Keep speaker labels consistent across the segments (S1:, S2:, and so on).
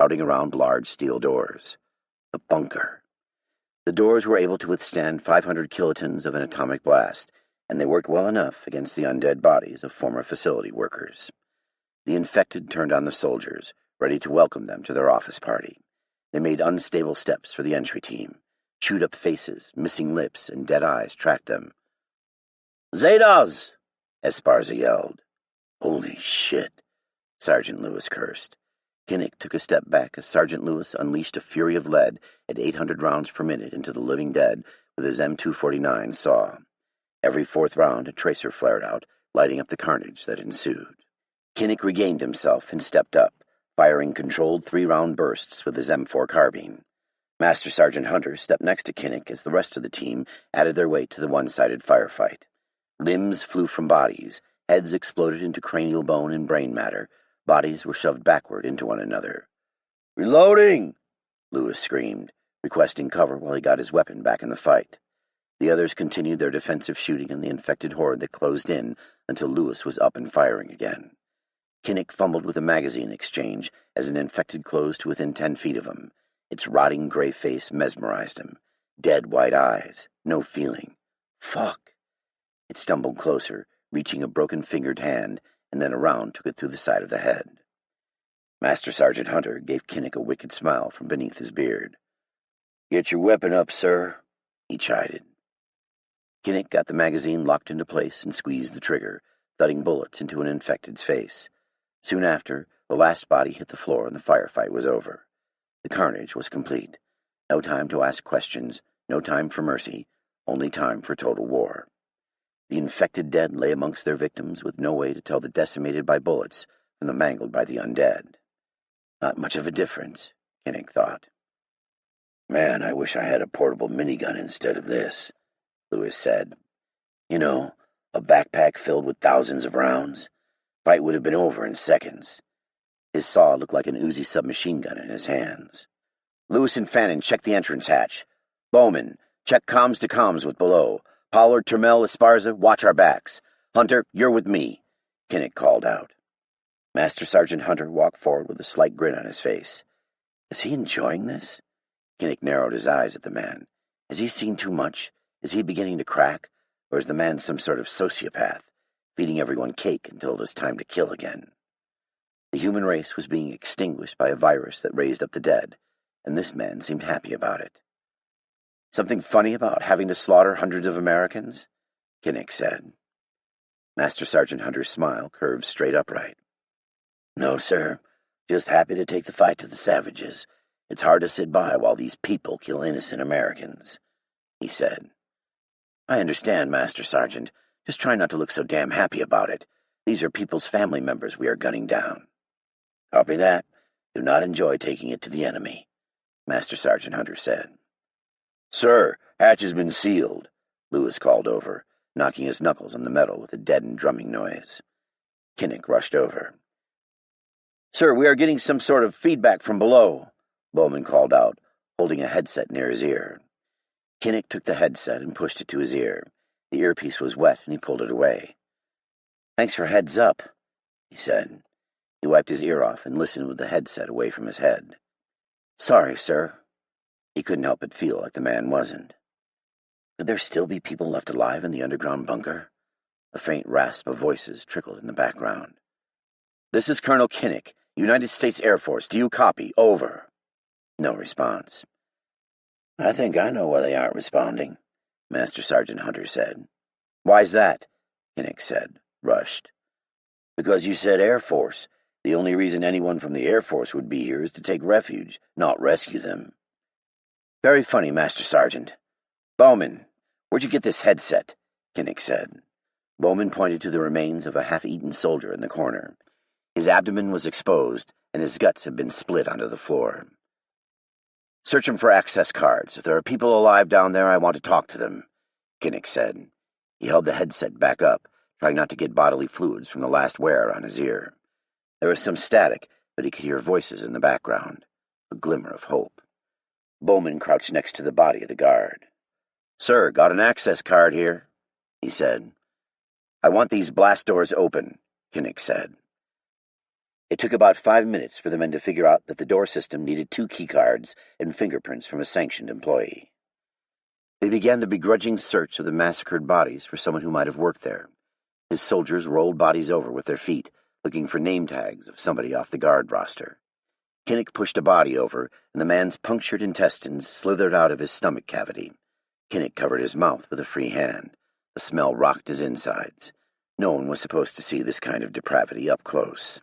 S1: crowding around large steel doors. The bunker. The doors were able to withstand 500 kilotons of an atomic blast, and they worked well enough against the undead bodies of former facility workers. The infected turned on the soldiers, ready to welcome them to their office party. They made unstable steps for the entry team. Chewed-up faces, missing lips, and dead eyes tracked them. "Zetas!" Esparza yelled. "Holy shit," Sergeant Lewis cursed. Kinnick took a step back as Sergeant Lewis unleashed a fury of lead at 800 rounds per minute into the living dead with his M249 saw. Every fourth round a tracer flared out, lighting up the carnage that ensued. Kinnick regained himself and stepped up, firing controlled 3-round bursts with his M4 carbine. Master Sergeant Hunter stepped next to Kinnick as the rest of the team added their weight to the one-sided firefight. Limbs flew from bodies, heads exploded into cranial bone and brain matter, bodies were shoved backward into one another. "Reloading!" Lewis screamed, requesting cover while he got his weapon back in the fight. The others continued their defensive shooting in the infected horde that closed in until Lewis was up and firing again. Kinnick fumbled with a magazine exchange as an infected closed to within 10 feet of him. Its rotting gray face mesmerized him. Dead white eyes, no feeling. Fuck. It stumbled closer, reaching a broken-fingered hand, and then around took it through the side of the head. Master Sergeant Hunter gave Kinnick a wicked smile from beneath his beard. "Get your weapon up, sir," he chided. Kinnick got the magazine locked into place and squeezed the trigger, thudding bullets into an infected's face. Soon after, the last body hit the floor and the firefight was over. The carnage was complete. No time to ask questions, no time for mercy, only time for total war. The infected dead lay amongst their victims with no way to tell the decimated by bullets from the mangled by the undead. Not much of a difference, Kinnick thought. "Man, I wish I had a portable minigun instead of this," Lewis said. "You know, a backpack filled with thousands of rounds. Fight would have been over in seconds." His saw looked like an Uzi submachine gun in his hands. "Lewis and Fannin, check the entrance hatch. Bowman, check comms to comms with below. Pollard, Turmel, Esparza, watch our backs. Hunter, you're with me," Kinnick called out. Master Sergeant Hunter walked forward with a slight grin on his face. Is he enjoying this? Kinnick narrowed his eyes at the man. Has he seen too much? Is he beginning to crack? Or is the man some sort of sociopath, feeding everyone cake until it was time to kill again? The human race was being extinguished by a virus that raised up the dead, and this man seemed happy about it. "Something funny about having to slaughter hundreds of Americans?" Kinnick said. Master Sergeant Hunter's smile curved straight upright. "No, sir. Just happy to take the fight to the savages. It's hard to sit by while these people kill innocent Americans," he said. "I understand, Master Sergeant. Just try not to look so damn happy about it. These are people's family members we are gunning down." "Copy that. Do not enjoy taking it to the enemy," Master Sergeant Hunter said. "Sir, hatch has been sealed," Lewis called over, knocking his knuckles on the metal with a deadened drumming noise. Kinnick rushed over. "Sir, we are getting some sort of feedback from below," Bowman called out, holding a headset near his ear. Kinnick took the headset and pushed it to his ear. The earpiece was wet, and he pulled it away. "Thanks for heads up," he said. He wiped his ear off and listened with the headset away from his head. "Sorry, sir." He couldn't help but feel like the man wasn't. Could there still be people left alive in the underground bunker? A faint rasp of voices trickled in the background. "This is Colonel Kinnick, United States Air Force. Do you copy? Over." No response. "I think I know why they aren't responding," Master Sergeant Hunter said. "Why's that?" Kinnick said, rushed. "Because you said Air Force. The only reason anyone from the Air Force would be here is to take refuge, not rescue them." "Very funny, Master Sergeant." "Bowman, where'd you get this headset?" Kinnick said. Bowman pointed to the remains of a half-eaten soldier in the corner. His abdomen was exposed, and his guts had been split onto the floor. "Search him for access cards. If there are people alive down there, I want to talk to them," Kinnick said. He held the headset back up, trying not to get bodily fluids from the last wear on his ear. There was some static, but he could hear voices in the background. A glimmer of hope. Bowman crouched next to the body of the guard. "Sir, got an access card here," he said. "I want these blast doors open," Kinnick said. It took about 5 minutes for the men to figure out that the door system needed 2 keycards and fingerprints from a sanctioned employee. They began the begrudging search of the massacred bodies for someone who might have worked there. His soldiers rolled bodies over with their feet, looking for name tags of somebody off the guard roster. Kinnick pushed a body over, and the man's punctured intestines slithered out of his stomach cavity. Kinnick covered his mouth with a free hand. The smell rocked his insides. No one was supposed to see this kind of depravity up close.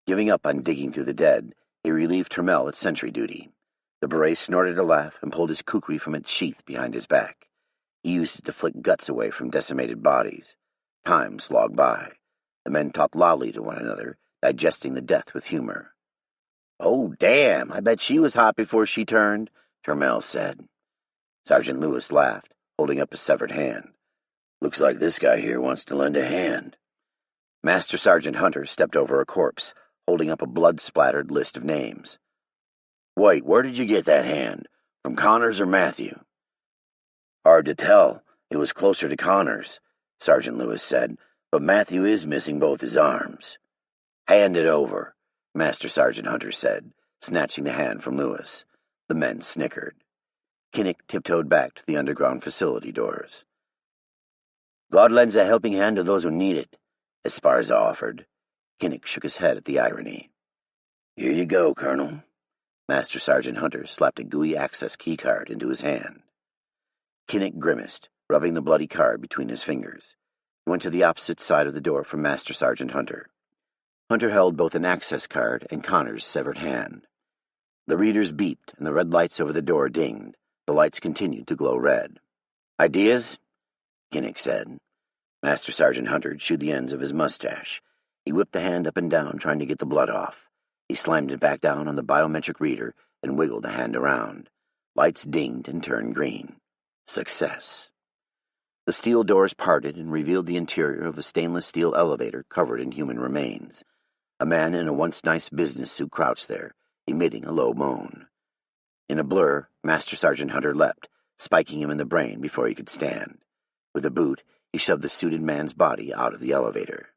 S1: Giving up on digging through the dead, he relieved Turmel at sentry duty. The beret snorted a laugh and pulled his kukri from its sheath behind his back. He used it to flick guts away from decimated bodies. Time slogged by. The men talked loudly to one another, digesting the death with humor. "Oh, damn, I bet she was hot before she turned," Turmel said. Sergeant Lewis laughed, holding up a severed hand. "Looks like this guy here wants to lend a hand." Master Sergeant Hunter stepped over a corpse, holding up a blood-splattered list of names. "Wait, where did you get that hand? From Connors or Matthew?" "Hard to tell. It was closer to Connors," Sergeant Lewis said, "but Matthew is missing both his arms." "Hand it over," Master Sergeant Hunter said, snatching the hand from Lewis. The men snickered. Kinnick tiptoed back to the underground facility doors. "God lends a helping hand to those who need it," Esparza offered. Kinnick shook his head at the irony. "Here you go, Colonel." Master Sergeant Hunter slapped a GUI access keycard into his hand. Kinnick grimaced, rubbing the bloody card between his fingers. He went to the opposite side of the door from Master Sergeant Hunter. Hunter held both an access card and Connor's severed hand. The readers beeped, and the red lights over the door dinged. The lights continued to glow red. "Ideas?" Kinnick said. Master Sergeant Hunter chewed the ends of his mustache. He whipped the hand up and down, trying to get the blood off. He slammed it back down on the biometric reader and wiggled the hand around. Lights dinged and turned green. Success. The steel doors parted and revealed the interior of a stainless steel elevator covered in human remains. A man in a once-nice business suit crouched there, emitting a low moan. In a blur, Master Sergeant Hunter leapt, spiking him in the brain before he could stand. With a boot, he shoved the suited man's body out of the elevator.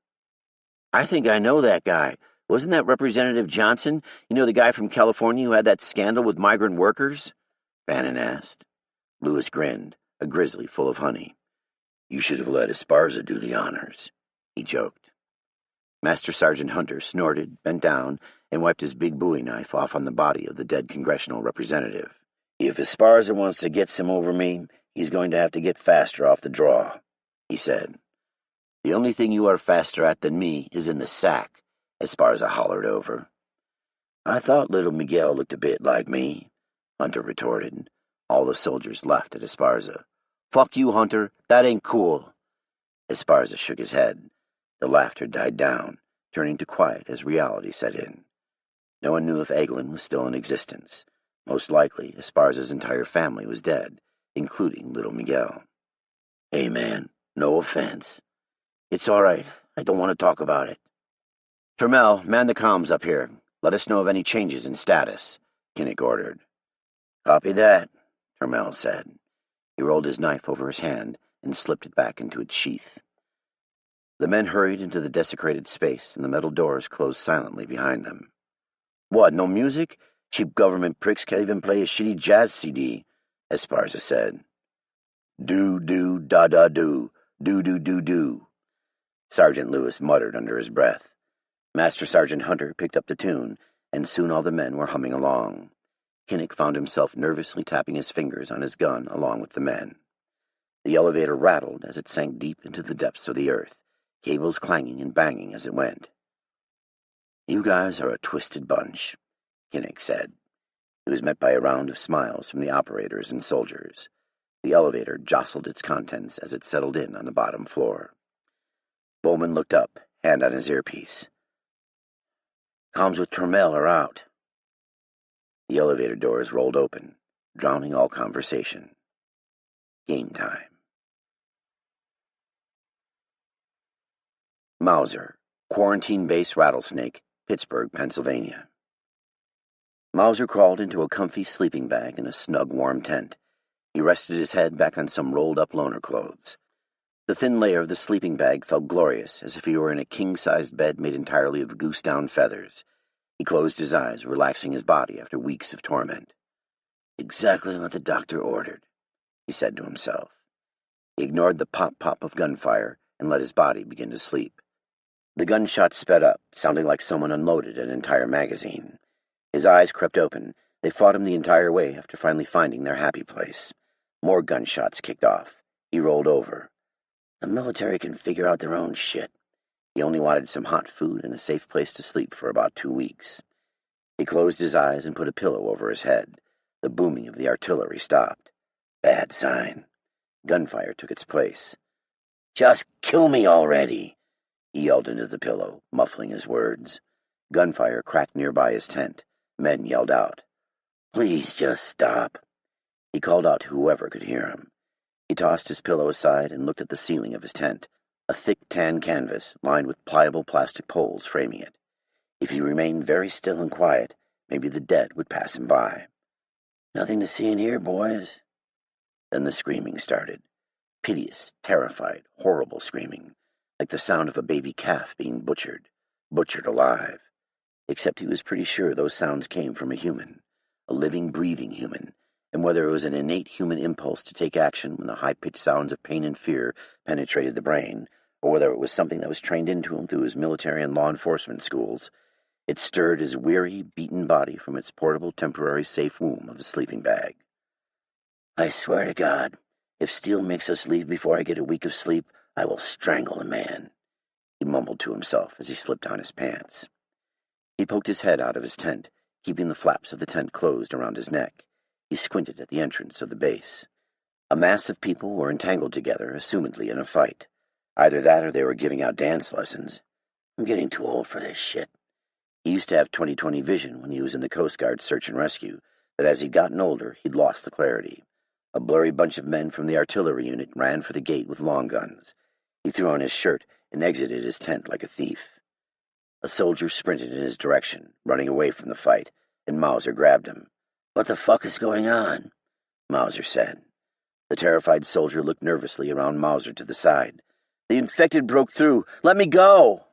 S1: "I think I know that guy. Wasn't that Representative Johnson? You know, the guy from California who had that scandal with migrant workers?" Bannon asked. Lewis grinned, a grizzly full of honey. "You should have let Esparza do the honors," he joked. Master Sergeant Hunter snorted, bent down, and wiped his big bowie knife off on the body of the dead congressional representative. "If Esparza wants to get some over me, he's going to have to get faster off the draw," he said. "The only thing you are faster at than me is in the sack," Esparza hollered over. "I thought little Miguel looked a bit like me," Hunter retorted. All the soldiers laughed at Esparza. "Fuck you, Hunter. That ain't cool." Esparza shook his head. The laughter died down, turning to quiet as reality set in. No one knew if Eglin was still in existence. Most likely, Esparza's entire family was dead, including little Miguel. "Hey, man, no offense." "It's all right. I don't want to talk about it." "Turmel, man the comms up here. Let us know of any changes in status," Kinnick ordered. "Copy that," Turmel said. He rolled his knife over his hand and slipped it back into its sheath. The men hurried into the desecrated space, and the metal doors closed silently behind them. "What, no music? Cheap government pricks can't even play a shitty jazz CD," Esparza said. "Do, da-da-do, do. Sergeant Lewis muttered under his breath. Master Sergeant Hunter picked up the tune, and soon all the men were humming along. Kinnick found himself nervously tapping his fingers on his gun along with the men. The elevator rattled as it sank deep into the depths of the earth, cables clanging and banging as it went. "You guys are a twisted bunch," Kinnick said. He was met by a round of smiles from the operators and soldiers. The elevator jostled its contents as it settled in on the bottom floor. Bowman looked up, hand on his earpiece. "Comms with Turmel are out." The elevator doors rolled open, drowning all conversation. Game time. Mauser, Quarantine Base Rattlesnake, Pittsburgh, Pennsylvania. Mauser crawled into a comfy sleeping bag in a snug, warm tent. He rested his head back on some rolled-up loaner clothes. The thin layer of the sleeping bag felt glorious, as if he were in a king-sized bed made entirely of goose-down feathers. He closed his eyes, relaxing his body after weeks of torment. "Exactly what the doctor ordered," he said to himself. He ignored the pop-pop of gunfire and let his body begin to sleep. The gunshots sped up, sounding like someone unloaded an entire magazine. His eyes crept open. They fought him the entire way after finally finding their happy place. More gunshots kicked off. He rolled over. The military can figure out their own shit. He only wanted some hot food and a safe place to sleep for about 2 weeks. He closed his eyes and put a pillow over his head. The booming of the artillery stopped. Bad sign. Gunfire took its place. "Just kill me already," he yelled into the pillow, muffling his words. Gunfire cracked nearby his tent. Men yelled out. "Please just stop." He called out to whoever could hear him. He tossed his pillow aside and looked at the ceiling of his tent, a thick tan canvas lined with pliable plastic poles framing it. If he remained very still and quiet, maybe the dead would pass him by. "Nothing to see in here, boys." Then the screaming started. Piteous, terrified, horrible screaming, like the sound of a baby calf being butchered alive. Except he was pretty sure those sounds came from a human, a living, breathing human, and whether it was an innate human impulse to take action when the high-pitched sounds of pain and fear penetrated the brain, or whether it was something that was trained into him through his military and law enforcement schools, it stirred his weary, beaten body from its portable, temporary safe womb of a sleeping bag. "I swear to God, if Steele makes us leave before I get a week of sleep, I will strangle a man," he mumbled to himself as he slipped on his pants. He poked his head out of his tent, keeping the flaps of the tent closed around his neck. He squinted at the entrance of the base. A mass of people were entangled together, assumedly in a fight. Either that or they were giving out dance lessons. "I'm getting too old for this shit." He used to have 20/20 vision when he was in the Coast Guard search and rescue, but as he'd gotten older, he'd lost the clarity. A blurry bunch of men from the artillery unit ran for the gate with long guns. He threw on his shirt and exited his tent like a thief. A soldier sprinted in his direction, running away from the fight, and Mauser grabbed him. "What the fuck is going on?" Mauser said. The terrified soldier looked nervously around Mauser to the side. "The infected broke through. Let me go!"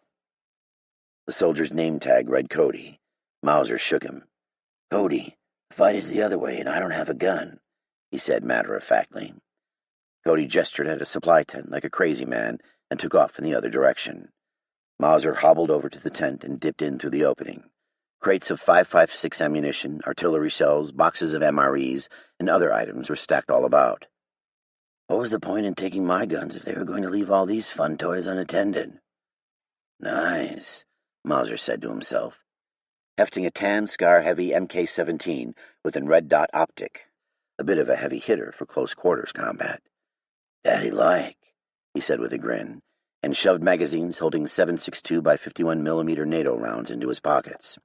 S1: The soldier's name tag read Cody. Mauser shook him. "Cody, the fight is the other way, and I don't have a gun," he said matter-of-factly. Cody gestured at a supply tent like a crazy man and took off in the other direction. Mauser hobbled over to the tent and dipped in through the opening. Crates of 5.56 ammunition, artillery shells, boxes of MREs, and other items were stacked all about. What was the point in taking my guns if they were going to leave all these fun toys unattended? "Nice," Mauser said to himself, hefting a tan scar-heavy MK-17 with an red dot optic, a bit of a heavy hitter for close-quarters combat. "Daddy-like," he said with a grin, and shoved magazines holding 7.62 by 51mm NATO rounds into his pockets.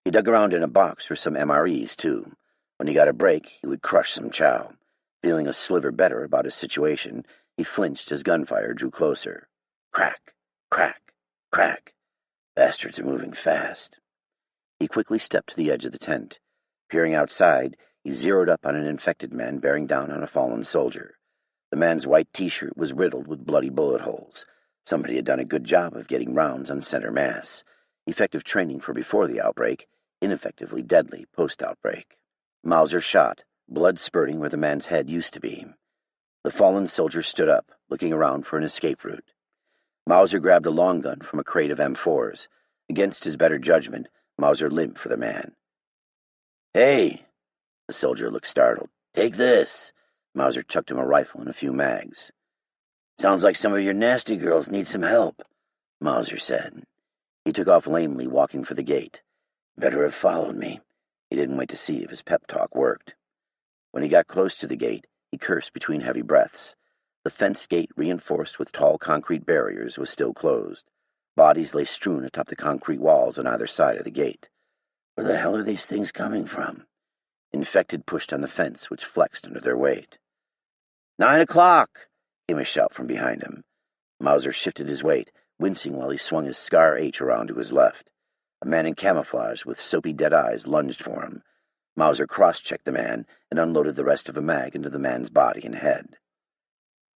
S1: He dug around in a box for some MREs, too. When he got a break, he would crush some chow. Feeling a sliver better about his situation, he flinched as gunfire drew closer. Crack, crack, crack. Bastards are moving fast. He quickly stepped to the edge of the tent. Peering outside, he zeroed up on an infected man bearing down on a fallen soldier. The man's white T-shirt was riddled with bloody bullet holes. Somebody had done a good job of getting rounds on center mass. Effective training for before the outbreak, ineffectively deadly post-outbreak. Mauser shot, blood spurting where the man's head used to be. The fallen soldier stood up, looking around for an escape route. Mauser grabbed a long gun from a crate of M4s. Against his better judgment, Mauser limped for the man. "Hey!" The soldier looked startled. "Take this!" Mauser chucked him a rifle and a few mags. "Sounds like some of your nasty girls need some help," Mauser said. He took off lamely, walking for the gate. Better have followed me. He didn't wait to see if his pep talk worked. When he got close to the gate, he cursed between heavy breaths. The fence gate, reinforced with tall concrete barriers, was still closed. Bodies lay strewn atop the concrete walls on either side of the gate. Where the hell are these things coming from? Infected pushed on the fence, which flexed under their weight. 9 o'clock! Came a shout from behind him. Mauser shifted his weight, wincing while he swung his Scar H around to his left. A man in camouflage with soapy dead eyes lunged for him. Mauser cross-checked the man and unloaded the rest of a mag into the man's body and head.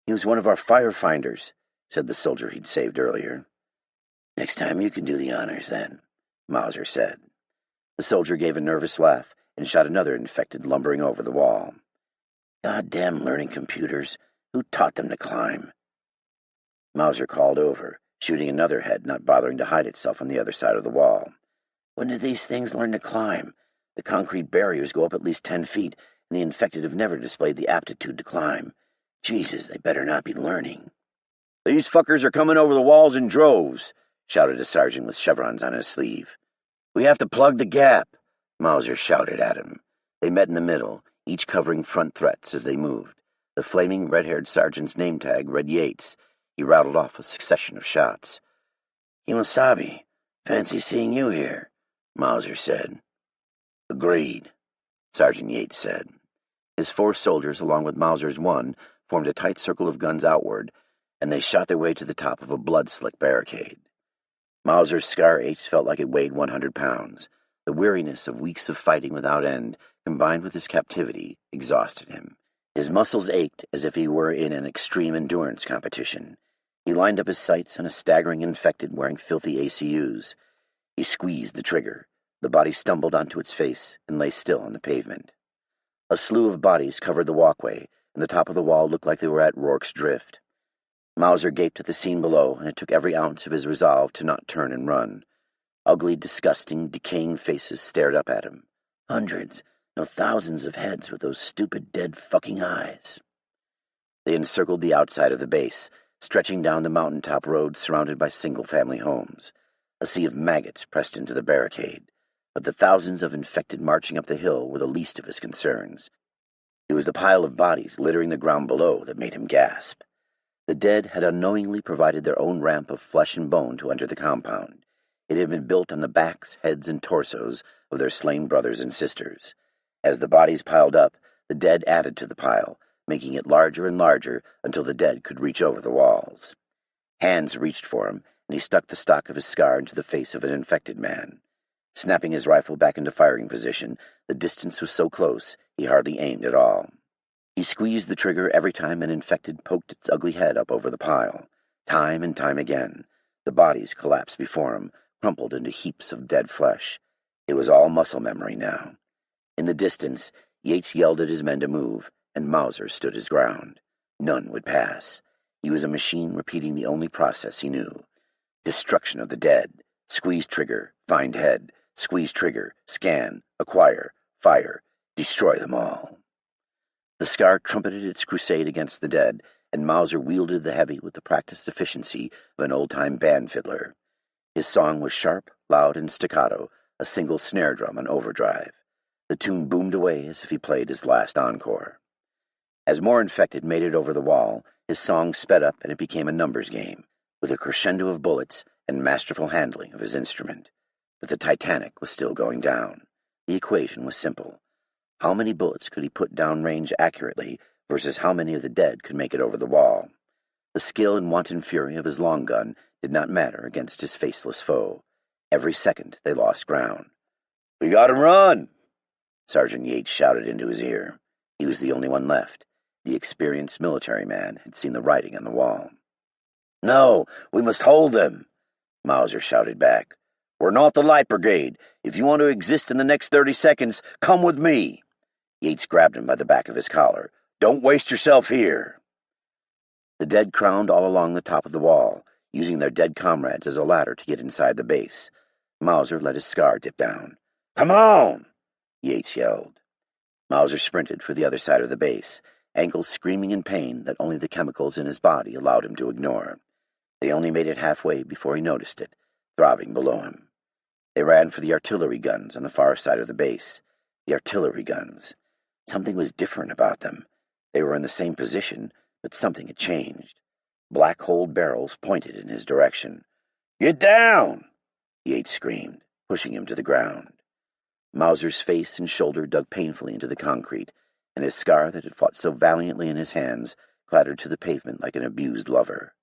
S1: He was one of our firefinders, said the soldier he'd saved earlier. Next time you can do the honors, then, Mauser said. The soldier gave a nervous laugh and shot another infected lumbering over the wall. Goddamn learning computers. Who taught them to climb? Mauser called over, shooting another head not bothering to hide itself on the other side of the wall. When did these things learn to climb? The concrete barriers go up at least 10 feet, and the infected have never displayed the aptitude to climb. Jesus, they better not be learning. These fuckers are coming over the walls in droves, shouted a sergeant with chevrons on his sleeve. We have to plug the gap, Mauser shouted at him. They met in the middle, each covering front threats as they moved. The flaming red-haired sergeant's name tag read Yates. He rattled off a succession of shots. Kimosabe, fancy seeing you here, Mauser said. Agreed, Sergeant Yates said. His 4 soldiers, along with Mauser's 1, formed a tight circle of guns outward, and they shot their way to the top of a blood-slick barricade. Mauser's Scar H felt like it weighed 100 pounds. The weariness of weeks of fighting without end, combined with his captivity, exhausted him. His muscles ached as if he were in an extreme endurance competition. He lined up his sights on a staggering infected wearing filthy ACUs. He squeezed the trigger. The body stumbled onto its face and lay still on the pavement. A slew of bodies covered the walkway, and the top of the wall looked like they were at Rourke's Drift. Mauser gaped at the scene below, and it took every ounce of his resolve to not turn and run. Ugly, disgusting, decaying faces stared up at him. Hundreds, no thousands of heads with those stupid, dead fucking eyes. They encircled the outside of the base, stretching down the mountaintop road surrounded by single-family homes. A sea of maggots pressed into the barricade, but the thousands of infected marching up the hill were the least of his concerns. It was the pile of bodies littering the ground below that made him gasp. The dead had unknowingly provided their own ramp of flesh and bone to enter the compound. It had been built on the backs, heads, and torsos of their slain brothers and sisters. As the bodies piled up, the dead added to the pile, making it larger and larger until the dead could reach over the walls. Hands reached for him, and he stuck the stock of his scar into the face of an infected man. Snapping his rifle back into firing position, the distance was so close he hardly aimed at all. He squeezed the trigger every time an infected poked its ugly head up over the pile. Time and time again, the bodies collapsed before him, crumpled into heaps of dead flesh. It was all muscle memory now. In the distance, Yates yelled at his men to move, and Mauser stood his ground. None would pass. He was a machine repeating the only process he knew. Destruction of the dead. Squeeze trigger, find head. Squeeze trigger, scan, acquire, fire, destroy them all. The Scar trumpeted its crusade against the dead, and Mauser wielded the heavy with the practiced efficiency of an old-time band fiddler. His song was sharp, loud, and staccato, a single snare drum on overdrive. The tune boomed away as if he played his last encore. As more infected made it over the wall, his song sped up and it became a numbers game, with a crescendo of bullets and masterful handling of his instrument. But the Titanic was still going down. The equation was simple. How many bullets could he put downrange accurately versus how many of the dead could make it over the wall? The skill and wanton fury of his long gun did not matter against his faceless foe. Every second they lost ground. "We gotta run!" Sergeant Yates shouted into his ear. He was the only one left. The experienced military man had seen the writing on the wall. "No, we must hold them," Mauser shouted back. "We're not the Light Brigade. If you want to exist in the next 30 seconds, come with me." Yates grabbed him by the back of his collar. "Don't waste yourself here." The dead crowded all along the top of the wall, using their dead comrades as a ladder to get inside the base. Mauser let his Scar dip down. "Come on!" Yates yelled. Mauser sprinted for the other side of the base, ankles screaming in pain that only the chemicals in his body allowed him to ignore. They only made it halfway before he noticed it, throbbing below him. They ran for the artillery guns on the far side of the base. The artillery guns. Something was different about them. They were in the same position, but something had changed. Black-holed barrels pointed in his direction. "Get down!" Yates screamed, pushing him to the ground. Mauser's face and shoulder dug painfully into the concrete, and his Scar that had fought so valiantly in his hands clattered to the pavement like an abused lover.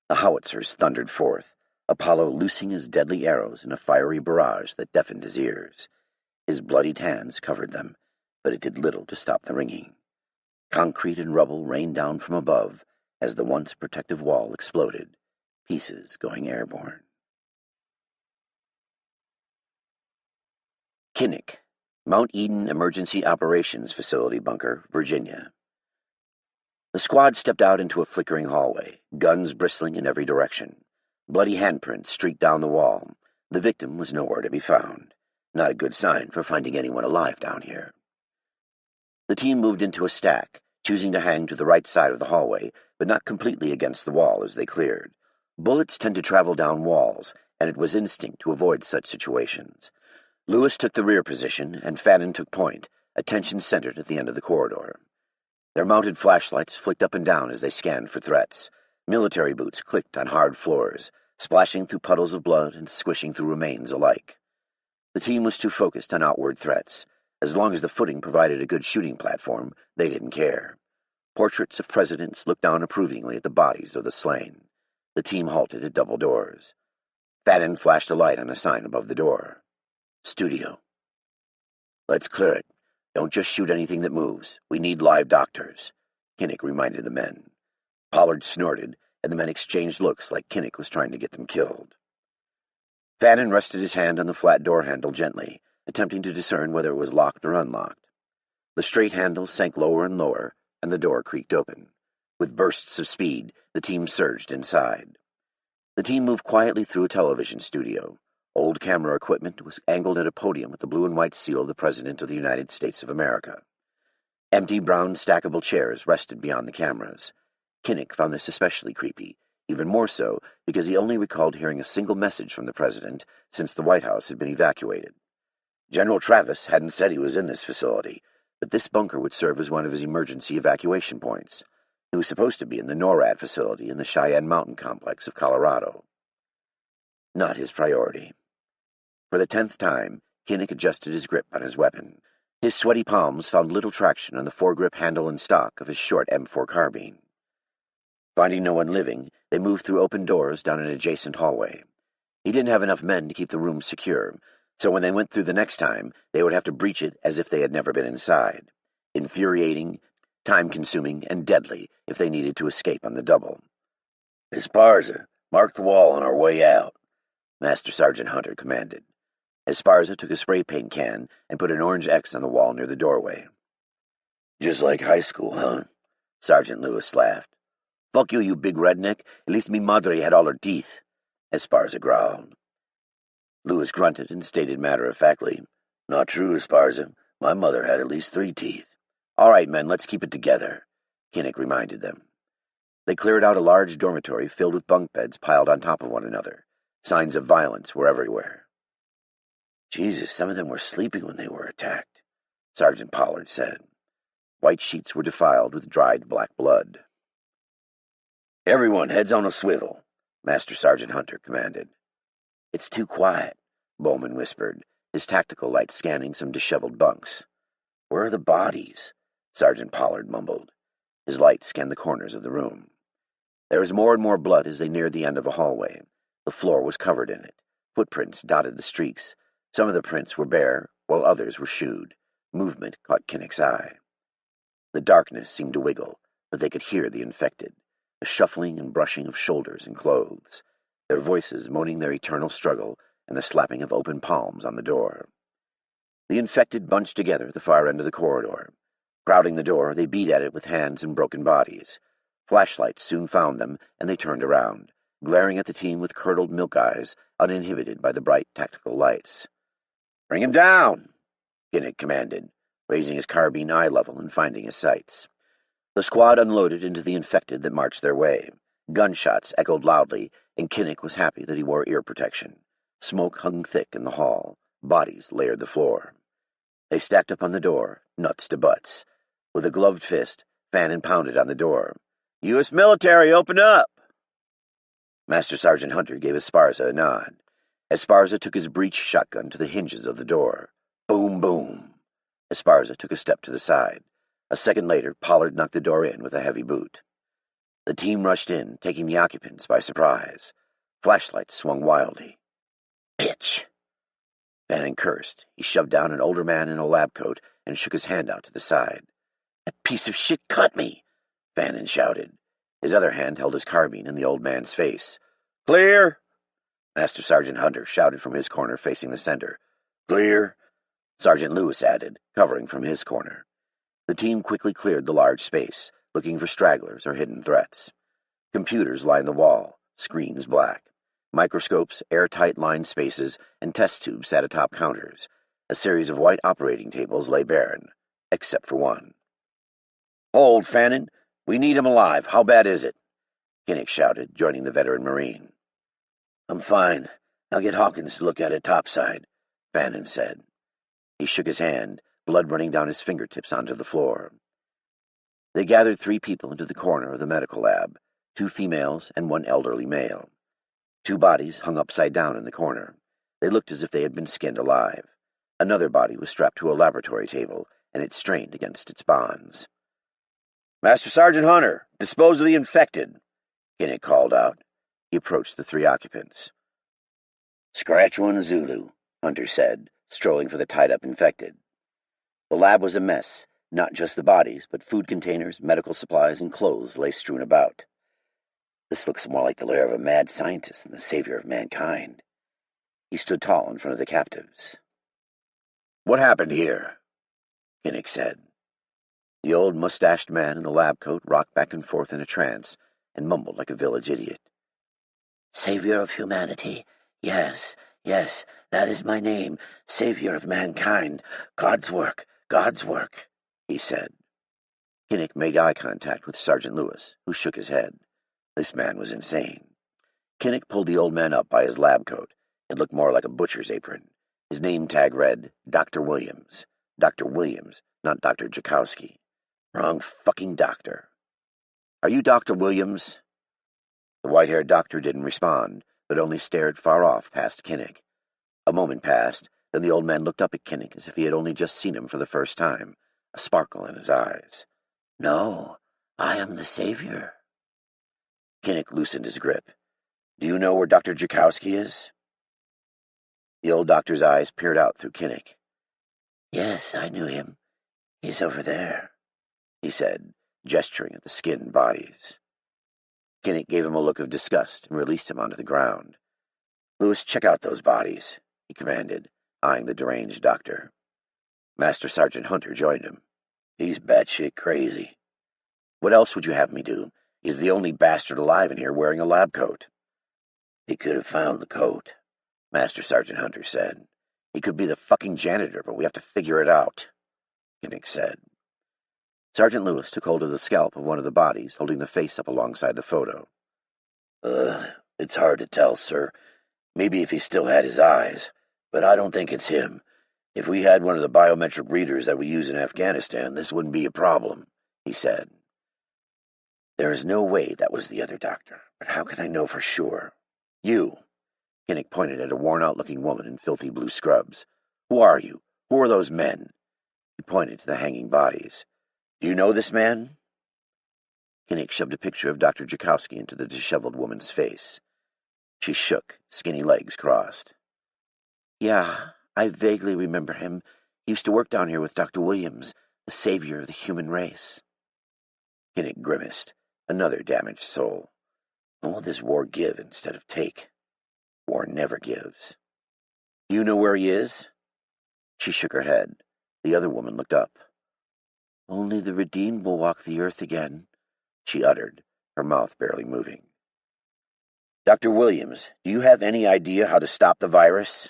S1: The howitzers thundered forth, Apollo loosing his deadly arrows in a fiery barrage that deafened his ears. His bloodied hands covered them, but it did little to stop the ringing. Concrete and rubble rained down from above, as the once protective wall exploded, pieces going airborne. Kinnick, Mount Eden Emergency Operations Facility Bunker, Virginia. The squad stepped out into a flickering hallway, guns bristling in every direction. Bloody handprints streaked down the wall. The victim was nowhere to be found. Not a good sign for finding anyone alive down here. The team moved into a stack, choosing to hang to the right side of the hallway, but not completely against the wall as they cleared. Bullets tend to travel down walls, and it was instinct to avoid such situations. Lewis took the rear position, and Fadden took point, attention centered at the end of the corridor. Their mounted flashlights flicked up and down as they scanned for threats. Military boots clicked on hard floors, splashing through puddles of blood and squishing through remains alike. The team was too focused on outward threats. As long as the footing provided a good shooting platform, they didn't care. Portraits of presidents looked down approvingly at the bodies of the slain. The team halted at double doors. Fadden flashed a light on a sign above the door. Studio. Let's clear it. Don't just shoot anything that moves. We need live doctors, Kinnick reminded the men. Pollard snorted, and the men exchanged looks like Kinnick was trying to get them killed. Fadden rested his hand on the flat door handle gently, attempting to discern whether it was locked or unlocked. The straight handle sank lower and lower, and the door creaked open. With bursts of speed, the team surged inside. The team moved quietly through a television studio. Old camera equipment was angled at a podium with the blue and white seal of the President of the United States of America. Empty brown stackable chairs rested beyond the cameras. Kinnick found this especially creepy, even more so because he only recalled hearing a single message from the President since the White House had been evacuated. General Travis hadn't said he was in this facility, but this bunker would serve as one of his emergency evacuation points. He was supposed to be in the NORAD facility in the Cheyenne Mountain complex of Colorado. Not his priority. For the 10th time, Kinnick adjusted his grip on his weapon. His sweaty palms found little traction on the foregrip handle and stock of his short M4 carbine. Finding no one living, they moved through open doors down an adjacent hallway. He didn't have enough men to keep the room secure, so when they went through the next time, they would have to breach it as if they had never been inside. Infuriating, time-consuming, and deadly if they needed to escape on the double. Esparza, mark the wall on our way out, Master Sergeant Hunter commanded. Esparza took a spray paint can and put an orange X on the wall near the doorway. Just like high school, huh? Sergeant Lewis laughed. Fuck you, you big redneck. At least me madre had all her teeth, Esparza growled. Lewis grunted and stated matter-of-factly, Not true, Esparza. My mother had at least 3 teeth. All right, men, let's keep it together, Kinnick reminded them. They cleared out a large dormitory filled with bunk beds piled on top of one another. Signs of violence were everywhere. Jesus, some of them were sleeping when they were attacked, Sergeant Pollard said. White sheets were defiled with dried black blood. Everyone, heads on a swivel, Master Sergeant Hunter commanded. It's too quiet, Bowman whispered, his tactical light scanning some disheveled bunks. Where are the bodies? Sergeant Pollard mumbled. His light scanned the corners of the room. There was more and more blood as they neared the end of a hallway. The floor was covered in it. Footprints dotted the streaks. Some of the prints were bare, while others were shoed. Movement caught Kinnick's eye. The darkness seemed to wiggle, but they could hear the infected, the shuffling and brushing of shoulders and clothes, their voices moaning their eternal struggle, and the slapping of open palms on the door. The infected bunched together at the far end of the corridor. Crowding the door, they beat at it with hands and broken bodies. Flashlights soon found them, and they turned around, glaring at the team with curdled milk eyes, uninhibited by the bright tactical lights. Bring him down, Kinnick commanded, raising his carbine eye level and finding his sights. The squad unloaded into the infected that marched their way. Gunshots echoed loudly, and Kinnick was happy that he wore ear protection. Smoke hung thick in the hall. Bodies layered the floor. They stacked up on the door, nuts to butts. With a gloved fist, Fannin pounded on the door. U.S. military, open up! Master Sergeant Hunter gave Esparza a nod. Esparza took his breech shotgun to the hinges of the door. Boom, boom. Esparza took a step to the side. A second later, Pollard knocked the door in with a heavy boot. The team rushed in, taking the occupants by surprise. Flashlights swung wildly. Bitch! Fannin cursed. He shoved down an older man in a lab coat and shook his hand out to the side. That piece of shit cut me! Fannin shouted. His other hand held his carbine in the old man's face. "Clear!" Master Sergeant Hunter shouted from his corner facing the center. "Clear!" Sergeant Lewis added, covering from his corner. The team quickly cleared the large space, looking for stragglers or hidden threats. Computers lined the wall, screens black. Microscopes, airtight lined spaces, and test tubes sat atop counters. A series of white operating tables lay barren, except for one. "Hold, Fannin! We need him alive. How bad is it?" Kinnick shouted, joining the veteran Marine. "I'm fine. I'll get Hawkins to look at it topside," Fannin said. He shook his hand, blood running down his fingertips onto the floor. They gathered 3 people into the corner of the medical lab, 2 females and 1 elderly male. 2 bodies hung upside down in the corner. They looked as if they had been skinned alive. Another body was strapped to a laboratory table, and it strained against its bonds. "Master Sergeant Hunter, dispose of the infected," Kinnick called out. He approached the 3 occupants. "Scratch one, Zulu," Hunter said, strolling for the tied-up infected. The lab was a mess. Not just the bodies, but food containers, medical supplies, and clothes lay strewn about. "This looks more like the lair of a mad scientist than the savior of mankind." He stood tall in front of the captives. "What happened here?" Kinnick said. The old mustached man in the lab coat rocked back and forth in a trance and mumbled like a village idiot. "Savior of humanity. Yes, yes, that is my name. Savior of mankind. God's work, he said. Kinnick made eye contact with Sergeant Lewis, who shook his head. This man was insane. Kinnick pulled the old man up by his lab coat. It looked more like a butcher's apron. His name tag read, Dr. Williams. Dr. Williams, not Dr. Jakowski. Wrong fucking doctor. "Are you Dr. Williams?" The white-haired doctor didn't respond, but only stared far off past Kinnick. A moment passed, then the old man looked up at Kinnick as if he had only just seen him for the first time, a sparkle in his eyes. "No, I am the savior." Kinnick loosened his grip. "Do you know where Dr. Jakowski is?" The old doctor's eyes peered out through Kinnick. "Yes, I knew him. He's over there," he said, gesturing at the skinned bodies. Kinnick gave him a look of disgust and released him onto the ground. "Lewis, check out those bodies," he commanded, eyeing the deranged doctor. Master Sergeant Hunter joined him. "He's batshit crazy." "What else would you have me do? He's the only bastard alive in here wearing a lab coat." "He could have found the coat," Master Sergeant Hunter said. "He could be the fucking janitor, but we have to figure it out," Kinnick said. Sergeant Lewis took hold of the scalp of one of the bodies, holding the face up alongside the photo. It's hard to tell, sir. Maybe if he still had his eyes, but I don't think it's him. If we had one of the biometric readers that we use in Afghanistan, this wouldn't be a problem," he said. "There is no way that was the other doctor, but how can I know for sure?" "You," Kinnick pointed at a worn-out-looking woman in filthy blue scrubs. "Who are you? Who are those men?" He pointed to the hanging bodies. "Do you know this man?" Kinnick shoved a picture of Dr. Jakowski into the disheveled woman's face. She shook, skinny legs crossed. "Yeah, I vaguely remember him. He used to work down here with Dr. Williams, the savior of the human race." Kinnick grimaced. Another damaged soul. When will this war give instead of take? War never gives. "Do you know where he is?" She shook her head. The other woman looked up. "Only the redeemed will walk the earth again," she uttered, her mouth barely moving. "Dr. Williams, do you have any idea how to stop the virus?"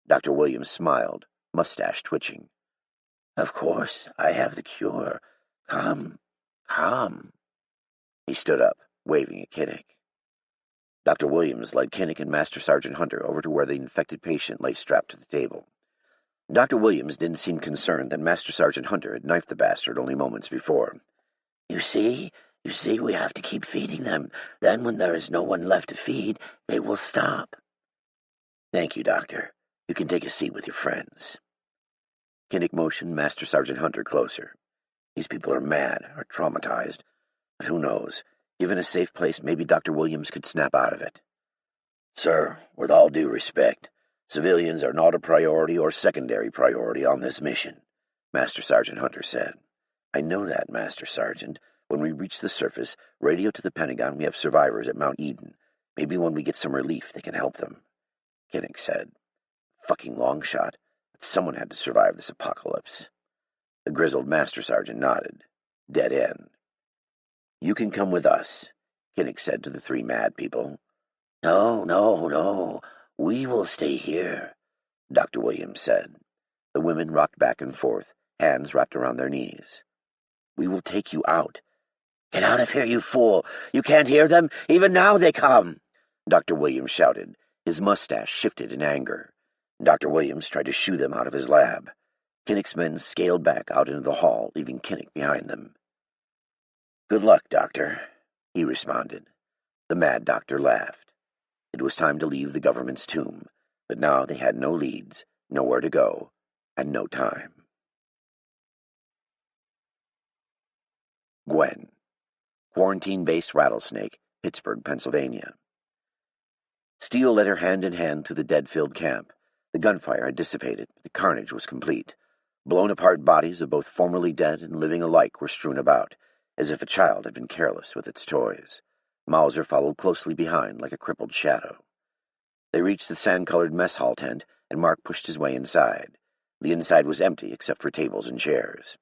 S1: Dr. Williams smiled, mustache twitching. "Of course, I have the cure. Come. He stood up, waving at Kinnick. Dr. Williams led Kinnick and Master Sergeant Hunter over to where the infected patient lay strapped to the table. Dr. Williams didn't seem concerned that Master Sergeant Hunter had knifed the bastard only moments before. You see, we have to keep feeding them. Then when there is no one left to feed, they will stop." "Thank you, Doctor. You can take a seat with your friends." Kinnick motioned Master Sergeant Hunter closer. "These people are mad, or traumatized, but who knows? Given a safe place, maybe Dr. Williams could snap out of it." "Sir, with all due respect, civilians are not a priority or secondary priority on this mission," Master Sergeant Hunter said. "I know that, Master Sergeant, When we reach the surface, radio to the Pentagon we have survivors at Mount Eden. Maybe when we get some relief, they can help them," Kinnick said. "Fucking long shot, but someone had to survive this apocalypse." The grizzled master sergeant nodded. "Dead end." "You can come with us," Kinnick said to the three mad people. "No, no, no. We will stay here," Dr. Williams said. The women rocked back and forth, hands wrapped around their knees. "We will take you out." "Get out of here, you fool! You can't hear them? Even now they come!" Dr. Williams shouted. His mustache shifted in anger. Dr. Williams tried to shoo them out of his lab. Kinnick's men scaled back out into the hall, leaving Kinnick behind them. "Good luck, Doctor," he responded. The mad doctor laughed. It was time to leave the government's tomb, but now they had no leads, nowhere to go, and no time. Gwen. Quarantine-based rattlesnake, Pittsburgh, Pennsylvania. Steele led her hand in hand through the dead-filled camp. The gunfire had dissipated, but the carnage was complete. Blown-apart bodies of both formerly dead and living alike were strewn about, as if a child had been careless with its toys. Mauser followed closely behind like a crippled shadow. They reached the sand-colored mess hall tent, and Mark pushed his way inside. The inside was empty except for tables and chairs.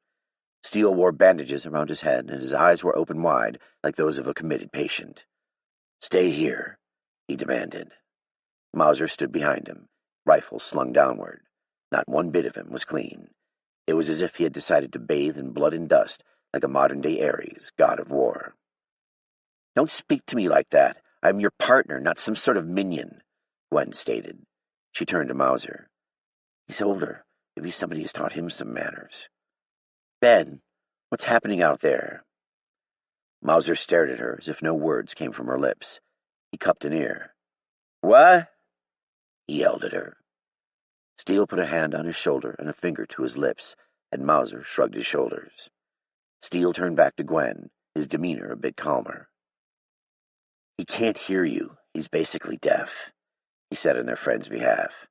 S1: Steele wore bandages around his head, and his eyes were open wide like those of a committed patient. "Stay here," he demanded. Mauser stood behind him, rifle slung downward. Not one bit of him was clean. It was as if he had decided to bathe in blood and dust like a modern-day Ares, god of war. "Don't speak to me like that. I am your partner, not some sort of minion," Gwen stated. She turned to Mauser. "He's older. Maybe somebody has taught him some manners." "Ben, what's happening out there?" Mauser stared at her as if no words came from her lips. He cupped an ear. "What?" he yelled at her. Steele put a hand on his shoulder and a finger to his lips, and Mauser shrugged his shoulders. Steele turned back to Gwen, his demeanor a bit calmer. "He can't hear you. He's basically deaf," he said on their friend's behalf.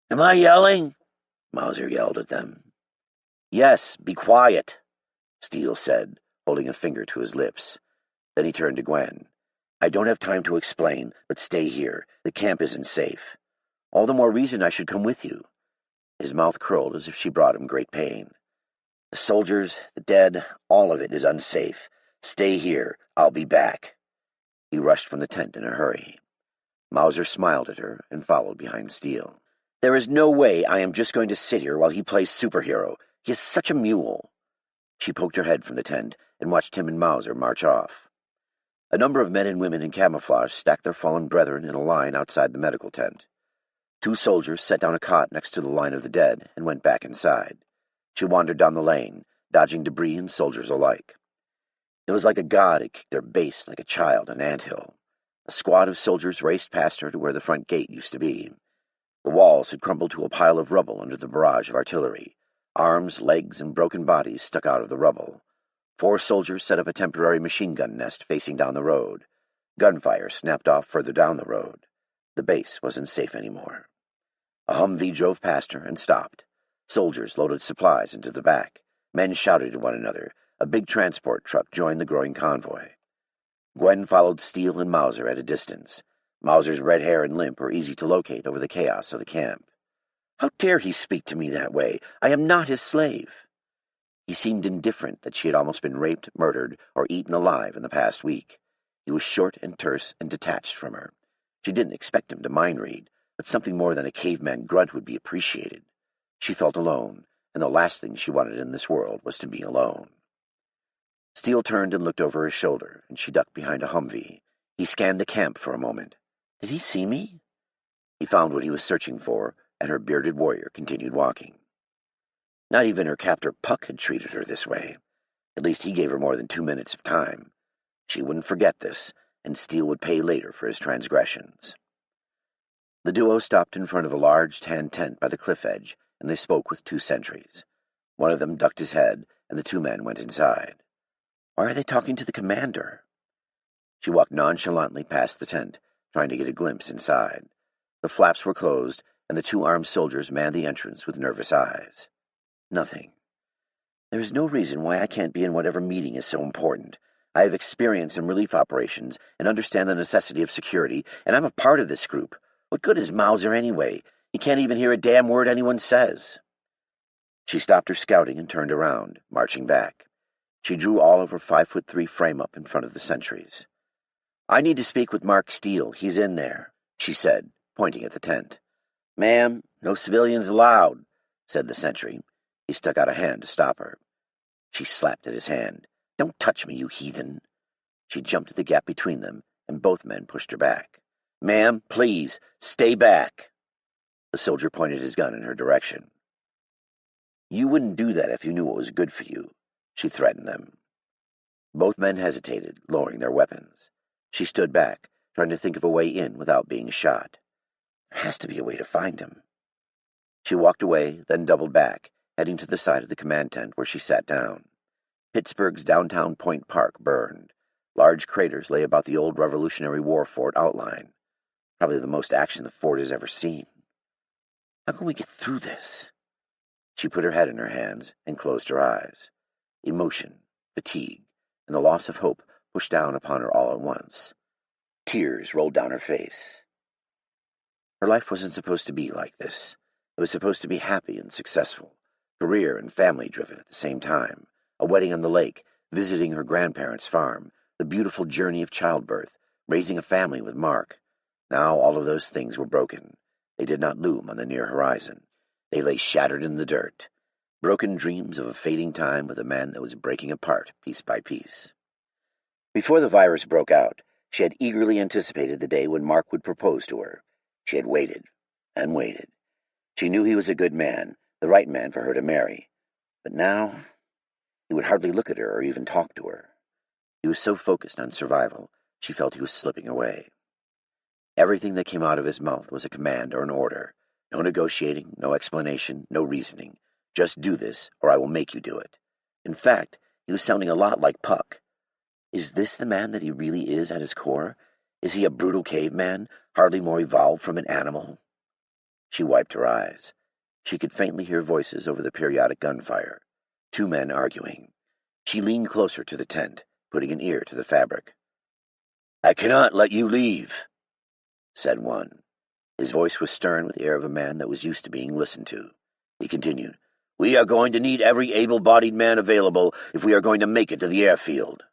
S1: "Am I yelling?" Mauser yelled at them. "Yes, be quiet," Steele said, holding a finger to his lips. Then he turned to Gwen. "I don't have time to explain, but stay here. The camp isn't safe. All the more reason I should come with you." His mouth curled as if she brought him great pain. "The soldiers, the dead, all of it is unsafe. Stay here. I'll be back." He rushed from the tent in a hurry. Mauser smiled at her and followed behind Steele. "There is no way I am just going to sit here while he plays superhero. He is such a mule." She poked her head from the tent and watched him and Mauser march off. A number of men and women in camouflage stacked their fallen brethren in a line outside the medical tent. 2 soldiers set down a cot next to the line of the dead and went back inside. She wandered down the lane, dodging debris and soldiers alike. It was like a god had kicked their base like a child an anthill. A squad of soldiers raced past her to where the front gate used to be. The walls had crumbled to a pile of rubble under the barrage of artillery. Arms, legs, and broken bodies stuck out of the rubble. 4 soldiers set up a temporary machine gun nest facing down the road. Gunfire snapped off further down the road. The base wasn't safe anymore. A Humvee drove past her and stopped. Soldiers loaded supplies into the back. Men shouted at one another. A big transport truck joined the growing convoy. Gwen followed Steele and Mauser at a distance. Mauser's red hair and limp were easy to locate over the chaos of the camp. "How dare he speak to me that way? I am not his slave." He seemed indifferent that she had almost been raped, murdered, or eaten alive in the past week. He was short and terse and detached from her. She didn't expect him to mind-read, but something more than a caveman grunt would be appreciated. She felt alone, and the last thing she wanted in this world was to be alone. Steele turned and looked over his shoulder, and she ducked behind a Humvee. He scanned the camp for a moment. Did he see me? He found what he was searching for, and her bearded warrior continued walking. Not even her captor Puck had treated her this way. At least he gave her more than 2 minutes of time. She wouldn't forget this, and Steele would pay later for his transgressions. The duo stopped in front of a large tan tent by the cliff edge, and they spoke with 2 sentries. One of them ducked his head, and the 2 men went inside. Why are they talking to the commander? She walked nonchalantly past the tent, trying to get a glimpse inside. The flaps were closed, and the 2 armed soldiers manned the entrance with nervous eyes. Nothing. There is no reason why I can't be in whatever meeting is so important. I have experience in relief operations and understand the necessity of security, and I'm a part of this group. What good is Mauser anyway? He can't even hear a damn word anyone says." She stopped her scouting and turned around, marching back. She drew all of her 5'3" frame up in front of the sentries. "I need to speak with Mark Steele. He's in there," she said, pointing at the tent. "Ma'am, no civilians allowed," said the sentry. He stuck out a hand to stop her. She slapped at his hand. "Don't touch me, you heathen." She jumped at the gap between them, and both men pushed her back. "Ma'am, please, stay back." The soldier pointed his gun in her direction. "You wouldn't do that if you knew what was good for you," she threatened them. Both men hesitated, lowering their weapons. She stood back, trying to think of a way in without being shot. There has to be a way to find him. She walked away, then doubled back, heading to the side of the command tent where she sat down. Pittsburgh's downtown Point Park burned. Large craters lay about the old Revolutionary War fort outline. Probably the most action the fort has ever seen. How can we get through this? She put her head in her hands and closed her eyes. Emotion, fatigue, and the loss of hope pushed down upon her all at once. Tears rolled down her face. Her life wasn't supposed to be like this. It was supposed to be happy and successful, career and family-driven at the same time, a wedding on the lake, visiting her grandparents' farm, the beautiful journey of childbirth, raising a family with Mark. Now all of those things were broken. They did not loom on the near horizon. They lay shattered in the dirt, broken dreams of a fading time with a man that was breaking apart piece by piece. Before the virus broke out, she had eagerly anticipated the day when Mark would propose to her. She had waited and waited. She knew he was a good man, the right man for her to marry. But now, he would hardly look at her or even talk to her. He was so focused on survival, she felt he was slipping away. Everything that came out of his mouth was a command or an order. No negotiating, no explanation, no reasoning. Just do this, or I will make you do it. In fact, he was sounding a lot like Puck. Is this the man that he really is at his core? Is he a brutal caveman, hardly more evolved from an animal? She wiped her eyes. She could faintly hear voices over the periodic gunfire. Two men arguing. She leaned closer to the tent, putting an ear to the fabric. "I cannot let you leave," said one. His voice was stern with the air of a man that was used to being listened to. He continued, "We are going to need every able-bodied man available if we are going to make it to the airfield."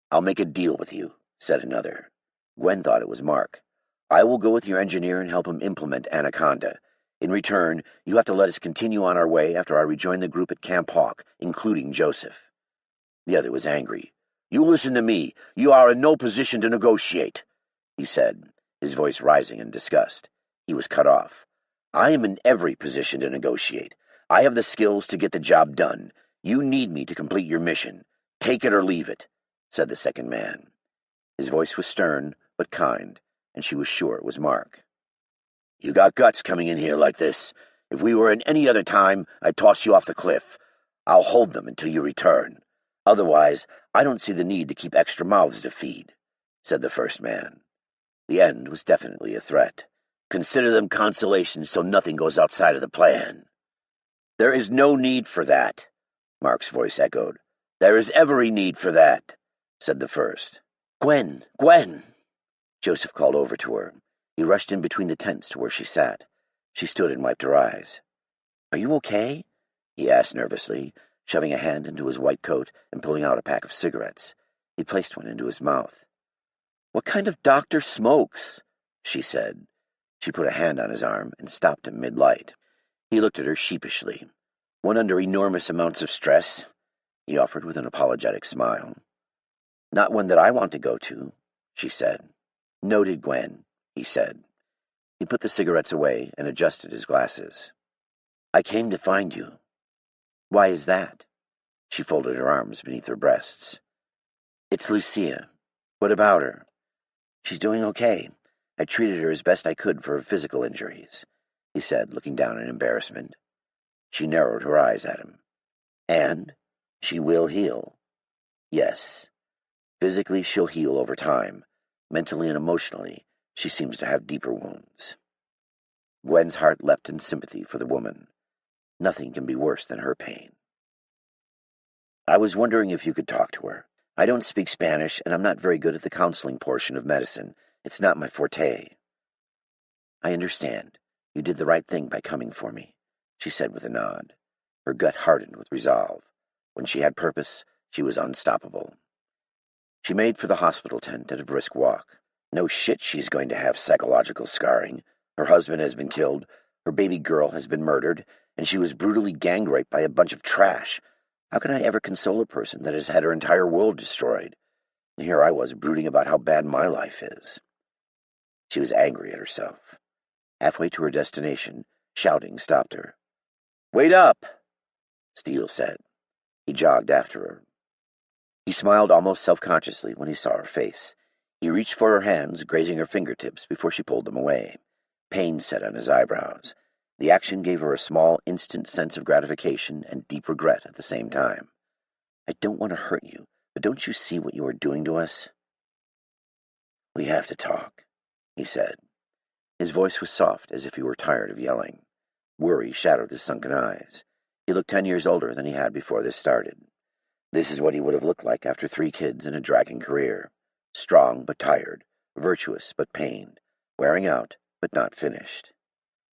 S1: "I'll make a deal with you," said another. Gwen thought it was Mark. "I will go with your engineer and help him implement Anaconda. In return, you have to let us continue on our way after I rejoin the group at Camp Hawk, including Joseph." The other was angry. "You listen to me. You are in no position to negotiate," he said, his voice rising in disgust. He was cut off. "I am in every position to negotiate. I have the skills to get the job done. You need me to complete your mission. Take it or leave it," said the second man. His voice was stern but kind, and she was sure it was Mark. "You got guts coming in here like this. If we were in any other time, I'd toss you off the cliff. I'll hold them until you return. Otherwise, I don't see the need to keep extra mouths to feed," said the first man. The end was definitely a threat. "Consider them consolations so nothing goes outside of the plan." "There is no need for that," Mark's voice echoed. "There is every need for that," said the first. "Gwen! Gwen!" Joseph called over to her. He rushed in between the tents to where she sat. She stood and wiped her eyes. "Are you okay?" he asked nervously, shoving a hand into his white coat and pulling out a pack of cigarettes. He placed one into his mouth. "What kind of doctor smokes?" she said. She put a hand on his arm and stopped him mid-light. He looked at her sheepishly. "One under enormous amounts of stress," he offered with an apologetic smile. "Not one that I want to go to," she said. "Noted, Gwen," he said. He put the cigarettes away and adjusted his glasses. "I came to find you." "Why is that?" She folded her arms beneath her breasts. "It's Lucia. What about her?" "She's doing okay. I treated her as best I could for her physical injuries," he said, looking down in embarrassment. She narrowed her eyes at him. "And she will heal." "Yes. Physically, she'll heal over time. Mentally and emotionally, she seems to have deeper wounds." Gwen's heart leapt in sympathy for the woman. Nothing can be worse than her pain. I was wondering if you could talk to her. I don't speak Spanish, and I'm not very good at the counseling portion of medicine. It's not my forte." "I understand. You did the right thing by coming for me," she said with a nod. Her gut hardened with resolve. When she had purpose, she was unstoppable. She made for the hospital tent at a brisk walk. No shit she's going to have psychological scarring. Her husband has been killed, her baby girl has been murdered, and she was brutally gang raped by a bunch of trash. How can I ever console a person that has had her entire world destroyed? And here I was brooding about how bad my life is. She was angry at herself. Halfway to her destination, shouting stopped her. "Wait up," Steele said. He jogged after her. He smiled almost self-consciously when he saw her face. He reached for her hands, grazing her fingertips before she pulled them away. Pain set on his eyebrows. The action gave her a small, instant sense of gratification and deep regret at the same time. "I don't want to hurt you, but don't you see what you are doing to us?" "We have to talk," he said. His voice was soft, as if he were tired of yelling. Worry shadowed his sunken eyes. He looked 10 years older than he had before this started. This is what he would have looked like after 3 kids and a dragging career. Strong but tired, virtuous but pained, wearing out but not finished.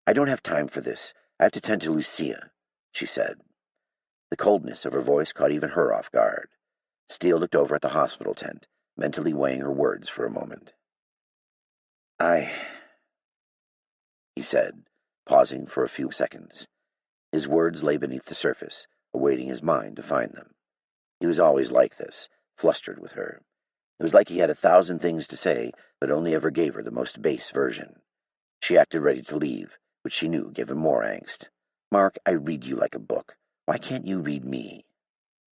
S1: "I don't have time for this. I have to tend to Lucia," she said. The coldness of her voice caught even her off guard. Steele looked over at the hospital tent, mentally weighing her words for a moment. He said, pausing for a few seconds. His words lay beneath the surface, awaiting his mind to find them. He was always like this, flustered with her. It was like he had 1,000 things to say, but only ever gave her the most base version. She acted ready to leave, which she knew gave him more angst. "Mark, I read you like a book. Why can't you read me?"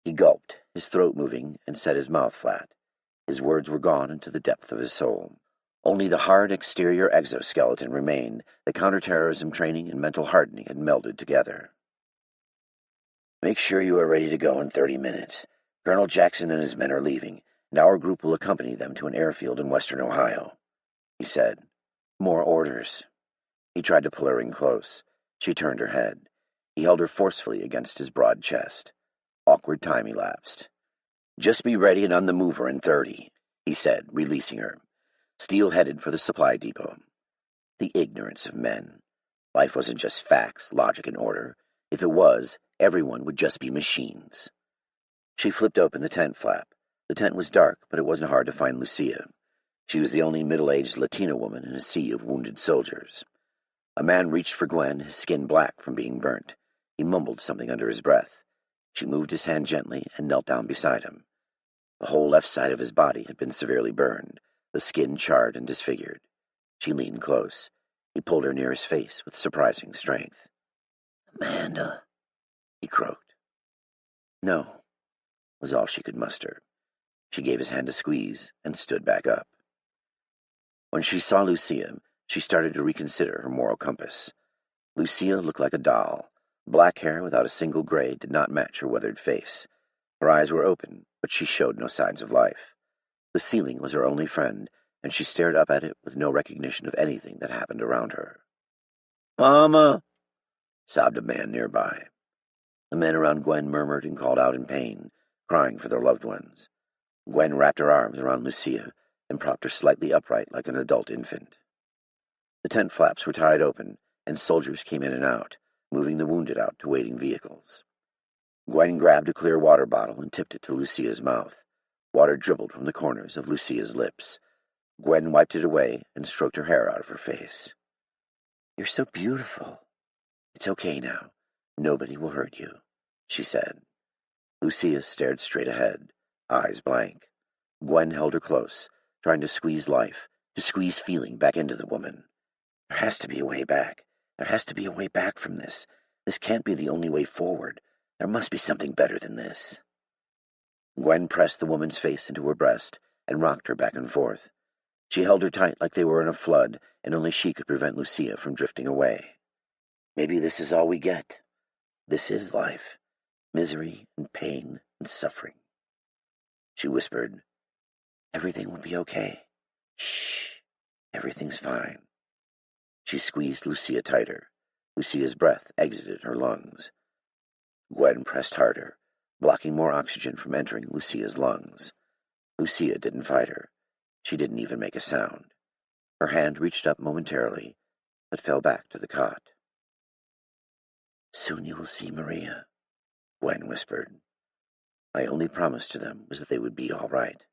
S1: He gulped, his throat moving, and set his mouth flat. His words were gone into the depth of his soul. Only the hard exterior exoskeleton remained. The counterterrorism training and mental hardening had melded together. "Make sure you are ready to go in 30 minutes. Colonel Jackson and his men are leaving, and our group will accompany them to an airfield in western Ohio," he said. "More orders." He tried to pull her in close. She turned her head. He held her forcefully against his broad chest. Awkward time elapsed. "Just be ready and on the mover in 30, he said, releasing her. Steele headed for the supply depot. The ignorance of men. Life wasn't just facts, logic, and order. If it was, everyone would just be machines. She flipped open the tent flap. The tent was dark, but it wasn't hard to find Lucia. She was the only middle-aged Latina woman in a sea of wounded soldiers. A man reached for Gwen, his skin black from being burnt. He mumbled something under his breath. She moved his hand gently and knelt down beside him. The whole left side of his body had been severely burned, the skin charred and disfigured. She leaned close. He pulled her near his face with surprising strength. "Amanda," he croaked. "No," was all she could muster. She gave his hand a squeeze and stood back up. When she saw Lucia, she started to reconsider her moral compass. Lucia looked like a doll. Black hair without a single gray did not match her weathered face. Her eyes were open, but she showed no signs of life. The ceiling was her only friend, and she stared up at it with no recognition of anything that happened around her. "Mama!" sobbed a man nearby. The men around Gwen murmured and called out in pain, crying for their loved ones. Gwen wrapped her arms around Lucia and propped her slightly upright like an adult infant. The tent flaps were tied open, and soldiers came in and out, moving the wounded out to waiting vehicles. Gwen grabbed a clear water bottle and tipped it to Lucia's mouth. Water dribbled from the corners of Lucia's lips. Gwen wiped it away and stroked her hair out of her face. "You're so beautiful. It's okay now. Nobody will hurt you," she said. Lucia stared straight ahead, eyes blank. Gwen held her close, trying to squeeze life, to squeeze feeling back into the woman. "There has to be a way back. There has to be a way back from this. This can't be the only way forward. There must be something better than this." Gwen pressed the woman's face into her breast and rocked her back and forth. She held her tight like they were in a flood, and only she could prevent Lucia from drifting away. "Maybe this is all we get. This is life. Misery and pain and suffering." She whispered, "Everything will be okay. Shh. Everything's fine." She squeezed Lucia tighter. Lucia's breath exited her lungs. Gwen pressed harder. blocking more oxygen from entering Lucia's lungs. Lucia didn't fight her. She didn't even make a sound. Her hand reached up momentarily, but fell back to the cot. "Soon you will see Maria," Gwen whispered. "My only promise to them was that they would be all right.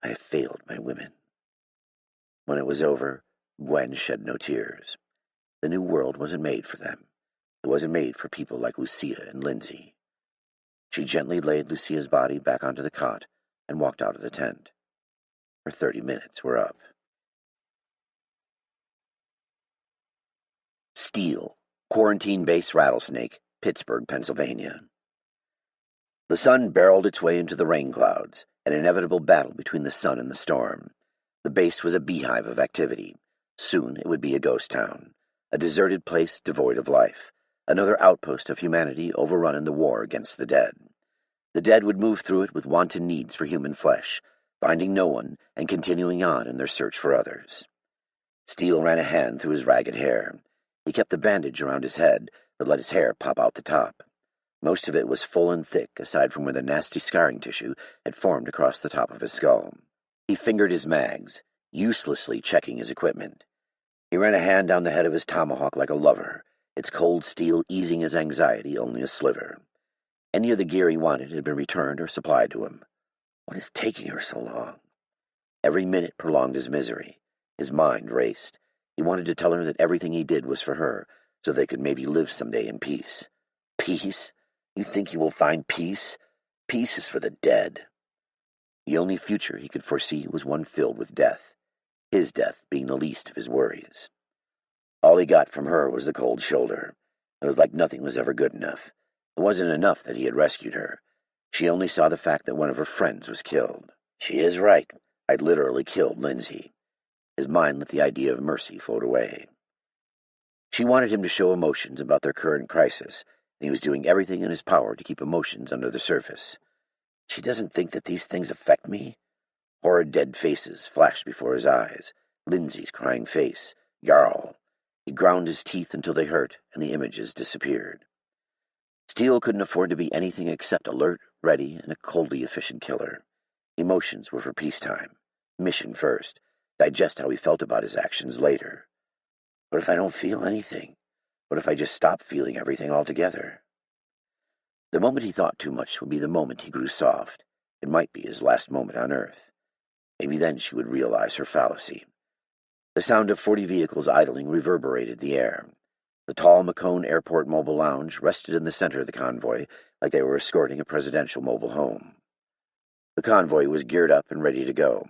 S1: I have failed my women." When it was over, Gwen shed no tears. The new world wasn't made for them. It wasn't made for people like Lucia and Lindsay. She gently laid Lucia's body back onto the cot and walked out of the tent. Her 30 minutes were up. Steel, Quarantine Base Rattlesnake, Pittsburgh, Pennsylvania. The sun barreled its way into the rain clouds, an inevitable battle between the sun and the storm. The base was a beehive of activity. Soon it would be a ghost town, a deserted place devoid of life, another outpost of humanity overrun in the war against the dead. The dead would move through it with wanton needs for human flesh, finding no one and continuing on in their search for others. Steele ran a hand through his ragged hair. He kept the bandage around his head, but let his hair pop out the top. Most of it was full and thick, aside from where the nasty scarring tissue had formed across the top of his skull. He fingered his mags, uselessly checking his equipment. He ran a hand down the head of his tomahawk like a lover, its cold steel easing his anxiety only a sliver. Any of the gear he wanted had been returned or supplied to him. What is taking her so long? Every minute prolonged his misery. His mind raced. He wanted to tell her that everything he did was for her, so they could maybe live someday in peace. Peace? You think you will find peace? Peace is for the dead. The only future he could foresee was one filled with death, his death being the least of his worries. All he got from her was the cold shoulder. It was like nothing was ever good enough. It wasn't enough that he had rescued her. She only saw the fact that one of her friends was killed. She is right. I'd literally killed Lindsay. His mind let the idea of mercy float away. She wanted him to show emotions about their current crisis, and he was doing everything in his power to keep emotions under the surface. She doesn't think that these things affect me? Horrid dead faces flashed before his eyes. Lindsay's crying face. Jarl. He ground his teeth until they hurt, and the images disappeared. Steele couldn't afford to be anything except alert, ready, and a coldly efficient killer. Emotions were for peacetime. Mission first. Digest how he felt about his actions later. What if I don't feel anything? What if I just stop feeling everything altogether? The moment he thought too much would be the moment he grew soft. It might be his last moment on Earth. Maybe then she would realize her fallacy. The sound of 40 vehicles idling reverberated the air. The tall Macomb Airport Mobile Lounge rested in the center of the convoy like they were escorting a presidential mobile home. The convoy was geared up and ready to go.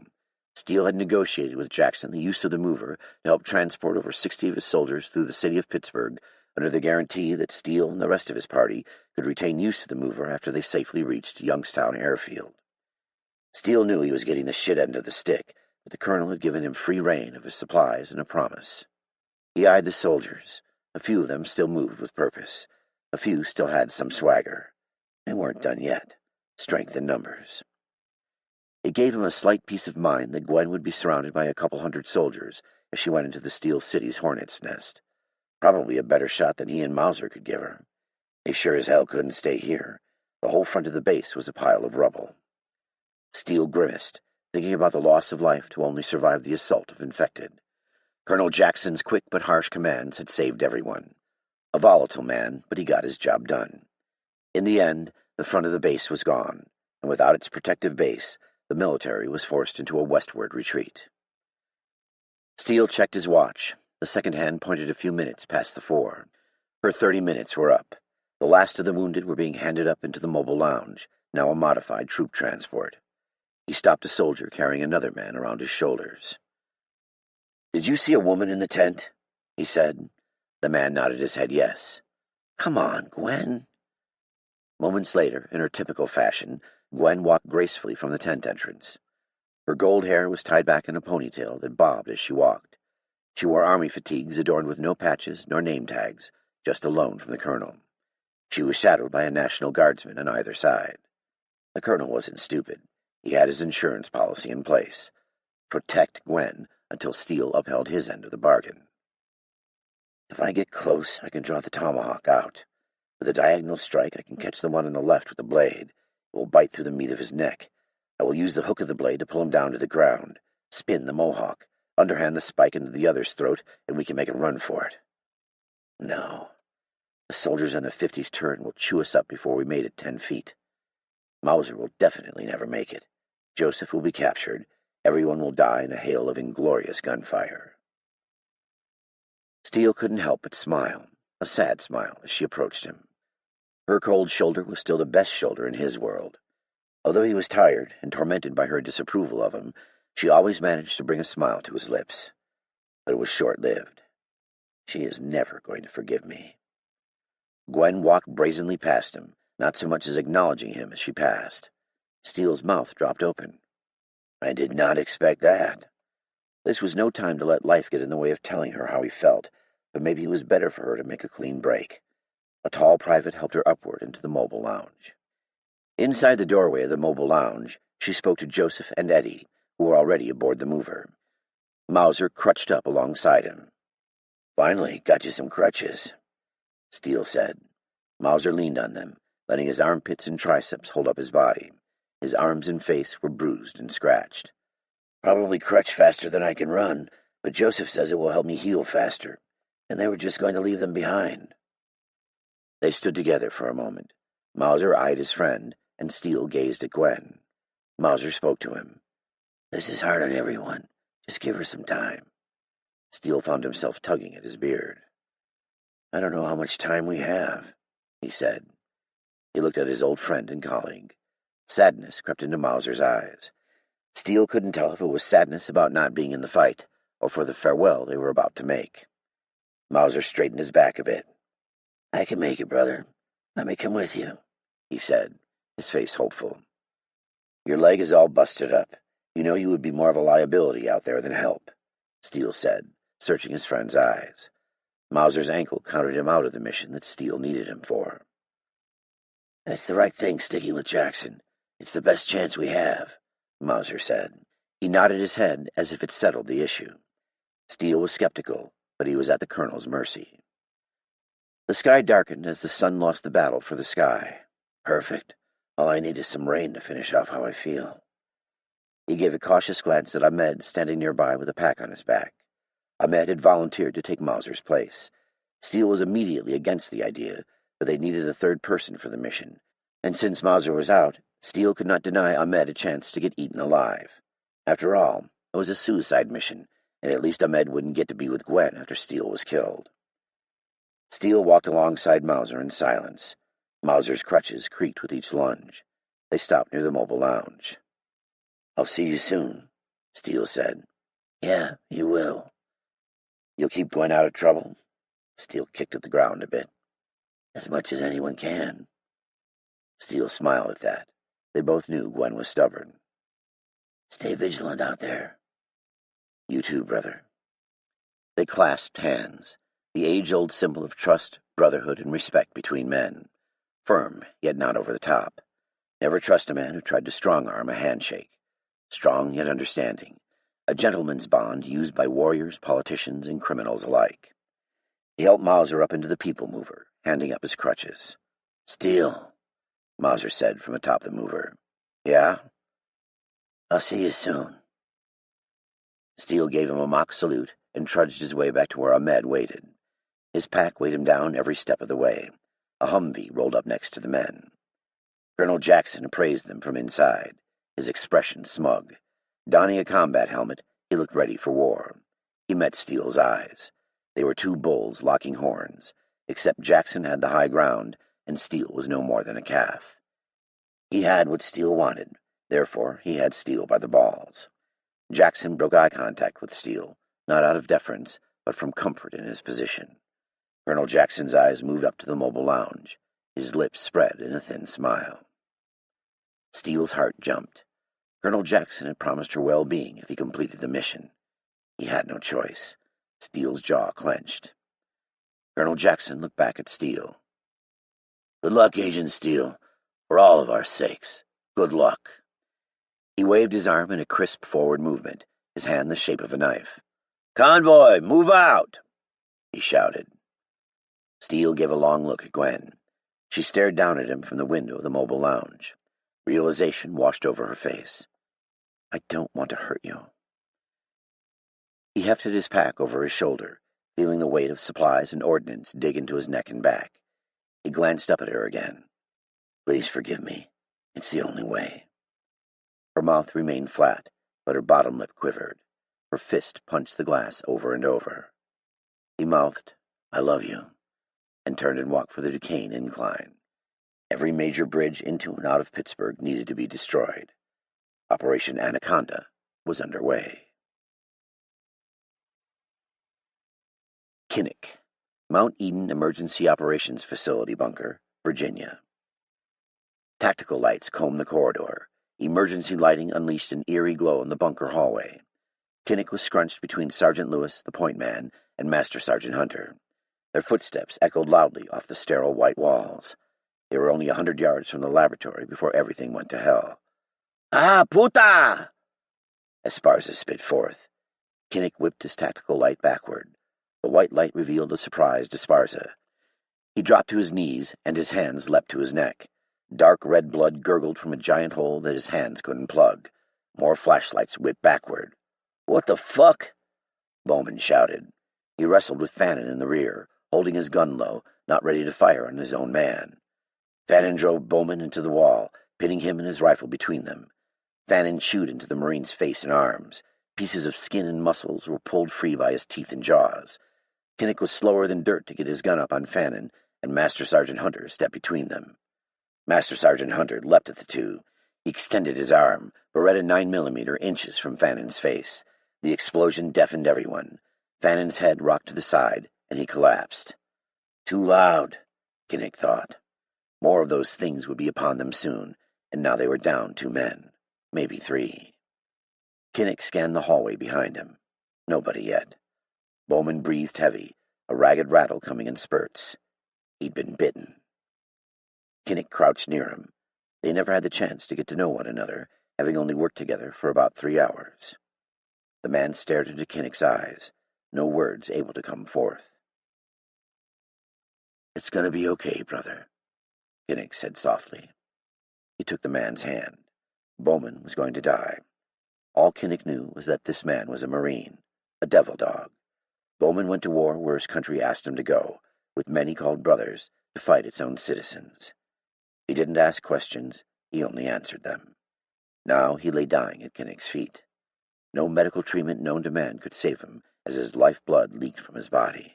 S1: Steele had negotiated with Jackson the use of the mover to help transport over 60 of his soldiers through the city of Pittsburgh under the guarantee that Steele and the rest of his party could retain use of the mover after they safely reached Youngstown Airfield. Steele knew he was getting the shit end of the stick, but the colonel had given him free rein of his supplies and a promise. He eyed the soldiers. A few of them still moved with purpose. A few still had some swagger. They weren't done yet. Strength in numbers. It gave him a slight peace of mind that Gwen would be surrounded by a couple hundred soldiers as she went into the Steel City's hornet's nest. Probably a better shot than he and Mauser could give her. They sure as hell couldn't stay here. The whole front of the base was a pile of rubble. Steele grimaced, thinking about the loss of life to only survive the assault of infected. Colonel Jackson's quick but harsh commands had saved everyone. A volatile man, but he got his job done. In the end, the front of the base was gone, and without its protective base, the military was forced into a westward retreat. Steele checked his watch. The second hand pointed a few minutes past the 4. Her 30 minutes were up. The last of the wounded were being handed up into the mobile lounge, now a modified troop transport. He stopped a soldier carrying another man around his shoulders. "Did you see a woman in the tent?" he said. The man nodded his head yes. "Come on, Gwen." Moments later, in her typical fashion, Gwen walked gracefully from the tent entrance. Her gold hair was tied back in a ponytail that bobbed as she walked. She wore army fatigues adorned with no patches nor name tags, just a loan from the colonel. She was shadowed by a National Guardsman on either side. The colonel wasn't stupid. He had his insurance policy in place. Protect Gwen until Steele upheld his end of the bargain. "If I get close, I can draw the tomahawk out. With a diagonal strike, I can catch the one on the left with the blade. It will bite through the meat of his neck. I will use the hook of the blade to pull him down to the ground, spin the mohawk, underhand the spike into the other's throat, and we can make a run for it. No. The soldiers on the 50's turn will chew us up before we made it 10 feet. Mauser will definitely never make it. Joseph will be captured. Everyone will die in a hail of inglorious gunfire. Steele couldn't help but smile, a sad smile, as she approached him. Her cold shoulder was still the best shoulder in his world. Although he was tired and tormented by her disapproval of him, she always managed to bring a smile to his lips. But it was short-lived. She is never going to forgive me. Gwen walked brazenly past him, not so much as acknowledging him as she passed. Steele's mouth dropped open. I did not expect that. This was no time to let life get in the way of telling her how he felt, but maybe it was better for her to make a clean break. A tall private helped her upward into the mobile lounge. Inside the doorway of the mobile lounge, she spoke to Joseph and Eddie, who were already aboard the mover. Mauser crutched up alongside him. Finally, got you some crutches, Steele said. Mauser leaned on them, letting his armpits and triceps hold up his body. His arms and face were bruised and scratched. Probably crutch faster than I can run, but Joseph says it will help me heal faster, and they were just going to leave them behind. They stood together for a moment. Mauser eyed his friend, and Steele gazed at Gwen. Mauser spoke to him. This is hard on everyone. Just give her some time. Steele found himself tugging at his beard. I don't know how much time we have, he said. He looked at his old friend and colleague. Sadness crept into Mauser's eyes. Steele couldn't tell if it was sadness about not being in the fight, or for the farewell they were about to make. Mauser straightened his back a bit. I can make it, brother. Let me come with you, he said, his face hopeful. Your leg is all busted up. You know you would be more of a liability out there than help, Steele said, searching his friend's eyes. Mauser's ankle counted him out of the mission that Steele needed him for. That's the right thing, sticking with Jackson. It's the best chance we have, Mauser said. He nodded his head as if it settled the issue. Steele was skeptical, but he was at the colonel's mercy. The sky darkened as the sun lost the battle for the sky. Perfect. All I need is some rain to finish off how I feel. He gave a cautious glance at Ahmed standing nearby with a pack on his back. Ahmed had volunteered to take Mauser's place. Steele was immediately against the idea, but they needed a third person for the mission, and since Mauser was out, Steele could not deny Ahmed a chance to get eaten alive. After all, it was a suicide mission, and at least Ahmed wouldn't get to be with Gwen after Steele was killed. Steele walked alongside Mauser in silence. Mauser's crutches creaked with each lunge. They stopped near the mobile lounge. I'll see you soon, Steele said. Yeah, you will. You'll keep Gwen out of trouble? Steele kicked at the ground a bit. As much as anyone can. Steele smiled at that. They both knew Gwen was stubborn. Stay vigilant out there. You too, brother. They clasped hands, the age-old symbol of trust, brotherhood, and respect between men. Firm, yet not over the top. Never trust a man who tried to strong-arm a handshake. Strong yet understanding. A gentleman's bond used by warriors, politicians, and criminals alike. He helped Mauser up into the people mover, handing up his crutches. Steele, Mauser said from atop the mover. Yeah? I'll see you soon. Steele gave him a mock salute and trudged his way back to where Ahmed waited. His pack weighed him down every step of the way. A Humvee rolled up next to the men. Colonel Jackson appraised them from inside, his expression smug. Donning a combat helmet, he looked ready for war. He met Steele's eyes. They were two bulls locking horns, except Jackson had the high ground, and Steele was no more than a calf. He had what Steele wanted, therefore he had Steele by the balls. Jackson broke eye contact with Steele, not out of deference, but from comfort in his position. Colonel Jackson's eyes moved up to the mobile lounge. His lips spread in a thin smile. Steele's heart jumped. Colonel Jackson had promised her well-being if he completed the mission. He had no choice. Steele's jaw clenched. Colonel Jackson looked back at Steele. Good luck, Agent Steele. For all of our sakes, good luck. He waved his arm in a crisp forward movement, his hand the shape of a knife. Convoy, move out! He shouted. Steele gave a long look at Gwen. She stared down at him from the window of the mobile lounge. Realization washed over her face. I don't want to hurt you. He hefted his pack over his shoulder, feeling the weight of supplies and ordnance dig into his neck and back. He glanced up at her again. Please forgive me. It's the only way. Her mouth remained flat, but her bottom lip quivered. Her fist punched the glass over and over. He mouthed, I love you, and turned and walked for the Duquesne incline. Every major bridge into and out of Pittsburgh needed to be destroyed. Operation Anaconda was underway. Kinnick, Mount Eden Emergency Operations Facility Bunker, Virginia. Tactical lights combed the corridor. Emergency lighting unleashed an eerie glow in the bunker hallway. Kinnick was scrunched between Sergeant Lewis, the point man, and Master Sergeant Hunter. Their footsteps echoed loudly off the sterile white walls. They were only 100 yards from the laboratory before everything went to hell. Ah, puta! Esparza spit forth. Kinnick whipped his tactical light backward. The white light revealed a surprised Esparza. He dropped to his knees, and his hands leapt to his neck. Dark red blood gurgled from a giant hole that his hands couldn't plug. More flashlights whipped backward. What the fuck? Bowman shouted. He wrestled with Fannin in the rear, holding his gun low, not ready to fire on his own man. Fannin drove Bowman into the wall, pitting him and his rifle between them. Fannin chewed into the Marine's face and arms. Pieces of skin and muscles were pulled free by his teeth and jaws. Kinnick was slower than dirt to get his gun up on Fannin, and Master Sergeant Hunter stepped between them. Master Sergeant Hunter leapt at the two. He extended his arm, Beretta 9mm inches from Fannin's face. The explosion deafened everyone. Fannin's head rocked to the side, and he collapsed. Too loud, Kinnick thought. More of those things would be upon them soon, and now they were down 2 men, maybe 3. Kinnick scanned the hallway behind him. Nobody yet. Bowman breathed heavy, a ragged rattle coming in spurts. He'd been bitten. Kinnick crouched near him. They never had the chance to get to know one another, having only worked together for about 3 hours. The man stared into Kinnick's eyes, no words able to come forth. It's going to be okay, brother, Kinnick said softly. He took the man's hand. Bowman was going to die. All Kinnick knew was that this man was a Marine, a devil dog. Bowman went to war where his country asked him to go, with men he called brothers, to fight its own citizens. He didn't ask questions, he only answered them. Now he lay dying at Kinnick's feet. No medical treatment known to man could save him as his lifeblood leaked from his body.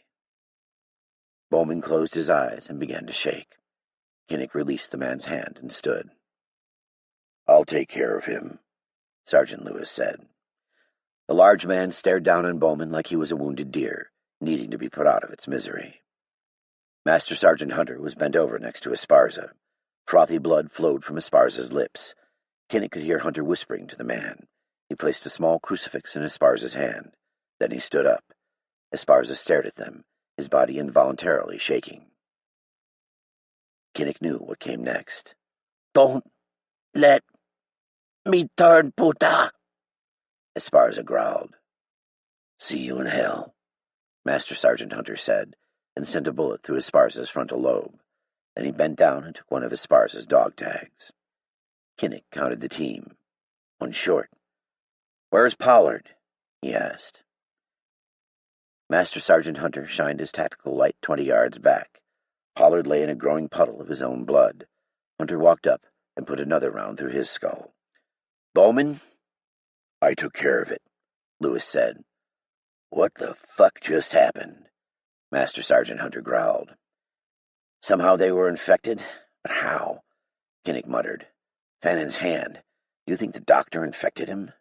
S1: Bowman closed his eyes and began to shake. Kinnick released the man's hand and stood. I'll take care of him, Sergeant Lewis said. The large man stared down on Bowman like he was a wounded deer, needing to be put out of its misery. Master Sergeant Hunter was bent over next to Esparza. Frothy blood flowed from Esparza's lips. Kinnick could hear Hunter whispering to the man. He placed a small crucifix in Esparza's hand. Then he stood up. Esparza stared at them, his body involuntarily shaking. Kinnick knew what came next. Don't let me turn, puta, Esparza growled. See you in hell, Master Sergeant Hunter said, and sent a bullet through Esparza's frontal lobe. Then he bent down and took one of Esparza's dog tags. Kinnick counted the team. 1 short. Where's Pollard? He asked. Master Sergeant Hunter shined his tactical light 20 yards back. Pollard lay in a growing puddle of his own blood. Hunter walked up and put another round through his skull. Bowman? I took care of it, Lewis said. What the fuck just happened? Master Sergeant Hunter growled. Somehow they were infected, but how? Kinnick muttered. Fannin's hand. You think the doctor infected him?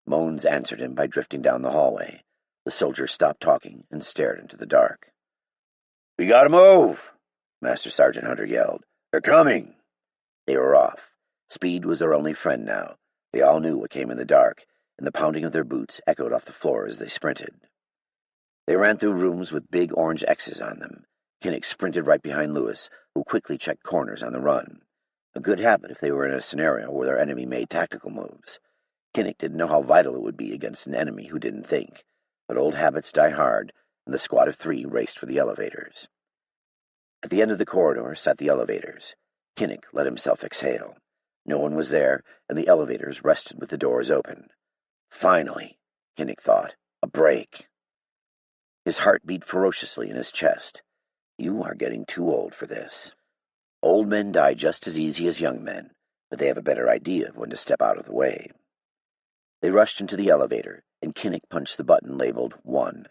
S1: Moans answered him by drifting down the hallway. The soldier stopped talking and stared into the dark. We gotta move, Master Sergeant Hunter yelled. They're coming. They were off. Speed was their only friend now. They all knew what came in the dark, and the pounding of their boots echoed off the floor as they sprinted. They ran through rooms with big orange X's on them. Kinnick sprinted right behind Lewis, who quickly checked corners on the run. A good habit if they were in a scenario where their enemy made tactical moves. Kinnick didn't know how vital it would be against an enemy who didn't think, but old habits die hard, and the squad of 3 raced for the elevators. At the end of the corridor sat the elevators. Kinnick let himself exhale. No one was there, and the elevators rested with the doors open. Finally, Kinnick thought, a break. His heart beat ferociously in his chest. You are getting too old for this. Old men die just as easy as young men, but they have a better idea of when to step out of the way. They rushed into the elevator, and Kinnick punched the button labeled 1.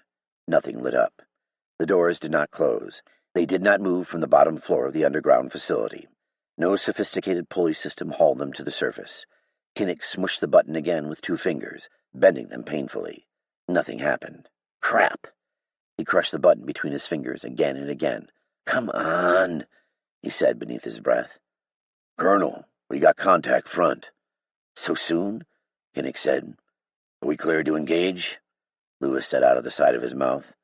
S1: Nothing lit up. The doors did not close. They did not move from the bottom floor of the underground facility. No sophisticated pulley system hauled them to the surface. Kinnick smushed the button again with 2 fingers, bending them painfully. Nothing happened. Crap! He crushed the button between his fingers again and again. Come on, he said beneath his breath. Colonel, we got contact front. So soon? Kinnick said. Are we clear to engage? Lewis said out of the side of his mouth.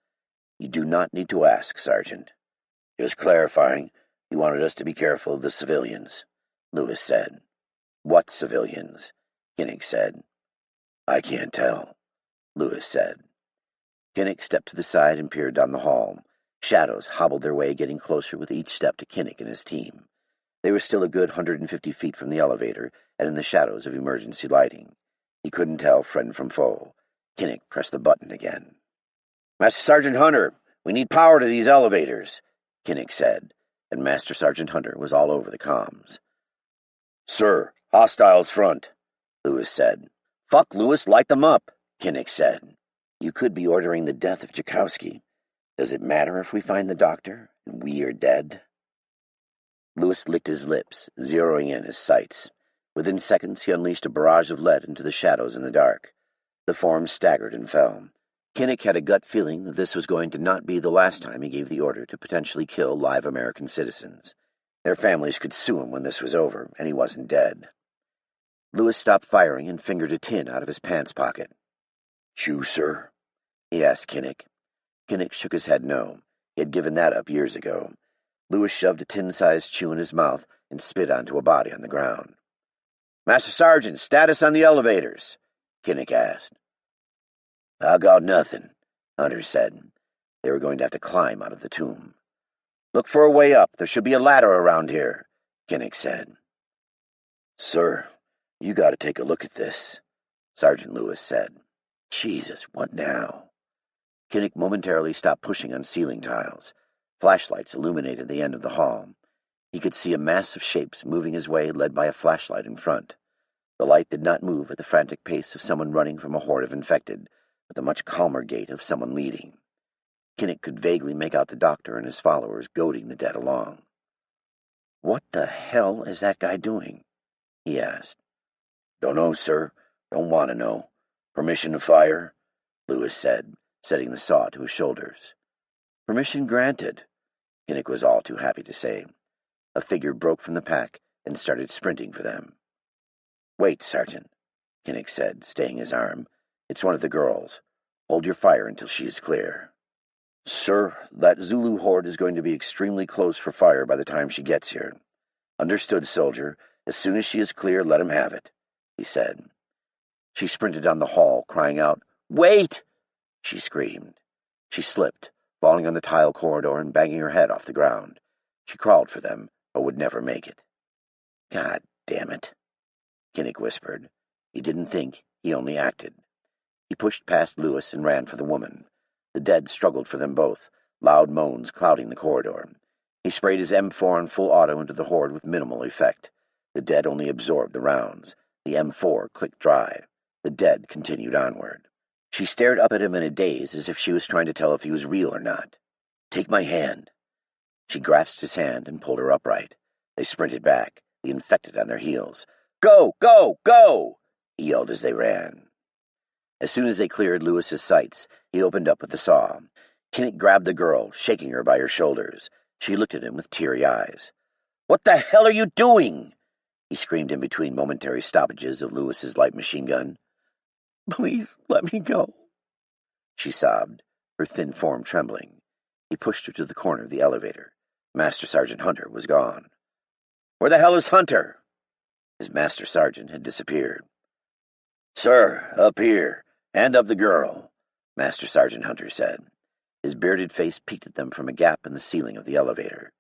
S1: You do not need to ask, Sergeant. Just clarifying, you wanted us to be careful of the civilians, Lewis said. What civilians? Kinnick said. I can't tell, Lewis said. Kinnick stepped to the side and peered down the hall. Shadows hobbled their way, getting closer with each step to Kinnick and his team. They were still a good 150 feet from the elevator and in the shadows of emergency lighting. He couldn't tell friend from foe. Kinnick pressed the button again. Master Sergeant Hunter, we need power to these elevators, Kinnick said, and Master Sergeant Hunter was all over the comms. Sir, hostiles front, Lewis said. Fuck, Lewis, light them up, Kinnick said. You could be ordering the death of Jakowski. Does it matter if we find the doctor and we are dead? Lewis licked his lips, zeroing in his sights. Within seconds, he unleashed a barrage of lead into the shadows in the dark. The forms staggered and fell. Kinnick had a gut feeling that this was going to not be the last time he gave the order to potentially kill live American citizens. Their families could sue him when this was over, and he wasn't dead. Lewis stopped firing and fingered a tin out of his pants pocket. Chew, sir? He asked Kinnick. Kinnick shook his head no. He had given that up years ago. Lewis shoved a tin-sized chew in his mouth and spit onto a body on the ground. Master Sergeant, status on the elevators, Kinnick asked. I got nothing, Hunter said. They were going to have to climb out of the tomb. Look for a way up. There should be a ladder around here, Kinnick said. Sir, you got to take a look at this, Sergeant Lewis said. Jesus, what now? Kinnick momentarily stopped pushing on ceiling tiles. Flashlights illuminated the end of the hall. He could see a mass of shapes moving his way, led by a flashlight in front. The light did not move at the frantic pace of someone running from a horde of infected, but the much calmer gait of someone leading. Kinnick could vaguely make out the doctor and his followers goading the dead along. What the hell is that guy doing? He asked. Don't know, sir. Don't want to know. Permission to fire? Lewis said, setting the saw to his shoulders. Permission granted, Kinnick was all too happy to say. A figure broke from the pack and started sprinting for them. Wait, Sergeant, Kinnick said, staying his arm. It's one of the girls. Hold your fire until she is clear. Sir, that Zulu horde is going to be extremely close for fire by the time she gets here. Understood, soldier. As soon as she is clear, let him have it, he said. She sprinted down the hall, crying out, Wait! She screamed. She slipped, falling on the tile corridor and banging her head off the ground. She crawled for them, but would never make it. God damn it, Kinnick whispered. He didn't think, he only acted. He pushed past Lewis and ran for the woman. The dead struggled for them both, loud moans clouding the corridor. He sprayed his M4 on full auto into the horde with minimal effect. The dead only absorbed the rounds. The M4 clicked dry. The dead continued onward. She stared up at him in a daze as if she was trying to tell if he was real or not. Take my hand. She grasped his hand and pulled her upright. They sprinted back, the infected on their heels. Go! Go! Go! He yelled as they ran. As soon as they cleared Lewis's sights, he opened up with the saw. Kinnick grabbed the girl, shaking her by her shoulders. She looked at him with teary eyes. What the hell are you doing? He screamed in between momentary stoppages of Lewis's light machine gun. Please let me go, she sobbed, her thin form trembling. He pushed her to the corner of the elevator. Master Sergeant Hunter was gone. Where the hell is Hunter? His Master Sergeant had disappeared. Sir, up here. Hand up the girl, Master Sergeant Hunter said. His bearded face peeked at them from a gap in the ceiling of the elevator.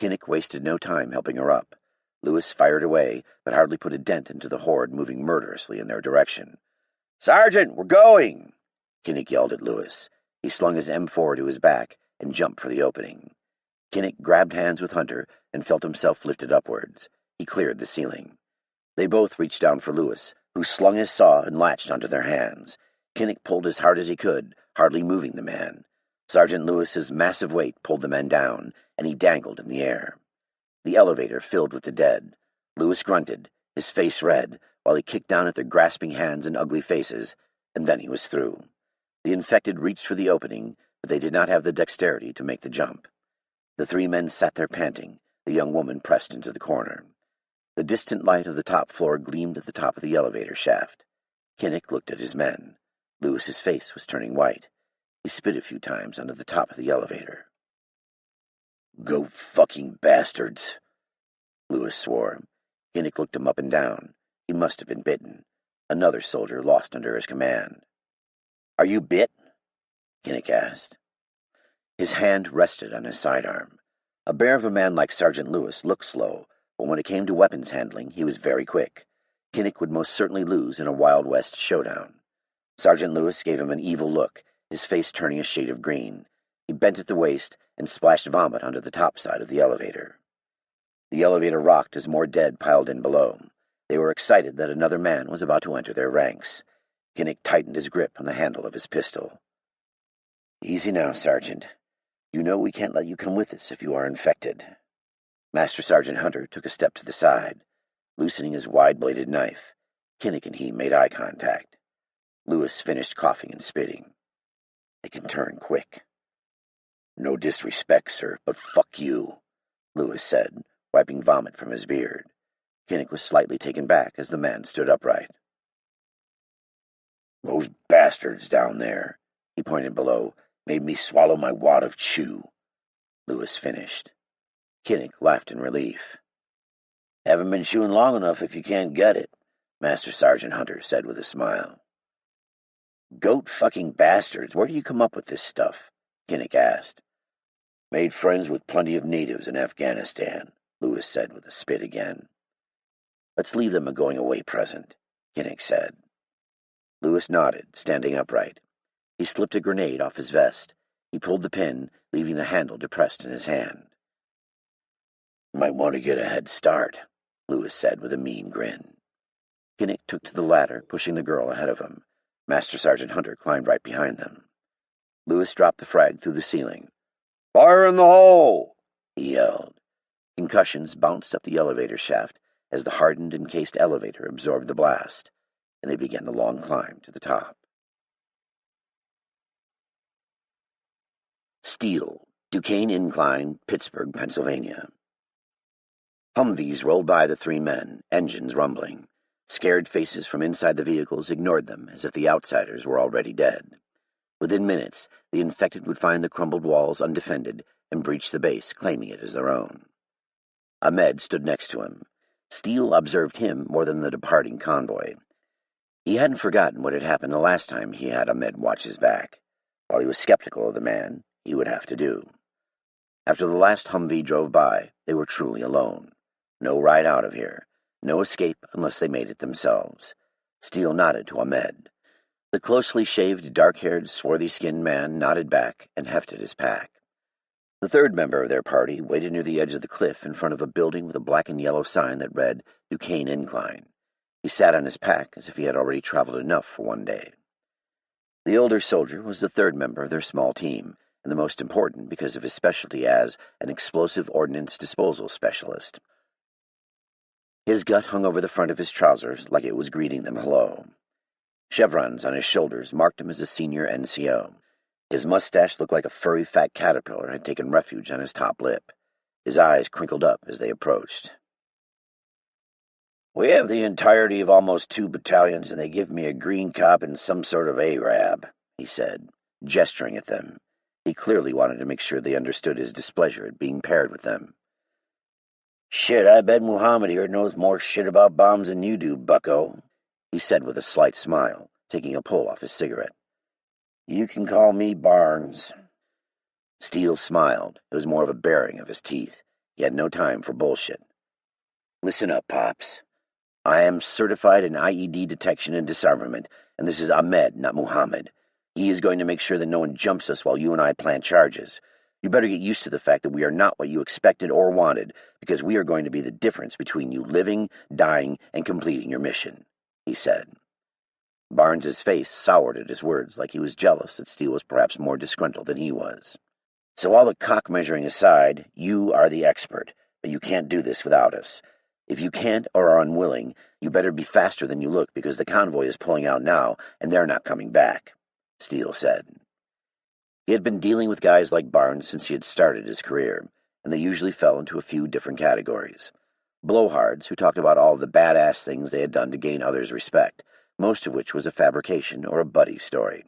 S1: Kinnick wasted no time helping her up. Lewis fired away, but hardly put a dent into the horde moving murderously in their direction. "Sergeant, we're going!" Kinnick yelled at Lewis. He slung his M4 to his back and jumped for the opening. Kinnick grabbed hands with Hunter and felt himself lifted upwards. He cleared the ceiling. They both reached down for Lewis, who slung his saw and latched onto their hands. Kinnick pulled as hard as he could, hardly moving the man. Sergeant Lewis's massive weight pulled the men down, and he dangled in the air. The elevator filled with the dead. Lewis grunted, his face red, while he kicked down at their grasping hands and ugly faces, and then he was through. The infected reached for the opening, but they did not have the dexterity to make the jump. The three men sat there panting, the young woman pressed into the corner. The distant light of the top floor gleamed at the top of the elevator shaft. Kinnick looked at his men. Lewis's face was turning white. He spit a few times onto the top of the elevator. "Go fucking bastards," Lewis swore. Kinnick looked him up and down. He must have been bitten. Another soldier lost under his command. "Are you bit?" Kinnick asked. His hand rested on his sidearm. A bear of a man like Sergeant Lewis looked slow, but when it came to weapons handling, he was very quick. Kinnick would most certainly lose in a Wild West showdown. Sergeant Lewis gave him an evil look, his face turning a shade of green. He bent at the waist and splashed vomit onto the top side of the elevator. The elevator rocked as more dead piled in below. They were excited that another man was about to enter their ranks. Kinnick tightened his grip on the handle of his pistol. "Easy now, Sergeant. You know we can't let you come with us if you are infected." Master Sergeant Hunter took a step to the side, loosening his wide-bladed knife. Kinnick and he made eye contact. Lewis finished coughing and spitting. "They can turn quick." "No disrespect, sir, but fuck you," Lewis said, wiping vomit from his beard. Kinnick was slightly taken back as the man stood upright. "Those bastards down there," he pointed below, "made me swallow my wad of chew." Lewis finished. Kinnick laughed in relief. "Haven't been chewing long enough if you can't get it," Master Sergeant Hunter said with a smile. "Goat fucking bastards, where do you come up with this stuff?" Kinnick asked. "Made friends with plenty of natives in Afghanistan," Lewis said with a spit again. "Let's leave them a going-away present," Kinnick said. Lewis nodded, standing upright. He slipped a grenade off his vest. He pulled the pin, leaving the handle depressed in his hand. "Might want to get a head start," Lewis said with a mean grin. Kinnick took to the ladder, pushing the girl ahead of him. Master Sergeant Hunter climbed right behind them. Lewis dropped the frag through the ceiling. "Fire in the hole!" he yelled. Concussions bounced up the elevator shaft as the hardened, encased elevator absorbed the blast, and they began the long climb to the top. Steel, Duquesne Incline, Pittsburgh, Pennsylvania. Humvees rolled by the three men, engines rumbling. Scared faces from inside the vehicles ignored them as if the outsiders were already dead. Within minutes, the infected would find the crumbled walls undefended and breach the base, claiming it as their own. Ahmed stood next to him. Steele observed him more than the departing convoy. He hadn't forgotten what had happened the last time he had Ahmed watch his back. While he was skeptical of the man, he would have to do. After the last Humvee drove by, they were truly alone. No ride out of here. No escape unless they made it themselves. Steele nodded to Ahmed. The closely shaved, dark-haired, swarthy-skinned man nodded back and hefted his pack. The third member of their party waited near the edge of the cliff in front of a building with a black and yellow sign that read Duquesne Incline. He sat on his pack as if he had already traveled enough for one day. The older soldier was the third member of their small team, and the most important because of his specialty as an explosive ordnance disposal specialist. His gut hung over the front of his trousers like it was greeting them hello. Chevrons on his shoulders marked him as a senior NCO. His mustache looked like a furry fat caterpillar had taken refuge on his top lip. His eyes crinkled up as they approached. "We have the entirety of almost 2 battalions, and they give me a green cop and some sort of Arab," he said, gesturing at them. He clearly wanted to make sure they understood his displeasure at being paired with them. "Shit, I bet Muhammad here knows more shit about bombs than you do, bucko," he said with a slight smile, taking a pull off his cigarette. "You can call me Barnes." Steele smiled. It was more of a baring of his teeth. He had no time for bullshit. Listen up, Pops. I am certified in IED detection and disarmament, and this is Ahmed, not Muhammad. He is going to make sure that no one jumps us while you and I plant charges. You better get used to the fact that we are not what you expected or wanted, because we are going to be the difference between you living, dying, and completing your mission, he said. Barnes's face soured at his words, like he was jealous that Steele was perhaps more disgruntled than he was. So all the cock-measuring aside, you are the expert, but you can't do this without us. If you can't or are unwilling, you better be faster than you look, because the convoy is pulling out now, and they're not coming back, Steele said. He had been dealing with guys like Barnes since he had started his career, and they usually fell into a few different categories. Blowhards who talked about all the badass things they had done to gain others' respect, most of which was a fabrication or a buddy story.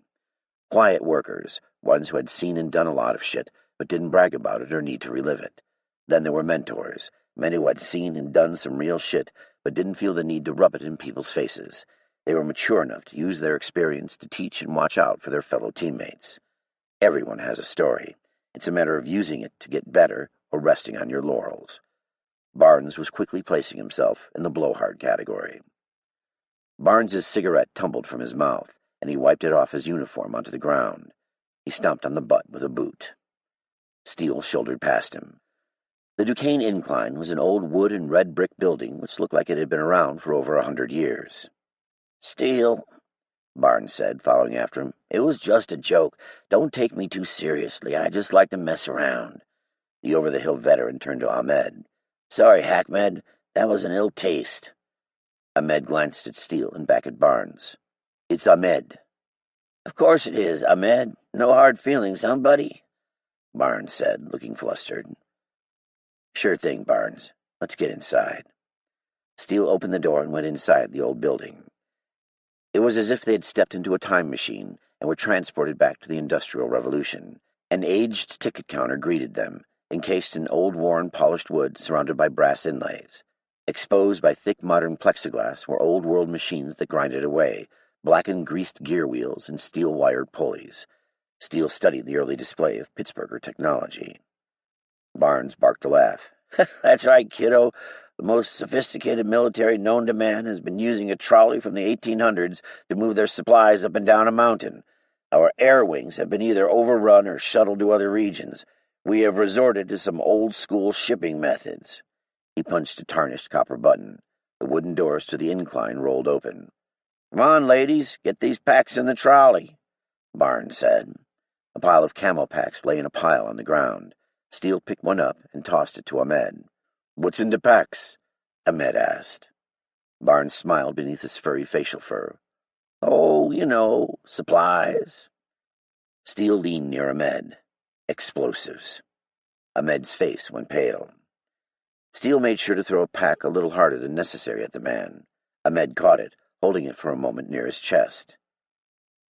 S1: Quiet workers, ones who had seen and done a lot of shit, but didn't brag about it or need to relive it. Then there were mentors, men who had seen and done some real shit, but didn't feel the need to rub it in people's faces. They were mature enough to use their experience to teach and watch out for their fellow teammates. Everyone has a story. It's a matter of using it to get better or resting on your laurels. Barnes was quickly placing himself in the blowhard category. Barnes's cigarette tumbled from his mouth, and he wiped it off his uniform onto the ground. He stomped on the butt with a boot. Steele shouldered past him. The Duquesne Incline was an old wood and red brick building which looked like it had been around for over 100 years. "Steele," Barnes said, following after him, "it was just a joke. Don't take me too seriously. I just like to mess around." The over-the-hill veteran turned to Ahmed. "Sorry, Hackmed. That was an ill taste." Ahmed glanced at Steele and back at Barnes. "It's Ahmed." "Of course it is, Ahmed. No hard feelings, huh, buddy?" Barnes said, looking flustered. "Sure thing, Barnes. Let's get inside." Steele opened the door and went inside the old building. It was as if they had stepped into a time machine and were transported back to the Industrial Revolution. An aged ticket counter greeted them, encased in old worn polished wood surrounded by brass inlays. Exposed by thick modern plexiglass were old-world machines that grinded away, blackened greased gear wheels and steel-wired pulleys. Steele studied the early display of Pittsburgher technology. Barnes barked a laugh. "That's right, kiddo. The most sophisticated military known to man has been using a trolley from the 1800s to move their supplies up and down a mountain. Our air wings have been either overrun or shuttled to other regions. We have resorted to some old-school shipping methods." He punched a tarnished copper button. The wooden doors to the incline rolled open. "Come on, ladies, get these packs in the trolley," Barnes said. A pile of camel packs lay in a pile on the ground. Steele picked one up and tossed it to Ahmed. "What's in the packs?" Ahmed asked. Barnes smiled beneath his furry facial fur. "Oh, you know, supplies." Steele leaned near Ahmed. "Explosives." Ahmed's face went pale. Steele made sure to throw a pack a little harder than necessary at the man. Ahmed caught it, holding it for a moment near his chest.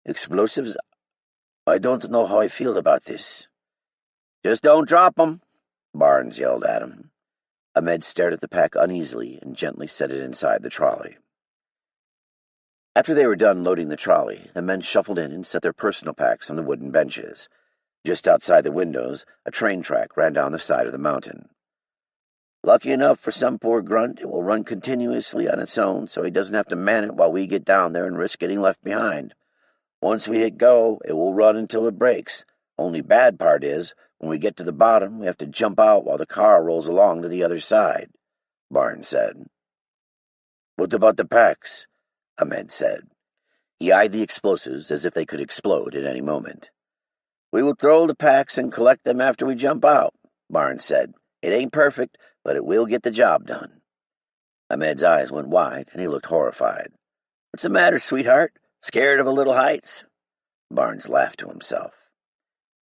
S1: "Explosives? I don't know how I feel about this." "Just don't drop 'em," Barnes yelled at him. Ahmed stared at the pack uneasily and gently set it inside the trolley. After they were done loading the trolley, the men shuffled in and set their personal packs on the wooden benches. Just outside the windows, a train track ran down the side of the mountain. "Lucky enough for some poor grunt, it will run continuously on its own, so he doesn't have to man it while we get down there and risk getting left behind. Once we hit go, it will run until it breaks. Only bad part is, when we get to the bottom, we have to jump out while the car rolls along to the other side," Barnes said. "What about the packs?" Ahmed said. He eyed the explosives as if they could explode at any moment. "We will throw the packs and collect them after we jump out," Barnes said. "It ain't perfect, but it will get the job done." Ahmed's eyes went wide, and he looked horrified. "What's the matter, sweetheart? Scared of a little heights?" Barnes laughed to himself.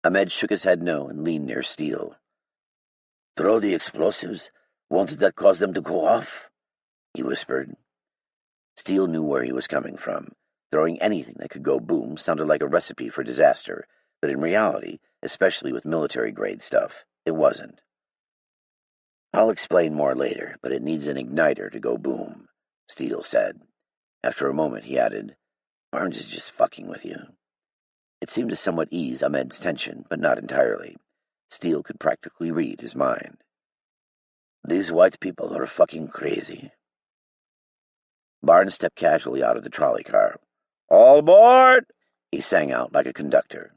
S1: Ahmed shook his head no and leaned near Steele. "Throw the explosives? Won't that cause them to go off?" he whispered. Steele knew where he was coming from. Throwing anything that could go boom sounded like a recipe for disaster, but in reality, especially with military-grade stuff, it wasn't. "I'll explain more later, but it needs an igniter to go boom," Steele said. After a moment, he added, "Barnes is just fucking with you." It seemed to somewhat ease Ahmed's tension, but not entirely. Steele could practically read his mind. These white people are fucking crazy. Barnes stepped casually out of the trolley car. All aboard! He sang out like a conductor.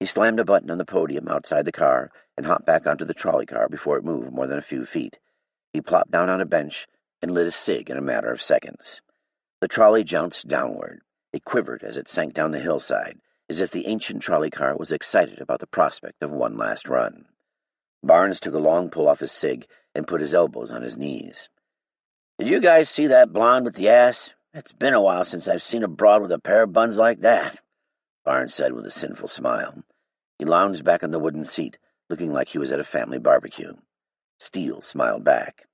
S1: He slammed a button on the podium outside the car and hopped back onto the trolley car before it moved more than a few feet. He plopped down on a bench and lit a cig in a matter of seconds. The trolley jounced downward. It quivered as it sank down the hillside, as if the ancient trolley car was excited about the prospect of one last run. Barnes took a long pull off his cig and put his elbows on his knees. Did you guys see that blonde with the ass? It's been a while since I've seen a broad with a pair of buns like that, Barnes said with a sinful smile. He lounged back on the wooden seat, looking like he was at a family barbecue. Steele smiled back.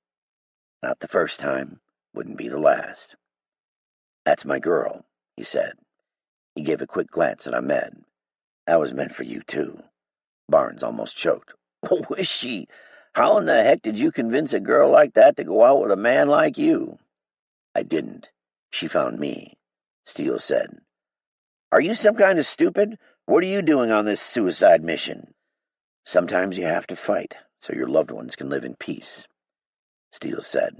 S1: Not the first time, wouldn't be the last. That's my girl, he said. He gave a quick glance at Ahmed. That was meant for you, too. Barnes almost choked. Oh, is she? How in the heck did you convince a girl like that to go out with a man like you? I didn't. She found me, Steele said. Are you some kind of stupid? What are you doing on this suicide mission? Sometimes you have to fight, so your loved ones can live in peace, Steele said.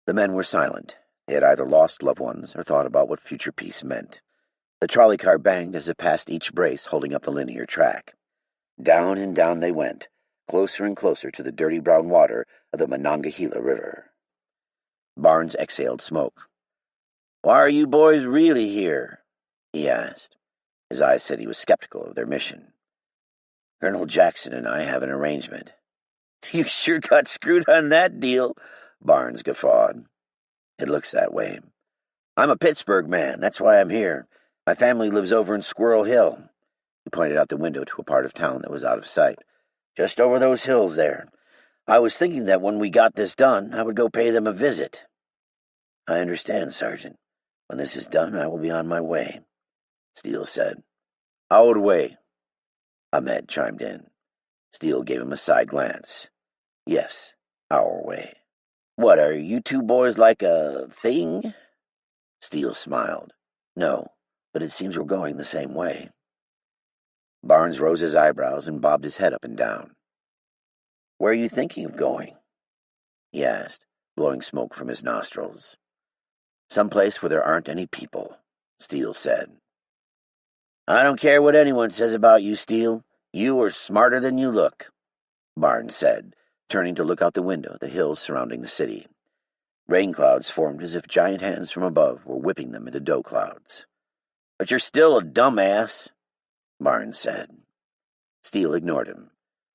S1: The men were silent. They had either lost loved ones or thought about what future peace meant. The trolley car banged as it passed each brace holding up the linear track. Down and down they went, closer and closer to the dirty brown water of the Monongahela River. Barnes exhaled smoke. Why are you boys really here? He asked. His eyes said he was skeptical of their mission. Colonel Jackson and I have an arrangement. You sure got screwed on that deal, Barnes guffawed. It looks that way. I'm a Pittsburgh man, that's why I'm here. My family lives over in Squirrel Hill. He pointed out the window to a part of town that was out of sight. Just over those hills there. I was thinking that when we got this done, I would go pay them a visit. I understand, Sergeant. When this is done, I will be on my way, Steele said. Our way, Ahmed chimed in. Steele gave him a side glance. Yes, our way. What, are you two boys like a thing? Steele smiled. No, but it seems we're going the same way. Barnes rose his eyebrows and bobbed his head up and down. Where are you thinking of going? He asked, blowing smoke from his nostrils. Someplace where there aren't any people, Steele said. I don't care what anyone says about you, Steele. You are smarter than you look, Barnes said, turning to look out the window at the hills surrounding the city. Rain clouds formed as if giant hands from above were whipping them into dough clouds. But you're still a dumbass, Barnes said. Steele ignored him.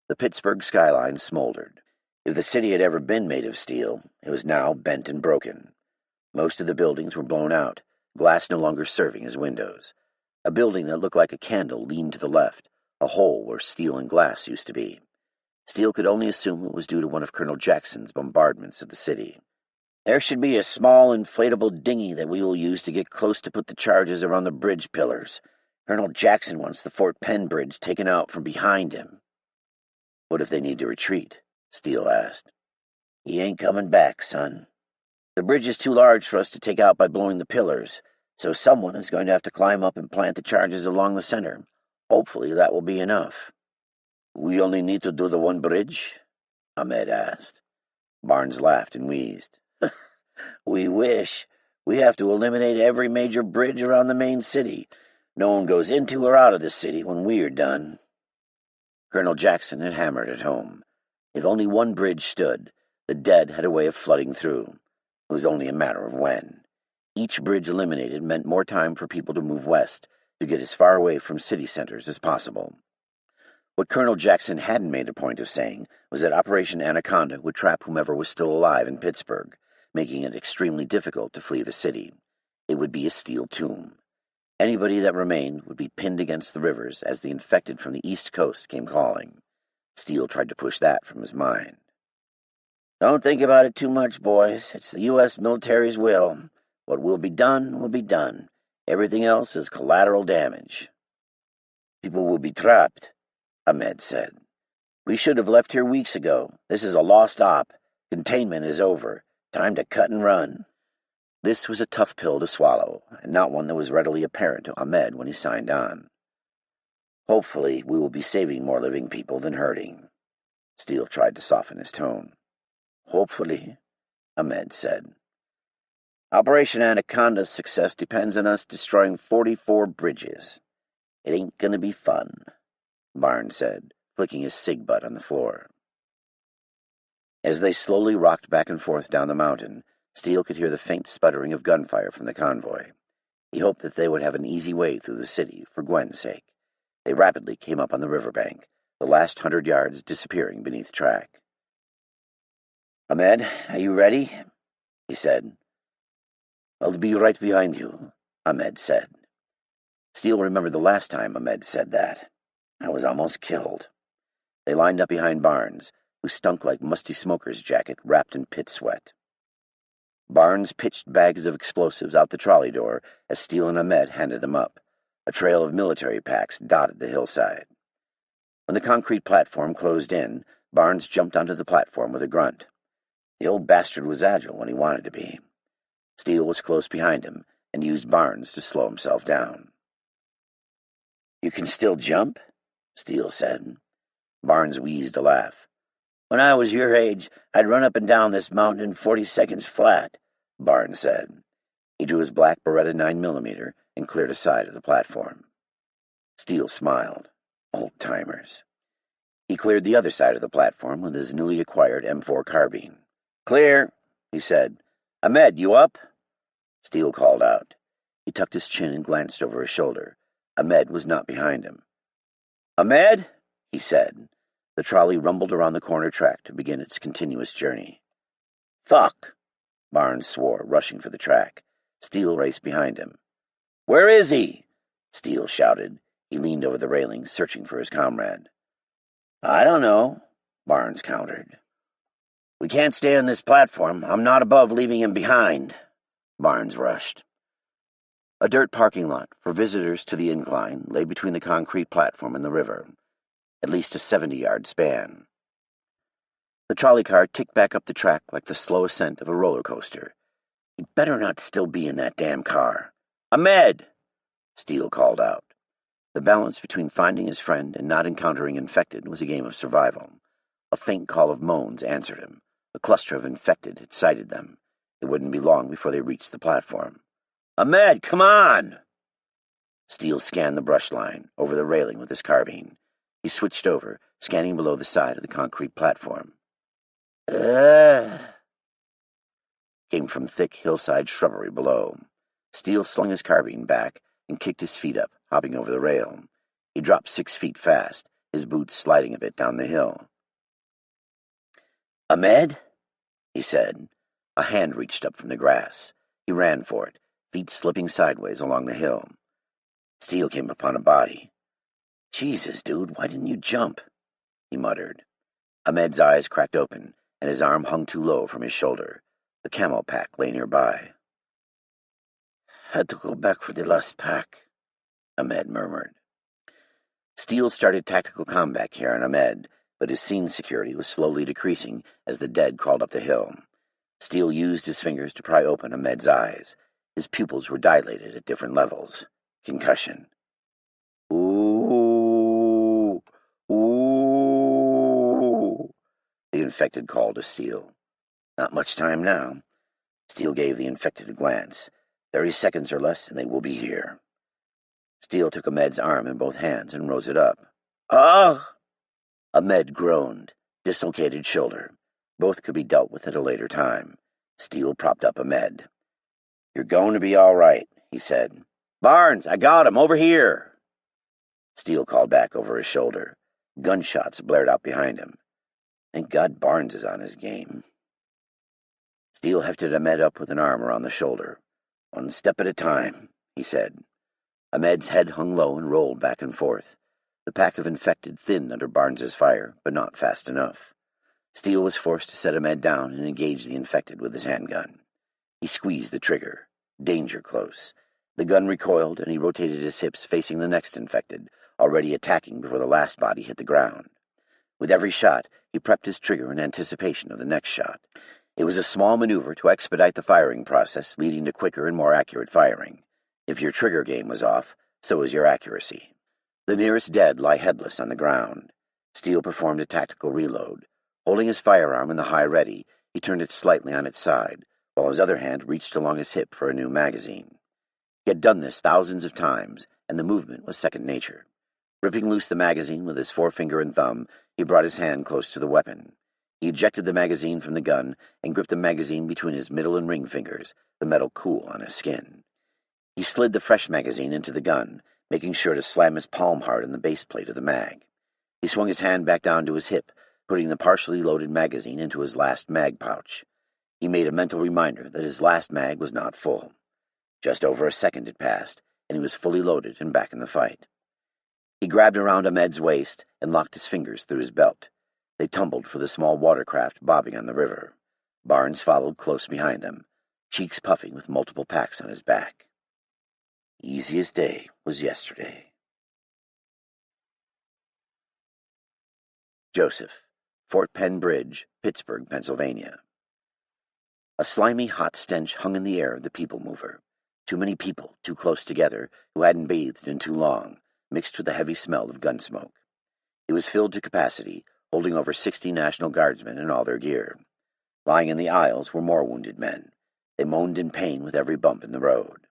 S1: The Pittsburgh skyline smoldered. If the city had ever been made of steel, it was now bent and broken. Most of the buildings were blown out, glass no longer serving as windows. A building that looked like a candle leaned to the left, a hole where steel and glass used to be. Steele could only assume it was due to one of Colonel Jackson's bombardments of the city. There should be a small inflatable dinghy that we will use to get close to put the charges around the bridge pillars. Colonel Jackson wants the Fort Penn Bridge taken out from behind him. What if they need to retreat? Steele asked. He ain't coming back, son. The bridge is too large for us to take out by blowing the pillars, so someone is going to have to climb up and plant the charges along the center. Hopefully that will be enough. We only need to do the one bridge? Ahmed asked. Barnes laughed and wheezed. We wish. We have to eliminate every major bridge around the main city. No one goes into or out of the city when we are done. Colonel Jackson had hammered at home. If only one bridge stood, the dead had a way of flooding through. It was only a matter of when. Each bridge eliminated meant more time for people to move west, to get as far away from city centers as possible. What Colonel Jackson hadn't made a point of saying was that Operation Anaconda would trap whomever was still alive in Pittsburgh, making it extremely difficult to flee the city. It would be a steel tomb. Anybody that remained would be pinned against the rivers as the infected from the East Coast came calling. Steele tried to push that from his mind. Don't think about it too much, boys. It's the U.S. military's will. What will be done will be done. Everything else is collateral damage. People will be trapped, Ahmed said. We should have left here weeks ago. This is a lost op. Containment is over. Time to cut and run. This was a tough pill to swallow, and not one that was readily apparent to Ahmed when he signed on. Hopefully, we will be saving more living people than hurting. Steele tried to soften his tone. Hopefully, Ahmed said. Operation Anaconda's success depends on us destroying 44 bridges. It ain't gonna be fun, Barnes said, flicking his cig butt on the floor. As they slowly rocked back and forth down the mountain, Steele could hear the faint sputtering of gunfire from the convoy. He hoped that they would have an easy way through the city, for Gwen's sake. They rapidly came up on the riverbank, the last 100 yards disappearing beneath the track. Ahmed, are you ready? He said. I'll be right behind you, Ahmed said. Steele remembered the last time Ahmed said that. I was almost killed. They lined up behind Barnes, who stunk like musty smoker's jacket wrapped in pit sweat. Barnes pitched bags of explosives out the trolley door as Steele and Ahmed handed them up. A trail of military packs dotted the hillside. When the concrete platform closed in, Barnes jumped onto the platform with a grunt. The old bastard was agile when he wanted to be. Steele was close behind him and used Barnes to slow himself down. You can still jump? Steele said. Barnes wheezed a laugh. When I was your age, I'd run up and down this mountain in 40 seconds flat, Barnes said. He drew his black Beretta 9mm and cleared a side of the platform. Steele smiled. Old-timers. He cleared the other side of the platform with his newly acquired M4 carbine. Clear, he said. Ahmed, you up? Steele called out. He tucked his chin and glanced over his shoulder. Ahmed was not behind him. Ahmed, he said. The trolley rumbled around the corner track to begin its continuous journey. Fuck, Barnes swore, rushing for the track. Steele raced behind him. Where is he? Steele shouted. He leaned over the railing, searching for his comrade. I don't know, Barnes countered. We can't stay on this platform. I'm not above leaving him behind. Barnes rushed. A dirt parking lot for visitors to the incline lay between the concrete platform and the river, at least a 70-yard span. The trolley car ticked back up the track like the slow ascent of a roller coaster. He'd better not still be in that damn car. Ahmed! Steele called out. The balance between finding his friend and not encountering infected was a game of survival. A faint call of moans answered him. A cluster of infected had sighted them. It wouldn't be long before they reached the platform. Ahmed, come on! Steele scanned the brush line, over the railing with his carbine. He switched over, scanning below the side of the concrete platform. Came from thick hillside shrubbery below. Steele slung his carbine back and kicked his feet up, hopping over the rail. He dropped 6 feet fast, his boots sliding a bit down the hill. Ahmed? He said. A hand reached up from the grass. He ran for it, feet slipping sideways along the hill. Steele came upon a body. Jesus, dude, why didn't you jump? He muttered. Ahmed's eyes cracked open, and his arm hung too low from his shoulder. The camo pack lay nearby. Had to go back for the last pack, Ahmed murmured. Steele started tactical combat here on Ahmed, but his scene security was slowly decreasing as the dead crawled up the hill. Steele used his fingers to pry open Ahmed's eyes. His pupils were dilated at different levels. Concussion. Ooh! Ooh! The infected called to Steele. Not much time now. Steele gave the infected a glance. 30 seconds or less, and they will be here. Steele took Ahmed's arm in both hands and rose it up. Ah! Ahmed groaned, dislocated shoulder. Both could be dealt with at a later time. Steele propped up Ahmed. You're going to be all right, he said. Barnes, I got him, over here. Steele called back over his shoulder. Gunshots blared out behind him. Thank God Barnes is on his game. Steele hefted Ahmed up with an arm around the shoulder. One step at a time, he said. Ahmed's head hung low and rolled back and forth. The pack of infected thinned under Barnes's fire, but not fast enough. Steele was forced to set Ahmed down and engage the infected with his handgun. He squeezed the trigger. Danger close. The gun recoiled, and he rotated his hips facing the next infected, already attacking before the last body hit the ground. With every shot, he prepped his trigger in anticipation of the next shot. It was a small maneuver to expedite the firing process, leading to quicker and more accurate firing. If your trigger game was off, so was your accuracy. The nearest dead lie headless on the ground. Steele performed a tactical reload. Holding his firearm in the high ready, He turned it slightly on its side, while his other hand reached along his hip for a new magazine. He had done this thousands of times, and the movement was second nature. Ripping loose the magazine with his forefinger and thumb, he brought his hand close to the weapon. He ejected the magazine from the gun and gripped the magazine between his middle and ring fingers, the metal cool on his skin. He slid the fresh magazine into the gun, making sure to slam his palm hard on the base plate of the mag. He swung his hand back down to his hip, putting the partially loaded magazine into his last mag pouch. He made a mental reminder that his last mag was not full. Just over a second had passed, and he was fully loaded and back in the fight. He grabbed around Ahmed's waist and locked his fingers through his belt. They tumbled for the small watercraft bobbing on the river. Barnes followed close behind them, cheeks puffing with multiple packs on his back. Easiest day was yesterday. Joseph, Fort Penn Bridge, Pittsburgh, Pennsylvania. A slimy, hot stench hung in the air of the people mover. Too many people, too close together, who hadn't bathed in too long, mixed with the heavy smell of gun smoke. It was filled to capacity, holding over 60 National Guardsmen in all their gear. Lying in the aisles were more wounded men. They moaned in pain with every bump in the road.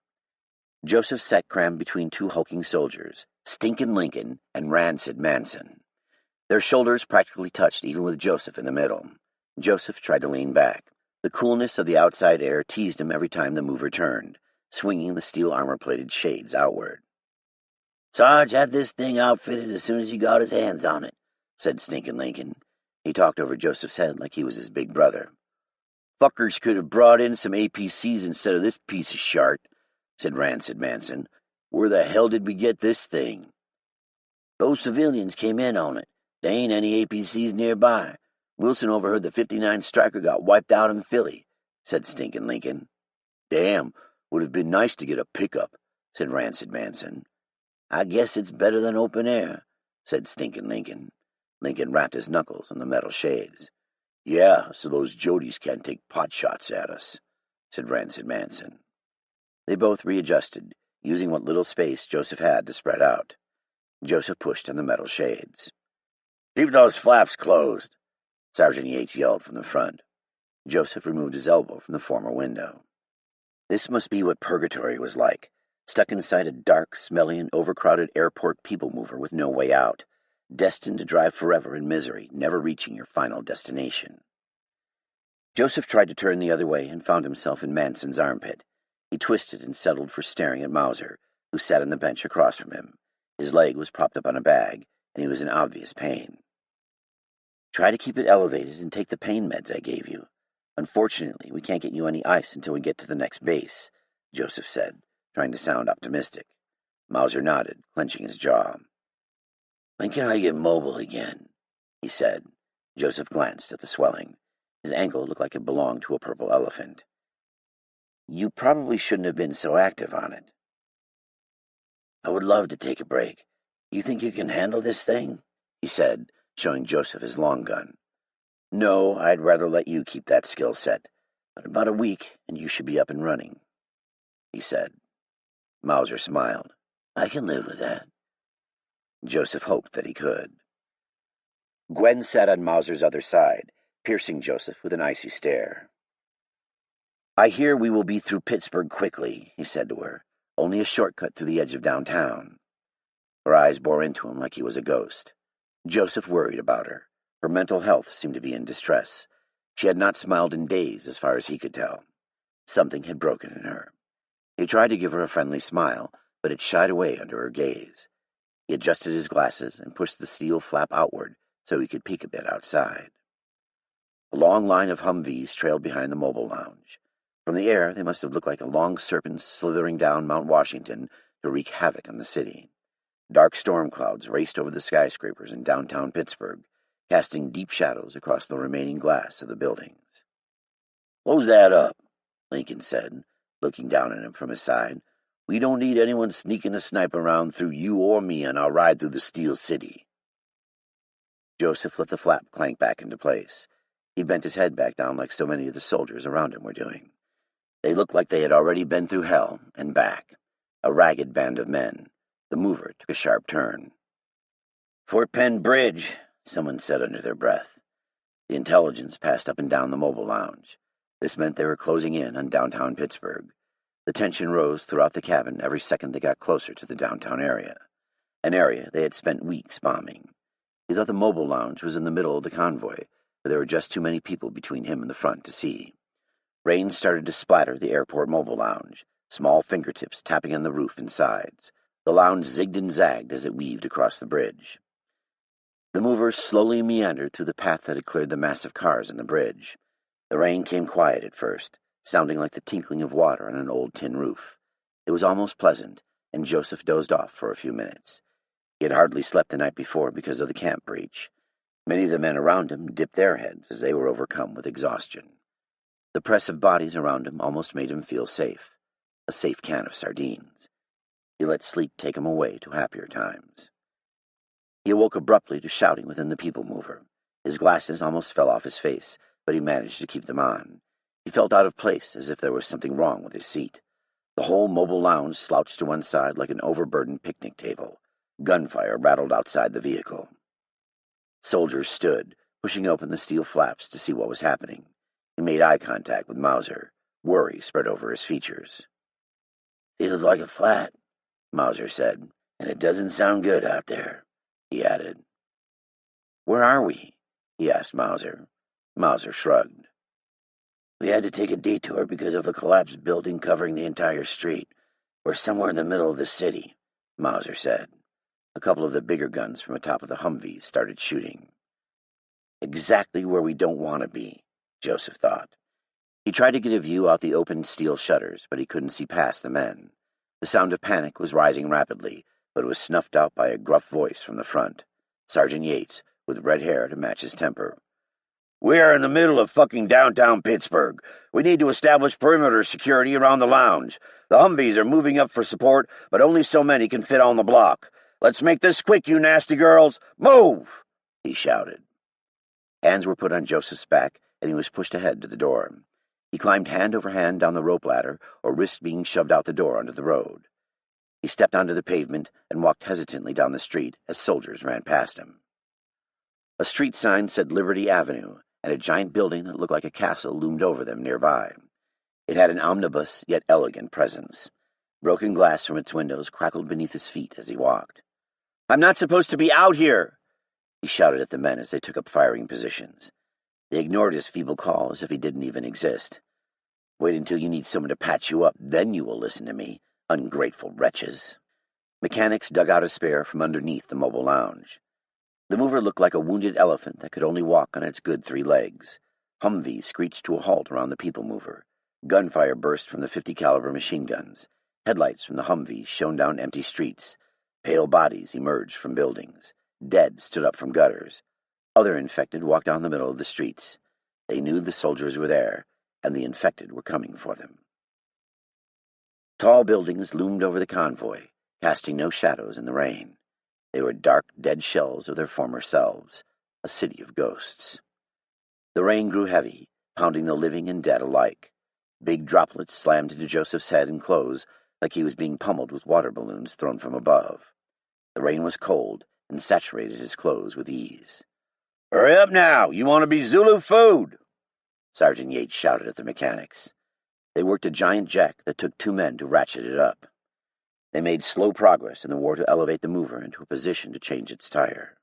S1: Joseph sat crammed between two hulking soldiers, Stinkin' Lincoln and Rancid Manson. Their shoulders practically touched, even with Joseph in the middle. Joseph tried to lean back. The coolness of the outside air teased him every time the mover turned, swinging the steel armor-plated shades outward. "Sarge had this thing outfitted as soon as he got his hands on it," said Stinkin' Lincoln. He talked over Joseph's head like he was his big brother. "Fuckers could have brought in some APCs instead of this piece of shart," said Rancid Manson. "Where the hell did we get this thing?" "Those civilians came in on it. There ain't any APCs nearby. Wilson overheard the 59 Striker got wiped out in Philly," said Stinkin' Lincoln. "Damn, would have been nice to get a pickup," said Rancid Manson. "I guess it's better than open air," said Stinkin' Lincoln. Lincoln rapped his knuckles on the metal shades. "Yeah, so those Jodies can't take pot shots at us," said Rancid Manson. They both readjusted, using what little space Joseph had to spread out. Joseph pushed on the metal shades. "Keep those flaps closed," Sergeant Yates yelled from the front. Joseph removed his elbow from the former window. This must be what purgatory was like, stuck inside a dark, smelly, and overcrowded airport people mover with no way out, destined to drive forever in misery, never reaching your final destination. Joseph tried to turn the other way and found himself in Manson's armpit. He twisted and settled for staring at Mauser, who sat on the bench across from him. His leg was propped up on a bag, and he was in obvious pain. "Try to keep it elevated and take the pain meds I gave you. Unfortunately, we can't get you any ice until we get to the next base," Joseph said, trying to sound optimistic. Mauser nodded, clenching his jaw. "When can I get mobile again?" he said. Joseph glanced at the swelling. His ankle looked like it belonged to a purple elephant. "You probably shouldn't have been so active on it." "I would love to take a break. You think you can handle this thing?" he said, showing Joseph his long gun. "No, I'd rather let you keep that skill set. But about a week, and you should be up and running," he said. Mauser smiled. "I can live with that." Joseph hoped that he could. Gwen sat on Mauser's other side, piercing Joseph with an icy stare. "I hear we will be through Pittsburgh quickly," he said to her. "Only a shortcut through the edge of downtown." Her eyes bore into him like he was a ghost. Joseph worried about her. Her mental health seemed to be in distress. She had not smiled in days, as far as he could tell. Something had broken in her. He tried to give her a friendly smile, but it shied away under her gaze. He adjusted his glasses and pushed the steel flap outward so he could peek a bit outside. A long line of Humvees trailed behind the mobile lounge. From the air, they must have looked like a long serpent slithering down Mount Washington to wreak havoc on the city. Dark storm clouds raced over the skyscrapers in downtown Pittsburgh, casting deep shadows across the remaining glass of the buildings. "Close that up," Lincoln said, looking down at him from his side. "We don't need anyone sneaking a snipe around through you or me on our ride through the Steel City." Joseph let the flap clank back into place. He bent his head back down like so many of the soldiers around him were doing. They looked like they had already been through hell and back. A ragged band of men. The mover took a sharp turn. "Fort Penn Bridge," someone said under their breath. The intelligence passed up and down the mobile lounge. This meant they were closing in on downtown Pittsburgh. The tension rose throughout the cabin every second they got closer to the downtown area, an area they had spent weeks bombing. He thought the mobile lounge was in the middle of the convoy, but there were just too many people between him and the front to see. Rain started to splatter the airport mobile lounge, small fingertips tapping on the roof and sides. The lounge zigged and zagged as it weaved across the bridge. The mover slowly meandered through the path that had cleared the massive cars on the bridge. The rain came quiet at first, sounding like the tinkling of water on an old tin roof. It was almost pleasant, and Joseph dozed off for a few minutes. He had hardly slept the night before because of the camp breach. Many of the men around him dipped their heads as they were overcome with exhaustion. The press of bodies around him almost made him feel safe, a safe can of sardines. He let sleep take him away to happier times. He awoke abruptly to shouting within the people mover. His glasses almost fell off his face, but he managed to keep them on. He felt out of place, as if there was something wrong with his seat. The whole mobile lounge slouched to one side like an overburdened picnic table. Gunfire rattled outside the vehicle. Soldiers stood, pushing open the steel flaps to see what was happening. He made eye contact with Mauser. Worry spread over his features. "Feels like a flat," Mauser said, "and it doesn't sound good out there," he added. "Where are we?" he asked Mauser. Mauser shrugged. "We had to take a detour because of a collapsed building covering the entire street. We're somewhere in the middle of the city," Mauser said. A couple of the bigger guns from atop of the Humvees started shooting. Exactly where we don't want to be, Joseph thought. He tried to get a view out the open steel shutters, but he couldn't see past the men. The sound of panic was rising rapidly, but it was snuffed out by a gruff voice from the front. Sergeant Yates, with red hair to match his temper. "We are in the middle of fucking downtown Pittsburgh. We need to establish perimeter security around the lounge. The Humvees are moving up for support, but only so many can fit on the block. Let's make this quick, you nasty girls! Move!" he shouted. Hands were put on Joseph's back, and he was pushed ahead to the door. He climbed hand over hand down the rope ladder, or risked being shoved out the door onto the road. He stepped onto the pavement and walked hesitantly down the street as soldiers ran past him. A street sign said Liberty Avenue, and a giant building that looked like a castle loomed over them nearby. It had an omnibus, yet elegant presence. Broken glass from its windows crackled beneath his feet as he walked. "I'm not supposed to be out here!" he shouted at the men as they took up firing positions. They ignored his feeble call as if he didn't even exist. "Wait until you need someone to patch you up, then you will listen to me, ungrateful wretches." Mechanics dug out a spare from underneath the mobile lounge. The mover looked like a wounded elephant that could only walk on its good 3 legs. Humvees screeched to a halt around the people mover. Gunfire burst from the .50 caliber machine guns. Headlights from the Humvees shone down empty streets. Pale bodies emerged from buildings. Dead stood up from gutters. Other infected walked down the middle of the streets. They knew the soldiers were there, and the infected were coming for them. Tall buildings loomed over the convoy, casting no shadows in the rain. They were dark, dead shells of their former selves, a city of ghosts. The rain grew heavy, pounding the living and dead alike. Big droplets slammed into Joseph's head and clothes like he was being pummeled with water balloons thrown from above. The rain was cold and saturated his clothes with ease. "Hurry up now! You want to be Zulu food!" Sergeant Yates shouted at the mechanics. They worked a giant jack that took 2 men to ratchet it up. They made slow progress in the war to elevate the mover into a position to change its tire.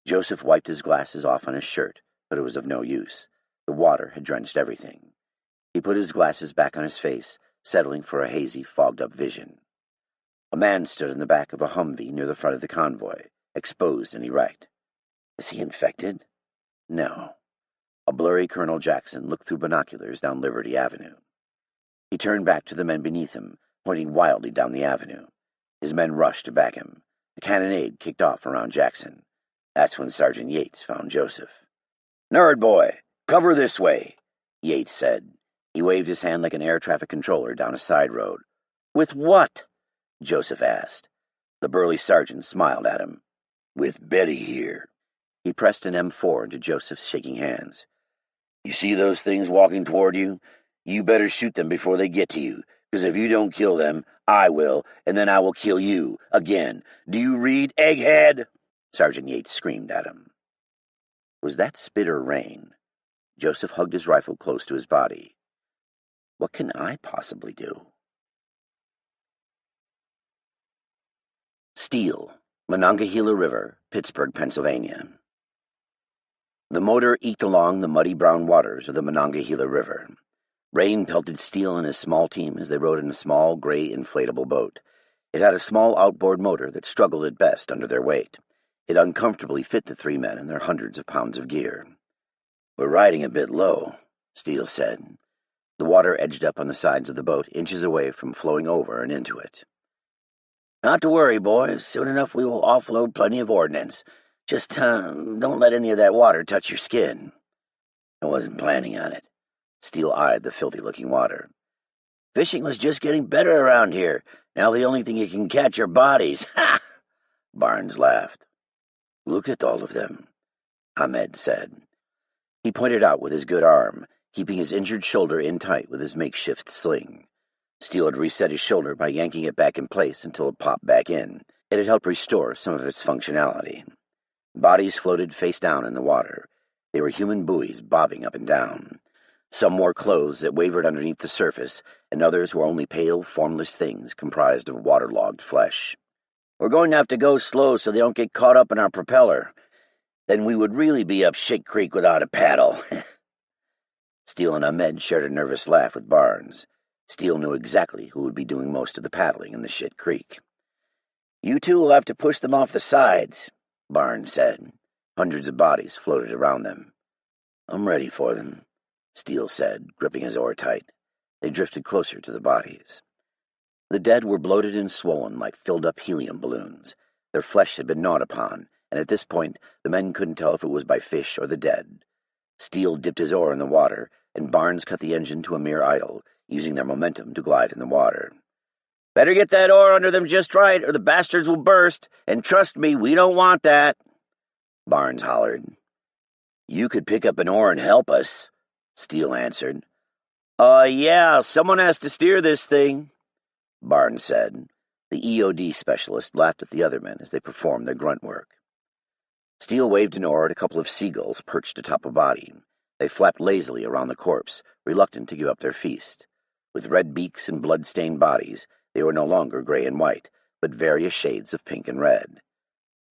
S1: Joseph wiped his glasses off on his shirt, but it was of no use. The water had drenched everything. He put his glasses back on his face, settling for a hazy, fogged-up vision. A man stood in the back of a Humvee near the front of the convoy, exposed and erect. Was he infected? No. A blurry Colonel Jackson looked through binoculars down Liberty Avenue. He turned back to the men beneath him, pointing wildly down the avenue. His men rushed to back him. A cannonade kicked off around Jackson. That's when Sergeant Yates found Joseph. "Nerd boy, cover this way," Yates said. He waved his hand like an air traffic controller down a side road. "With what?" Joseph asked. The burly sergeant smiled at him. "With Betty here." He pressed an M4 into Joseph's shaking hands. "You see those things walking toward you? You better shoot them before they get to you, because if you don't kill them, I will, and then I will kill you, again. Do you read, egghead?" Sergeant Yates screamed at him. Was that spit or rain? Joseph hugged his rifle close to his body. What can I possibly do? Steel, Monongahela River, Pittsburgh, Pennsylvania. The motor eked along the muddy brown waters of the Monongahela River. Rain pelted Steele and his small team as they rode in a small, gray, inflatable boat. It had a small outboard motor that struggled at best under their weight. It uncomfortably fit the three men and their hundreds of pounds of gear. "We're riding a bit low," Steele said. The water edged up on the sides of the boat, inches away from flowing over and into it. "Not to worry, boys. Soon enough we will offload plenty of ordnance. Just don't let any of that water touch your skin." "I wasn't planning on it." Steele eyed the filthy-looking water. "Fishing was just getting better around here. Now the only thing you can catch are bodies." "Ha!" Barnes laughed. "Look at all of them," Ahmed said. He pointed out with his good arm, keeping his injured shoulder in tight with his makeshift sling. Steele had reset his shoulder by yanking it back in place until it popped back in. It had helped restore some of its functionality. Bodies floated face down in the water. They were human buoys bobbing up and down. Some wore clothes that wavered underneath the surface, and others were only pale, formless things comprised of waterlogged flesh. "We're going to have to go slow so they don't get caught up in our propeller. Then we would really be up Shit Creek without a paddle." Steele and Ahmed shared a nervous laugh with Barnes. Steele knew exactly who would be doing most of the paddling in the Shit Creek. "You two will have to push them off the sides," Barnes said. Hundreds of bodies floated around them. "I'm ready for them," Steele said, gripping his oar tight. They drifted closer to the bodies. The dead were bloated and swollen like filled-up helium balloons. Their flesh had been gnawed upon, and at this point the men couldn't tell if it was by fish or the dead. Steele dipped his oar in the water, and Barnes cut the engine to a mere idle, using their momentum to glide in the water. "Better get that oar under them just right, or the bastards will burst, and trust me, we don't want that," Barnes hollered. "You could pick up an oar and help us," Steele answered. Yeah, someone has to steer this thing," Barnes said. The EOD specialist laughed at the other men as they performed their grunt work. Steele waved an oar at a couple of seagulls perched atop a body. They flapped lazily around the corpse, reluctant to give up their feast. With red beaks and blood-stained bodies, they were no longer gray and white, but various shades of pink and red.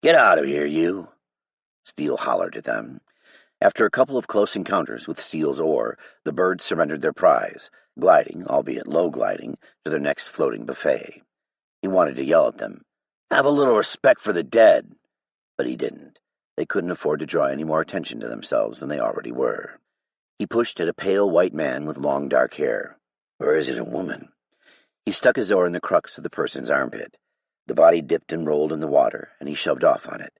S1: "Get out of here, you!" Steele hollered at them. After a couple of close encounters with Steele's oar, the birds surrendered their prize, gliding, albeit low gliding, to their next floating buffet. He wanted to yell at them, "Have a little respect for the dead," but he didn't. They couldn't afford to draw any more attention to themselves than they already were. He pushed at a pale white man with long dark hair. "Or is it a woman?" He stuck his oar in the crux of the person's armpit. The body dipped and rolled in the water, and he shoved off on it.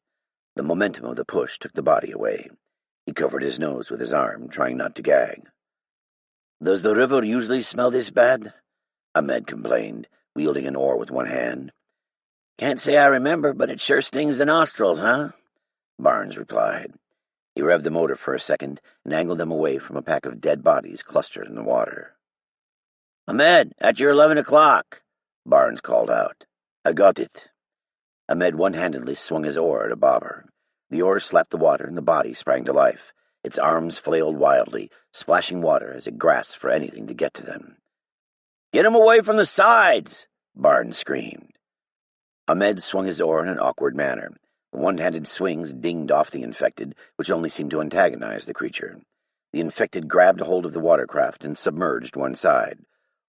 S1: The momentum of the push took the body away. He covered his nose with his arm, trying not to gag. "Does the river usually smell this bad?" Ahmed complained, wielding an oar with one hand. "Can't say I remember, but it sure stings the nostrils, huh?" Barnes replied. He revved the motor for a second and angled them away from a pack of dead bodies clustered in the water. "Ahmed, at your 11 o'clock," Barnes called out. "I got it." Ahmed one-handedly swung his oar at a bobber. The oar slapped the water and the body sprang to life. Its arms flailed wildly, splashing water as it grasped for anything to get to them. "Get him away from the sides!" Barnes screamed. Ahmed swung his oar in an awkward manner. The one-handed swings dinged off the infected, which only seemed to antagonize the creature. The infected grabbed hold of the watercraft and submerged one side.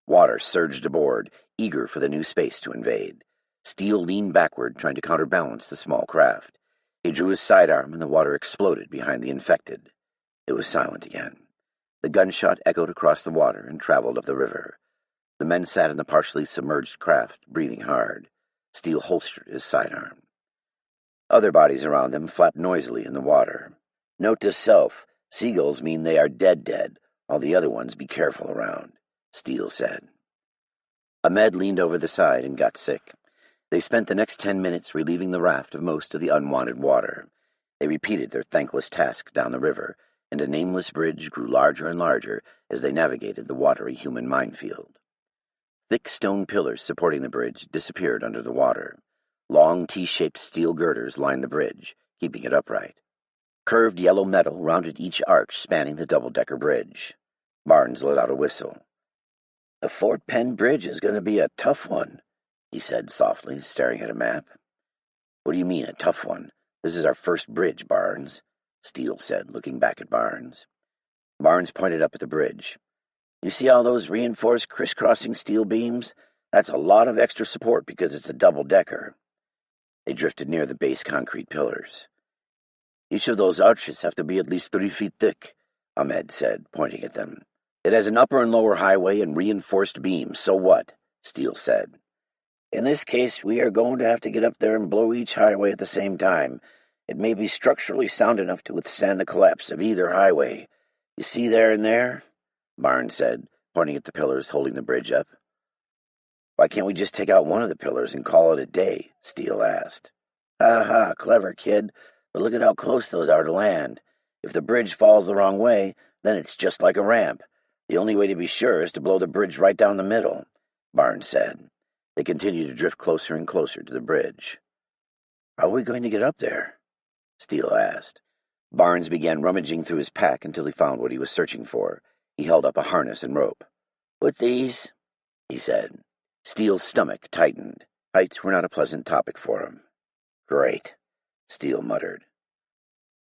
S1: Water surged aboard, eager for the new space to invade. Steele leaned backward, trying to counterbalance the small craft. He drew his sidearm, and the water exploded behind the infected. It was silent again. The gunshot echoed across the water and traveled up the river. The men sat in the partially submerged craft, breathing hard. Steele holstered his sidearm. Other bodies around them flapped noisily in the water. "Note to self, seagulls mean they are dead, while the other ones be careful around," Steele said. Ahmed leaned over the side and got sick. They spent the next 10 minutes relieving the raft of most of the unwanted water. They repeated their thankless task down the river, and a nameless bridge grew larger and larger as they navigated the watery human minefield. Thick stone pillars supporting the bridge disappeared under the water. Long T-shaped steel girders lined the bridge, keeping it upright. Curved yellow metal rounded each arch spanning the double-decker bridge. Barnes let out a whistle. "The Fort Penn Bridge is going to be a tough one," he said softly, staring at a map. "What do you mean, a tough one? This is our first bridge, Barnes," Steele said, looking back at Barnes. Barnes pointed up at the bridge. "You see all those reinforced crisscrossing steel beams? That's a lot of extra support because it's a double-decker." They drifted near the base concrete pillars. "Each of those arches have to be at least 3 feet thick," Ahmed said, pointing at them. "It has an upper and lower highway and reinforced beams, so what?" Steele said. "In this case, we are going to have to get up there and blow each highway at the same time. It may be structurally sound enough to withstand the collapse of either highway. You see there and there?" Barnes said, pointing at the pillars holding the bridge up. "Why can't we just take out one of the pillars and call it a day?" Steele asked. "Ha ha, clever kid, but look at how close those are to land. If the bridge falls the wrong way, then it's just like a ramp. The only way to be sure is to blow the bridge right down the middle," Barnes said. They continued to drift closer and closer to the bridge. "How are we going to get up there?" Steele asked. Barnes began rummaging through his pack until he found what he was searching for. He held up a harness and rope. "With these?" he said. Steele's stomach tightened. Heights were not a pleasant topic for him. "Great," Steele muttered.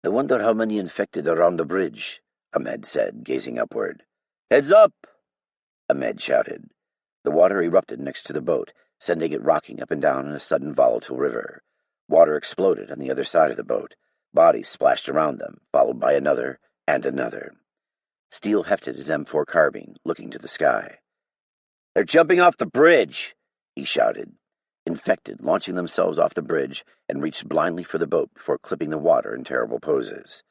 S1: "I wonder how many infected are on the bridge," Ahmed said, gazing upward. "Heads up!" Ahmed shouted. The water erupted next to the boat, sending it rocking up and down in a sudden volatile river. Water exploded on the other side of the boat. Bodies splashed around them, followed by another and another. Steele hefted his M4 carbine, looking to the sky. "They're jumping off the bridge!" he shouted. Infected, launching themselves off the bridge, and reached blindly for the boat before clipping the water in terrible poses.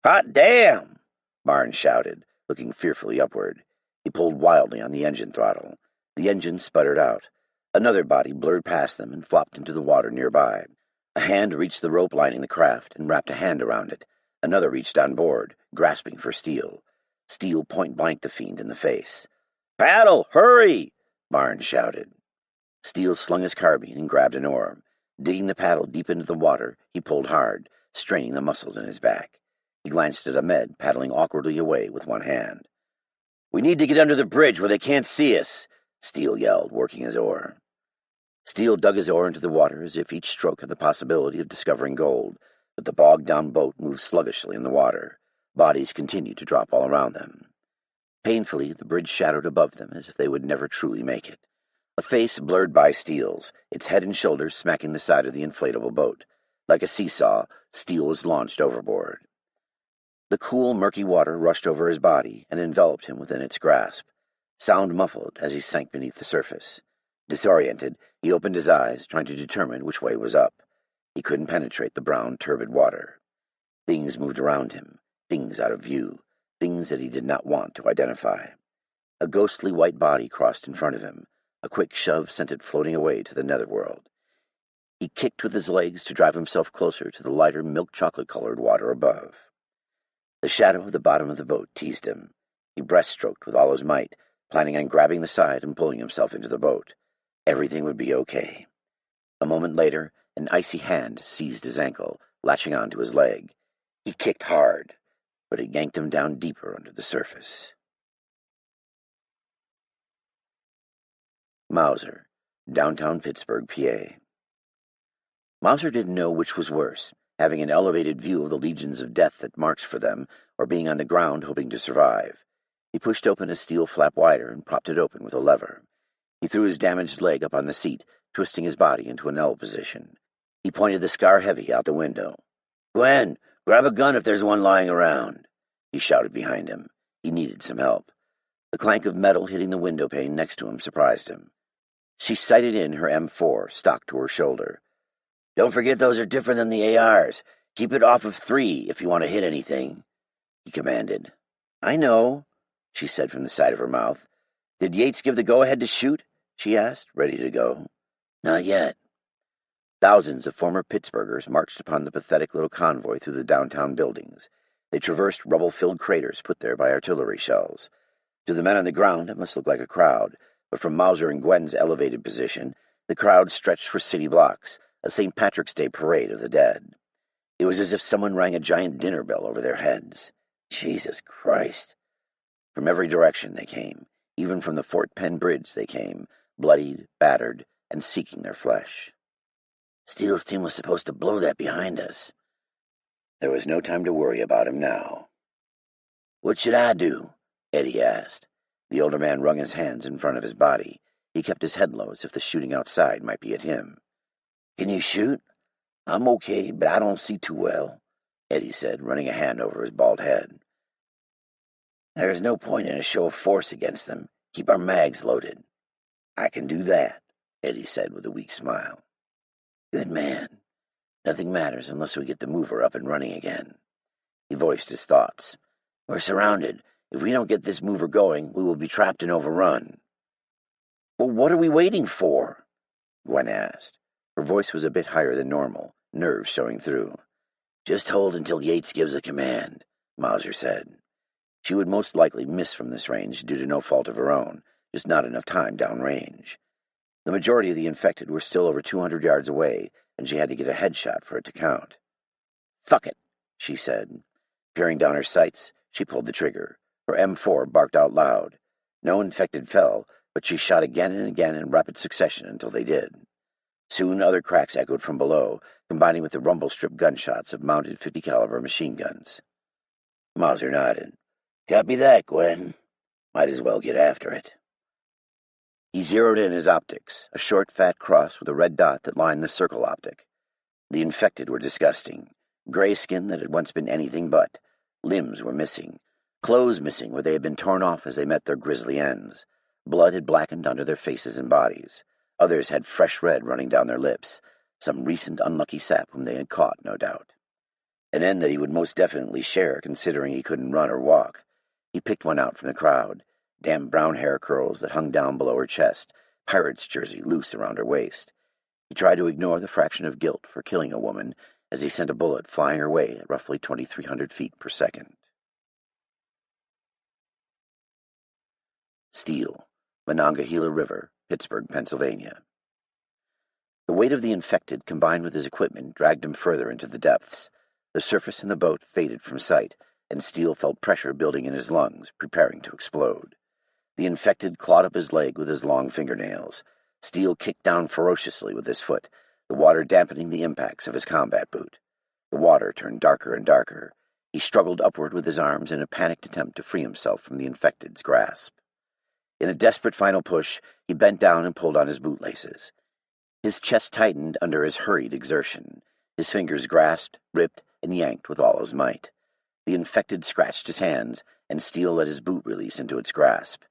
S1: "Hot damn!" Barnes shouted, looking fearfully upward. He pulled wildly on the engine throttle. The engine sputtered out. Another body blurred past them and flopped into the water nearby. A hand reached the rope lining the craft and wrapped a hand around it. Another reached on board, grasping for Steele. Steele point-blanked the fiend in the face. "Paddle! Hurry!" Barnes shouted. Steele slung his carbine and grabbed an oar. Digging the paddle deep into the water, he pulled hard, straining the muscles in his back. He glanced at Ahmed, paddling awkwardly away with one hand. "We need to get under the bridge where they can't see us," Steele yelled, working his oar. Steele dug his oar into the water as if each stroke had the possibility of discovering gold, but the bogged-down boat moved sluggishly in the water. Bodies continued to drop all around them. Painfully, the bridge shadowed above them as if they would never truly make it. A face blurred by Steele's, its head and shoulders smacking the side of the inflatable boat. Like a seesaw, Steele was launched overboard. The cool, murky water rushed over his body and enveloped him within its grasp. Sound muffled as he sank beneath the surface. Disoriented, he opened his eyes, trying to determine which way was up. He couldn't penetrate the brown, turbid water. Things moved around him, things out of view, things that he did not want to identify. A ghostly white body crossed in front of him. A quick shove sent it floating away to the netherworld. He kicked with his legs to drive himself closer to the lighter milk chocolate-colored water above. The shadow of the bottom of the boat teased him. He breaststroked with all his might, planning on grabbing the side and pulling himself into the boat. Everything would be okay. A moment later, an icy hand seized his ankle, latching onto his leg. He kicked hard, but it yanked him down deeper under the surface. Mauser, downtown Pittsburgh, PA. Mauser didn't know which was worse, having an elevated view of the legions of death that marched for them, or being on the ground hoping to survive. He pushed open a steel flap wider and propped it open with a lever. He threw his damaged leg up on the seat, twisting his body into an L position. He pointed the scar-heavy out the window. "Gwen, grab a gun if there's one lying around," he shouted behind him. He needed some help. The clank of metal hitting the window pane next to him surprised him. She sighted in her M4, stocked to her shoulder. "Don't forget those are different than the ARs. Keep it off of 3 if you want to hit anything," he commanded. "I know," she said from the side of her mouth. "Did Yates give the go-ahead to shoot?" she asked, ready to go. "Not yet." Thousands of former Pittsburghers marched upon the pathetic little convoy through the downtown buildings. They traversed rubble-filled craters put there by artillery shells. To the men on the ground, it must look like a crowd, but from Mauser and Gwen's elevated position, the crowd stretched for city blocks, a St. Patrick's Day parade of the dead. It was as if someone rang a giant dinner bell over their heads. Jesus Christ! From every direction they came. Even from the Fort Penn Bridge they came, bloodied, battered, and seeking their flesh. Steele's team was supposed to blow that behind us. There was no time to worry about him now. "What should I do?" Eddie asked. The older man wrung his hands in front of his body. He kept his head low as if the shooting outside might be at him. "Can you shoot?" "I'm okay, but I don't see too well," Eddie said, running a hand over his bald head. "There's no point in a show of force against them. Keep our mags loaded." "I can do that," Eddie said with a weak smile. "Good man. Nothing matters unless we get the mover up and running again." He voiced his thoughts. "We're surrounded. If we don't get this mover going, we will be trapped and overrun." "Well, what are we waiting for?" Gwen asked. Her voice was a bit higher than normal, nerves showing through. "Just hold until Yates gives a command," Mauser said. She would most likely miss from this range due to no fault of her own, just not enough time downrange. The majority of the infected were still over 200 yards away, and she had to get a headshot for it to count. "Fuck it," she said. Peering down her sights, she pulled the trigger. Her M4 barked out loud. No infected fell, but she shot again and again in rapid succession until they did. Soon other cracks echoed from below, combining with the rumble-strip gunshots of mounted 50-caliber machine guns. Mauser nodded. "Copy that, Gwen. Might as well get after it." He zeroed in his optics, a short, fat cross with a red dot that lined the circle optic. The infected were disgusting. Gray skin that had once been anything but. Limbs were missing. Clothes missing where they had been torn off as they met their grisly ends. Blood had blackened onto their faces and bodies. Others had fresh red running down their lips. Some recent unlucky sap whom they had caught, no doubt. An end that he would most definitely share, considering he couldn't run or walk. He picked one out from the crowd. Damp brown hair curls that hung down below her chest, pirate's jersey loose around her waist. He tried to ignore the fraction of guilt for killing a woman as he sent a bullet flying her way at roughly 2,300 feet per second. Steele, Monongahela River, Pittsburgh, Pennsylvania. The weight of the infected combined with his equipment dragged him further into the depths. The surface and the boat faded from sight, and Steele felt pressure building in his lungs, preparing to explode. The infected clawed up his leg with his long fingernails. Steele kicked down ferociously with his foot, the water dampening the impacts of his combat boot. The water turned darker and darker. He struggled upward with his arms in a panicked attempt to free himself from the infected's grasp. In a desperate final push, he bent down and pulled on his bootlaces. His chest tightened under his hurried exertion. His fingers grasped, ripped, and yanked with all his might. The infected scratched his hands, and Steele let his boot release into its grasp.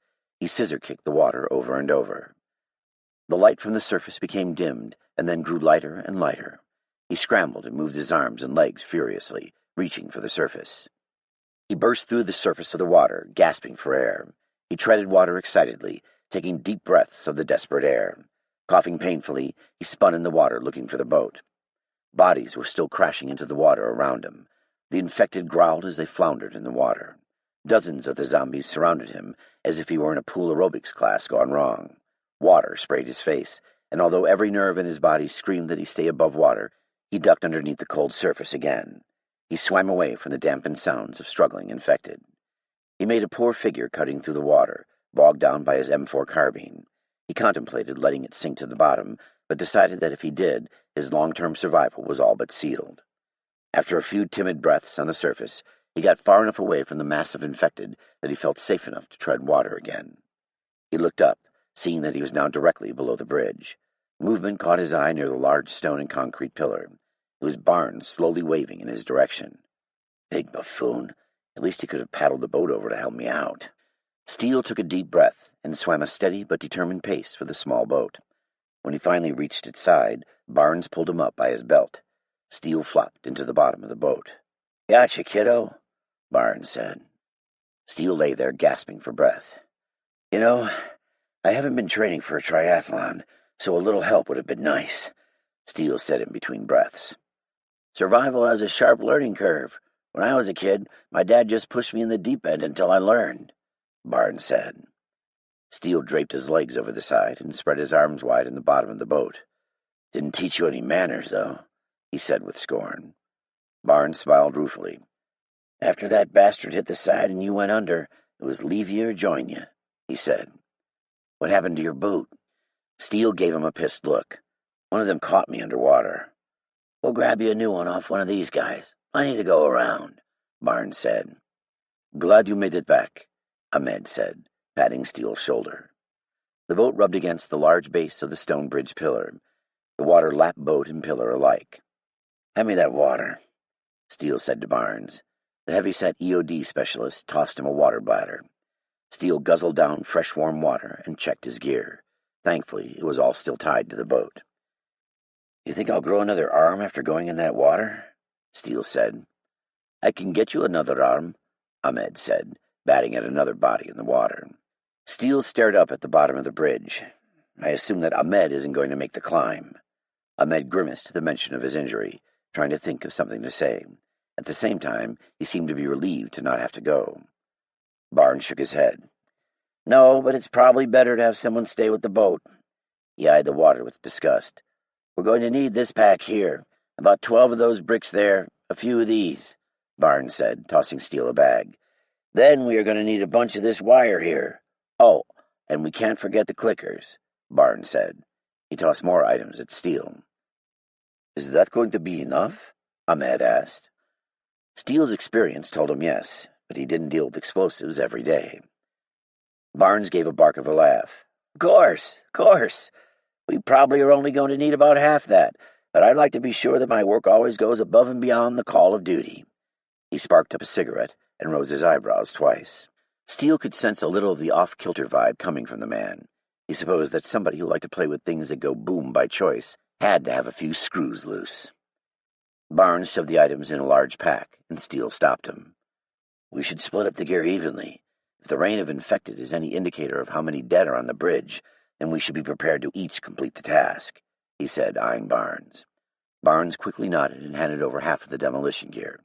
S1: He scissor-kicked the water over and over. The light from the surface became dimmed, and then grew lighter and lighter. He scrambled and moved his arms and legs furiously, reaching for the surface. He burst through the surface of the water, gasping for air. He treaded water excitedly, taking deep breaths of the desperate air. Coughing painfully, he spun in the water looking for the boat. Bodies were still crashing into the water around him. The infected growled as they floundered in the water. Dozens of the zombies surrounded him, as if he were in a pool aerobics class gone wrong. Water sprayed his face, and although every nerve in his body screamed that he stay above water, he ducked underneath the cold surface again. He swam away from the dampened sounds of struggling infected. He made a poor figure cutting through the water, bogged down by his M4 carbine. He contemplated letting it sink to the bottom, but decided that if he did, his long-term survival was all but sealed. After a few timid breaths on the surface, he got far enough away from the mass of infected that he felt safe enough to tread water again. He looked up, seeing that he was now directly below the bridge. Movement caught his eye near the large stone and concrete pillar. It was Barnes slowly waving in his direction. "Big buffoon. At least he could have paddled the boat over to help me out." Steele took a deep breath and swam a steady but determined pace for the small boat. When he finally reached its side, Barnes pulled him up by his belt. Steele flopped into the bottom of the boat. "Gotcha, kiddo," Barnes said. Steele lay there gasping for breath. "You know, I haven't been training for a triathlon, so a little help would have been nice," Steele said in between breaths. "Survival has a sharp learning curve. When I was a kid, my dad just pushed me in the deep end until I learned," Barnes said. Steele draped his legs over the side and spread his arms wide in the bottom of the boat. "Didn't teach you any manners, though," he said with scorn. Barnes smiled ruefully. "After that bastard hit the side and you went under, it was leave you or join you," he said. "What happened to your boot?" Steele gave him a pissed look. "One of them caught me underwater." "We'll grab you a new one off one of these guys. I need to go around," Barnes said. "Glad you made it back," Ahmed said, patting Steele's shoulder. The boat rubbed against the large base of the stone bridge pillar. The water lapped boat and pillar alike. "Hand me that water," Steele said to Barnes. The heavy-set EOD specialist tossed him a water bladder. Steele guzzled down fresh warm water and checked his gear. Thankfully, it was all still tied to the boat. "You think I'll grow another arm after going in that water?" Steele said. "I can get you another arm," Ahmed said, batting at another body in the water. Steele stared up at the bottom of the bridge. "I assume that Ahmed isn't going to make the climb." Ahmed grimaced at the mention of his injury, trying to think of something to say. At the same time, he seemed to be relieved to not have to go. Barnes shook his head. "No, but it's probably better to have someone stay with the boat." He eyed the water with disgust. "We're going to need this pack here. About 12 of those bricks there, a few of these," Barnes said, tossing Steele a bag. "Then we are going to need a bunch of this wire here. Oh, and we can't forget the clickers," Barnes said. He tossed more items at Steele. "Is that going to be enough?" Ahmed asked. Steele's experience told him yes, but he didn't deal with explosives every day. Barnes gave a bark of a laugh. Of course. We probably are only going to need about half that, but I'd like to be sure that my work always goes above and beyond the call of duty." He sparked up a cigarette and rose his eyebrows twice. Steele could sense a little of the off-kilter vibe coming from the man. He supposed that somebody who liked to play with things that go boom by choice had to have a few screws loose. Barnes shoved the items in a large pack, and Steele stopped him. "We should split up the gear evenly. If the reign of infected is any indicator of how many dead are on the bridge, then we should be prepared to each complete the task," he said, eyeing Barnes. Barnes quickly nodded and handed over half of the demolition gear.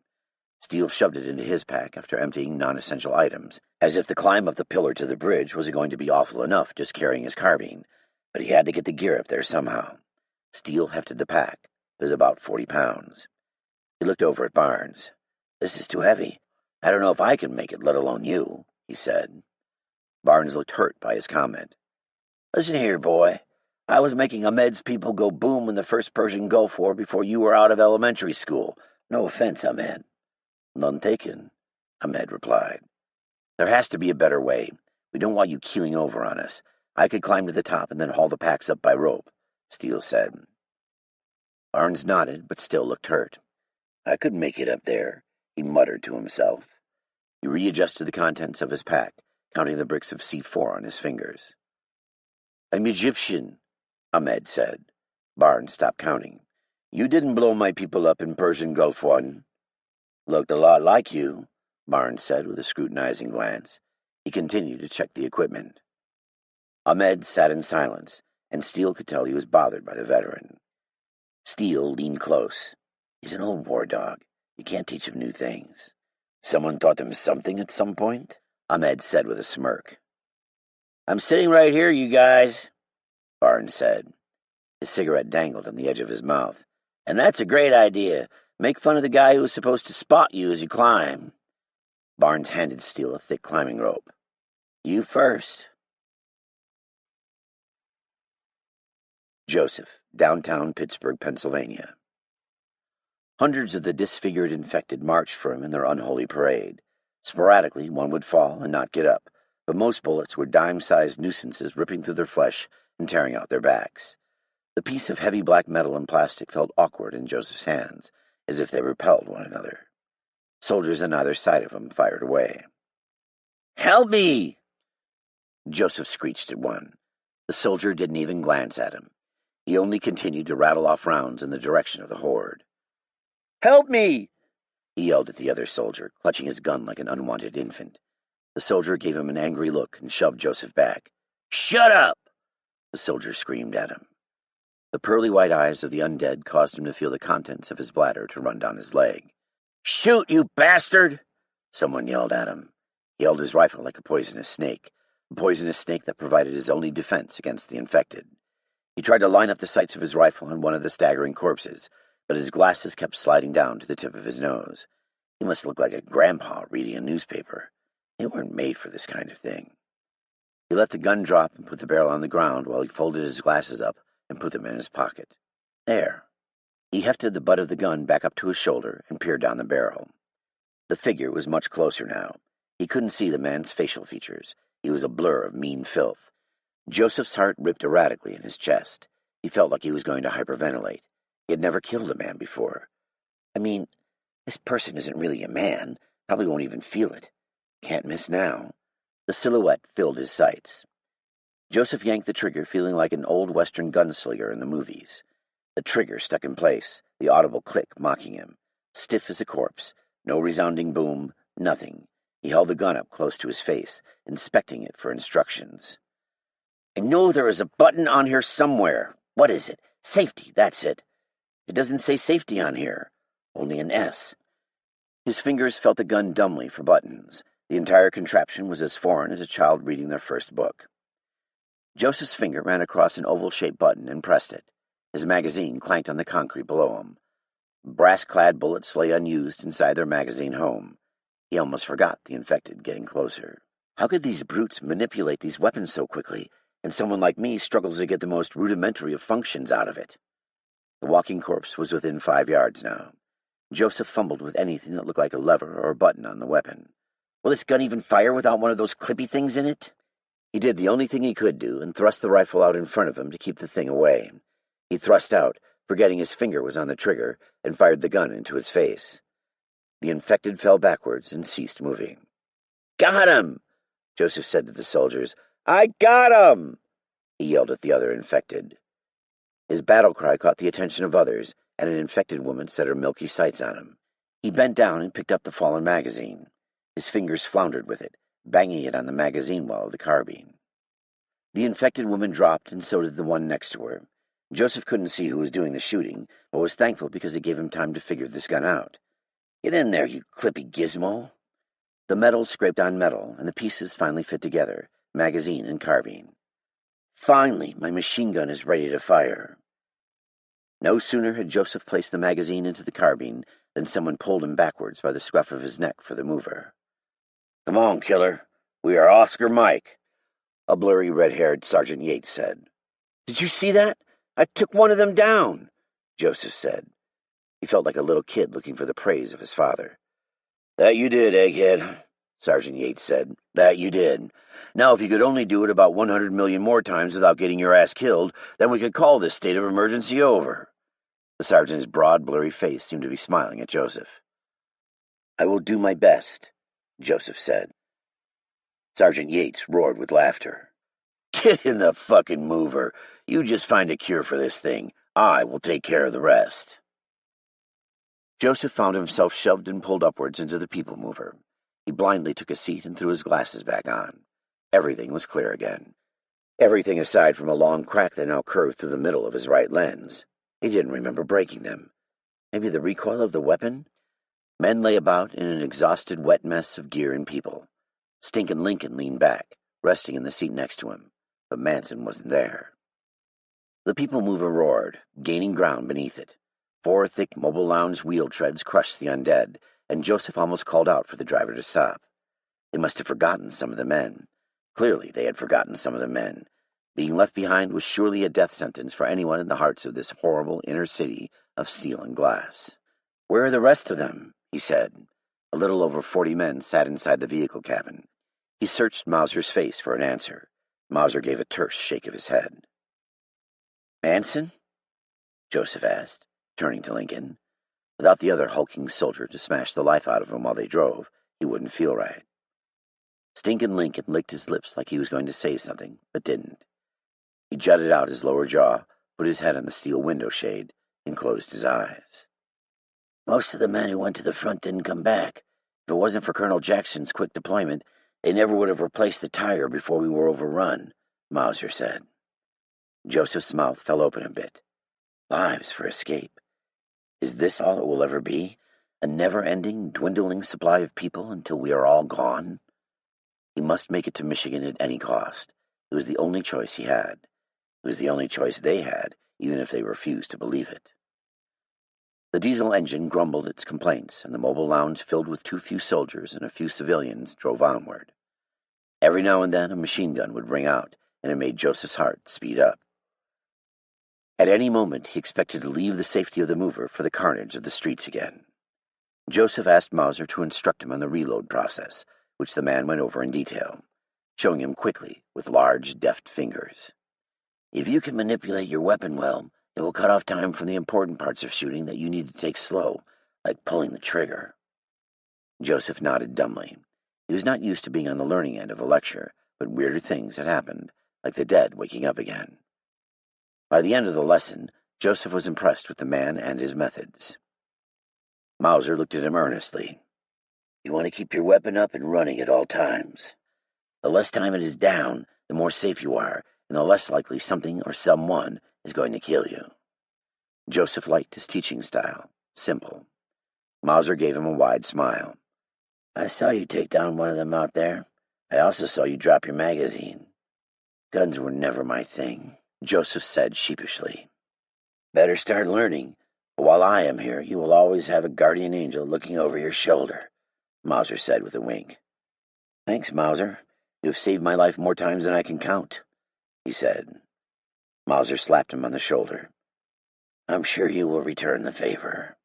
S1: Steele shoved it into his pack after emptying non-essential items, as if the climb up the pillar to the bridge was going to be awful enough just carrying his carbine, but he had to get the gear up there somehow. Steele hefted the pack. It was about 40 pounds. He looked over at Barnes. "This is too heavy. I don't know if I can make it, let alone you," he said. Barnes looked hurt by his comment. "Listen here, boy. I was making Ahmed's people go boom in the first Persian Gulf War before you were out of elementary school. No offense, Ahmed." "None taken," Ahmed replied. "There has to be a better way. We don't want you keeling over on us. I could climb to the top and then haul the packs up by rope," Steele said. Barnes nodded, but still looked hurt. "I could make it up there," he muttered to himself. He readjusted the contents of his pack, counting the bricks of C4 on his fingers. "I'm Egyptian," Ahmed said. Barnes stopped counting. "You didn't blow my people up in Persian Gulf One." "Looked a lot like you," Barnes said with a scrutinizing glance. He continued to check the equipment. Ahmed sat in silence, and Steele could tell he was bothered by the veteran. Steele leaned close. "He's an old war dog. You can't teach him new things." "Someone taught him something at some point?" Ahmed said with a smirk. "I'm sitting right here, you guys," Barnes said. His cigarette dangled on the edge of his mouth. "And that's a great idea. Make fun of the guy who was supposed to spot you as you climb." Barnes handed Steele a thick climbing rope. "You first." Joseph, downtown Pittsburgh, Pennsylvania. Hundreds of the disfigured infected marched for him in their unholy parade. Sporadically, one would fall and not get up, but most bullets were dime-sized nuisances ripping through their flesh and tearing out their backs. The piece of heavy black metal and plastic felt awkward in Joseph's hands, as if they repelled one another. Soldiers on either side of him fired away. "Help me!" Joseph screeched at one. The soldier didn't even glance at him. He only continued to rattle off rounds in the direction of the horde. "Help me!" he yelled at the other soldier, clutching his gun like an unwanted infant. The soldier gave him an angry look and shoved Joseph back. "Shut up!" the soldier screamed at him. The pearly white eyes of the undead caused him to feel the contents of his bladder to run down his leg. "Shoot, you bastard!" someone yelled at him. He held his rifle like a poisonous snake that provided his only defense against the infected. He tried to line up the sights of his rifle on one of the staggering corpses, but his glasses kept sliding down to the tip of his nose. He must look like a grandpa reading a newspaper. They weren't made for this kind of thing. He let the gun drop and put the barrel on the ground while he folded his glasses up and put them in his pocket. There. He hefted the butt of the gun back up to his shoulder and peered down the barrel. The figure was much closer now. He couldn't see the man's facial features. He was a blur of mean filth. Joseph's heart ripped erratically in his chest. He felt like he was going to hyperventilate. He had never killed a man before. I mean, this person isn't really a man. Probably won't even feel it. Can't miss now. The silhouette filled his sights. Joseph yanked the trigger, feeling like an old Western gunslinger in the movies. The trigger stuck in place, the audible click mocking him. Stiff as a corpse. No resounding boom, nothing. He held the gun up close to his face, inspecting it for instructions. I know there is a button on here somewhere. What is it? Safety, that's it. It doesn't say safety on here. Only an S. His fingers felt the gun dumbly for buttons. The entire contraption was as foreign as a child reading their first book. Joseph's finger ran across an oval-shaped button and pressed it. His magazine clanked on the concrete below him. Brass-clad bullets lay unused inside their magazine home. He almost forgot the infected getting closer. How could these brutes manipulate these weapons so quickly, and someone like me struggles to get the most rudimentary of functions out of it? The walking corpse was within 5 yards now. Joseph fumbled with anything that looked like a lever or a button on the weapon. Will this gun even fire without one of those clippy things in it? He did the only thing he could do and thrust the rifle out in front of him to keep the thing away. He thrust out, forgetting his finger was on the trigger, and fired the gun into its face. The infected fell backwards and ceased moving. Got him! Joseph said to the soldiers. I got him! He yelled at the other infected. His battle cry caught the attention of others, and an infected woman set her milky sights on him. He bent down and picked up the fallen magazine. His fingers floundered with it, banging it on the magazine well of the carbine. The infected woman dropped, and so did the one next to her. Joseph couldn't see who was doing the shooting, but was thankful because it gave him time to figure this gun out. Get in there, you clippy gizmo. The metal scraped on metal, and the pieces finally fit together, magazine and carbine. Finally, my machine gun is ready to fire. No sooner had Joseph placed the magazine into the carbine than someone pulled him backwards by the scruff of his neck for the mover. Come on, killer. We are Oscar Mike, a blurry red-haired Sergeant Yates said. Did you see that? I took one of them down, Joseph said. He felt like a little kid looking for the praise of his father. That you did, egghead, Sergeant Yates said. That you did. Now, if you could only do it about 100 million more times without getting your ass killed, then we could call this state of emergency over. The sergeant's broad, blurry face seemed to be smiling at Joseph. I will do my best, Joseph said. Sergeant Yates roared with laughter. Get in the fucking mover. You just find a cure for this thing. I will take care of the rest. Joseph found himself shoved and pulled upwards into the people mover. He blindly took a seat and threw his glasses back on. Everything was clear again. Everything aside from a long crack that now curved through the middle of his right lens. He didn't remember breaking them. Maybe the recoil of the weapon? Men lay about in an exhausted, wet mess of gear and people. Stinkin' Lincoln leaned back, resting in the seat next to him, but Manson wasn't there. The people mover roared, gaining ground beneath it. 4 thick Mobile Lounge wheel treads crushed the undead, and Joseph almost called out for the driver to stop. They must have forgotten some of the men. Clearly they had forgotten some of the men. Being left behind was surely a death sentence for anyone in the hearts of this horrible inner city of steel and glass. Where are the rest of them? He said. A little over 40 men sat inside the vehicle cabin. He searched Mauser's face for an answer. Mauser gave a terse shake of his head. Manson? Joseph asked, turning to Lincoln. Without the other hulking soldier to smash the life out of him while they drove, he wouldn't feel right. Stinkin' Lincoln licked his lips like he was going to say something, but didn't. He jutted out his lower jaw, put his head on the steel window shade, and closed his eyes. Most of the men who went to the front didn't come back. If it wasn't for Colonel Jackson's quick deployment, they never would have replaced the tire before we were overrun, Mauser said. Joseph's mouth fell open a bit. Lives for escape. Is this all it will ever be? A never-ending, dwindling supply of people until we are all gone? He must make it to Michigan at any cost. It was the only choice he had. It was the only choice they had, even if they refused to believe it. The diesel engine grumbled its complaints, and the mobile lounge, filled with too few soldiers and a few civilians, drove onward. Every now and then a machine gun would ring out, and it made Joseph's heart speed up. At any moment he expected to leave the safety of the mover for the carnage of the streets again. Joseph asked Mauser to instruct him on the reload process, which the man went over in detail, showing him quickly with large, deft fingers. "If you can manipulate your weapon well, it will cut off time from the important parts of shooting that you need to take slow, like pulling the trigger." Joseph nodded dumbly. He was not used to being on the learning end of a lecture, but weirder things had happened, like the dead waking up again. By the end of the lesson, Joseph was impressed with the man and his methods. Mauser looked at him earnestly. "You want to keep your weapon up and running at all times. The less time it is down, the more safe you are, and the less likely something or someone is going to kill you." Joseph liked his teaching style, simple. Mauser gave him a wide smile. "I saw you take down one of them out there. I also saw you drop your magazine. Guns were never my thing," Joseph said sheepishly. "Better start learning. While I am here, you will always have a guardian angel looking over your shoulder," Mauser said with a wink. "Thanks, Mauser. You have saved my life more times than I can count," he said. Mauser slapped him on the shoulder. "I'm sure you will return the favor."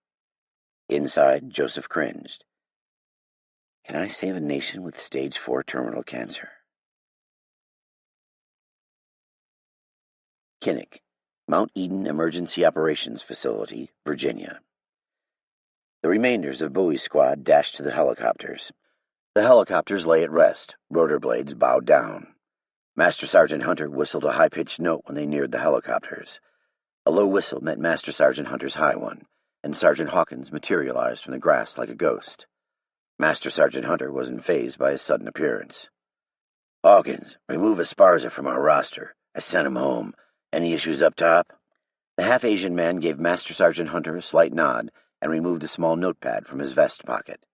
S1: Inside, Joseph cringed. Can I save a nation with stage 4 terminal cancer? Kinnick, Mount Eden Emergency Operations Facility, Virginia. The remainders of Bowie's squad dashed to the helicopters. The helicopters lay at rest, rotor blades bowed down. Master Sergeant Hunter whistled a high-pitched note when they neared the helicopters. A low whistle met Master Sergeant Hunter's high one, and Sergeant Hawkins materialized from the grass like a ghost. Master Sergeant Hunter wasn't fazed by his sudden appearance. "Hawkins, remove Esparza from our roster. I sent him home. Any issues up top?" The half-Asian man gave Master Sergeant Hunter a slight nod and removed a small notepad from his vest pocket.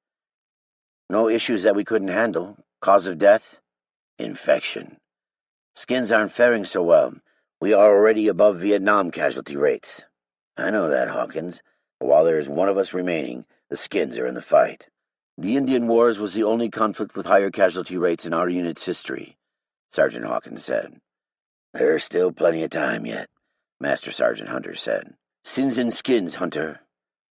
S1: "No issues that we couldn't handle. Cause of death?" "Infection. Skins aren't faring so well. We are already above Vietnam casualty rates." "I know that, Hawkins, but while there is one of us remaining, the Skins are in the fight. The Indian Wars was the only conflict with higher casualty rates in our unit's history," Sergeant Hawkins said. "There's still plenty of time yet," Master Sergeant Hunter said. "Sins and skins, Hunter."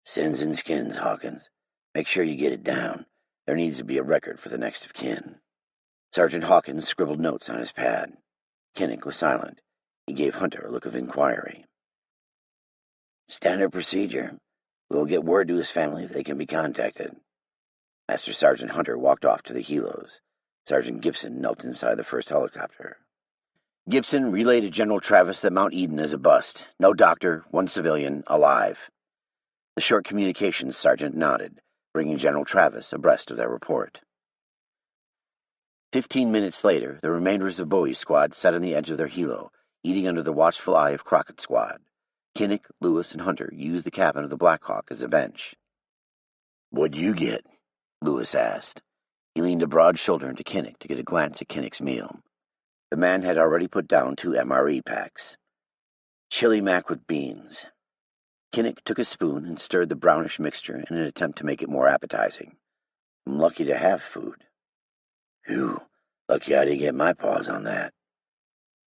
S1: "Sins and skins, Hawkins. Make sure you get it down. There needs to be a record for the next of kin." Sergeant Hawkins scribbled notes on his pad. Kinnick was silent. He gave Hunter a look of inquiry. "Standard procedure. We will get word to his family if they can be contacted." Master Sergeant Hunter walked off to the helos. Sergeant Gibson knelt inside the first helicopter. "Gibson, relay to General Travis that Mount Eden is a bust. No doctor, one civilian, alive." The short communications sergeant nodded, bringing General Travis abreast of their report. 15 minutes later, the remainders of Bowie's squad sat on the edge of their helo, eating under the watchful eye of Crockett's squad. Kinnick, Lewis, and Hunter used the cabin of the Black Hawk as a bench. "What'd you get?" Lewis asked. He leaned a broad shoulder into Kinnick to get a glance at Kinnick's meal. The man had already put down 2 MRE packs. "Chili mac with beans." Kinnick took a spoon and stirred the brownish mixture in an attempt to make it more appetizing. "I'm lucky to have food." "Phew, lucky I didn't get my paws on that."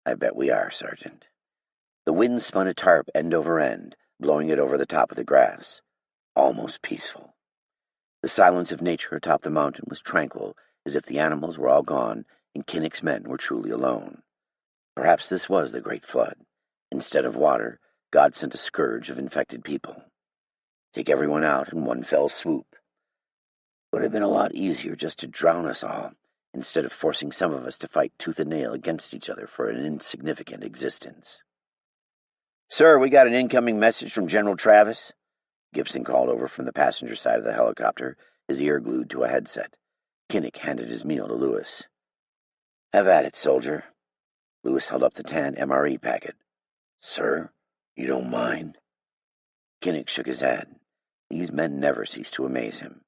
S1: "I bet we are, Sergeant." The wind spun a tarp end over end, blowing it over the top of the grass. Almost peaceful. The silence of nature atop the mountain was tranquil, as if the animals were all gone and Kinnick's men were truly alone. Perhaps this was the great flood. Instead of water, God sent a scourge of infected people. Take everyone out in one fell swoop. It would have been a lot easier just to drown us all, instead of forcing some of us to fight tooth and nail against each other for an insignificant existence. "Sir, we got an incoming message from General Travis," Gibson called over from the passenger side of the helicopter, his ear glued to a headset. Kinnick handed his meal to Lewis. "Have at it, soldier." Lewis held up the tan MRE packet. "Sir, you don't mind?" Kinnick shook his head. These men never ceased to amaze him.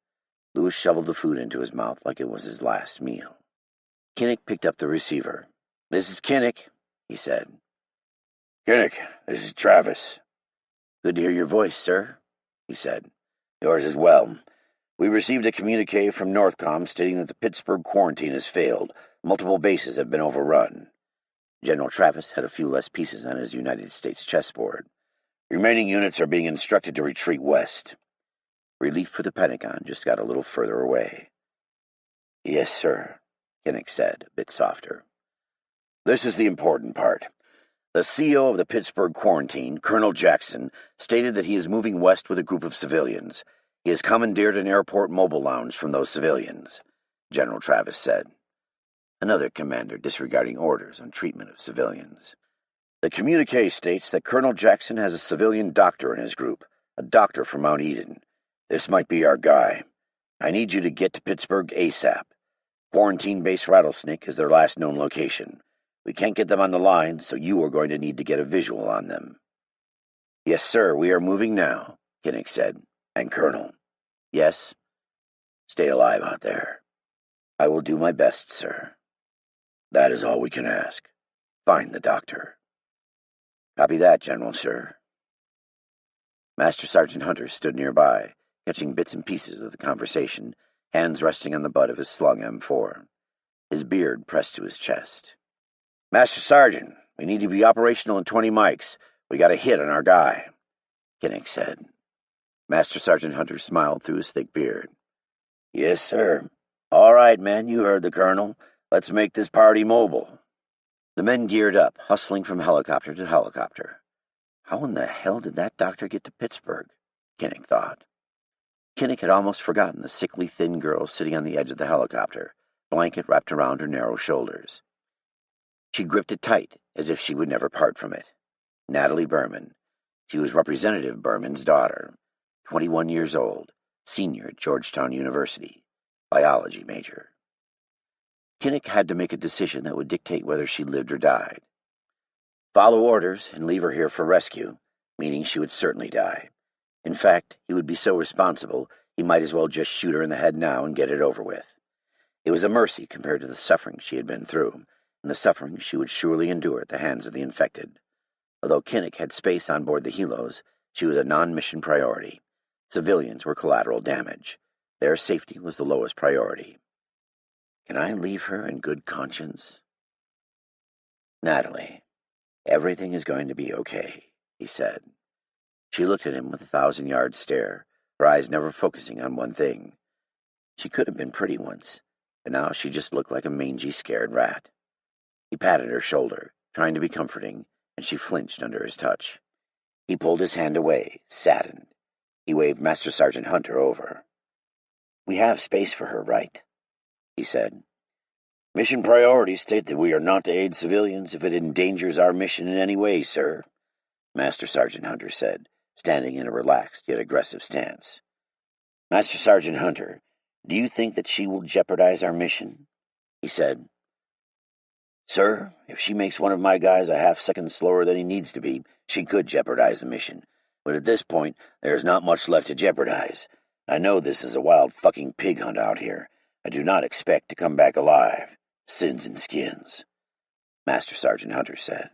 S1: Lewis shoveled the food into his mouth like it was his last meal. Kinnick picked up the receiver. "This is Kinnick," he said. "Kinnick, this is Travis." "Good to hear your voice, sir." he said. Yours as well. We received a communique from Northcom stating that the Pittsburgh quarantine has failed. Multiple bases have been overrun. General Travis had a few less pieces on his United States chessboard. Remaining units are being instructed to retreat west. Relief for the Pentagon just got a little further away. Yes, sir, Kinnick said, a bit softer. This is the important part. The CEO of the Pittsburgh quarantine, Colonel Jackson, stated that he is moving west with a group of civilians. He has commandeered an airport mobile lounge from those civilians, General Travis said. Another commander disregarding orders on treatment of civilians. The communique states that Colonel Jackson has a civilian doctor in his group, a doctor from Mount Eden. This might be our guy. I need you to get to Pittsburgh ASAP. Quarantine Base Rattlesnake is their last known location. We can't get them on the line, so you are going to need to get a visual on them. Yes, sir, we are moving now, Kinnick said. And Colonel, yes? Stay alive out there. I will do my best, sir. That is all we can ask. Find the doctor. Copy that, General, sir. Master Sergeant Hunter stood nearby, catching bits and pieces of the conversation, hands resting on the butt of his slung M4. His beard pressed to his chest. Master Sergeant, we need to be operational in 20 mics. We got a hit on our guy, Kinnick said. Master Sergeant Hunter smiled through his thick beard. Yes, sir. All right, men, you heard the Colonel. Let's make this party mobile. The men geared up, hustling from helicopter to helicopter. How in the hell did that doctor get to Pittsburgh? Kinnick thought. Kinnick had almost forgotten the sickly thin girl sitting on the edge of the helicopter, blanket wrapped around her narrow shoulders. She gripped it tight, as if she would never part from it. Natalie Berman. She was Representative Berman's daughter, 21 years old, senior at Georgetown University, biology major. Kinnick had to make a decision that would dictate whether she lived or died. Follow orders and leave her here for rescue, meaning she would certainly die. In fact, he would be so responsible, he might as well just shoot her in the head now and get it over with. It was a mercy compared to the suffering she had been through, and the suffering she would surely endure at the hands of the infected. Although Kinnick had space on board the helos, she was a non-mission priority. Civilians were collateral damage. Their safety was the lowest priority. Can I leave her in good conscience? Natalie, everything is going to be okay, he said. She looked at him with a 1,000-yard stare, her eyes never focusing on one thing. She could have been pretty once, but now she just looked like a mangy, scared rat. He patted her shoulder, trying to be comforting, and she flinched under his touch. He pulled his hand away, saddened. He waved Master Sergeant Hunter over. We have space for her, right? He said. Mission priorities state that we are not to aid civilians if it endangers our mission in any way, sir, Master Sergeant Hunter said, standing in a relaxed yet aggressive stance. Master Sergeant Hunter, do you think that she will jeopardize our mission? He said. Sir, if she makes one of my guys a half-second slower than he needs to be, she could jeopardize the mission. But at this point, there is not much left to jeopardize. I know this is a wild fucking pig hunt out here. I do not expect to come back alive. Sins and skins, Master Sergeant Hunter said.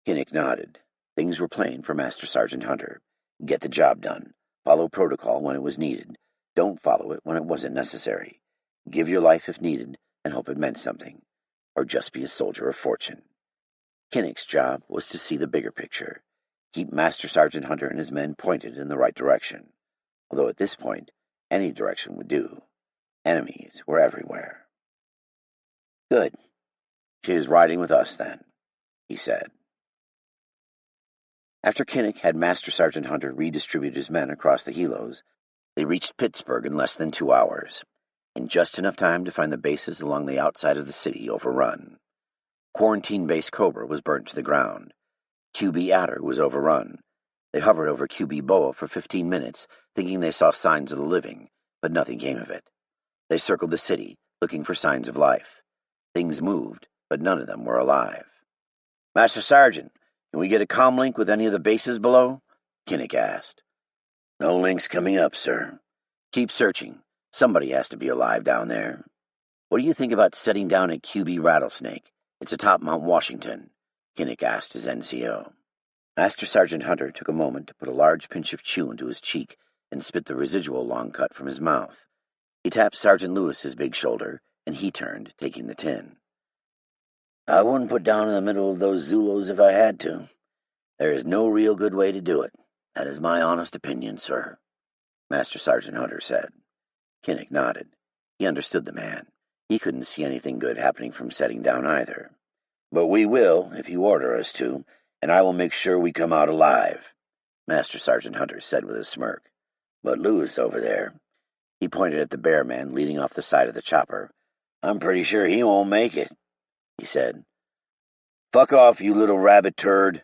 S1: Kinnick nodded. Things were plain for Master Sergeant Hunter. Get the job done. Follow protocol when it was needed. Don't follow it when it wasn't necessary. Give your life if needed, and hope it meant something. Or just be a soldier of fortune. Kinnick's job was to see the bigger picture. Keep Master Sergeant Hunter and his men pointed in the right direction. Although at this point, any direction would do. Enemies were everywhere. Good. She is riding with us, then, he said. After Kinnick had Master Sergeant Hunter redistribute his men across the helos, they reached Pittsburgh in less than 2 hours, in just enough time to find the bases along the outside of the city overrun. Quarantine Base Cobra was burnt to the ground. QB Adder was overrun. They hovered over QB Boa for 15 minutes, thinking they saw signs of the living, but nothing came of it. They circled the city, looking for signs of life. Things moved, but none of them were alive. Master Sergeant, can we get a comm link with any of the bases below? Kinnick asked. No links coming up, sir. Keep searching. Somebody has to be alive down there. What do you think about setting down at QB Rattlesnake? It's atop Mount Washington, Kinnick asked his NCO. Master Sergeant Hunter took a moment to put a large pinch of chew into his cheek and spit the residual long cut from his mouth. He tapped Sergeant Lewis's big shoulder, and he turned, taking the tin. "I wouldn't put down in the middle of those Zulus if I had to. There is no real good way to do it. That is my honest opinion, sir," Master Sergeant Hunter said. Kinnick nodded. He understood the man. He couldn't see anything good happening from setting down either. "But we will, if you order us to, and I will make sure we come out alive," Master Sergeant Hunter said with a smirk. "But Lewis over there," he pointed at the bear man leading off the side of the chopper, "I'm pretty sure he won't make it," he said. "Fuck off, you little rabbit turd,"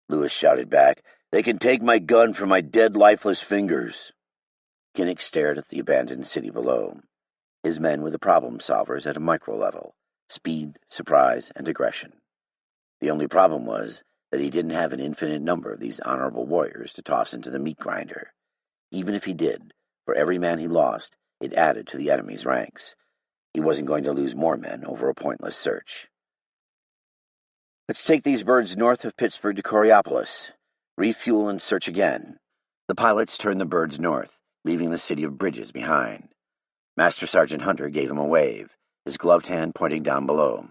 S1: Lewis shouted back. "They can take my gun from my dead, lifeless fingers." Kinnick stared at the abandoned city below. His men were the problem solvers at a micro level: speed, surprise, and aggression. The only problem was that he didn't have an infinite number of these honorable warriors to toss into the meat grinder. Even if he did, for every man he lost, it added to the enemy's ranks. He wasn't going to lose more men over a pointless search. "Let's take these birds north of Pittsburgh to Coriopolis. Refuel and search again." The pilots turned the birds north, leaving the city of bridges behind. Master Sergeant Hunter gave him a wave, his gloved hand pointing down below.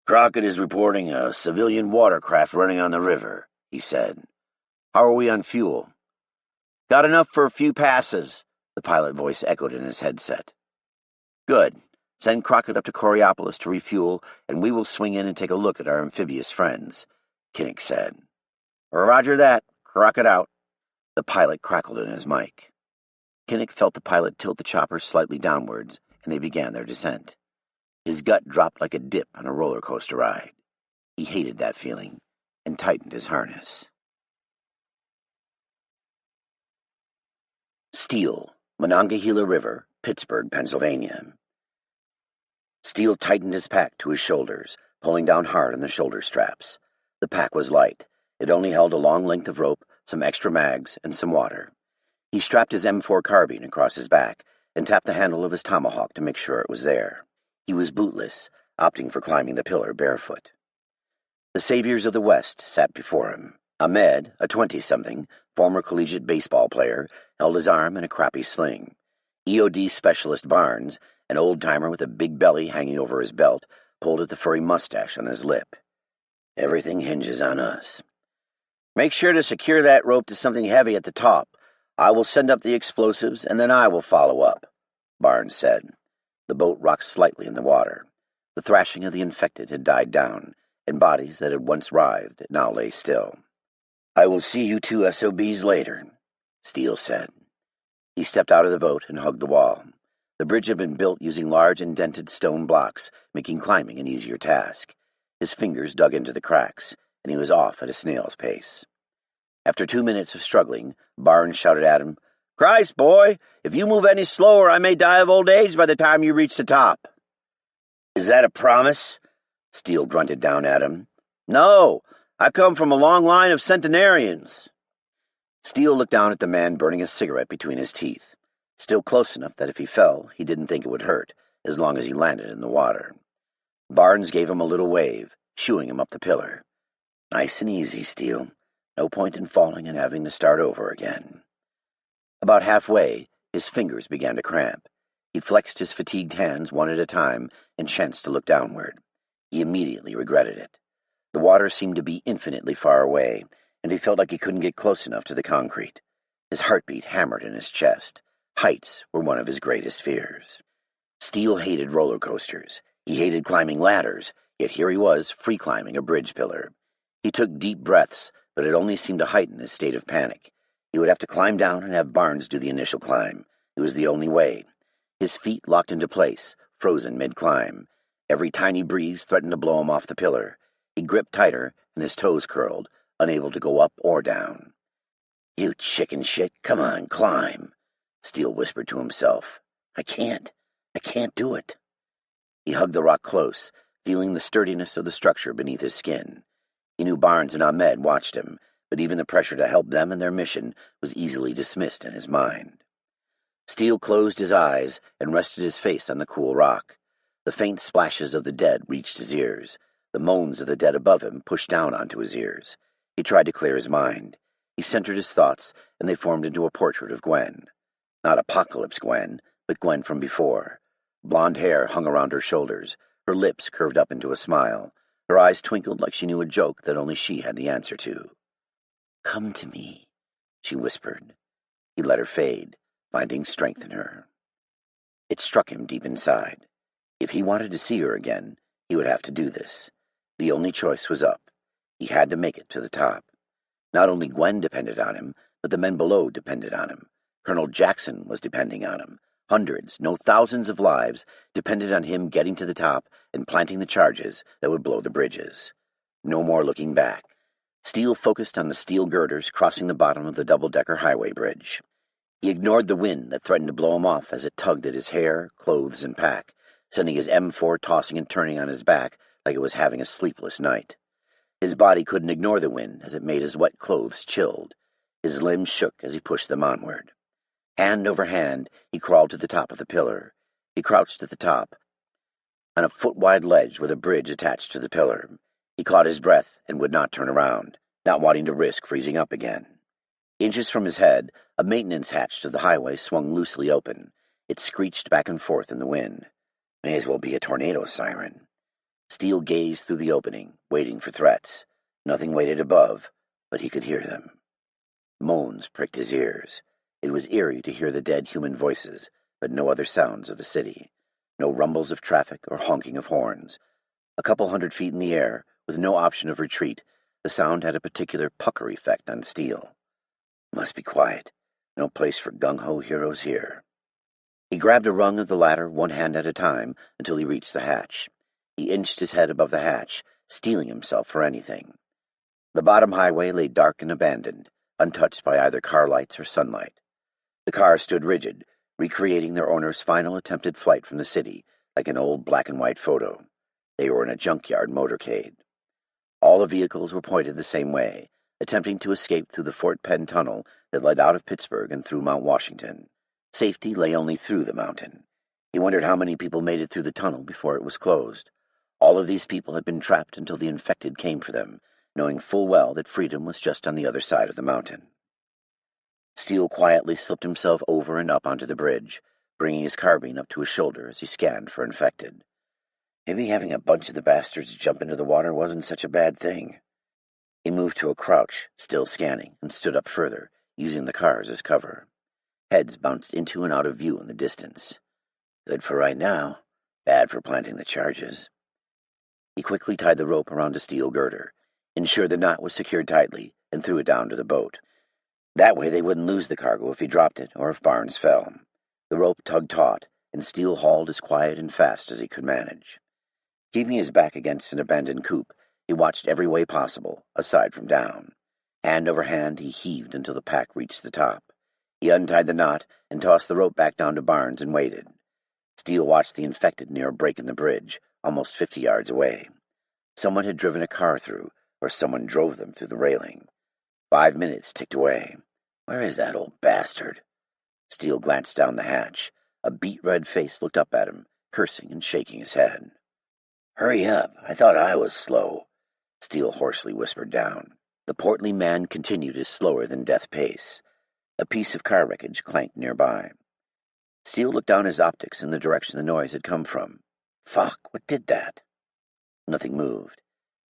S1: "Crockett is reporting a civilian watercraft running on the river," he said. "How are we on fuel?" "Got enough for a few passes," the pilot voice echoed in his headset. "Good. Send Crockett up to Coriopolis to refuel, and we will swing in and take a look at our amphibious friends," Kinnick said. "Roger that. Crockett out." The pilot crackled in his mic. Kinnick felt the pilot tilt the chopper slightly downwards, and they began their descent. His gut dropped like a dip on a roller coaster ride. He hated that feeling, and tightened his harness. Steele, Monongahela River, Pittsburgh, Pennsylvania. Steele tightened his pack to his shoulders, pulling down hard on the shoulder straps. The pack was light. It only held a long length of rope, some extra mags, and some water. He strapped his M4 carbine across his back and tapped the handle of his tomahawk to make sure it was there. He was bootless, opting for climbing the pillar barefoot. The saviors of the West sat before him. Ahmed, a 20-something, former collegiate baseball player, held his arm in a crappy sling. EOD specialist Barnes, an old-timer with a big belly hanging over his belt, pulled at the furry mustache on his lip. "Everything hinges on us." "Make sure to secure that rope to something heavy at the top. I will send up the explosives, and then I will follow up," Barnes said. The boat rocked slightly in the water. The thrashing of the infected had died down, and bodies that had once writhed now lay still. "I will see you two SOBs later," Steele said. He stepped out of the boat and hugged the wall. The bridge had been built using large indented stone blocks, making climbing an easier task. His fingers dug into the cracks, and he was off at a snail's pace. After 2 minutes of struggling, Barnes shouted at him, "Christ, boy, if you move any slower, I may die of old age by the time you reach the top." "Is that a promise?" Steele grunted down at him. "No, I come from a long line of centenarians." Steele looked down at the man burning a cigarette between his teeth, still close enough that if he fell, he didn't think it would hurt, as long as he landed in the water. Barnes gave him a little wave, shooing him up the pillar. "Nice and easy, Steele. No point in falling and having to start over again." About halfway, his fingers began to cramp. He flexed his fatigued hands one at a time and chanced to look downward. He immediately regretted it. The water seemed to be infinitely far away, and he felt like he couldn't get close enough to the concrete. His heartbeat hammered in his chest. Heights were one of his greatest fears. Steele hated roller coasters. He hated climbing ladders, yet here he was, free climbing a bridge pillar. He took deep breaths, but it only seemed to heighten his state of panic. He would have to climb down and have Barnes do the initial climb. It was the only way. His feet locked into place, frozen mid-climb. Every tiny breeze threatened to blow him off the pillar. He gripped tighter, and his toes curled, unable to go up or down. "You chicken shit, come on, climb," Steele whispered to himself. I can't do it." He hugged the rock close, feeling the sturdiness of the structure beneath his skin. He knew Barnes and Ahmed watched him, but even the pressure to help them in their mission was easily dismissed in his mind. Steele closed his eyes and rested his face on the cool rock. The faint splashes of the dead reached his ears. The moans of the dead above him pushed down onto his ears. He tried to clear his mind. He centered his thoughts, and they formed into a portrait of Gwen. Not Apocalypse Gwen, but Gwen from before. Blonde hair hung around her shoulders, her lips curved up into a smile. Her eyes twinkled like she knew a joke that only she had the answer to. "Come to me," she whispered. He let her fade, finding strength in her. It struck him deep inside. If he wanted to see her again, he would have to do this. The only choice was up. He had to make it to the top. Not only Gwen depended on him, but the men below depended on him. Colonel Jackson was depending on him. Hundreds, no thousands of lives depended on him getting to the top and planting the charges that would blow the bridges. No more looking back. Steele focused on the steel girders crossing the bottom of the double-decker highway bridge. He ignored the wind that threatened to blow him off as it tugged at his hair, clothes, and pack, sending his M4 tossing and turning on his back like it was having a sleepless night. His body couldn't ignore the wind as it made his wet clothes chilled. His limbs shook as he pushed them onward. Hand over hand, he crawled to the top of the pillar. He crouched at the top, on a foot-wide ledge with a bridge attached to the pillar. He caught his breath and would not turn around, not wanting to risk freezing up again. Inches from his head, a maintenance hatch to the highway swung loosely open. It screeched back and forth in the wind. May as well be a tornado siren. Steele gazed through the opening, waiting for threats. Nothing waited above, but he could hear them. Moans pricked his ears. It was eerie to hear the dead human voices, but no other sounds of the city. No rumbles of traffic or honking of horns. A couple 100 feet in the air, with no option of retreat, the sound had a particular pucker effect on Steele. Must be quiet. No place for gung-ho heroes here. He grabbed a rung of the ladder one hand at a time until he reached the hatch. He inched his head above the hatch, steeling himself for anything. The bottom highway lay dark and abandoned, untouched by either car lights or sunlight. The car stood rigid, recreating their owner's final attempted flight from the city, like an old black-and-white photo. They were in a junkyard motorcade. All the vehicles were pointed the same way, attempting to escape through the Fort Penn tunnel that led out of Pittsburgh and through Mount Washington. Safety lay only through the mountain. He wondered how many people made it through the tunnel before it was closed. All of these people had been trapped until the infected came for them, knowing full well that freedom was just on the other side of the mountain. Steele quietly slipped himself over and up onto the bridge, bringing his carbine up to his shoulder as he scanned for infected. Maybe having a bunch of the bastards jump into the water wasn't such a bad thing. He moved to a crouch, still scanning, and stood up further, using the cars as cover. Heads bounced into and out of view in the distance. Good for right now, bad for planting the charges. He quickly tied the rope around a steel girder, ensured the knot was secured tightly, and threw it down to the boat. That way they wouldn't lose the cargo if he dropped it or if Barnes fell. The rope tugged taut, and Steele hauled as quiet and fast as he could manage. Keeping his back against an abandoned coupe, he watched every way possible, aside from down. Hand over hand, he heaved until the pack reached the top. He untied the knot and tossed the rope back down to Barnes and waited. Steele watched the infected near a break in the bridge, almost 50 yards away. Someone had driven a car through, or someone drove them through the railing. 5 minutes ticked away. Where is that old bastard? Steele glanced down the hatch. A beet-red face looked up at him, cursing and shaking his head. Hurry up, I thought I was slow, Steele hoarsely whispered down. The portly man continued his slower-than-death pace. A piece of car wreckage clanked nearby. Steele looked down his optics in the direction the noise had come from. Fuck, what did that? Nothing moved.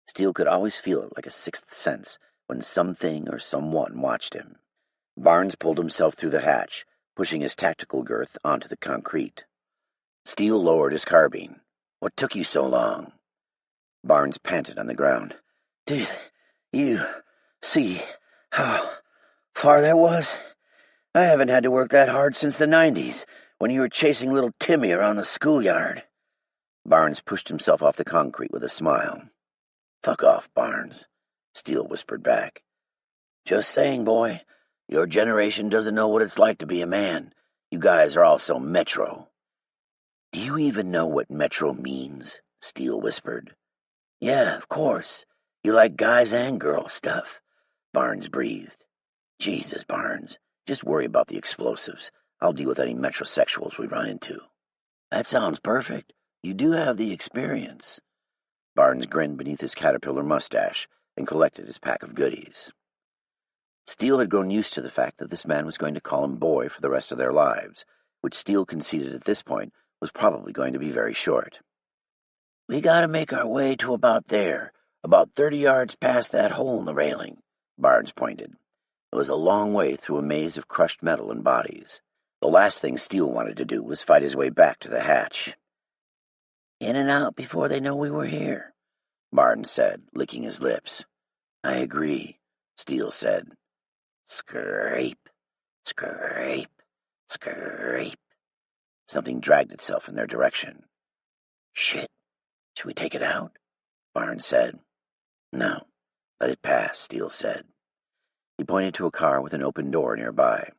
S1: Steele could always feel it like a sixth sense when something or someone watched him. Barnes pulled himself through the hatch, pushing his tactical girth onto the concrete. Steele lowered his carbine. What took you so long? Barnes panted on the ground. Did you see how far that was? I haven't had to work that hard since the 90s, when you were chasing little Timmy around the schoolyard. Barnes pushed himself off the concrete with a smile. Fuck off, Barnes, Steele whispered back. Just saying, boy. Your generation doesn't know what it's like to be a man. You guys are all so metro. Do you even know what metro means? Steele whispered. Yeah, of course. You like guys and girls stuff. Barnes breathed. Jesus, Barnes. Just worry about the explosives. I'll deal with any metrosexuals we run into. That sounds perfect. You do have the experience. Barnes grinned beneath his caterpillar mustache, and collected his pack of goodies. Steele had grown used to the fact that this man was going to call him boy for the rest of their lives, which Steele conceded at this point was probably going to be very short. "We gotta make our way to about there, about 30 yards past that hole in the railing," Barnes pointed. It was a long way through a maze of crushed metal and bodies. The last thing Steele wanted to do was fight his way back to the hatch. "In and out before they know we were here," Barnes said, licking his lips. "I agree," Steele said. Scrape, scrape, scrape. Something dragged itself in their direction. "Shit, should we take it out?" Barnes said. "No, let it pass," Steele said. He pointed to a car with an open door nearby.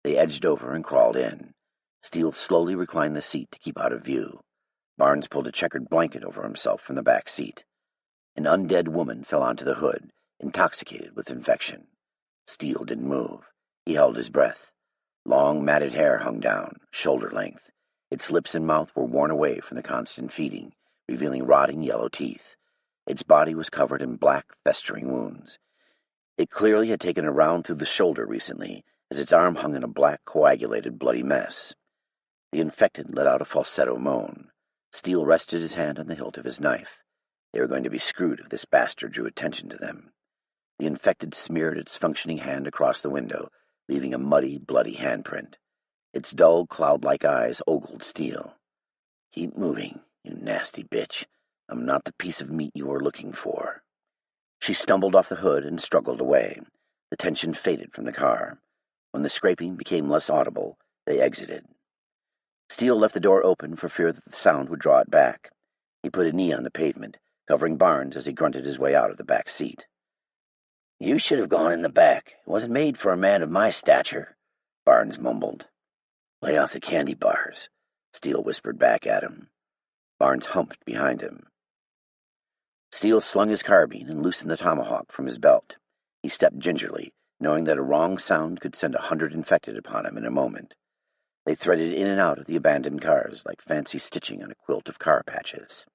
S1: They edged over and crawled in. Steele slowly reclined the seat to keep out of view. Barnes pulled a checkered blanket over himself from the back seat. An undead woman fell onto the hood, intoxicated with infection. Steele didn't move. He held his breath. Long, matted hair hung down, shoulder length. Its lips and mouth were worn away from the constant feeding, revealing rotting yellow teeth. Its body was covered in black, festering wounds. It clearly had taken a round through the shoulder recently, as its arm hung in a black, coagulated, bloody mess. The infected let out a falsetto moan. Steele rested his hand on the hilt of his knife. They were going to be screwed if this bastard drew attention to them. The infected smeared its functioning hand across the window, leaving a muddy, bloody handprint. Its dull, cloud-like eyes ogled Steele. "Keep moving, you nasty bitch. I'm not the piece of meat you were looking for." She stumbled off the hood and struggled away. The tension faded from the car. When the scraping became less audible, they exited. Steele left the door open for fear that the sound would draw it back. He put a knee on the pavement, covering Barnes as he grunted his way out of the back seat. "You should have gone in the back. It wasn't made for a man of my stature," Barnes mumbled. "Lay off the candy bars," Steele whispered back at him. Barnes humped behind him. Steele slung his carbine and loosened the tomahawk from his belt. He stepped gingerly, knowing that a wrong sound could send 100 infected upon him in a moment. They threaded in and out of the abandoned cars like fancy stitching on a quilt of car patches.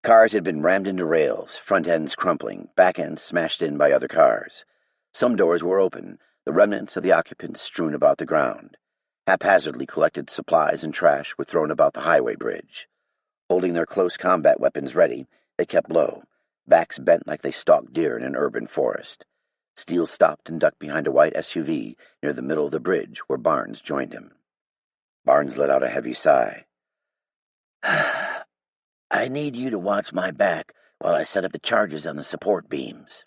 S1: Cars had been rammed into rails, front ends crumpling, back ends smashed in by other cars. Some doors were open, the remnants of the occupants strewn about the ground. Haphazardly collected supplies and trash were thrown about the highway bridge. Holding their close combat weapons ready, they kept low, backs bent like they stalked deer in an urban forest. Steele stopped and ducked behind a white SUV near the middle of the bridge where Barnes joined him. Barnes let out a heavy sigh. "I need you to watch my back while I set up the charges on the support beams."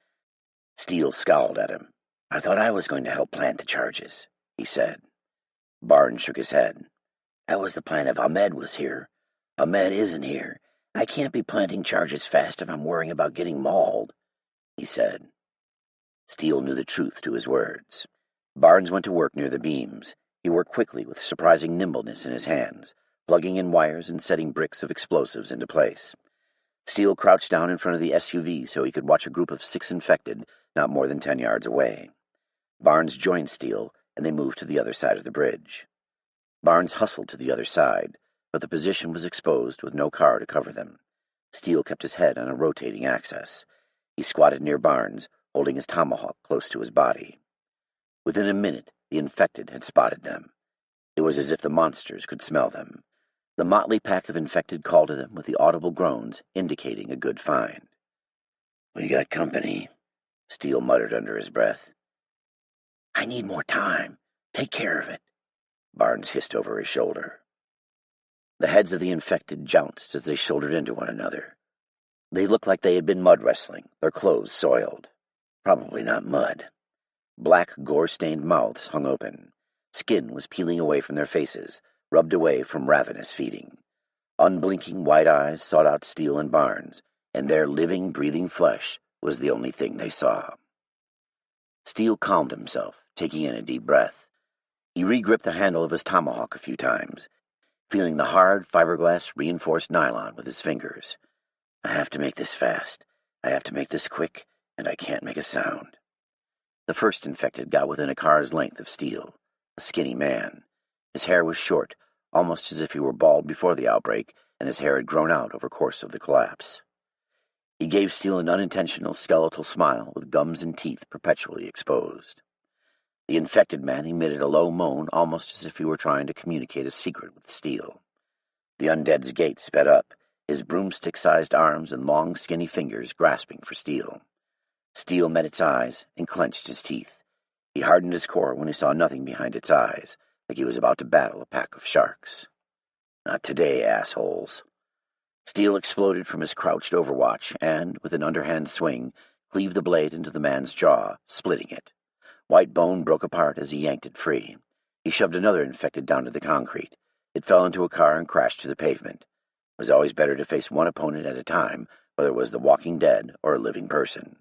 S1: Steele scowled at him. "I thought I was going to help plant the charges," he said. Barnes shook his head. "That was the plan if Ahmed was here. Ahmed isn't here. I can't be planting charges fast if I'm worrying about getting mauled," he said. Steele knew the truth to his words. Barnes went to work near the beams. He worked quickly with surprising nimbleness in his hands, plugging in wires and setting bricks of explosives into place. Steele crouched down in front of the SUV so he could watch a group of 6 infected not more than 10 yards away. Barnes joined Steele, and they moved to the other side of the bridge. Barnes hustled to the other side, but the position was exposed with no car to cover them. Steele kept his head on a rotating axis. He squatted near Barnes, holding his tomahawk close to his body. Within a minute, the infected had spotted them. It was as if the monsters could smell them. The motley pack of infected called to them with the audible groans, indicating a good find. "We got company," Steele muttered under his breath. "I need more time. Take care of it," Barnes hissed over his shoulder. The heads of the infected jounced as they shouldered into one another. They looked like they had been mud wrestling, their clothes soiled. Probably not mud. Black, gore-stained mouths hung open. Skin was peeling away from their faces, rubbed away from ravenous feeding. Unblinking white eyes sought out Steele and Barnes, and their living, breathing flesh was the only thing they saw. Steele calmed himself, taking in a deep breath. He re-gripped the handle of his tomahawk a few times, feeling the hard, fiberglass-reinforced nylon with his fingers. "I have to make this fast. I have to make this quick, and I can't make a sound." The first infected got within a car's length of Steele, a skinny man. His hair was short, almost as if he were bald before the outbreak, and his hair had grown out over course of the collapse. He gave Steele an unintentional skeletal smile with gums and teeth perpetually exposed. The infected man emitted a low moan, almost as if he were trying to communicate a secret with Steele. The undead's gait sped up, his broomstick-sized arms and long, skinny fingers grasping for Steele. Steele met its eyes and clenched his teeth. He hardened his core when he saw nothing behind its eyes, like he was about to battle a pack of sharks. "Not today, assholes." Steele exploded from his crouched overwatch and, with an underhand swing, cleaved the blade into the man's jaw, splitting it. White bone broke apart as he yanked it free. He shoved another infected down to the concrete. It fell into a car and crashed to the pavement. It was always better to face one opponent at a time, whether it was the walking dead or a living person.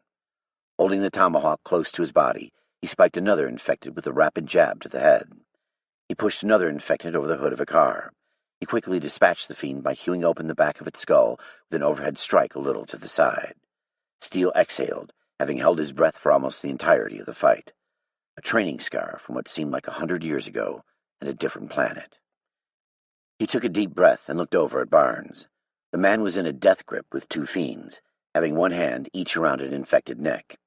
S1: Holding the tomahawk close to his body, he spiked another infected with a rapid jab to the head. He pushed another infected over the hood of a car. He quickly dispatched the fiend by hewing open the back of its skull with an overhead strike a little to the side. Steele exhaled, having held his breath for almost the entirety of the fight. A training scar from what seemed like 100 years ago and a different planet. He took a deep breath and looked over at Barnes. The man was in a death grip with two fiends, having one hand each around an infected neck.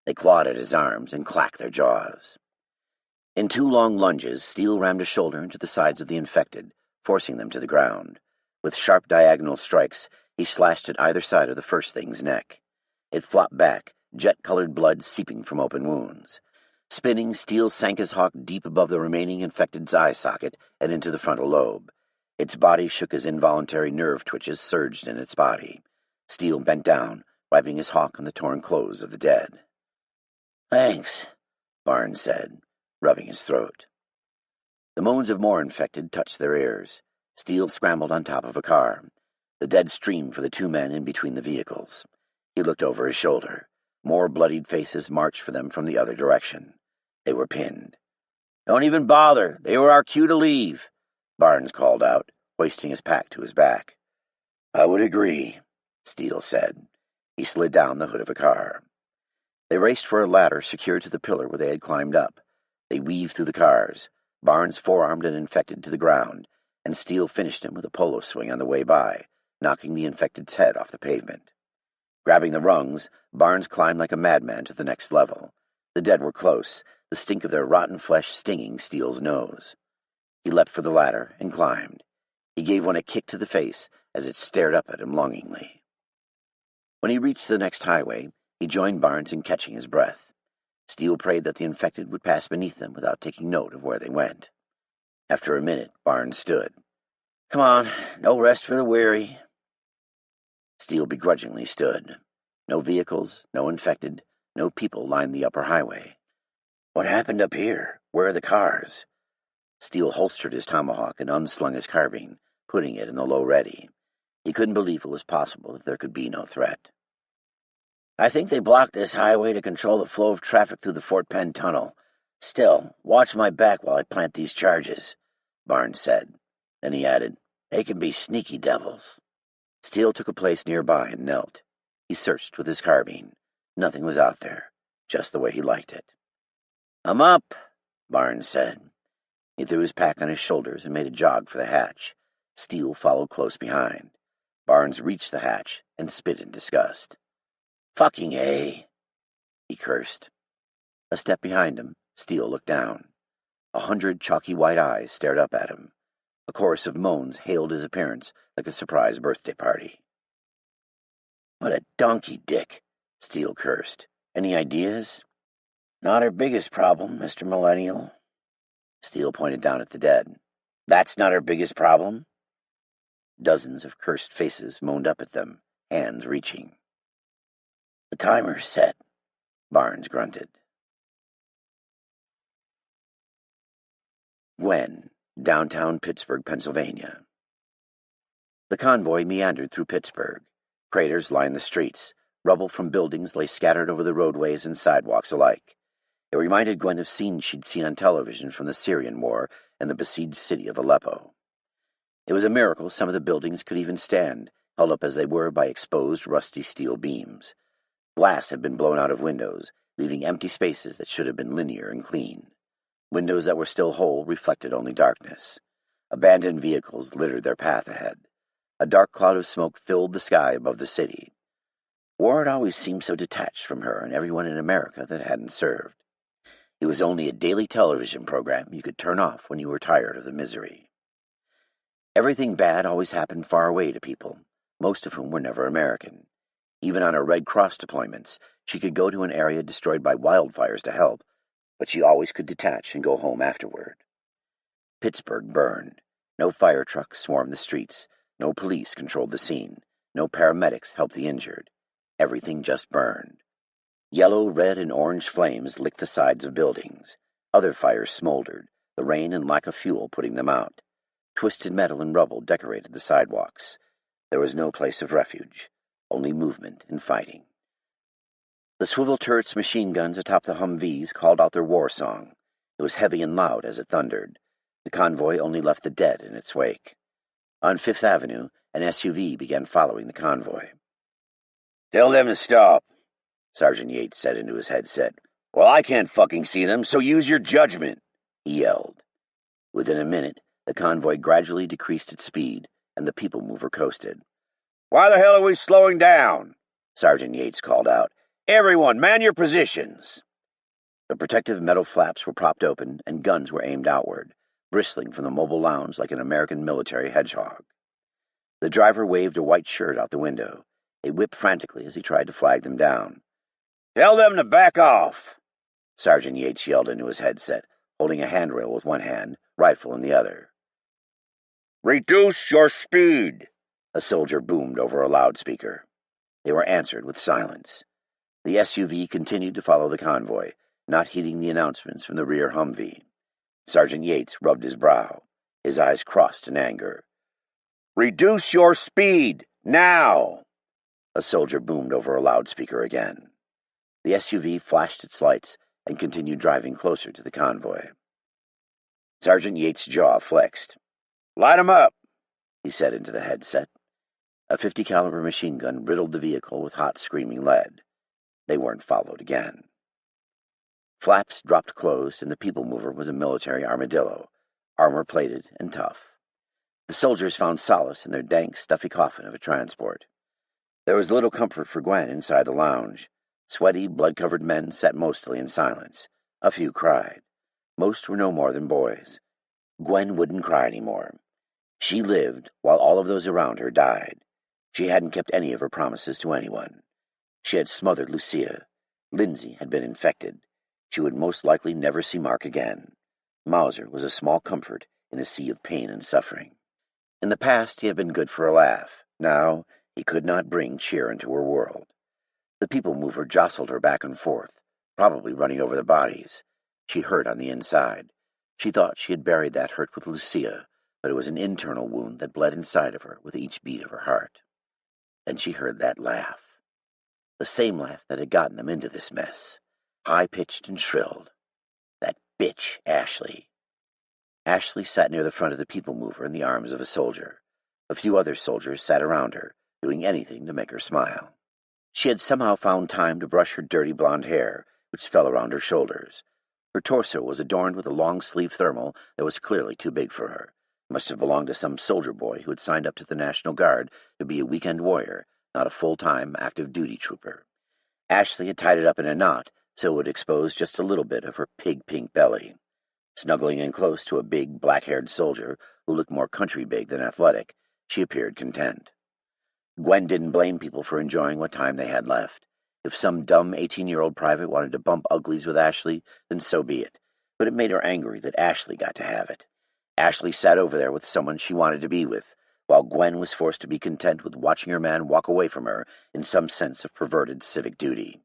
S1: They clawed at his arms and clacked their jaws. In two long lunges, Steele rammed a shoulder into the sides of the infected, forcing them to the ground. With sharp diagonal strikes, he slashed at either side of the first thing's neck. It flopped back, jet-colored blood seeping from open wounds. Spinning, Steele sank his hawk deep above the remaining infected's eye socket and into the frontal lobe. Its body shook as involuntary nerve twitches surged in its body. Steele bent down, wiping his hawk on the torn clothes of the dead. "Thanks," Barnes said, rubbing his throat. The moans of more infected touched their ears. Steele scrambled on top of a car. The dead streamed for the two men in between the vehicles. He looked over his shoulder. More bloodied faces marched for them from the other direction. They were pinned. "Don't even bother. They were our cue to leave," Barnes called out, hoisting his pack to his back. "I would agree," Steele said. He slid down the hood of a car. They raced for a ladder secured to the pillar where they had climbed up. They weaved through the cars. Barnes forearmed an infected to the ground, and Steele finished him with a polo swing on the way by, knocking the infected's head off the pavement. Grabbing the rungs, Barnes climbed like a madman to the next level. The dead were close, the stink of their rotten flesh stinging Steele's nose. He leapt for the ladder and climbed. He gave one a kick to the face as it stared up at him longingly. When he reached the next highway, he joined Barnes in catching his breath. Steele prayed that the infected would pass beneath them without taking note of where they went. After a minute, Barnes stood. "Come on, no rest for the weary." Steele begrudgingly stood. No vehicles, no infected, no people lined the upper highway. "What happened up here? Where are the cars?" Steele holstered his tomahawk and unslung his carbine, putting it in the low ready. He couldn't believe it was possible that there could be no threat. "I think they blocked this highway to control the flow of traffic through the Fort Penn tunnel. Still, watch my back while I plant these charges," Barnes said. Then he added, "They can be sneaky devils." Steele took a place nearby and knelt. He searched with his carbine. Nothing was out there, just the way he liked it. "I'm up," Barnes said. He threw his pack on his shoulders and made a jog for the hatch. Steele followed close behind. Barnes reached the hatch and spit in disgust. "Fucking A," he cursed. A step behind him, Steele looked down. 100 chalky white eyes stared up at him. A chorus of moans hailed his appearance like a surprise birthday party. "What a donkey dick," Steele cursed. "Any ideas?" "Not our biggest problem, Mr. Millennial." Steele pointed down at the dead. "That's not our biggest problem?" Dozens of cursed faces moaned up at them, hands reaching. "The timer's set," Barnes grunted. Gwen, downtown Pittsburgh, Pennsylvania. The convoy meandered through Pittsburgh. Craters lined the streets. Rubble from buildings lay scattered over the roadways and sidewalks alike. It reminded Gwen of scenes she'd seen on television from the Syrian War and the besieged city of Aleppo. It was a miracle some of the buildings could even stand, held up as they were by exposed, rusty steel beams. Glass had been blown out of windows, leaving empty spaces that should have been linear and clean. Windows that were still whole reflected only darkness. Abandoned vehicles littered their path ahead. A dark cloud of smoke filled the sky above the city. War had always seemed so detached from her and everyone in America that hadn't served. It was only a daily television program you could turn off when you were tired of the misery. Everything bad always happened far away to people, most of whom were never American. Even on her Red Cross deployments, she could go to an area destroyed by wildfires to help, but she always could detach and go home afterward. Pittsburgh burned. No fire trucks swarmed the streets. No police controlled the scene. No paramedics helped the injured. Everything just burned. Yellow, red, and orange flames licked the sides of buildings. Other fires smoldered, the rain and lack of fuel putting them out. Twisted metal and rubble decorated the sidewalks. There was no place of refuge, only movement and fighting. The swivel turrets' machine guns atop the Humvees called out their war song. It was heavy and loud as it thundered. The convoy only left the dead in its wake. On Fifth Avenue, an SUV began following the convoy. "Tell them to stop," Sergeant Yates said into his headset. "Well, I can't fucking see them, so use your judgment," he yelled. Within a minute, the convoy gradually decreased its speed, and the people mover coasted. "Why the hell are we slowing down?" Sergeant Yates called out. "Everyone, man your positions!" The protective metal flaps were propped open, and guns were aimed outward, bristling from the mobile lounge like an American military hedgehog. The driver waved a white shirt out the window. It whipped frantically as he tried to flag them down. "Tell them to back off!" Sergeant Yates yelled into his headset, holding a handrail with one hand, rifle in the other. "Reduce your speed!" a soldier boomed over a loudspeaker. They were answered with silence. The SUV continued to follow the convoy, not heeding the announcements from the rear Humvee. Sergeant Yates rubbed his brow. His eyes crossed in anger. "Reduce your speed, now!" a soldier boomed over a loudspeaker again. The SUV flashed its lights and continued driving closer to the convoy. Sergeant Yates' jaw flexed. "Light 'em up," he said into the headset. A .50 caliber machine gun riddled the vehicle with hot, screaming lead. They weren't followed again. Flaps dropped closed, and the people mover was a military armadillo, armor-plated and tough. The soldiers found solace in their dank, stuffy coffin of a transport. There was little comfort for Gwen inside the lounge. Sweaty, blood-covered men sat mostly in silence. A few cried. Most were no more than boys. Gwen wouldn't cry anymore. She lived while all of those around her died. She hadn't kept any of her promises to anyone. She had smothered Lucia. Lindsay had been infected. She would most likely never see Mark again. Mauser was a small comfort in a sea of pain and suffering. In the past, he had been good for a laugh. Now, he could not bring cheer into her world. The people mover jostled her back and forth, probably running over the bodies. She hurt on the inside. She thought she had buried that hurt with Lucia, but it was an internal wound that bled inside of her with each beat of her heart. Then she heard that laugh. The same laugh that had gotten them into this mess. High-pitched and shrilled. That bitch, Ashley. Ashley sat near the front of the people mover in the arms of a soldier. A few other soldiers sat around her, doing anything to make her smile. She had somehow found time to brush her dirty blonde hair, which fell around her shoulders. Her torso was adorned with a long-sleeve thermal that was clearly too big for her. It must have belonged to some soldier boy who had signed up to the National Guard to be a weekend warrior, not a full-time active-duty trooper. Ashley had tied it up in a knot, so it would expose just a little bit of her pig-pink belly. Snuggling in close to a big, black-haired soldier who looked more country-big than athletic, she appeared content. Gwen didn't blame people for enjoying what time they had left. If some dumb 18-year-old private wanted to bump uglies with Ashley, then so be it. But it made her angry that Ashley got to have it. Ashley sat over there with someone she wanted to be with, while Gwen was forced to be content with watching her man walk away from her in some sense of perverted civic duty.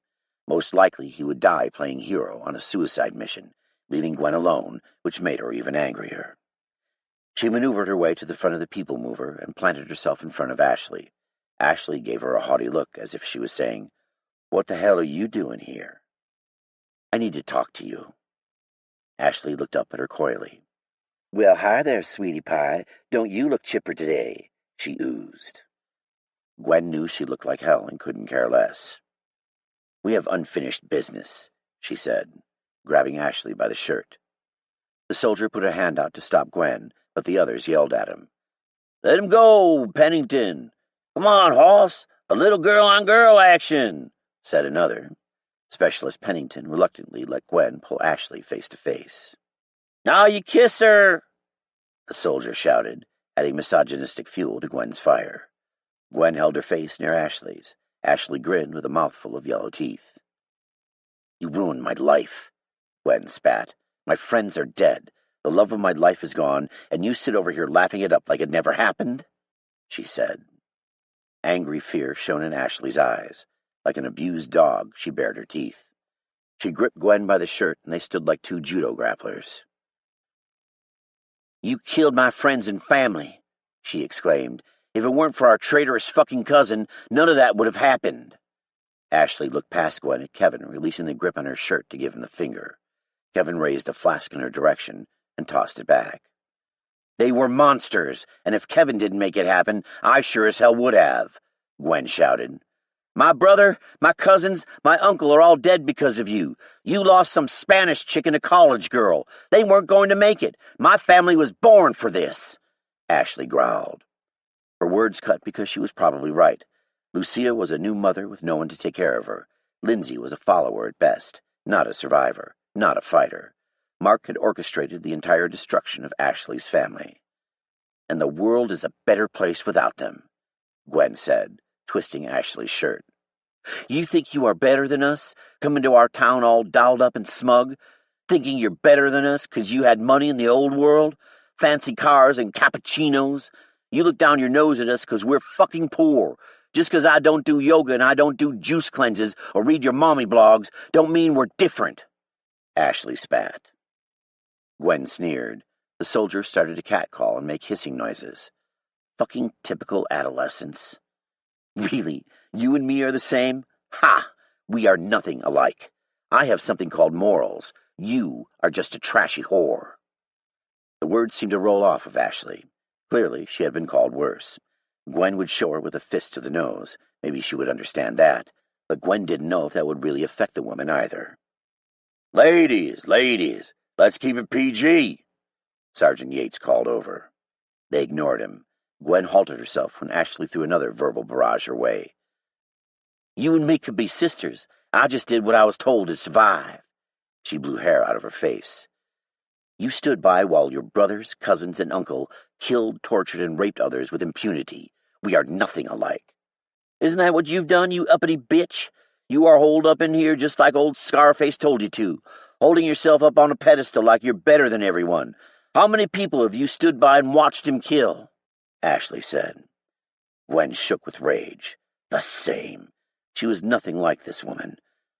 S1: Most likely he would die playing hero on a suicide mission, leaving Gwen alone, which made her even angrier. She maneuvered her way to the front of the people mover and planted herself in front of Ashley. Ashley gave her a haughty look, as if she was saying, "What the hell are you doing here?" "I need to talk to you." Ashley looked up at her coyly. "Well, hi there, sweetie pie. Don't you look chipper today?" she oozed. Gwen knew she looked like hell and couldn't care less. "We have unfinished business," she said, grabbing Ashley by the shirt. The soldier put a hand out to stop Gwen, but the others yelled at him. "Let him go, Pennington! Come on, hoss! A little girl-on-girl action, said another. Specialist Pennington reluctantly let Gwen pull Ashley face to face. Now you kiss her, the soldier shouted, adding misogynistic fuel to Gwen's fire. Gwen held her face near Ashley's. Ashley grinned with a mouthful of yellow teeth. You ruined my life, Gwen spat. My friends are dead. The love of my life is gone, and you sit over here laughing it up like it never happened, she said. Angry fear shone in Ashley's eyes. Like an abused dog, she bared her teeth. She gripped Gwen by the shirt, and they stood like two judo grapplers. You killed my friends and family, she exclaimed. If it weren't for our traitorous fucking cousin, none of that would have happened. Ashley looked past Gwen at Kevin, releasing the grip on her shirt to give him the finger. Kevin raised a flask in her direction and tossed it back. They were monsters, and if Kevin didn't make it happen, I sure as hell would have, Gwen shouted. My brother, my cousins, my uncle are all dead because of you. You lost some Spanish chick and a college girl. They weren't going to make it. My family was born for this, Ashley growled. Her words cut because she was probably right. Lucia was a new mother with no one to take care of her. Lindsay was a follower at best, not a survivor, not a fighter. Mark had orchestrated the entire destruction of Ashley's family. And the world is a better place without them, Gwen said, twisting Ashley's shirt. You think you are better than us, coming to our town all dolled up and smug, thinking you're better than us 'cause you had money in the old world, fancy cars and cappuccinos. You look down your nose at us 'cause we're fucking poor. Just 'cause I don't do yoga and I don't do juice cleanses or read your mommy blogs don't mean we're different, Ashley spat. Gwen sneered. The soldier started to catcall and make hissing noises. Fucking typical adolescence. Really, you and me are the same? Ha! We are nothing alike. I have something called morals. You are just a trashy whore. The words seemed to roll off of Ashley. Clearly, she had been called worse. Gwen would show her with a fist to the nose. Maybe she would understand that. But Gwen didn't know if that would really affect the woman either. Ladies, let's keep it PG, Sergeant Yates called over. They ignored him. Gwen halted herself when Ashley threw another verbal barrage her way. You and me could be sisters. I just did what I was told to survive. She blew hair out of her face. You stood by while your brothers, cousins, and uncle killed, tortured, and raped others with impunity. We are nothing alike. Isn't that what you've done, you uppity bitch? You are holed up in here just like old Scarface told you to, holding yourself up on a pedestal like you're better than everyone. How many people have you stood by and watched him kill? Ashley said. Gwen shook with rage. The same. She was nothing like this woman.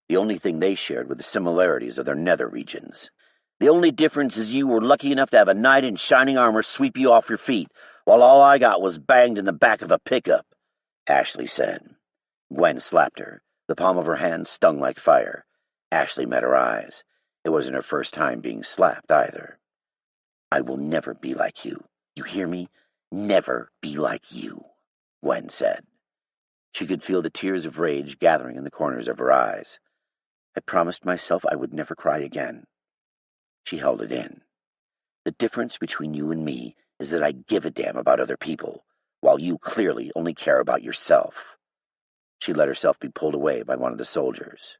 S1: The only thing they shared were the similarities of their nether regions. The only difference is you were lucky enough to have a knight in shining armor sweep you off your feet, while all I got was banged in the back of a pickup, Ashley said. Gwen slapped her. The palm of her hand stung like fire. Ashley met her eyes. It wasn't her first time being slapped either. I will never be like you. You hear me? Never be like you, Gwen said. She could feel the tears of rage gathering in the corners of her eyes. I promised myself I would never cry again. She held it in. The difference between you and me is that I give a damn about other people, while you clearly only care about yourself. She let herself be pulled away by one of the soldiers.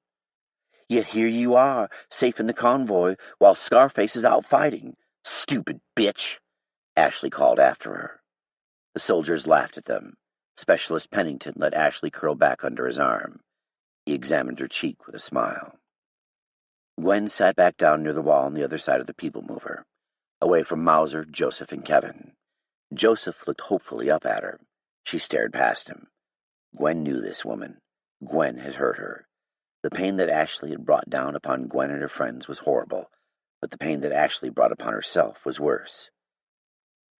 S1: Yet here you are, safe in the convoy, while Scarface is out fighting. Stupid bitch, Ashley called after her. The soldiers laughed at them. Specialist Pennington let Ashley curl back under his arm. He examined her cheek with a smile. Gwen sat back down near the wall on the other side of the people mover, away from Mauser, Joseph, and Kevin. Joseph looked hopefully up at her. She stared past him. Gwen knew this woman. Gwen had hurt her. The pain that Ashley had brought down upon Gwen and her friends was horrible, but the pain that Ashley brought upon herself was worse.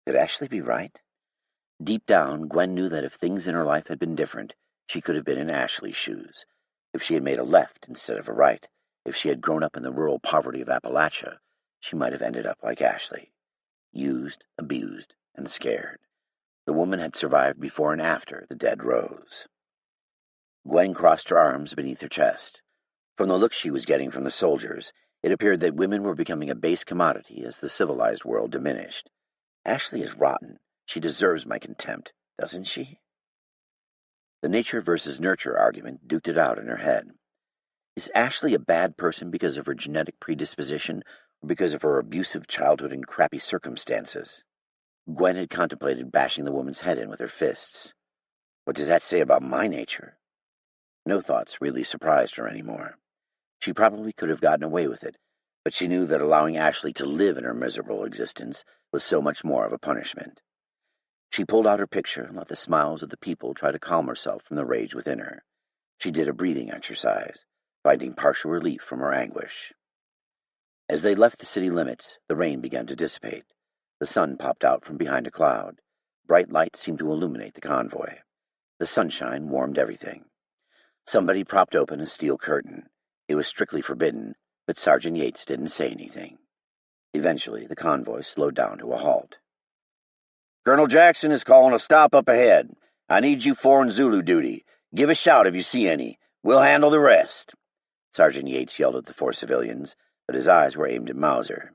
S1: Could Ashley be right? Deep down, Gwen knew that if things in her life had been different, she could have been in Ashley's shoes. If she had made a left instead of a right, if she had grown up in the rural poverty of Appalachia, she might have ended up like Ashley, used, abused, and scared. The woman had survived before and after the dead rose. Gwen crossed her arms beneath her chest. From the look she was getting from the soldiers, it appeared that women were becoming a base commodity as the civilized world diminished. Ashley is rotten. She deserves my contempt, doesn't she? The nature versus nurture argument duked it out in her head. Is Ashley a bad person because of her genetic predisposition or because of her abusive childhood and crappy circumstances? Gwen had contemplated bashing the woman's head in with her fists. What does that say about my nature? No thoughts really surprised her anymore. She probably could have gotten away with it, but she knew that allowing Ashley to live in her miserable existence was so much more of a punishment. She pulled out her picture and let the smiles of the people try to calm herself from the rage within her. She did a breathing exercise, finding partial relief from her anguish. As they left the city limits, the rain began to dissipate. The sun popped out from behind a cloud. Bright lights seemed to illuminate the convoy. The sunshine warmed everything. Somebody propped open a steel curtain. It was strictly forbidden, but Sergeant Yates didn't say anything. Eventually, the convoy slowed down to a halt. "Colonel Jackson is calling a stop up ahead. I need you four in Zulu duty. Give a shout if you see any. We'll handle the rest." Sergeant Yates yelled at the four civilians, but his eyes were aimed at Mauser.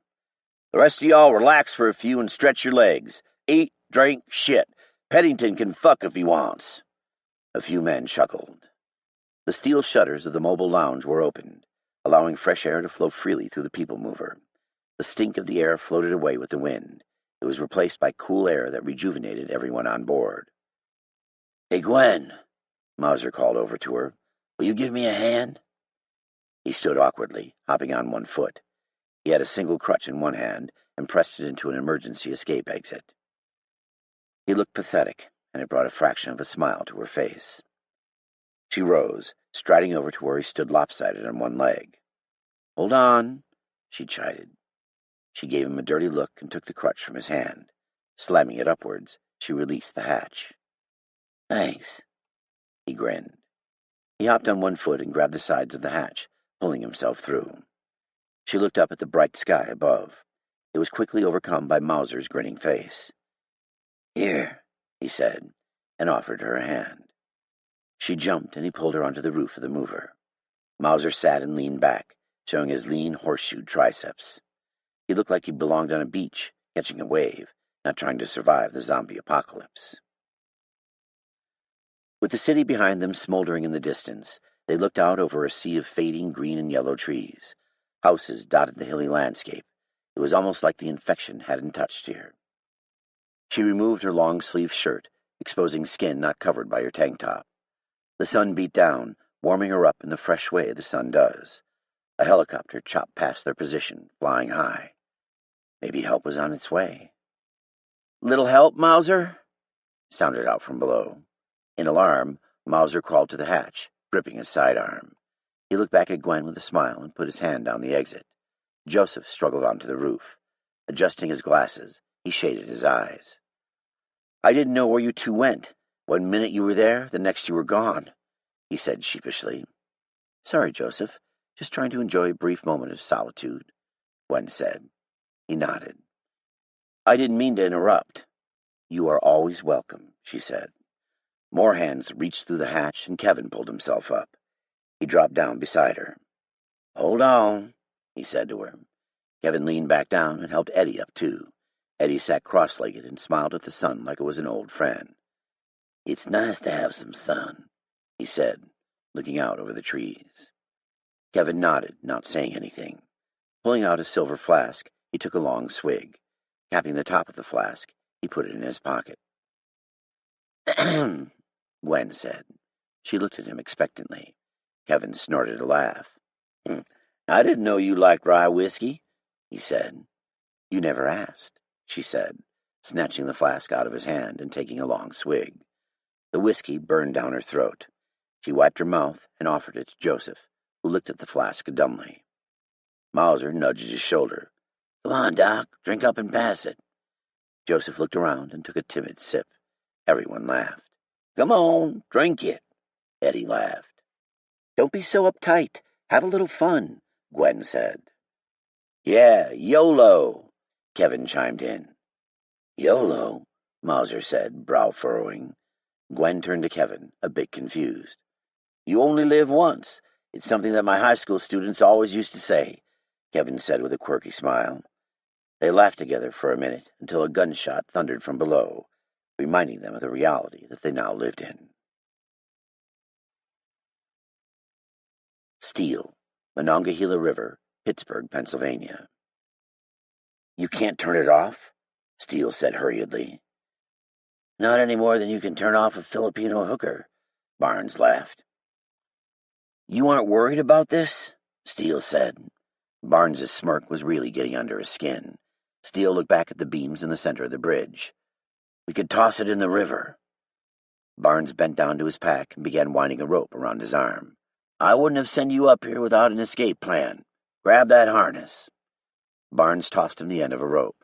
S1: "The rest of y'all relax for a few and stretch your legs. Eat, drink, shit. Pennington can fuck if he wants." A few men chuckled. The steel shutters of the mobile lounge were opened, allowing fresh air to flow freely through the people mover. The stink of the air floated away with the wind. It was replaced by cool air that rejuvenated everyone on board. "Hey, Gwen," Mauser called over to her. "Will you give me a hand?" He stood awkwardly, hopping on one foot. He had a single crutch in one hand and pressed it into an emergency escape exit. He looked pathetic, and it brought a fraction of a smile to her face. She rose, striding over to where he stood lopsided on one leg. "Hold on," she chided. She gave him a dirty look and took the crutch from his hand. Slamming it upwards, she released the hatch. "Thanks." He grinned. He hopped on one foot and grabbed the sides of the hatch, pulling himself through. She looked up at the bright sky above. It was quickly overcome by Mauser's grinning face. "Here," he said, and offered her a hand. She jumped, and he pulled her onto the roof of the mover. Mauser sat and leaned back, showing his lean, horseshoed triceps. He looked like he belonged on a beach, catching a wave, not trying to survive the zombie apocalypse. With the city behind them smoldering in the distance, they looked out over a sea of fading green and yellow trees. Houses dotted the hilly landscape. It was almost like the infection hadn't touched here. She removed her long-sleeved shirt, exposing skin not covered by her tank top. The sun beat down, warming her up in the fresh way the sun does. A helicopter chopped past their position, flying high. Maybe help was on its way. "Little help, Mauser?" sounded out from below. In alarm, Mauser crawled to the hatch, gripping his sidearm. He looked back at Gwen with a smile and put his hand down the exit. Joseph struggled onto the roof. Adjusting his glasses, he shaded his eyes. "I didn't know where you two went. 1 minute you were there, the next you were gone," he said sheepishly. "Sorry, Joseph. Just trying to enjoy a brief moment of solitude," Gwen said. He nodded. "I didn't mean to interrupt." "You are always welcome," she said. More hands reached through the hatch, and Kevin pulled himself up. He dropped down beside her. "Hold on," he said to her. Kevin leaned back down and helped Eddie up, too. Eddie sat cross-legged and smiled at the sun like it was an old friend. "It's nice to have some sun," he said, looking out over the trees. Kevin nodded, not saying anything. Pulling out a silver flask, he took a long swig. Capping the top of the flask, he put it in his pocket. "Ahem," Gwen said. She looked at him expectantly. Kevin snorted a laugh. "I didn't know you liked rye whiskey," he said. "You never asked," she said, snatching the flask out of his hand and taking a long swig. The whiskey burned down her throat. She wiped her mouth and offered it to Joseph, who looked at the flask dumbly. Mauser nudged his shoulder. "Come on, Doc, drink up and pass it." Joseph looked around and took a timid sip. Everyone laughed. "Come on, drink it," Eddie laughed. "Don't be so uptight. Have a little fun," Gwen said. "Yeah, YOLO," Kevin chimed in. "YOLO," Mauser said, brow furrowing. Gwen turned to Kevin, a bit confused. "You only live once. It's something that my high school students always used to say," Kevin said with a quirky smile. They laughed together for a minute until a gunshot thundered from below, reminding them of the reality that they now lived in. Steele, Monongahela River, Pittsburgh, Pennsylvania. "You can't turn it off?" Steele said hurriedly. "Not any more than you can turn off a Filipino hooker," Barnes laughed. "You aren't worried about this?" Steele said. Barnes's smirk was really getting under his skin. Steele looked back at the beams in the center of the bridge. "We could toss it in the river." Barnes bent down to his pack and began winding a rope around his arm. "I wouldn't have sent you up here without an escape plan. Grab that harness." Barnes tossed him the end of a rope.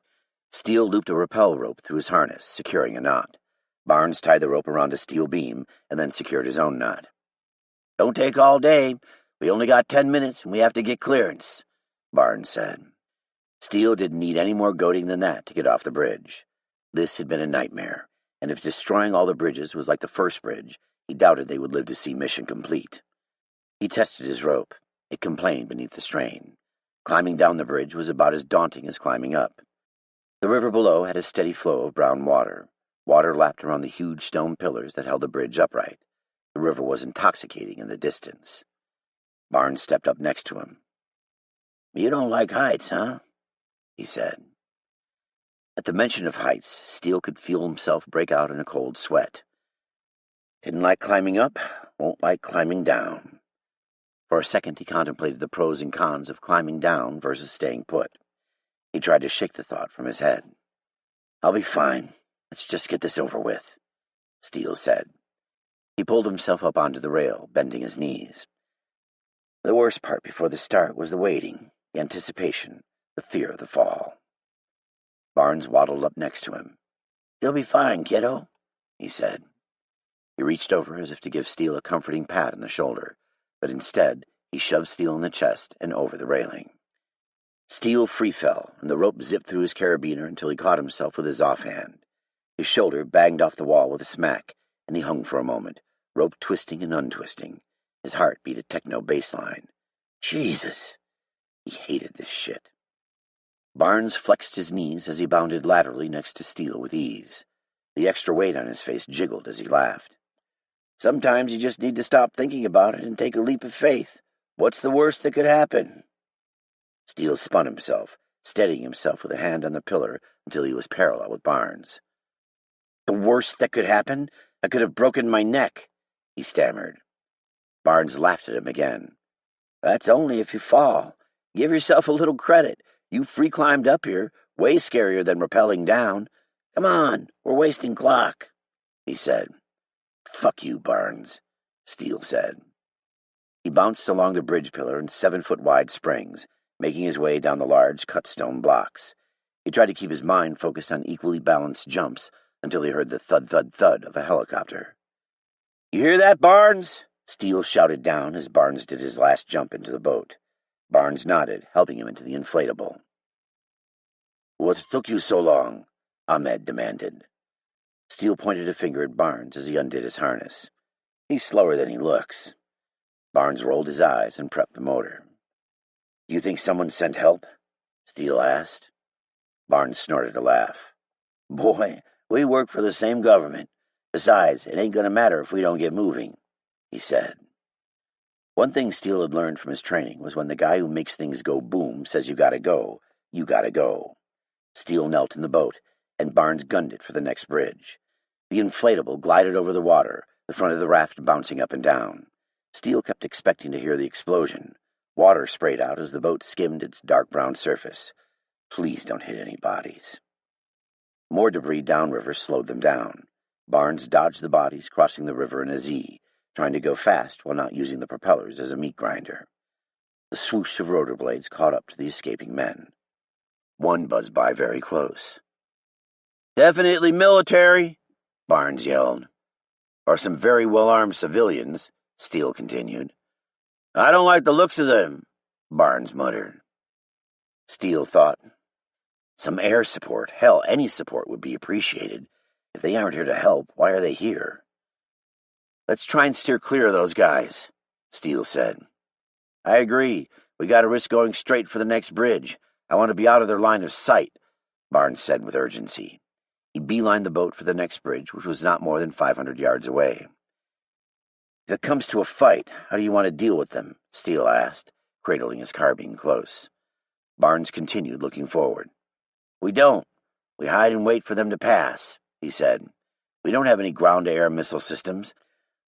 S1: Steele looped a rappel rope through his harness, securing a knot. Barnes tied the rope around a steel beam and then secured his own knot. "Don't take all day. We only got 10 minutes and we have to get clearance," Barnes said. Steele didn't need any more goading than that to get off the bridge. This had been a nightmare, and if destroying all the bridges was like the first bridge, he doubted they would live to see mission complete. He tested his rope. It complained beneath the strain. Climbing down the bridge was about as daunting as climbing up. The river below had a steady flow of brown water. Water lapped around the huge stone pillars that held the bridge upright. The river was intoxicating in the distance. Barnes stepped up next to him. "You don't like heights, huh?" he said. At the mention of heights, Steele could feel himself break out in a cold sweat. "Didn't like climbing up, won't like climbing down." For a second he contemplated the pros and cons of climbing down versus staying put. He tried to shake the thought from his head. "I'll be fine. Let's just get this over with," Steele said. He pulled himself up onto the rail, bending his knees. The worst part before the start was the waiting, the anticipation, the fear of the fall. Barnes waddled up next to him. "You'll be fine, kiddo," he said. He reached over as if to give Steele a comforting pat on the shoulder, but instead he shoved Steele in the chest and over the railing. Steele free fell, and the rope zipped through his carabiner until he caught himself with his offhand. His shoulder banged off the wall with a smack, and he hung for a moment, rope twisting and untwisting. His heart beat a techno bass line. Jesus! He hated this shit. Barnes flexed his knees as he bounded laterally next to Steele with ease. The extra weight on his face jiggled as he laughed. "Sometimes you just need to stop thinking about it and take a leap of faith. What's the worst that could happen?" Steele spun himself, steadying himself with a hand on the pillar until he was parallel with Barnes. "The worst that could happen? I could have broken my neck," he stammered. Barnes laughed at him again. "That's only if you fall. Give yourself a little credit. You free climbed up here, way scarier than rappelling down. Come on, we're wasting clock," he said. "Fuck you, Barnes," Steele said. He bounced along the bridge pillar in 7-foot-wide springs, making his way down the large cut-stone blocks. He tried to keep his mind focused on equally balanced jumps until he heard the thud-thud-thud of a helicopter. "You hear that, Barnes?" Steele shouted down as Barnes did his last jump into the boat. Barnes nodded, helping him into the inflatable. "What took you so long?" Ahmed demanded. Steele pointed a finger at Barnes as he undid his harness. "He's slower than he looks." Barnes rolled his eyes and prepped the motor. "Do you think someone sent help?" Steele asked. Barnes snorted a laugh. "Boy, we work for the same government. Besides, it ain't going to matter if we don't get moving," he said. One thing Steele had learned from his training was when the guy who makes things go boom says you gotta go, you gotta go. Steele knelt in the boat, and Barnes gunned it for the next bridge. The inflatable glided over the water, the front of the raft bouncing up and down. Steele kept expecting to hear the explosion. Water sprayed out as the boat skimmed its dark brown surface. Please don't hit any bodies. More debris downriver slowed them down. Barnes dodged the bodies, crossing the river in a Z, trying to go fast while not using the propellers as a meat grinder. The swoosh of rotor blades caught up to the escaping men. One buzzed by very close. "Definitely military," Barnes yelled. "Or some very well-armed civilians," Steele continued. "I don't like the looks of them," Barnes muttered. Steele thought, some air support, hell, any support would be appreciated. If they aren't here to help, why are they here? "Let's try and steer clear of those guys," Steele said. "I agree. We gotta risk going straight for the next bridge. I want to be out of their line of sight," Barnes said with urgency. He beelined the boat for the next bridge, which was not more than 500 yards away. If it comes to a fight, how do you want to deal with them? Steele asked, cradling his carbine close. Barnes continued, looking forward. We don't. We hide and wait for them to pass, he said. We don't have any ground-to-air missile systems.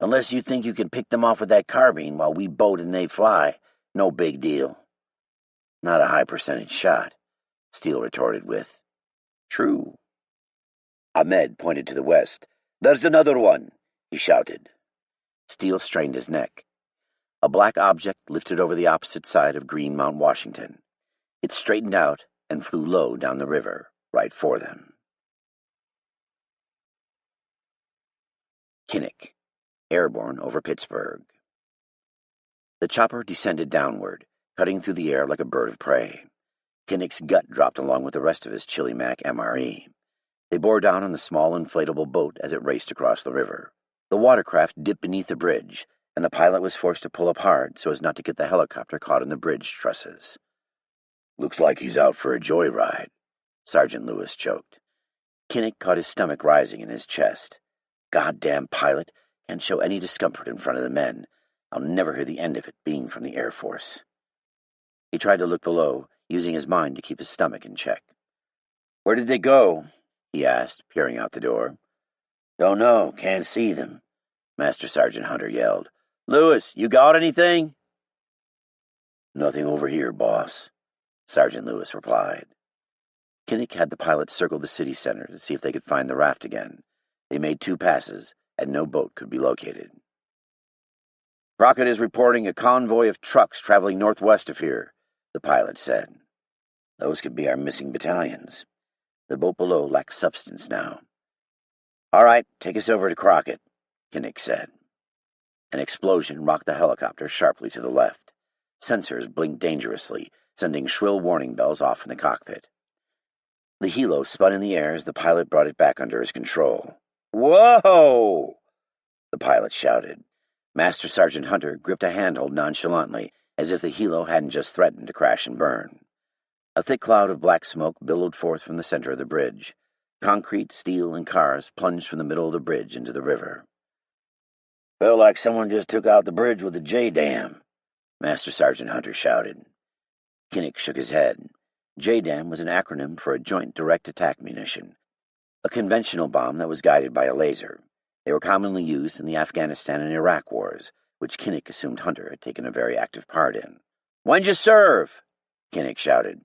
S1: Unless you think you can pick them off with that carbine while we boat and they fly, no big deal. Not a high-percentage shot, Steele retorted with. True. Ahmed pointed to the west. There's another one, he shouted. Steele strained his neck. A black object lifted over the opposite side of Greene Mount Washington. It straightened out and flew low down the river, right for them. Kinnick, airborne over Pittsburgh. The chopper descended downward, cutting through the air like a bird of prey. Kinnick's gut dropped along with the rest of his Chili Mac MRE. They bore down on the small inflatable boat as it raced across the river. The watercraft dipped beneath the bridge, and the pilot was forced to pull up hard so as not to get the helicopter caught in the bridge trusses. Looks like he's out for a joyride, Sergeant Lewis choked. Kinnick caught his stomach rising in his chest. Goddamn pilot can't show any discomfort in front of the men. I'll never hear the end of it, being from the Air Force. He tried to look below, using his mind to keep his stomach in check. Where did they go? He asked, peering out the door. Don't know, can't see them, Master Sergeant Hunter yelled. Lewis, you got anything? Nothing over here, boss, Sergeant Lewis replied. Kinnick had the pilot circle the city center to see if they could find the raft again. They made 2 passes, and no boat could be located. Crockett is reporting a convoy of trucks traveling northwest of here, the pilot said. Those could be our missing battalions. The boat below lacks substance now. All right, take us over to Crockett, Kinnick said. An explosion rocked the helicopter sharply to the left. Sensors blinked dangerously, sending shrill warning bells off in the cockpit. The helo spun in the air as the pilot brought it back under his control. Whoa! The pilot shouted. Master Sergeant Hunter gripped a handhold nonchalantly, as if the helo hadn't just threatened to crash and burn. A thick cloud of black smoke billowed forth from the center of the bridge. Concrete, steel, and cars plunged from the middle of the bridge into the river. Felt like someone just took out the bridge with a J-dam, Master Sergeant Hunter shouted. Kinnick shook his head. J-dam was an acronym for a Joint Direct Attack Munition, a conventional bomb that was guided by a laser. They were commonly used in the Afghanistan and Iraq wars, which Kinnick assumed Hunter had taken a very active part in. When'd you serve? Kinnick shouted.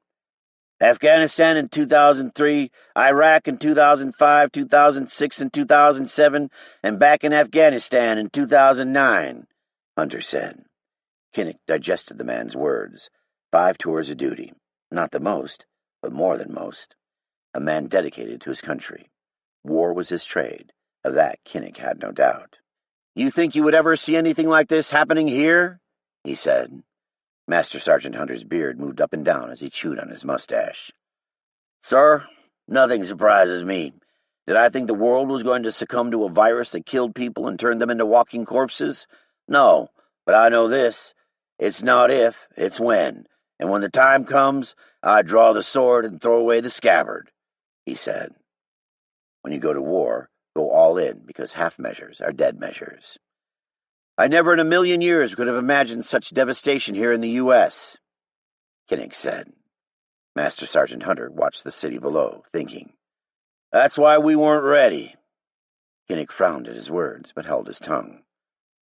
S1: Afghanistan in 2003, Iraq in 2005, 2006, and 2007, and back in Afghanistan in 2009, Hunter said. Kinnick digested the man's words. 5 tours of duty. Not the most, but more than most. A man dedicated to his country. War was his trade. Of that Kinnick had no doubt. You think you would ever see anything like this happening here? He said. Master Sergeant Hunter's beard moved up and down as he chewed on his mustache. Sir, nothing surprises me. Did I think the world was going to succumb to a virus that killed people and turned them into walking corpses? No, but I know this. It's not if, it's when. And when the time comes, I draw the sword and throw away the scabbard, he said. When you go to war, go all in, because half measures are dead measures. I never in a million years could have imagined such devastation here in the U.S., Kinnick said. Master Sergeant Hunter watched the city below, thinking. That's why we weren't ready. Kinnick frowned at his words, but held his tongue.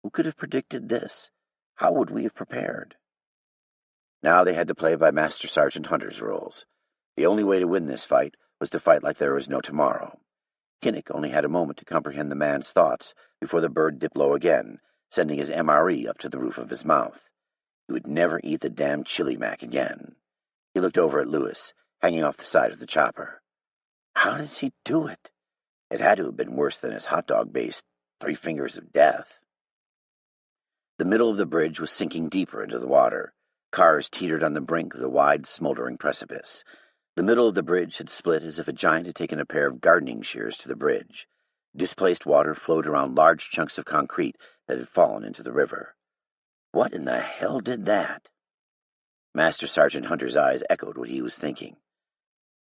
S1: Who could have predicted this? How would we have prepared? Now they had to play by Master Sergeant Hunter's rules. The only way to win this fight was to fight like there was no tomorrow. Kinnick only had a moment to comprehend the man's thoughts before the bird dipped low again, sending his MRE up to the roof of his mouth. He would never eat the damn Chili Mac again. He looked over at Lewis, hanging off the side of the chopper. How does he do it? It had to have been worse than his hot dog-based 3 fingers of death. The middle of the bridge was sinking deeper into the water. Cars teetered on the brink of the wide, smoldering precipice. The middle of the bridge had split as if a giant had taken a pair of gardening shears to the bridge. Displaced water flowed around large chunks of concrete that had fallen into the river. What in the hell did that? Master Sergeant Hunter's eyes echoed what he was thinking.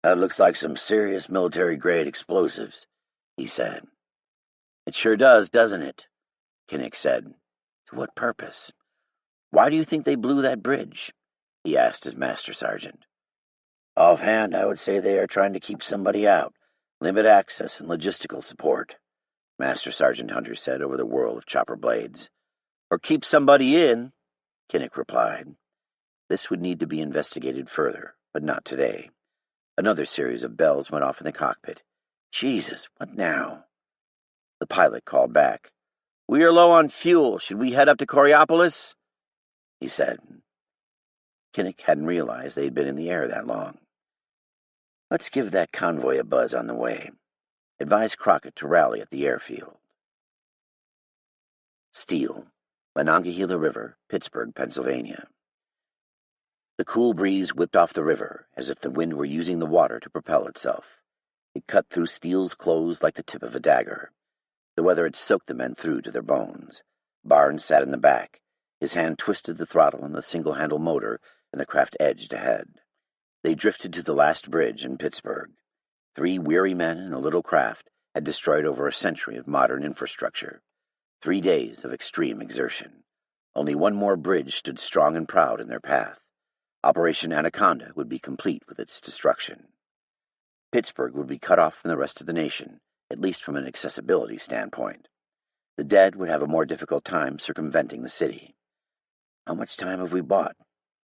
S1: That looks like some serious military-grade explosives, he said. It sure does, doesn't it? Kinnick said. To what purpose? Why do you think they blew that bridge? He asked his master sergeant. Offhand, I would say they are trying to keep somebody out, limit access and logistical support, Master Sergeant Hunter said over the whirl of chopper blades. Or keep somebody in, Kinnick replied. This would need to be investigated further, but not today. Another series of bells went off in the cockpit. Jesus, what now? The pilot called back. We are low on fuel. Should we head up to Coriopolis? He said. Kinnick hadn't realized they had been in the air that long. Let's give that convoy a buzz on the way. Advise Crockett to rally at the airfield. Steele, Monongahela River, Pittsburgh, Pennsylvania. The cool breeze whipped off the river, as if the wind were using the water to propel itself. It cut through Steele's clothes like the tip of a dagger. The weather had soaked the men through to their bones. Barnes sat in the back. His hand twisted the throttle on the single-handle motor, and the craft edged ahead. They drifted to the last bridge in Pittsburgh. 3 weary men in a little craft had destroyed over a century of modern infrastructure. 3 days of extreme exertion. Only one more bridge stood strong and proud in their path. Operation Anaconda would be complete with its destruction. Pittsburgh would be cut off from the rest of the nation, at least from an accessibility standpoint. The dead would have a more difficult time circumventing the city. How much time have we bought?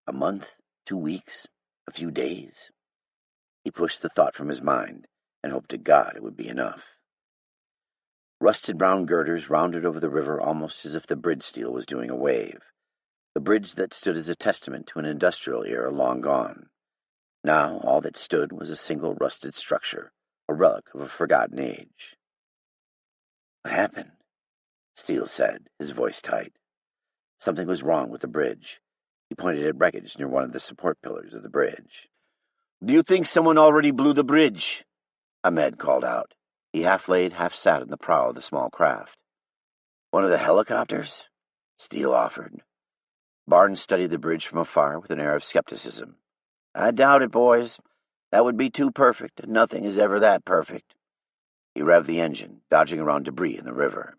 S1: A month? 2 weeks? A few days? He pushed the thought from his mind, and hoped to God it would be enough. Rusted brown girders rounded over the river almost as if the bridge steel was doing a wave. The bridge that stood as a testament to an industrial era long gone. Now all that stood was a single rusted structure, a relic of a forgotten age. What happened? Steele said, his voice tight. Something was wrong with the bridge. He pointed at wreckage near one of the support pillars of the bridge. Do you think someone already blew the bridge? Ahmed called out. He half laid, half sat in the prow of the small craft. One of the helicopters? Steele offered. Barnes studied the bridge from afar with an air of skepticism. I doubt it, boys. That would be too perfect, and nothing is ever that perfect. He revved the engine, dodging around debris in the river.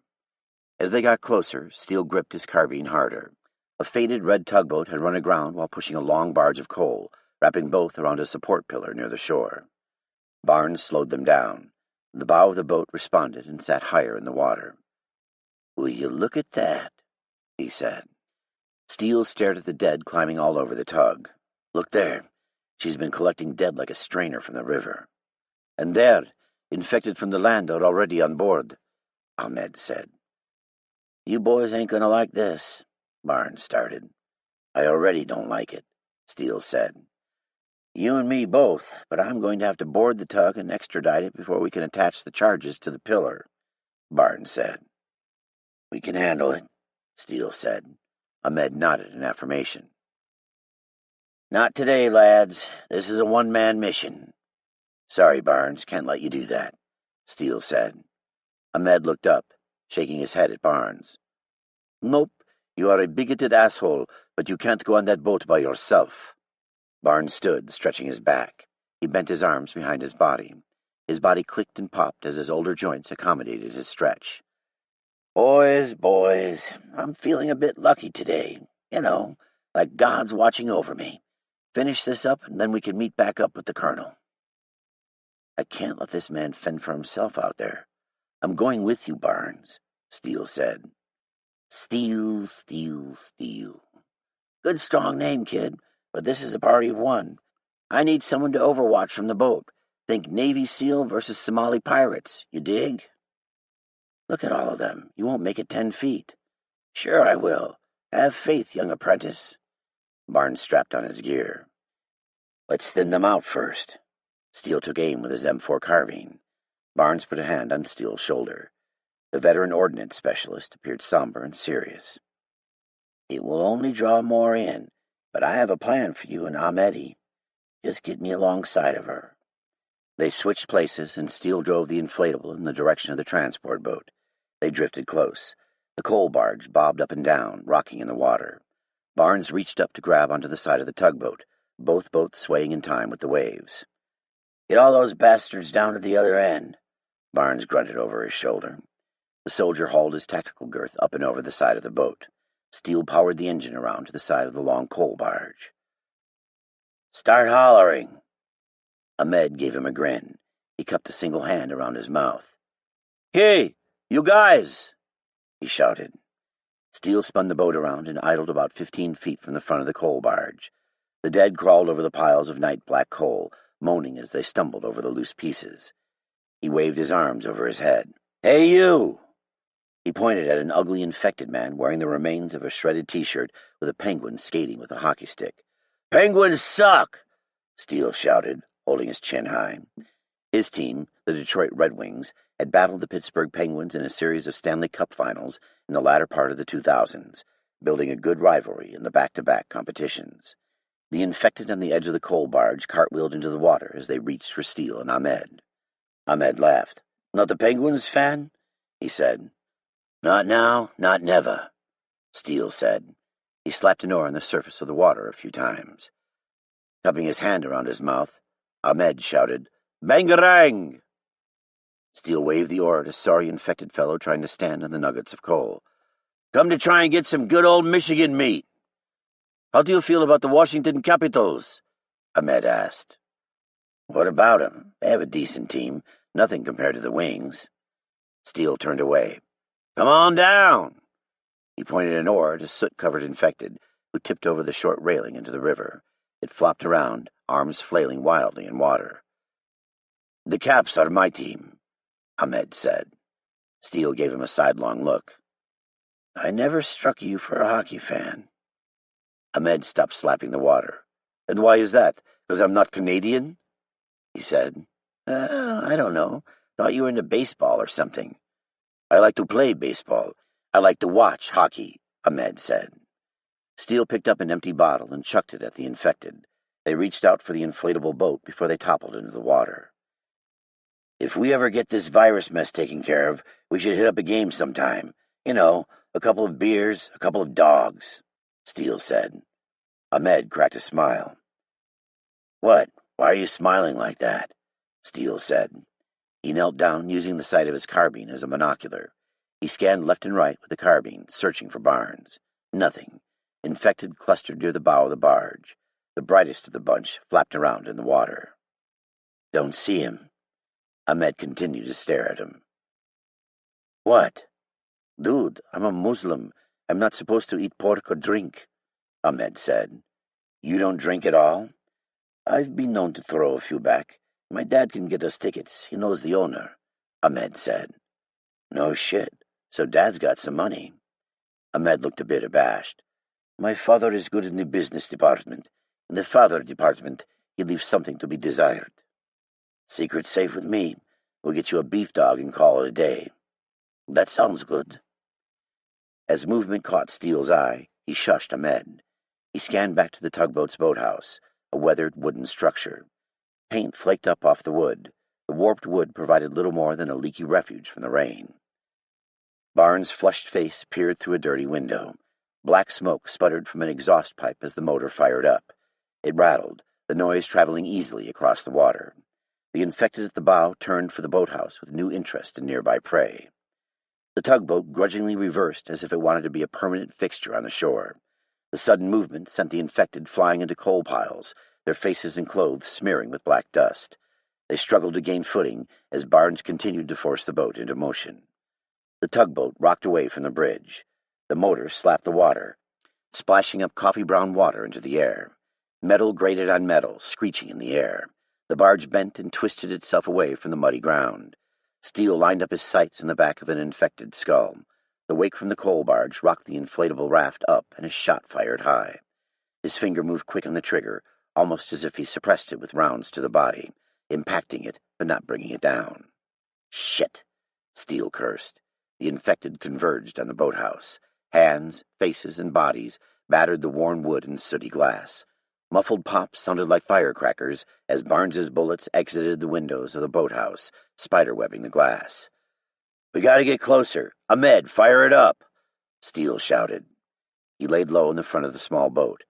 S1: As they got closer, Steele gripped his carbine harder. A faded red tugboat had run aground while pushing a long barge of coal, wrapping both around a support pillar near the shore. Barnes slowed them down. The bow of the boat responded and sat higher in the water. Will you look at that? He said. Steele stared at the dead climbing all over the tug. Look there. She's been collecting dead like a strainer from the river. And there, infected from the land, are already on board, Ahmed said. You boys ain't gonna like this, Barnes started. I already don't like it, Steele said. You and me both, but I'm going to have to board the tug and extradite it before we can attach the charges to the pillar, Barnes said. We can handle it, Steele said. Ahmed nodded in affirmation. Not today, lads. This is a one-man mission. Sorry, Barnes, can't let you do that, Steele said. Ahmed looked up, shaking his head at Barnes. Nope, you are a bigoted asshole, but you can't go on that boat by yourself. Barnes stood, stretching his back. He bent his arms behind his body. His body clicked and popped as his older joints accommodated his stretch. Boys, I'm feeling a bit lucky today. You know, like God's watching over me. Finish this up, and then we can meet back up with the colonel. I can't let this man fend for himself out there. I'm going with you, Barnes, Steele said. Steele. Good strong name, kid, but this is a party of one. I need someone to overwatch from the boat. Think Navy SEAL versus Somali pirates, you dig? Look at all of them. You won't make it 10 feet. Sure I will. Have faith, young apprentice. Barnes strapped on his gear. Let's thin them out first. Steele took aim with his M4 carbine. Barnes put a hand on Steele's shoulder. The veteran ordnance specialist appeared somber and serious. It will only draw more in, but I have a plan for you and Ahmedi. Just get me alongside of her. They switched places, and Steele drove the inflatable in the direction of the transport boat. They drifted close. The coal barge bobbed up and down, rocking in the water. Barnes reached up to grab onto the side of the tugboat, both boats swaying in time with the waves. Get all those bastards down to the other end, Barnes grunted over his shoulder. The soldier hauled his tactical girth up and over the side of the boat. Steele powered the engine around to the side of the long coal barge. "Start hollering." Ahmed gave him a grin. He cupped a single hand around his mouth. "Hey, you guys!" he shouted. Steele spun the boat around and idled about 15 feet from the front of the coal barge. The dead crawled over the piles of night-black coal, moaning as they stumbled over the loose pieces. He waved his arms over his head. "Hey, you!" He pointed at an ugly infected man wearing the remains of a shredded T-shirt with a penguin skating with a hockey stick. "Penguins suck!" Steele shouted, holding his chin high. His team, the Detroit Red Wings, had battled the Pittsburgh Penguins in a series of Stanley Cup finals in the latter part of the 2000s, building a good rivalry in the back-to-back competitions. The infected on the edge of the coal barge cartwheeled into the water as they reached for Steele and Ahmed. Ahmed laughed. "Not the Penguins fan?" he said. "Not now, not never," Steele said. He slapped an oar on the surface of the water a few times. Cupping his hand around his mouth, Ahmed shouted, "Bangarang!" Steele waved the oar at a sorry infected fellow trying to stand on the nuggets of coal. "Come to try and get some good old Michigan meat." "How do you feel about the Washington Capitals?" Ahmed asked. "What about them? They have a decent team, nothing compared to the Wings." Steele turned away. "Come on down!" He pointed an oar at a soot-covered infected, who tipped over the short railing into the river. It flopped around, arms flailing wildly in water. "The Caps are my team," Ahmed said. Steele gave him a sidelong look. "I never struck you for a hockey fan." Ahmed stopped slapping the water. "And why is that? Because I'm not Canadian?" he said. I don't know. Thought you were into baseball or something." "I like to play baseball. I like to watch hockey," Ahmed said. Steele picked up an empty bottle and chucked it at the infected. They reached out for the inflatable boat before they toppled into the water. "If we ever get this virus mess taken care of, we should hit up a game sometime. You know, a couple of beers, a couple of dogs," Steele said. Ahmed cracked a smile. "What? Why are you smiling like that?" Steele said. He knelt down, using the sight of his carbine as a monocular. He scanned left and right with the carbine, searching for Barnes. Nothing. Infected clustered near the bow of the barge. The brightest of the bunch flapped around in the water. "Don't see him." Ahmed continued to stare at him. "What?" "Dude, I'm a Muslim. I'm not supposed to eat pork or drink," Ahmed said. "You don't drink at all?" "I've been known to throw a few back. My dad can get us tickets. He knows the owner," Ahmed said. "No shit. So Dad's got some money." Ahmed looked a bit abashed. "My father is good in the business department. In the father department, he leaves something to be desired." "Secret's safe with me. We'll get you a beef dog and call it a day." "That sounds good." As movement caught Steele's eye, he shushed Ahmed. He scanned back to the tugboat's boathouse, a weathered wooden structure. Paint flaked up off the wood. The warped wood provided little more than a leaky refuge from the rain. Barnes' flushed face peered through a dirty window. Black smoke sputtered from an exhaust pipe as the motor fired up. It rattled, the noise traveling easily across the water. The infected at the bow turned for the boathouse with new interest in nearby prey. The tugboat grudgingly reversed as if it wanted to be a permanent fixture on the shore. The sudden movement sent the infected flying into coal piles, their faces and clothes smearing with black dust. They struggled to gain footing as Barnes continued to force the boat into motion. The tugboat rocked away from the bridge. The motor slapped the water, splashing up coffee-brown water into the air. Metal grated on metal, screeching in the air. The barge bent and twisted itself away from the muddy ground. Steele lined up his sights in the back of an infected skull. The wake from the coal barge rocked the inflatable raft up, and his shot fired high. His finger moved quick on the trigger, almost as if he suppressed it with rounds to the body, impacting it but not bringing it down. "Shit!" Steele cursed. The infected converged on the boathouse. Hands, faces, and bodies battered the worn wood and sooty glass. Muffled pops sounded like firecrackers as Barnes's bullets exited the windows of the boathouse, spiderwebbing the glass. "We gotta get closer. Ahmed, fire it up!" Steele shouted. He laid low in the front of the small boat.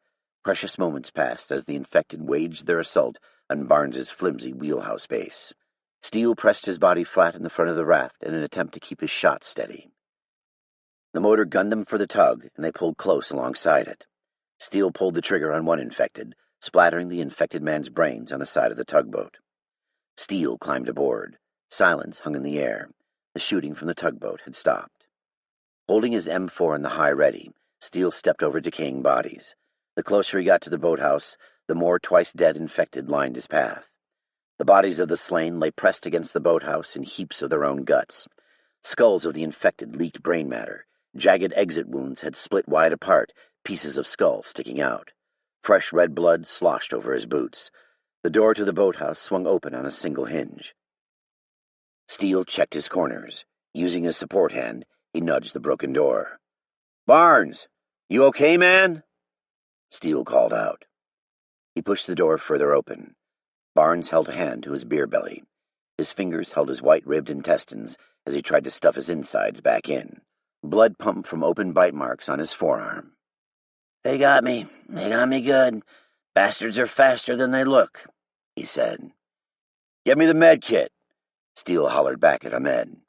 S1: Precious moments passed as the infected waged their assault on Barnes's flimsy wheelhouse base. Steele pressed his body flat in the front of the raft in an attempt to keep his shot steady. The motor gunned them for the tug, and they pulled close alongside it. Steele pulled the trigger on one infected, splattering the infected man's brains on the side of the tugboat. Steele climbed aboard. Silence hung in the air. The shooting from the tugboat had stopped. Holding his M4 in the high ready, Steele stepped over decaying bodies. The closer he got to the boathouse, the more twice-dead infected lined his path. The bodies of the slain lay pressed against the boathouse in heaps of their own guts. Skulls of the infected leaked brain matter. Jagged exit wounds had split wide apart, pieces of skull sticking out. Fresh red blood sloshed over his boots. The door to the boathouse swung open on a single hinge. Steele checked his corners. Using his support hand, he nudged the broken door. "Barnes, you okay, man?" Steele called out. He pushed the door further open. Barnes held a hand to his beer belly. His fingers held his white-ribbed intestines as he tried to stuff his insides back in. Blood pumped from open bite marks on his forearm. "They got me. They got me good. Bastards are faster than they look," he said. "Get me the med kit," Steele hollered back at Ahmed.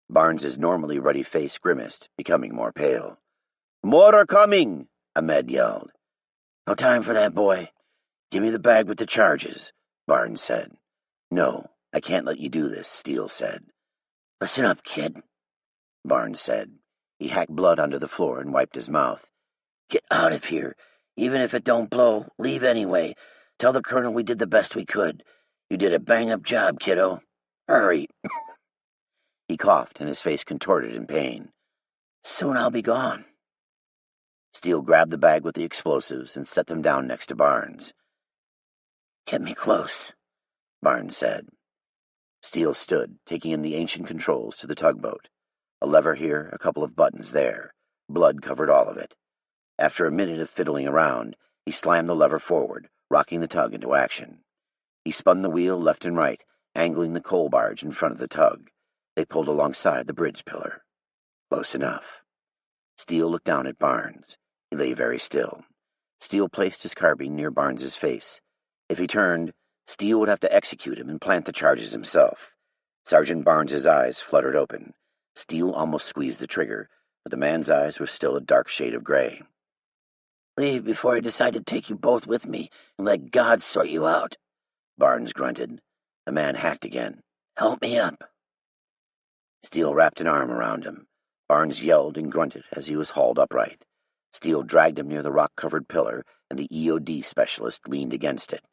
S1: Barnes's normally ruddy face grimaced, becoming more pale. "More are coming," Ahmed yelled. "No time for that, boy. Give me the bag with the charges," Barnes said. "No, I can't let you do this," Steele said. "Listen up, kid," Barnes said. He hacked blood onto the floor and wiped his mouth. "Get out of here. Even if it don't blow, leave anyway. Tell the colonel we did the best we could. You did a bang-up job, kiddo. Hurry." He coughed, and his face contorted in pain. "Soon I'll be gone." Steele grabbed the bag with the explosives and set them down next to Barnes. "Get me close," Barnes said. Steele stood, taking in the ancient controls to the tugboat. A lever here, a couple of buttons there. Blood covered all of it. After a minute of fiddling around, he slammed the lever forward, rocking the tug into action. He spun the wheel left and right, angling the coal barge in front of the tug. They pulled alongside the bridge pillar. Close enough. Steele looked down at Barnes. He lay very still. Steele placed his carbine near Barnes's face. If he turned, Steele would have to execute him and plant the charges himself. Sergeant Barnes's eyes fluttered open. Steele almost squeezed the trigger, but the man's eyes were still a dark shade of gray. "Leave before I decide to take you both with me and let God sort you out," Barnes grunted. The man hacked again. "Help me up." Steele wrapped an arm around him. Barnes yelled and grunted as he was hauled upright. Steele dragged him near the rock-covered pillar, and the EOD specialist leaned against it.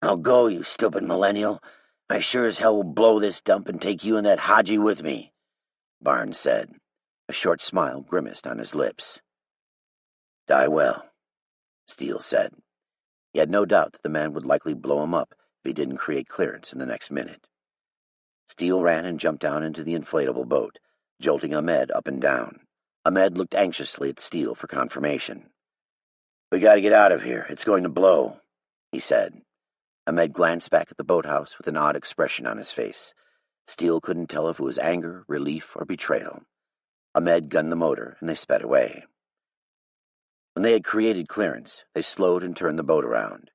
S1: "Now go, you stupid millennial. I sure as hell will blow this dump and take you and that Haji with me," Barnes said. A short smile grimaced on his lips. "Die well," Steele said. He had no doubt that the man would likely blow him up if he didn't create clearance in the next minute. Steele ran and jumped down into the inflatable boat, jolting Ahmed up and down. Ahmed looked anxiously at Steele for confirmation. "We gotta get out of here. It's going to blow," he said. Ahmed glanced back at the boathouse with an odd expression on his face. Steele couldn't tell if it was anger, relief, or betrayal. Ahmed gunned the motor, and they sped away. When they had created clearance, they slowed and turned the boat around.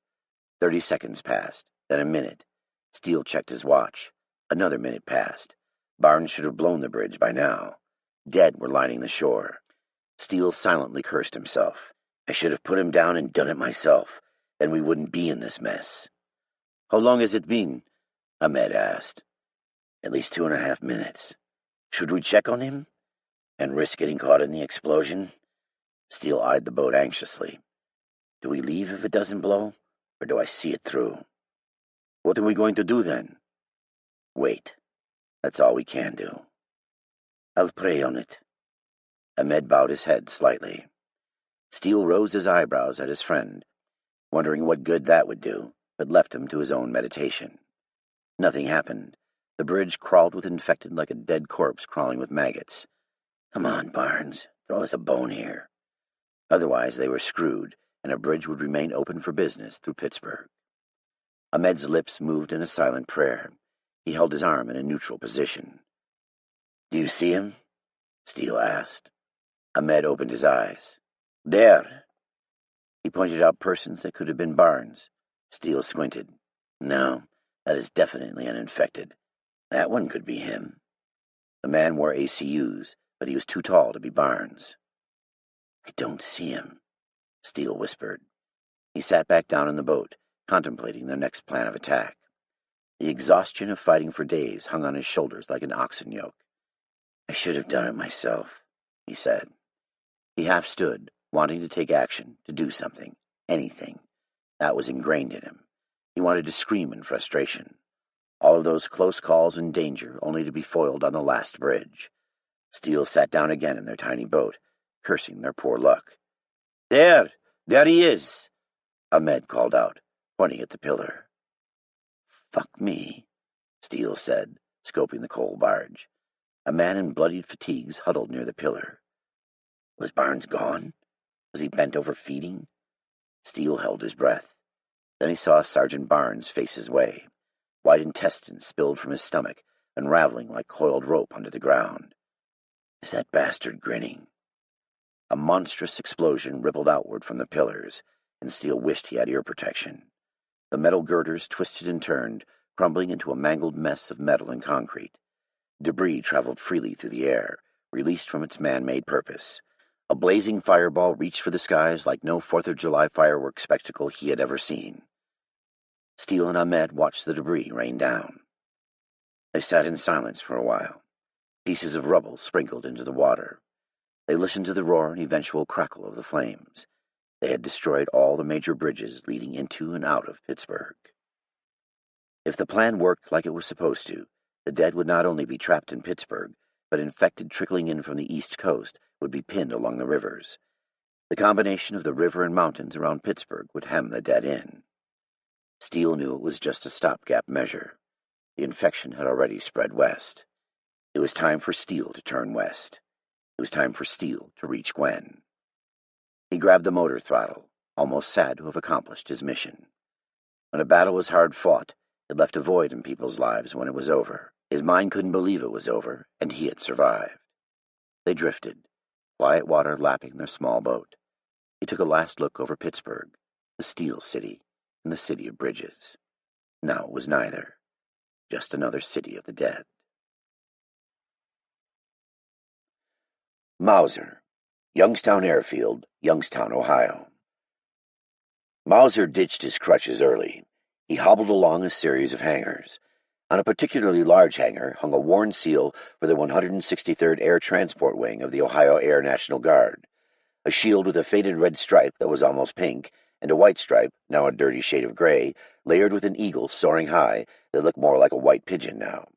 S1: 30 seconds passed, then a minute. Steele checked his watch. Another minute passed. Barnes should have blown the bridge by now. Dead were lining the shore. Steele silently cursed himself. "I should have put him down and done it myself. Then we wouldn't be in this mess." "How long has it been?" Ahmed asked. "At least 2.5 minutes. Should we check on him? And risk getting caught in the explosion?" Steele eyed the boat anxiously. "Do we leave if it doesn't blow, or do I see it through?" "What are we going to do then?" "Wait. That's all we can do." "I'll pray on it." Ahmed bowed his head slightly. Steele rose his eyebrows at his friend, wondering what good that would do, but left him to his own meditation. Nothing happened. The bridge crawled with infected like a dead corpse crawling with maggots. "Come on, Barnes. Throw us a bone here." Otherwise they were screwed, and a bridge would remain open for business through Pittsburgh. Ahmed's lips moved in a silent prayer. He held his arm in a neutral position. "Do you see him?" Steele asked. Ahmed opened his eyes. "There." He pointed out persons that could have been Barnes. Steele squinted. "No, that is definitely an infected. That one could be him." The man wore ACUs, but he was too tall to be Barnes. "I don't see him," Steele whispered. He sat back down in the boat, contemplating their next plan of attack. The exhaustion of fighting for days hung on his shoulders like an oxen yoke. "I should have done it myself," he said. He half stood, wanting to take action, to do something, anything. That was ingrained in him. He wanted to scream in frustration. All of those close calls and danger only to be foiled on the last bridge. Steele sat down again in their tiny boat, cursing their poor luck. There he is," Ahmed called out, pointing at the pillar. "Fuck me," Steele said, scoping the coal barge. A man in bloodied fatigues huddled near the pillar. Was Barnes gone? Was he bent over feeding? Steele held his breath. Then he saw Sergeant Barnes face his way. White intestines spilled from his stomach, unraveling like coiled rope under the ground. "Is that bastard grinning?" A monstrous explosion rippled outward from the pillars, and Steele wished he had ear protection. The metal girders twisted and turned, crumbling into a mangled mess of metal and concrete. Debris traveled freely through the air, released from its man-made purpose. A blazing fireball reached for the skies like no 4th of July fireworks spectacle he had ever seen. Steele and Ahmed watched the debris rain down. They sat in silence for a while, pieces of rubble sprinkled into the water. They listened to the roar and eventual crackle of the flames. They had destroyed all the major bridges leading into and out of Pittsburgh. If the plan worked like it was supposed to, the dead would not only be trapped in Pittsburgh, but infected trickling in from the East Coast would be pinned along the rivers. The combination of the river and mountains around Pittsburgh would hem the dead in. Steele knew it was just a stopgap measure. The infection had already spread west. It was time for Steele to turn west. It was time for Steele to reach Gwen. He grabbed the motor throttle, almost sad to have accomplished his mission. When a battle was hard fought, it left a void in people's lives when it was over. His mind couldn't believe it was over, and he had survived. They drifted, quiet water lapping their small boat. He took a last look over Pittsburgh, the Steel City, and the City of Bridges. Now it was neither, just another city of the dead. Mauser, Youngstown Airfield, Youngstown, Ohio. Mauser ditched his crutches early. He hobbled along a series of hangars. On a particularly large hangar hung a worn seal for the 163rd Air Transport Wing of the Ohio Air National Guard, a shield with a faded red stripe that was almost pink, and a white stripe, now a dirty shade of gray, layered with an eagle soaring high that looked more like a white pigeon now.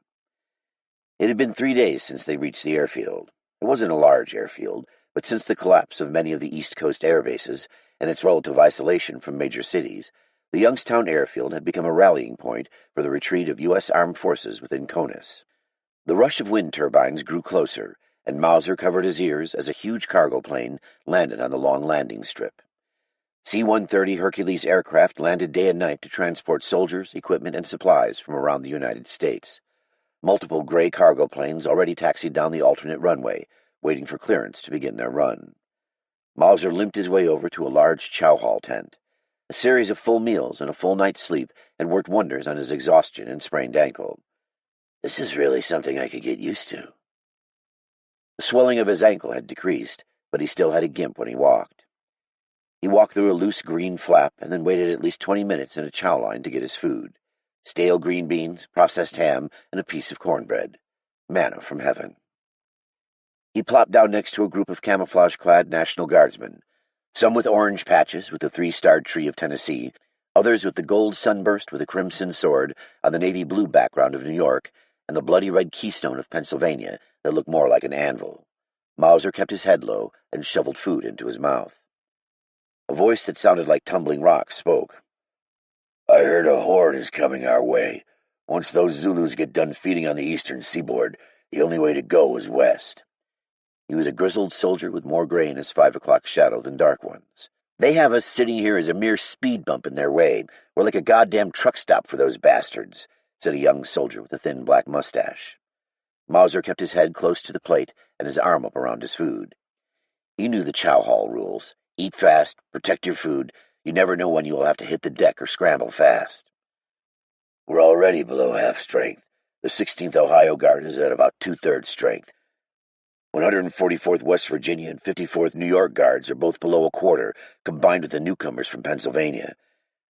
S1: It had been 3 days since they reached the airfield. It wasn't a large airfield, but since the collapse of many of the East Coast air bases and its relative isolation from major cities, the Youngstown Airfield had become a rallying point for the retreat of U.S. Armed Forces within CONUS. The rush of wind turbines grew closer, and Mauser covered his ears as a huge cargo plane landed on the long landing strip. C-130 Hercules aircraft landed day and night to transport soldiers, equipment, and supplies from around the United States. Multiple gray cargo planes already taxied down the alternate runway, waiting for clearance to begin their run. Mauser limped his way over to a large chow hall tent. A series of full meals and a full night's sleep had worked wonders on his exhaustion and sprained ankle. This is really something I could get used to. The swelling of his ankle had decreased, but he still had a gimp when he walked. He walked through a loose green flap and then waited at least 20 minutes in a chow line to get his food. Stale green beans, processed ham, and a piece of cornbread. Manna from heaven. He plopped down next to a group of camouflage-clad National Guardsmen, some with orange patches with the 3-starred tree of Tennessee, others with the gold sunburst with a crimson sword on the navy blue background of New York and the bloody red keystone of Pennsylvania that looked more like an anvil. Mauser kept his head low and shoveled food into his mouth. A voice that sounded like tumbling rocks spoke. I heard a horde is coming our way. Once those Zulus get done feeding on the eastern seaboard, the only way to go is west. He was a grizzled soldier with more gray in his 5 o'clock shadow than dark ones. They have us sitting here as a mere speed bump in their way. We're like a goddamn truck stop for those bastards, said a young soldier with a thin black mustache. Mauser kept his head close to the plate and his arm up around his food. He knew the chow hall rules. Eat fast, protect your food. You never know when you will have to hit the deck or scramble fast. We're already below half strength. The 16th Ohio Guard is at about 2/3 strength. 144th West Virginia and 54th New York Guards are both below a quarter, combined with the newcomers from Pennsylvania.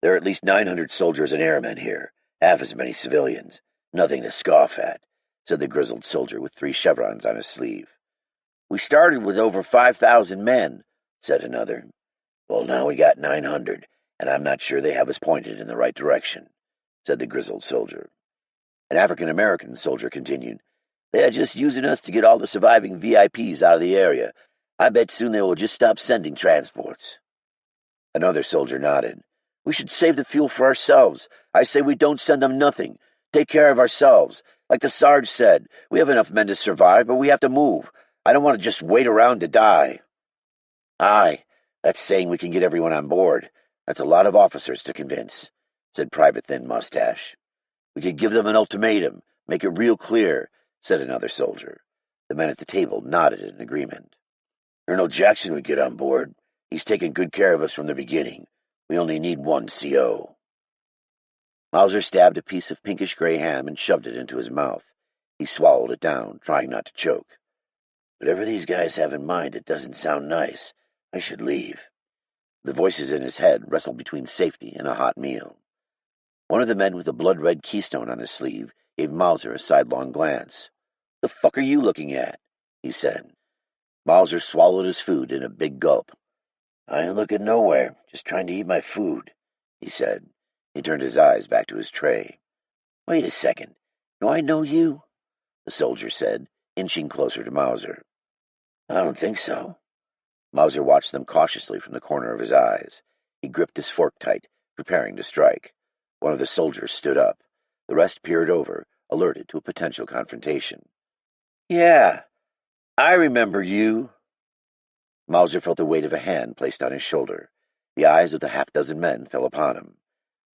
S1: There are at least 900 soldiers and airmen here, half as many civilians. Nothing to scoff at, said the grizzled soldier with 3 chevrons on his sleeve. We started with over 5,000 men, said another. Well, now we got 900, and I'm not sure they have us pointed in the right direction, said the grizzled soldier. An African-American soldier continued. They are just using us to get all the surviving VIPs out of the area. I bet soon they will just stop sending transports. Another soldier nodded. We should save the fuel for ourselves. I say we don't send them nothing. Take care of ourselves. Like the Sarge said, we have enough men to survive, but we have to move. I don't want to just wait around to die. Aye, that's saying we can get everyone on board. That's a lot of officers to convince, said Private Thin Mustache. We could give them an ultimatum, make it real clear, said another soldier. The men at the table nodded in agreement. Colonel Jackson would get on board. He's taken good care of us from the beginning. We only need one CO. Mauser stabbed a piece of pinkish-gray ham and shoved it into his mouth. He swallowed it down, trying not to choke. Whatever these guys have in mind, it doesn't sound nice. I should leave. The voices in his head wrestled between safety and a hot meal. One of the men with a blood-red keystone on his sleeve gave Mauser a sidelong glance. The fuck are you looking at? He said. Mauser swallowed his food in a big gulp. I ain't looking nowhere, just trying to eat my food, he said. He turned his eyes back to his tray. Wait a second. Do I know you? The soldier said, inching closer to Mauser. I don't think so. Mauser watched them cautiously from the corner of his eyes. He gripped his fork tight, preparing to strike. One of the soldiers stood up. The rest peered over, alerted to a potential confrontation. Yeah, I remember you. Mauser felt the weight of a hand placed on his shoulder. The eyes of the half-dozen men fell upon him.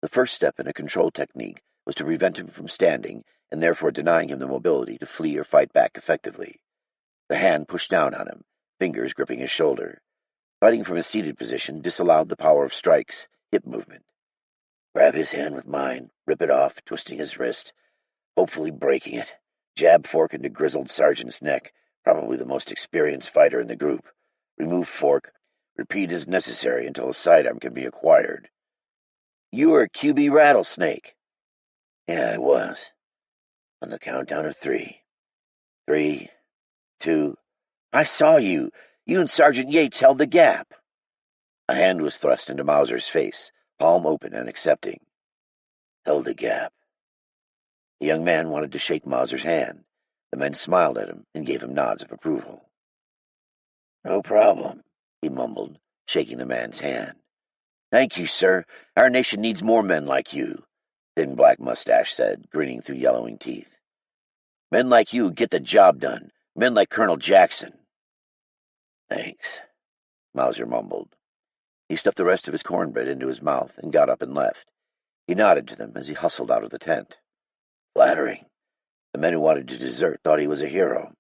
S1: The first step in a control technique was to prevent him from standing, and therefore denying him the mobility to flee or fight back effectively. The hand pushed down on him, fingers gripping his shoulder. Fighting from a seated position disallowed the power of strikes, hip movement. Grab his hand with mine, rip it off, twisting his wrist, hopefully breaking it. Jab fork into grizzled sergeant's neck, probably the most experienced fighter in the group. Remove fork. Repeat as necessary until a sidearm can be acquired. You were a QB rattlesnake. Yeah, I was. On the countdown of 3. 3, 2... I saw you. You and Sergeant Yates held the gap. A hand was thrust into Mauser's face, palm open and accepting. Held the gap. The young man wanted to shake Mauser's hand. The men smiled at him and gave him nods of approval. No problem, he mumbled, shaking the man's hand. Thank you, sir. Our nation needs more men like you, Thin Black Mustache said, grinning through yellowing teeth. Men like you get the job done. Men like Colonel Jackson. Thanks, Mauser mumbled. He stuffed the rest of his cornbread into his mouth and got up and left. He nodded to them as he hustled out of the tent. Flattering. The men who wanted to desert thought he was a hero.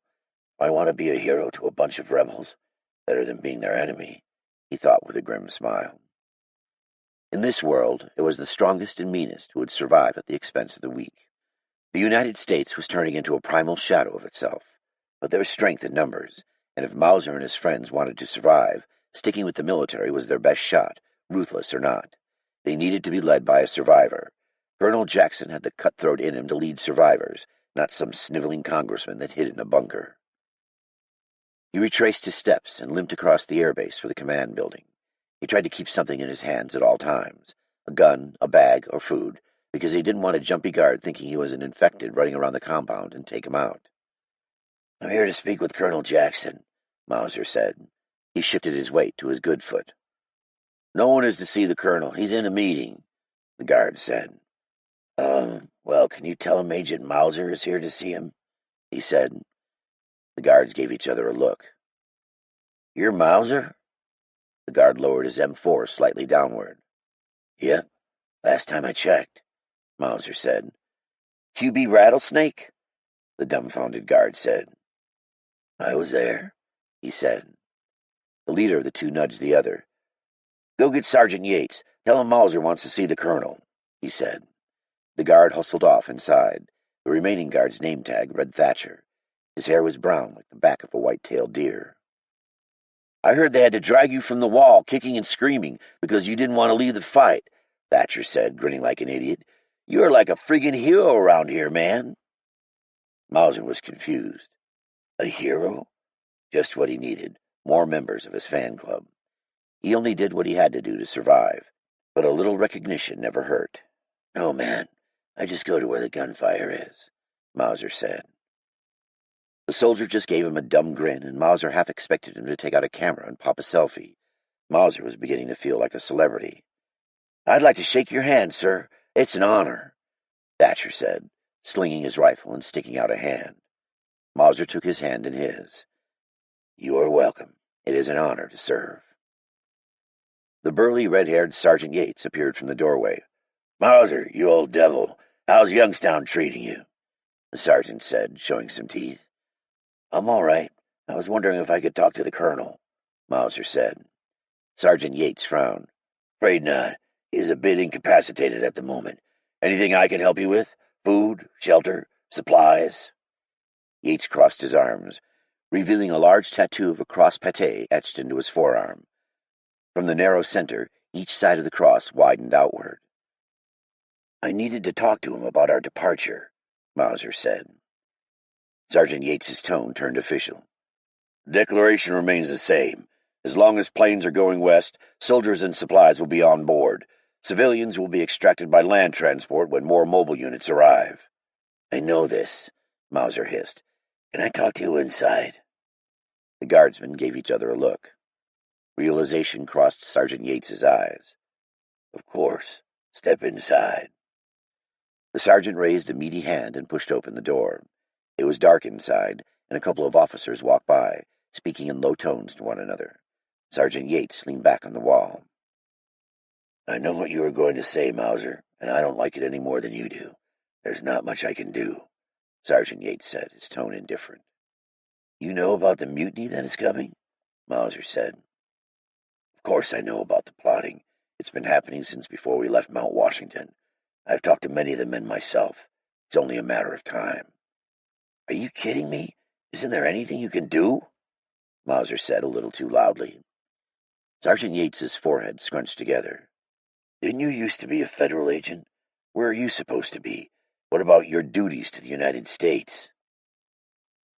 S1: I want to be a hero to a bunch of rebels. Better than being their enemy, he thought with a grim smile. In this world, it was the strongest and meanest who would survive at the expense of the weak. The United States was turning into a primal shadow of itself, but there was strength in numbers, and if Mauser and his friends wanted to survive, sticking with the military was their best shot, ruthless or not. They needed to be led by a survivor. Colonel Jackson had the cutthroat in him to lead survivors, not some sniveling congressman that hid in a bunker. He retraced his steps and limped across the airbase for the command building. He tried to keep something in his hands at all times, a gun, a bag, or food, because he didn't want a jumpy guard thinking he was an infected running around the compound and take him out. I'm here to speak with Colonel Jackson, Mauser said. He shifted his weight to his good foot. No one is to see the colonel. He's in a meeting, the guard said. Well, can you tell him Agent Mauser is here to see him? He said. The guards gave each other a look. You're Mauser? The guard lowered his M4 slightly downward. Yep, last time I checked, Mauser said. QB Rattlesnake? The dumbfounded guard said. I was there, he said. The leader of the two nudged the other. Go get Sergeant Yates. Tell him Mauser wants to see the colonel, he said. The guard hustled off inside. The remaining guard's name tag read Thatcher. His hair was brown like the back of a white-tailed deer. "I heard they had to drag you from the wall, kicking and screaming, because you didn't want to leave the fight," Thatcher said, grinning like an idiot. "You're like a friggin' hero around here, man." Mauser was confused. A hero? Just what he needed. More members of his fan club. He only did what he had to do to survive, but a little recognition never hurt. "No, man, I just go to where the gunfire is," Mauser said. The soldier just gave him a dumb grin, and Mauser half expected him to take out a camera and pop a selfie. Mauser was beginning to feel like a celebrity. "I'd like to shake your hand, sir. It's an honor," Thatcher said, slinging his rifle and sticking out a hand. Mauser took his hand in his. "You are welcome. It is an honor to serve." The burly, red-haired Sergeant Yates appeared from the doorway. "Mauser, you old devil, how's Youngstown treating you?" the sergeant said, showing some teeth. "I'm all right. I was wondering if I could talk to the colonel," Mauser said. Sergeant Yates frowned. "Afraid not. He's a bit incapacitated at the moment. Anything I can help you with? Food, shelter, supplies?" Yates crossed his arms, revealing a large tattoo of a cross pate etched into his forearm. From the narrow center, each side of the cross widened outward. "I needed to talk to him about our departure," Mauser said. Sergeant Yates's tone turned official. "The declaration remains the same. As long as planes are going west, soldiers and supplies will be on board. Civilians will be extracted by land transport when more mobile units arrive." "I know this," Mauser hissed. "Can I talk to you inside?" The guardsmen gave each other a look. Realization crossed Sergeant Yates's eyes. "Of course. Step inside." The sergeant raised a meaty hand and pushed open the door. It was dark inside, and a couple of officers walked by, speaking in low tones to one another. Sergeant Yates leaned back on the wall. "I know what you were going to say, Mauser, and I don't like it any more than you do. There's not much I can do," Sergeant Yates said, his tone indifferent. "You know about the mutiny that is coming?" Mauser said. "Of course I know about the plotting. It's been happening since before we left Mount Washington. I've talked to many of the men myself. It's only a matter of time." "Are you kidding me? Isn't there anything you can do?" Mauser said a little too loudly. Sergeant Yates's forehead scrunched together. "Didn't you used to be a federal agent? Where are you supposed to be? What about your duties to the United States?"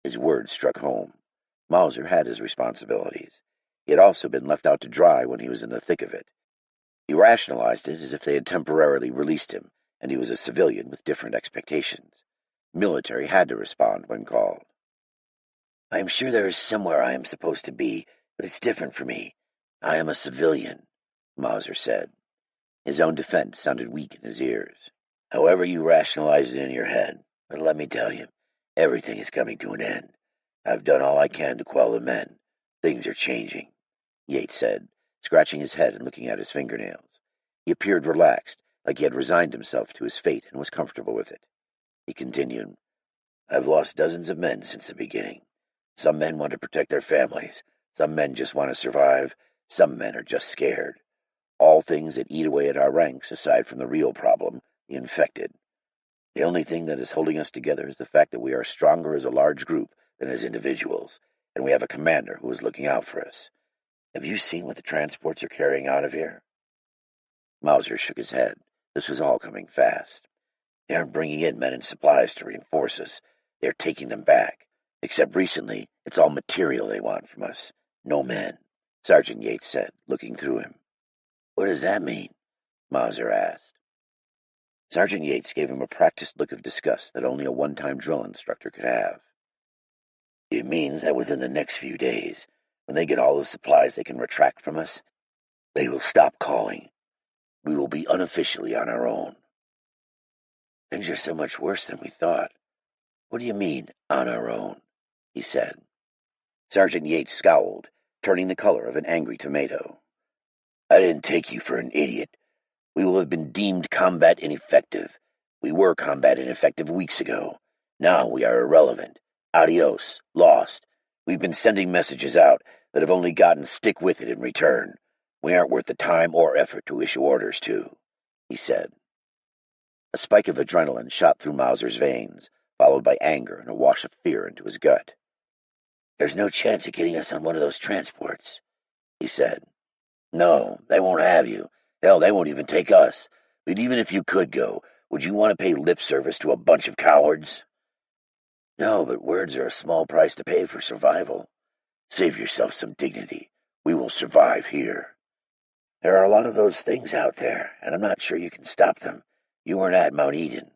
S1: His words struck home. Mauser had his responsibilities. He had also been left out to dry when he was in the thick of it. He rationalized it as if they had temporarily released him, and he was a civilian with different expectations. Military had to respond when called. "I am sure there is somewhere I am supposed to be, but it's different for me. I am a civilian," Mauser said. His own defense sounded weak in his ears. "However you rationalize it in your head, but let me tell you, everything is coming to an end. I've done all I can to quell the men. Things are changing," Yates said, scratching his head and looking at his fingernails. He appeared relaxed, like he had resigned himself to his fate and was comfortable with it. He continued, "I've lost dozens of men since the beginning. Some men want to protect their families. Some men just want to survive. Some men are just scared. All things that eat away at our ranks, aside from the real problem, the infected. The only thing that is holding us together is the fact that we are stronger as a large group than as individuals, and we have a commander who is looking out for us. Have you seen what the transports are carrying out of here?" Mauser shook his head. This was all coming fast. "They aren't bringing in men and supplies to reinforce us. They are taking them back. Except recently, it's all material they want from us. No men," Sergeant Yates said, looking through him. "What does that mean?" Mauser asked. Sergeant Yates gave him a practiced look of disgust that only a one-time drill instructor could have. "It means that within the next few days, when they get all the supplies they can retract from us, they will stop calling. We will be unofficially on our own." "Things are so much worse than we thought." "What do you mean, on our own?" he said. Sergeant Yates scowled, turning the color of an angry tomato. "I didn't take you for an idiot. We will have been deemed combat ineffective. We were combat ineffective weeks ago. Now we are irrelevant. Adios. Lost. We've been sending messages out, but have only gotten stick with it in return. We aren't worth the time or effort to issue orders to," he said. A spike of adrenaline shot through Mauser's veins, followed by anger and a wash of fear into his gut. "There's no chance of getting us on one of those transports," he said. "No, they won't have you. Hell, they won't even take us. But even if you could go, would you want to pay lip service to a bunch of cowards?" "No, but words are a small price to pay for survival. Save yourself some dignity. We will survive here. There are a lot of those things out there, and I'm not sure you can stop them. You weren't at Mount Eden."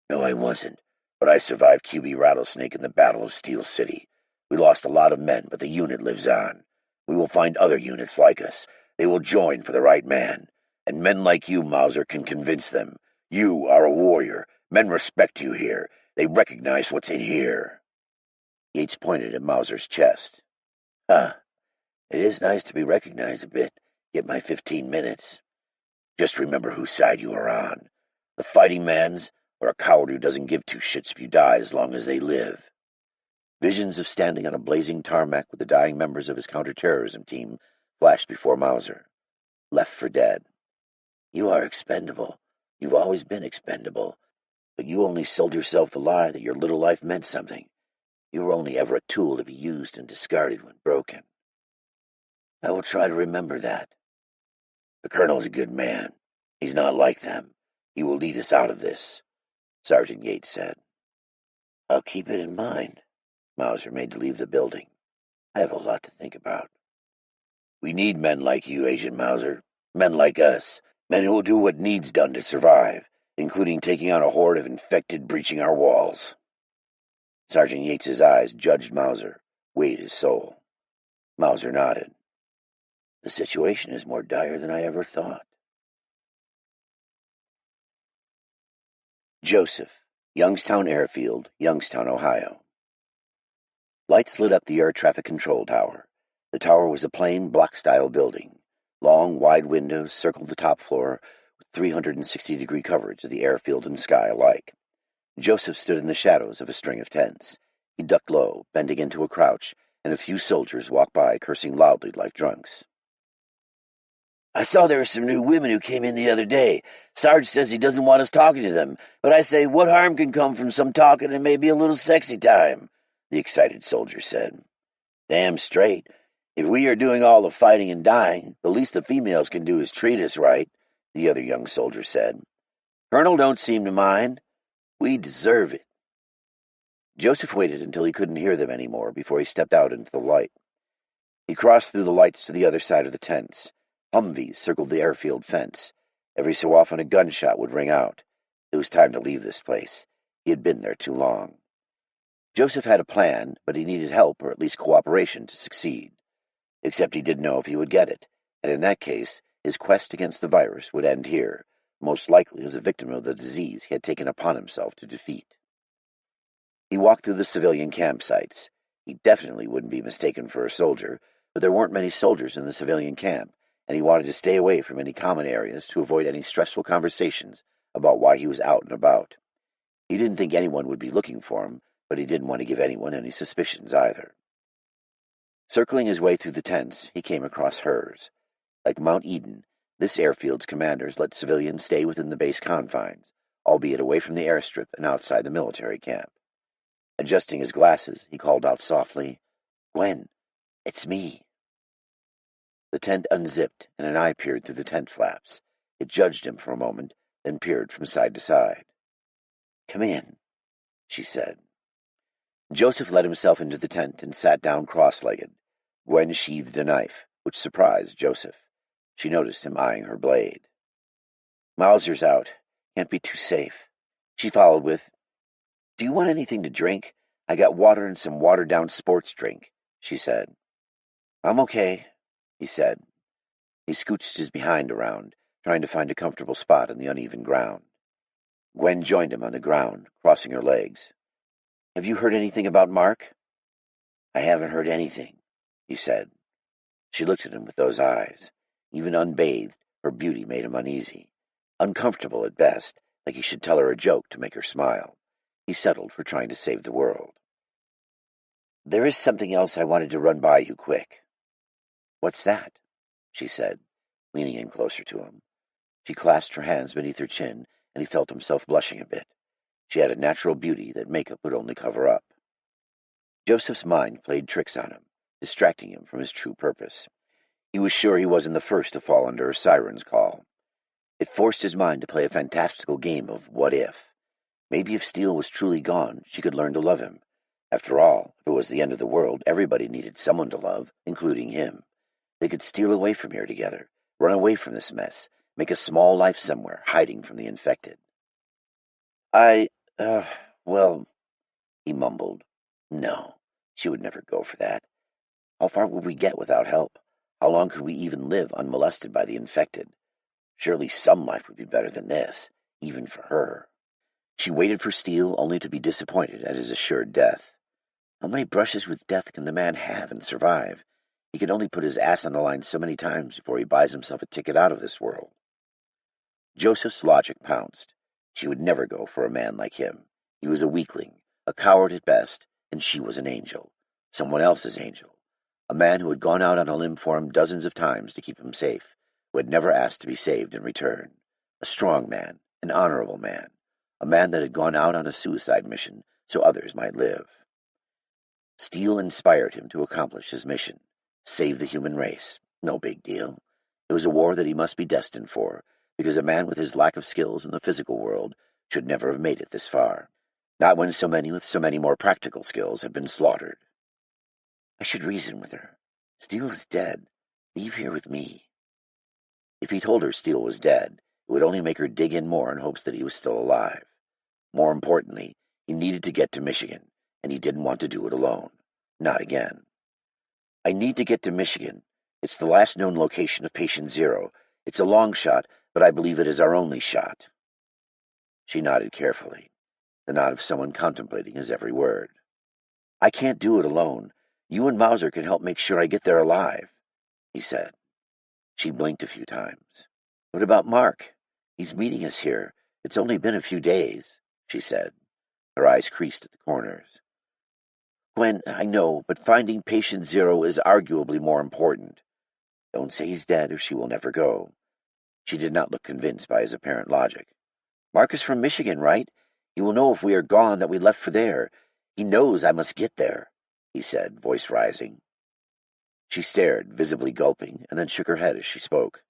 S1: "No, I wasn't, but I survived QB Rattlesnake in the Battle of Steel City. We lost a lot of men, but the unit lives on. We will find other units like us. They will join for the right man. And men like you, Mauser, can convince them. You are a warrior. Men respect you here. They recognize what's in here." Yates pointed at Mauser's chest. "Huh. It is nice to be recognized a bit. Get my 15 minutes. Just remember whose side you are on. The fighting man's, or a coward who doesn't give two shits if you die as long as they live." Visions of standing on a blazing tarmac with the dying members of his counterterrorism team flashed before Mauser. Left for dead. "You are expendable. You've always been expendable. But you only sold yourself the lie that your little life meant something. You were only ever a tool to be used and discarded when broken." "I will try to remember that." "The Colonel's a good man. He's not like them. He will lead us out of this," Sergeant Yates said. "I'll keep it in mind." Mauser made to leave the building. "I have a lot to think about." "We need men like you, Agent Mauser. Men like us. Men who will do what needs done to survive, including taking on a horde of infected breaching our walls." Sergeant Yates's eyes judged Mauser, weighed his soul. Mauser nodded. "The situation is more dire than I ever thought." Joseph, Youngstown Airfield, Youngstown, Ohio. Lights lit up the air traffic control tower. The tower was a plain, block-style building. Long, wide windows circled the top floor with 360-degree coverage of the airfield and sky alike. Joseph stood in the shadows of a string of tents. He ducked low, bending into a crouch, and a few soldiers walked by, cursing loudly like drunks. "I saw there were some new women who came in the other day. Sarge says he doesn't want us talking to them, but I say what harm can come from some talking and maybe a little sexy time," the excited soldier said. "Damn straight. If we are doing all the fighting and dying, the least the females can do is treat us right," the other young soldier said. "Colonel don't seem to mind. We deserve it." Joseph waited until he couldn't hear them any more before he stepped out into the light. He crossed through the lights to the other side of the tents. Humvees circled the airfield fence. Every so often a gunshot would ring out. It was time to leave this place. He had been there too long. Joseph had a plan, but he needed help or at least cooperation to succeed. Except he didn't know if he would get it, and in that case, his quest against the virus would end here, most likely as a victim of the disease he had taken upon himself to defeat. He walked through the civilian campsites. He definitely wouldn't be mistaken for a soldier, but there weren't many soldiers in the civilian camp, and he wanted to stay away from any common areas to avoid any stressful conversations about why he was out and about. He didn't think anyone would be looking for him, but he didn't want to give anyone any suspicions either. Circling his way through the tents, he came across hers. Like Mount Eden, this airfield's commanders let civilians stay within the base confines, albeit away from the airstrip and outside the military camp. Adjusting his glasses, he called out softly, "Gwen, it's me." The tent unzipped, and an eye peered through the tent flaps. It judged him for a moment, then peered from side to side. "Come in," she said. Joseph let himself into the tent and sat down cross-legged. Gwen sheathed a knife, which surprised Joseph. She noticed him eyeing her blade. "Mauser's out. Can't be too safe." She followed with, "Do you want anything to drink? I got water and some watered-down sports drink," she said. "I'm okay," he said. He scooched his behind around, trying to find a comfortable spot on the uneven ground. Gwen joined him on the ground, crossing her legs. "Have you heard anything about Mark?" "I haven't heard anything," he said. She looked at him with those eyes. Even unbathed, her beauty made him uneasy. Uncomfortable at best, like he should tell her a joke to make her smile. He settled for trying to save the world. "There is something else I wanted to run by you quick." "What's that?" she said, leaning in closer to him. She clasped her hands beneath her chin, and he felt himself blushing a bit. She had a natural beauty that makeup would only cover up. Joseph's mind played tricks on him, distracting him from his true purpose. He was sure he wasn't the first to fall under a siren's call. It forced his mind to play a fantastical game of what if. Maybe if Steele was truly gone, she could learn to love him. After all, if it was the end of the world, everybody needed someone to love, including him. They could steal away from here together, run away from this mess, make a small life somewhere, hiding from the infected. Well, he mumbled. No, she would never go for that. How far would we get without help? How long could we even live unmolested by the infected? Surely some life would be better than this, even for her. She waited for Steele only to be disappointed at his assured death. How many brushes with death can the man have and survive? He can only put his ass on the line so many times before he buys himself a ticket out of this world. Joseph's logic pounced. She would never go for a man like him. He was a weakling, a coward at best, and she was an angel. Someone else's angel. A man who had gone out on a limb for him dozens of times to keep him safe, who had never asked to be saved in return. A strong man, an honorable man. A man that had gone out on a suicide mission so others might live. Steele inspired him to accomplish his mission. Save the human race. No big deal. It was a war that he must be destined for, because a man with his lack of skills in the physical world should never have made it this far. Not when so many with so many more practical skills had been slaughtered. I should reason with her. Steele is dead. Leave here with me. If he told her Steele was dead, it would only make her dig in more in hopes that he was still alive. More importantly, he needed to get to Michigan, and he didn't want to do it alone. Not again. I need to get to Michigan. It's the last known location of Patient Zero. It's a long shot, but I believe it is our only shot. She nodded carefully, the nod of someone contemplating his every word. I can't do it alone. You and Mauser can help make sure I get there alive, he said. She blinked a few times. What about Mark? He's meeting us here. It's only been a few days, she said. Her eyes creased at the corners. Gwen, I know, but finding Patient Zero is arguably more important. Don't say he's dead or she will never go. She did not look convinced by his apparent logic. Mark is from Michigan, right? He will know if we are gone that we left for there. He knows I must get there, he said, voice rising. She stared, visibly gulping, and then shook her head as she spoke.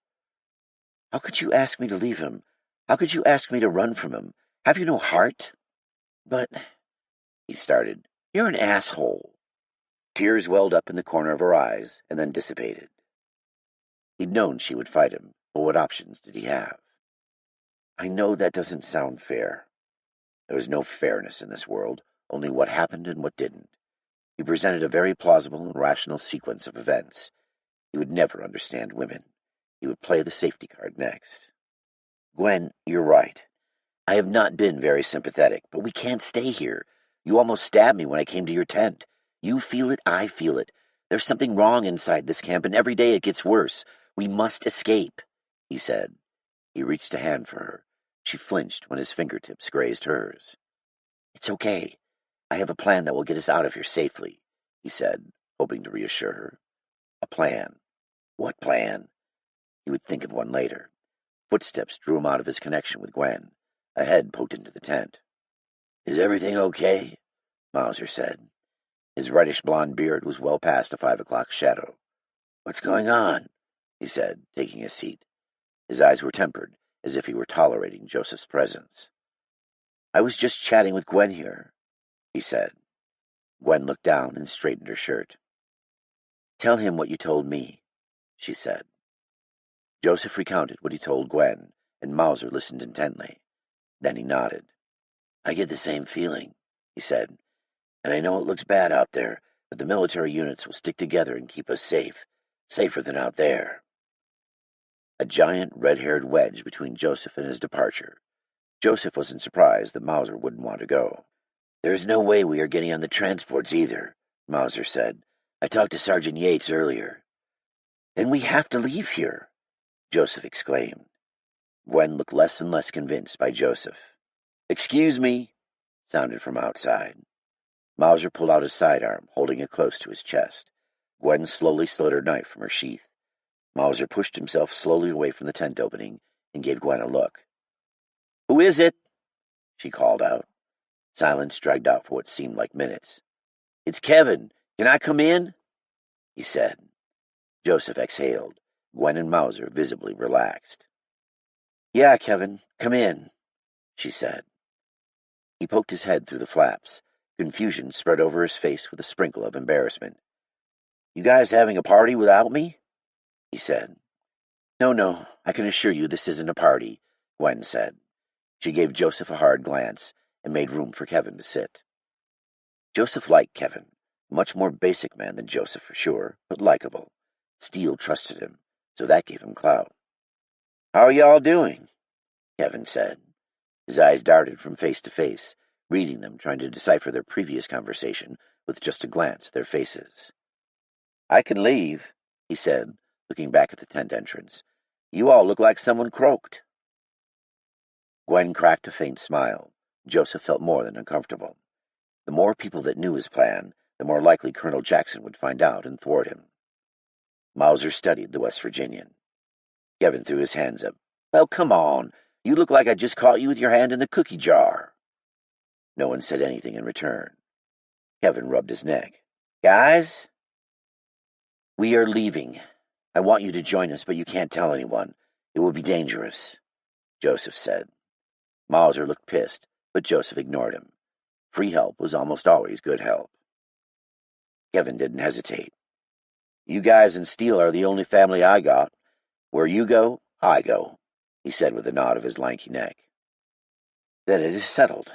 S1: How could you ask me to leave him? How could you ask me to run from him? Have you no heart? But, he started, you're an asshole. Tears welled up in the corner of her eyes and then dissipated. He'd known she would fight him, but what options did he have? I know that doesn't sound fair. There was no fairness in this world, only what happened and what didn't. He presented a very plausible and rational sequence of events. He would never understand women. He would play the safety card next. Gwen, you're right. I have not been very sympathetic, but we can't stay here. You almost stabbed me when I came to your tent. You feel it, I feel it. There's something wrong inside this camp, and every day it gets worse. We must escape, he said. He reached a hand for her. She flinched when his fingertips grazed hers. It's okay. I have a plan that will get us out of here safely, he said, hoping to reassure her. A plan. What plan? He would think of one later. Footsteps drew him out of his connection with Gwen. A head poked into the tent. Is everything okay? Mauser said. His reddish-blonde beard was well past a 5 o'clock shadow. What's going on? He said, taking a seat. His eyes were tempered, as if he were tolerating Joseph's presence. I was just chatting with Gwen here, he said. Gwen looked down and straightened her shirt. Tell him what you told me, she said. Joseph recounted what he told Gwen, and Mauser listened intently. Then he nodded. I get the same feeling, he said, and I know it looks bad out there, but the military units will stick together and keep us safe, safer than out there. A giant red-haired wedge between Joseph and his departure. Joseph wasn't surprised that Mauser wouldn't want to go. There's no way we are getting on the transports either, Mauser said. I talked to Sergeant Yates earlier. Then we have to leave here, Joseph exclaimed. Gwen looked less and less convinced by Joseph. Excuse me, sounded from outside. Mauser pulled out his sidearm, holding it close to his chest. Gwen slowly slid her knife from her sheath. Mauser pushed himself slowly away from the tent opening and gave Gwen a look. Who is it? She called out. Silence dragged out for what seemed like minutes. "It's Kevin. Can I come in?" he said. Joseph exhaled. Gwen and Mauser visibly relaxed. "Yeah, Kevin, come in," she said. He poked his head through the flaps. Confusion spread over his face with a sprinkle of embarrassment. "You guys having a party without me?" he said. No, I can assure you this isn't a party," Gwen said. She gave Joseph a hard glance and made room for Kevin to sit. Joseph liked Kevin, a much more basic man than Joseph for sure, but likable. Steele trusted him, so that gave him clout. "How are y'all doing?" Kevin said. His eyes darted from face to face, reading them, trying to decipher their previous conversation with just a glance at their faces. "I can leave," he said, looking back at the tent entrance. "You all look like someone croaked." Gwen cracked a faint smile. Joseph felt more than uncomfortable. The more people that knew his plan, the more likely Colonel Jackson would find out and thwart him. Mauser studied the West Virginian. Kevin threw his hands up. "Well, come on. You look like I just caught you with your hand in the cookie jar." No one said anything in return. Kevin rubbed his neck. "Guys, we are leaving. I want you to join us, but you can't tell anyone. It will be dangerous," Joseph said. Mauser looked pissed, but Joseph ignored him. Free help was almost always good help. Kevin didn't hesitate. "You guys and Steele are the only family I got. Where you go, I go," he said with a nod of his lanky neck. "Then it is settled,"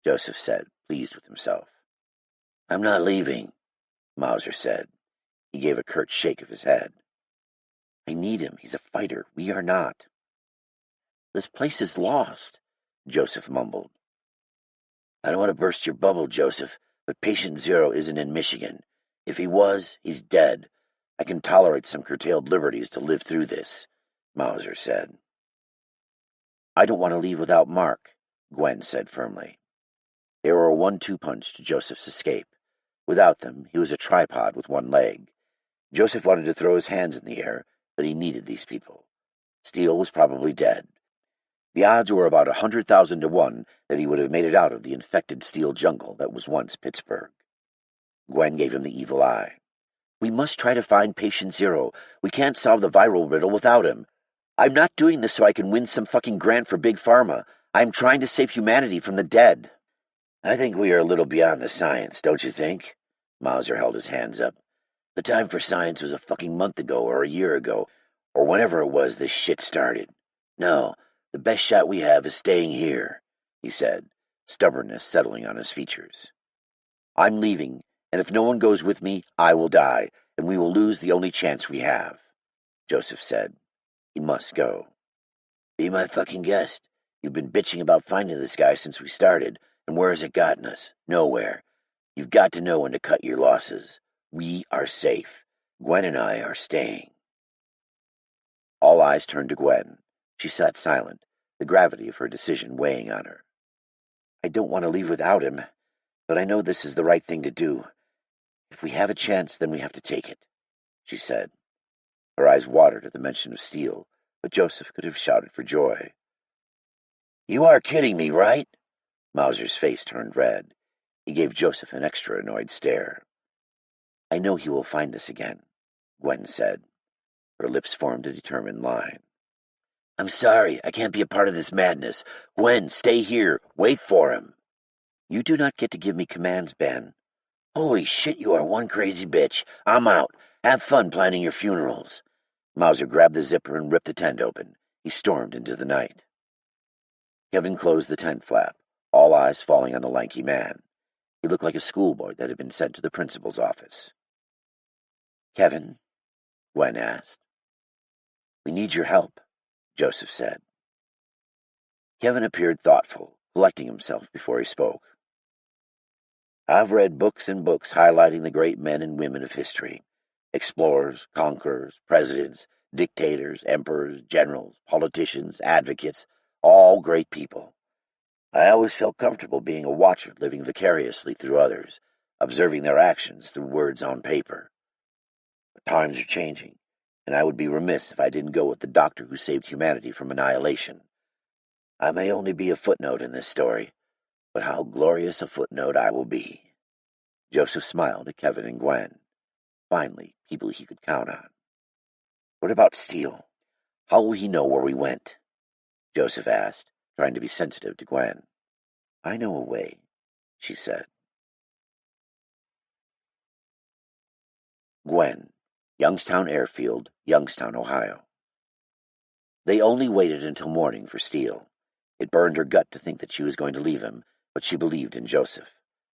S1: Joseph said, pleased with himself. "I'm not leaving," Mauser said. He gave a curt shake of his head. "I need him. He's a fighter. We are not." "This place is lost," Joseph mumbled. "I don't want to burst your bubble, Joseph, but Patient Zero isn't in Michigan. If he was, he's dead. I can tolerate some curtailed liberties to live through this," Mauser said. "I don't want to leave without Mark," Gwen said firmly. They were a 1-2 punch to Joseph's escape. Without them, he was a tripod with one leg. Joseph wanted to throw his hands in the air, but he needed these people. Steele was probably dead. The odds were about 100,000 to 1 that he would have made it out of the infected steel jungle that was once Pittsburgh. Gwen gave him the evil eye. "We must try to find Patient Zero. We can't solve the viral riddle without him. I'm not doing this so I can win some fucking grant for Big Pharma. I'm trying to save humanity from the dead." "I think we are a little beyond the science, don't you think?" Mauser held his hands up. "The time for science was a fucking month ago or a year ago, or whenever it was this shit started. No, the best shot we have is staying here," he said, stubbornness settling on his features. "I'm leaving, and if no one goes with me, I will die, and we will lose the only chance we have," Joseph said. He must go. "Be my fucking guest. You've been bitching about finding this guy since we started, and where has it gotten us? Nowhere. You've got to know when to cut your losses. We are safe. Gwen and I are staying." All eyes turned to Gwen. She sat silent, the gravity of her decision weighing on her. "I don't want to leave without him, but I know this is the right thing to do. If we have a chance, then we have to take it," she said. Her eyes watered at the mention of Steele, but Joseph could have shouted for joy. "You are kidding me, right?" Mauser's face turned red. He gave Joseph an extra annoyed stare. "I know he will find us again," Gwen said. Her lips formed a determined line. "I'm sorry, I can't be a part of this madness. Gwen, stay here. Wait for him." "You do not get to give me commands, Ben." "Holy shit, you are one crazy bitch. I'm out. Have fun planning your funerals." Mauser grabbed the zipper and ripped the tent open. He stormed into the night. Kevin closed the tent flap, all eyes falling on the lanky man. He looked like a schoolboy that had been sent to the principal's office. "Kevin?" Gwen asked. "We need your help," Joseph said. Kevin appeared thoughtful, collecting himself before he spoke. "I've read books and books highlighting the great men and women of history. Explorers, conquerors, presidents, dictators, emperors, generals, politicians, advocates, all great people. I always felt comfortable being a watcher living vicariously through others, observing their actions through words on paper. But times are changing, and I would be remiss if I didn't go with the doctor who saved humanity from annihilation. I may only be a footnote in this story, But how glorious a footnote I will be. Joseph smiled at Kevin and Gwen. Finally, people he could count on. What about Steele? How will he know where we went? Joseph asked, trying to be sensitive to Gwen. I know a way, she said. Gwen, Youngstown Airfield, Youngstown, Ohio. They only waited until morning for Steele. It burned her gut to think that she was going to leave him, but she believed in Joseph.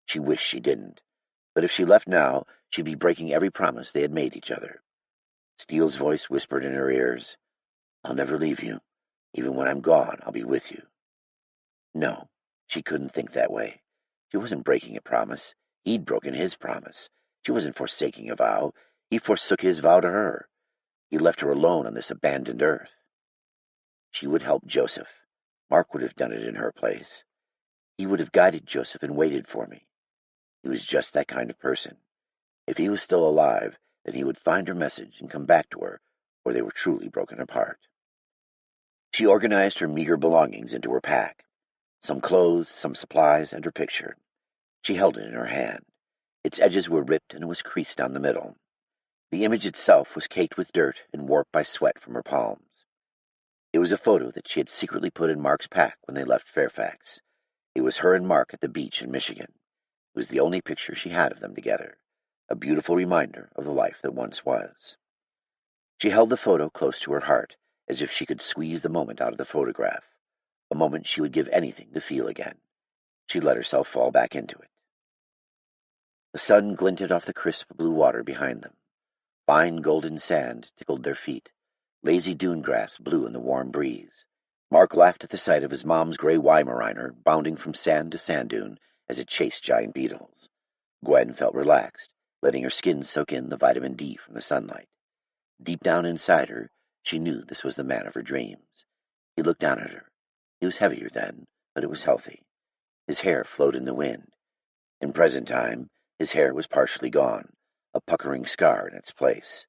S1: She wished she didn't. But if she left now, she'd be breaking every promise they had made each other. Steele's voice whispered in her ears, I'll never leave you. Even when I'm gone, I'll be with you. No, she couldn't think that way. She wasn't breaking a promise. He'd broken his promise. She wasn't forsaking a vow. He forsook his vow to her. He left her alone on this abandoned earth. She would help Joseph. Mark would have done it in her place. He would have guided Joseph and waited for me. He was just that kind of person. If he was still alive, then he would find her message and come back to her, or they were truly broken apart. She organized her meager belongings into her pack. Some clothes, some supplies, and her picture. She held it in her hand. Its edges were ripped and it was creased down the middle. The image itself was caked with dirt and warped by sweat from her palms. It was a photo that she had secretly put in Mark's pack when they left Fairfax. It was her and Mark at the beach in Michigan. It was the only picture she had of them together, a beautiful reminder of the life that once was. She held the photo close to her heart, as if she could squeeze the moment out of the photograph, a moment she would give anything to feel again. She let herself fall back into it. The sun glinted off the crisp blue water behind them. Fine golden sand tickled their feet. Lazy dune grass blew in the warm breeze. Mark laughed at the sight of his mom's gray Weimaraner bounding from sand to sand dune as it chased giant beetles. Gwen felt relaxed, letting her skin soak in the vitamin D from the sunlight. Deep down inside her, she knew this was the man of her dreams. He looked down at her. He was heavier then, but it was healthy. His hair flowed in the wind. In present time, his hair was partially gone, a puckering scar in its place.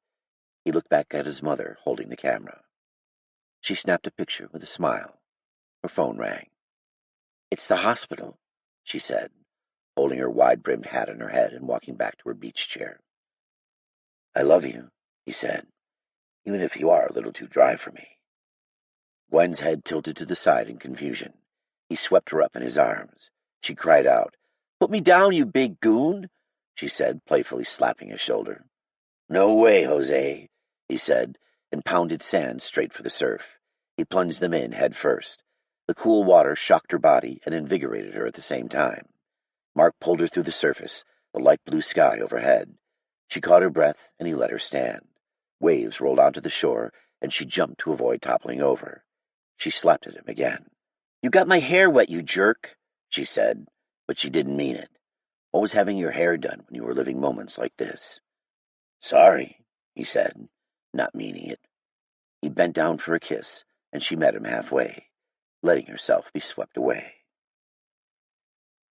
S1: He looked back at his mother, holding the camera. She snapped a picture with a smile. Her phone rang. It's the hospital, she said, holding her wide-brimmed hat on her head and walking back to her beach chair. I love you, he said, even if you are a little too dry for me. Gwen's head tilted to the side in confusion. He swept her up in his arms. She cried out, Put me down, you big goon, she said, playfully slapping his shoulder. No way, Jose, he said, and pounded sand straight for the surf. He plunged them in head first. The cool water shocked her body and invigorated her at the same time. Mark pulled her through the surface, the light blue sky overhead. She caught her breath, and he let her stand. Waves rolled onto the shore, and she jumped to avoid toppling over. She slapped at him again. You got my hair wet, you jerk, she said, but she didn't mean it. What was having your hair done when you were living moments like this? Sorry, he said, not meaning it. He bent down for a kiss, and she met him halfway, letting herself be swept away.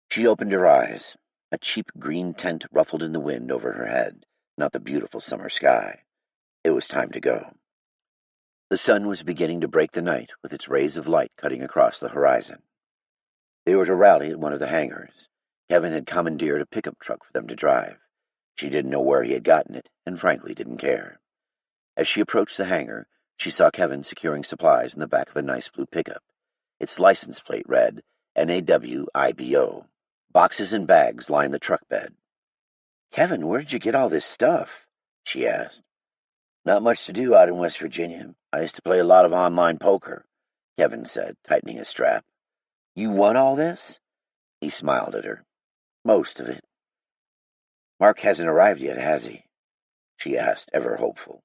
S1: She opened her eyes. A cheap green tent ruffled in the wind over her head, not the beautiful summer sky. It was time to go. The sun was beginning to break the night with its rays of light cutting across the horizon. They were to rally at one of the hangars. Kevin had commandeered a pickup truck for them to drive. She didn't know where he had gotten it, and frankly didn't care. As she approached the hangar, she saw Kevin securing supplies in the back of a nice blue pickup. Its license plate read, NAWIBO. Boxes and bags lined the truck bed. Kevin, where did you get all this stuff? She asked. Not much to do out in West Virginia. I used to play a lot of online poker, Kevin said, tightening his strap. You won all this? He smiled at her. Most of it. Mark hasn't arrived yet, has he? She asked, ever hopeful.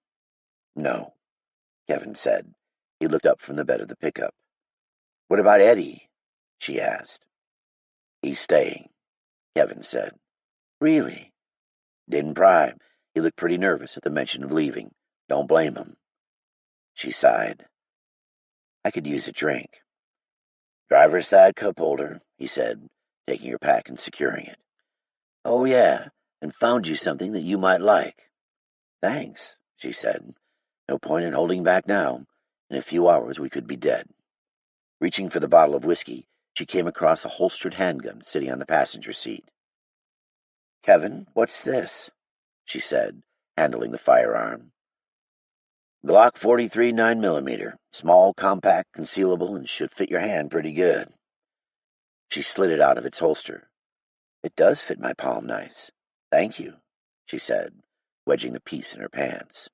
S1: No, Kevin said. He looked up from the bed of the pickup. What about Eddie? She asked. He's staying, Kevin said. Really? Didn't pry. He looked pretty nervous at the mention of leaving. Don't blame him. She sighed. I could use a drink. Driver's side cup holder, he said, taking her pack and securing it. Oh, yeah, and found you something that you might like. Thanks, she said. No point in holding back now. In a few hours we could be dead. Reaching for the bottle of whiskey, She came across a holstered handgun sitting on the passenger seat. "Kevin, what's this?" she said, handling the firearm. "Glock 43 9mm. Small, compact, concealable, and should fit your hand pretty good." She slid it out of its holster. "It does fit my palm nice. Thank you," she said, wedging the piece in her pants.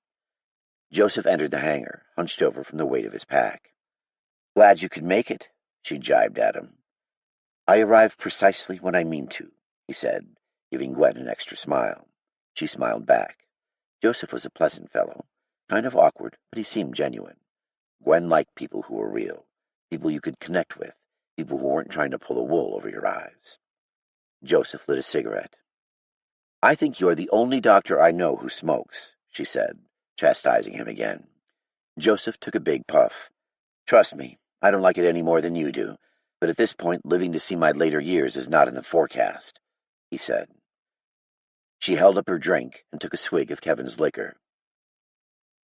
S1: Joseph entered the hangar, hunched over from the weight of his pack. "Glad you could make it," she jibed at him. "I arrive precisely when I mean to," he said, giving Gwen an extra smile. She smiled back. Joseph was a pleasant fellow, kind of awkward, but he seemed genuine. Gwen liked people who were real, people you could connect with, people who weren't trying to pull the wool over your eyes. Joseph lit a cigarette. "I think you're the only doctor I know who smokes," she said, chastising him again. Joseph took a big puff. "Trust me, I don't like it any more than you do, but at this point living to see my later years is not in the forecast," he said. She held up her drink and took a swig of Kevin's liquor.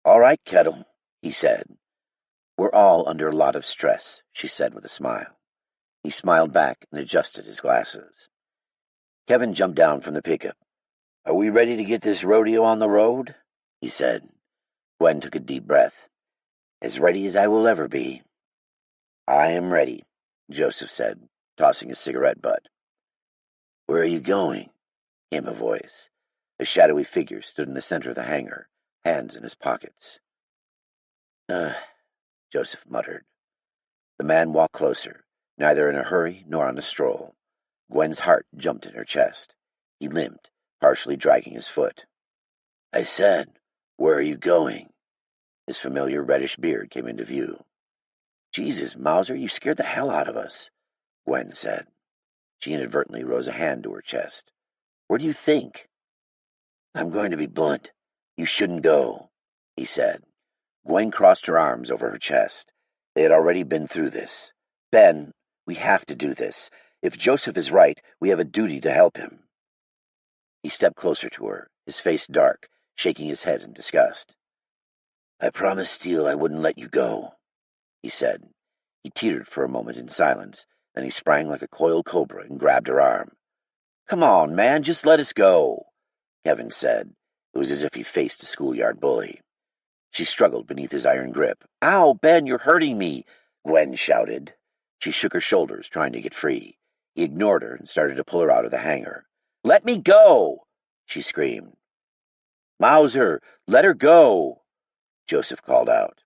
S1: "All right, Kettle," he said. "We're all under a lot of stress," she said with a smile. He smiled back and adjusted his glasses. Kevin jumped down from the pickup. "Are we ready to get this rodeo on the road?" he said. Gwen took a deep breath. "As ready as I will ever be." "I am ready," Joseph said, tossing his cigarette butt. "Where are you going?" came a voice. A shadowy figure stood in the center of the hangar, hands in his pockets. Joseph muttered. The man walked closer, neither in a hurry nor on a stroll. Gwen's heart jumped in her chest. He limped, partially dragging his foot. "I said, where are you going?" His familiar reddish beard came into view. "Jesus, Mauser, you scared the hell out of us," Gwen said. She inadvertently rose a hand to her chest. "Where do you think?" "I'm going to be blunt. You shouldn't go," he said. Gwen crossed her arms over her chest. They had already been through this. "Ben, we have to do this. If Joseph is right, we have a duty to help him." He stepped closer to her, his face dark, shaking his head in disgust. "I promised Steele I wouldn't let you go," he said. He teetered for a moment in silence, then he sprang like a coiled cobra and grabbed her arm. "Come on, man, just let us go," Kevin said. It was as if he faced a schoolyard bully. She struggled beneath his iron grip. "Ow, Ben, you're hurting me," Gwen shouted. She shook her shoulders, trying to get free. He ignored her and started to pull her out of the hangar. "Let me go!" she screamed. "Mauser, let her go!" Joseph called out.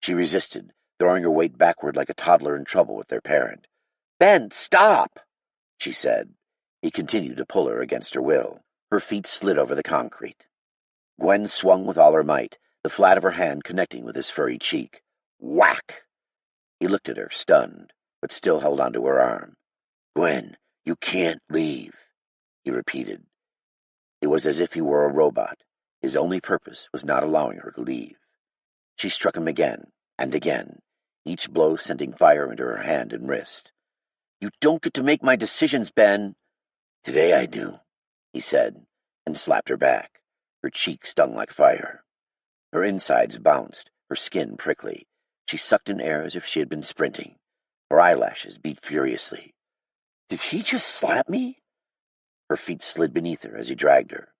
S1: She resisted, throwing her weight backward like a toddler in trouble with their parent. "Ben, stop!" she said. He continued to pull her against her will. Her feet slid over the concrete. Gwen swung with all her might, the flat of her hand connecting with his furry cheek. Whack! He looked at her, stunned, but still held onto her arm. "Gwen, you can't leave," he repeated. It was as if he were a robot. His only purpose was not allowing her to leave. She struck him again and again, each blow sending fire into her hand and wrist. "You don't get to make my decisions, Ben." "Today I do," he said, and slapped her back. Her cheek stung like fire. Her insides bounced, her skin prickly. She sucked in air as if she had been sprinting. Her eyelashes beat furiously. "Did he just slap me?" Her feet slid beneath her as he dragged her.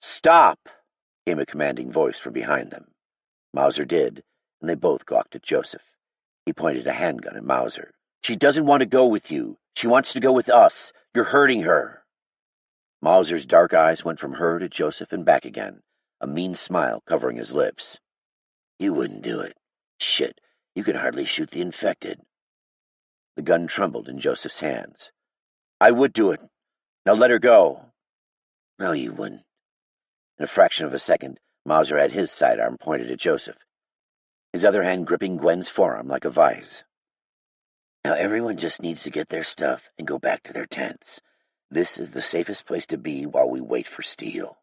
S1: "Stop!" came a commanding voice from behind them. Mauser did, and they both gawked at Joseph. He pointed a handgun at Mauser. "She doesn't want to go with you. She wants to go with us. You're hurting her." Mauser's dark eyes went from her to Joseph and back again, a mean smile covering his lips. "You wouldn't do it. Shit, you could hardly shoot the infected." The gun trembled in Joseph's hands. "I would do it. Now let her go." "No, you wouldn't." In a fraction of a second, Mauser had his sidearm pointed at Joseph, his other hand gripping Gwen's forearm like a vise. "Now everyone just needs to get their stuff and go back to their tents. This is the safest place to be while we wait for Steele."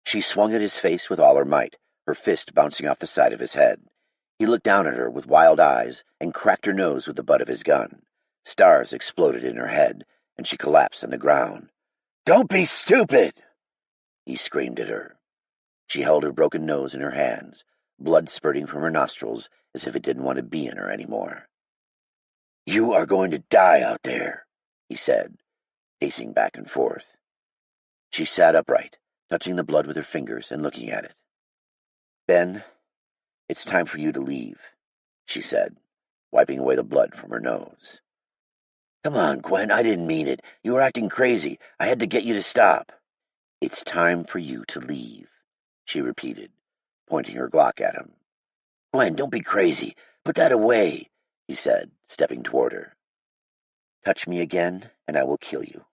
S1: She swung at his face with all her might, her fist bouncing off the side of his head. He looked down at her with wild eyes and cracked her nose with the butt of his gun. Stars exploded in her head, and she collapsed on the ground. "Don't be stupid!" he screamed at her. She held her broken nose in her hands, blood spurting from her nostrils as if it didn't want to be in her anymore. "You are going to die out there," he said, pacing back and forth. She sat upright, touching the blood with her fingers and looking at it. "Ben, it's time for you to leave," she said, wiping away the blood from her nose. "Come on, Gwen, I didn't mean it. You were acting crazy. I had to get you to stop." "It's time for you to leave," she repeated, pointing her Glock at him. "Gwen, don't be crazy. Put that away," he said, stepping toward her. "Touch me again, and I will kill you."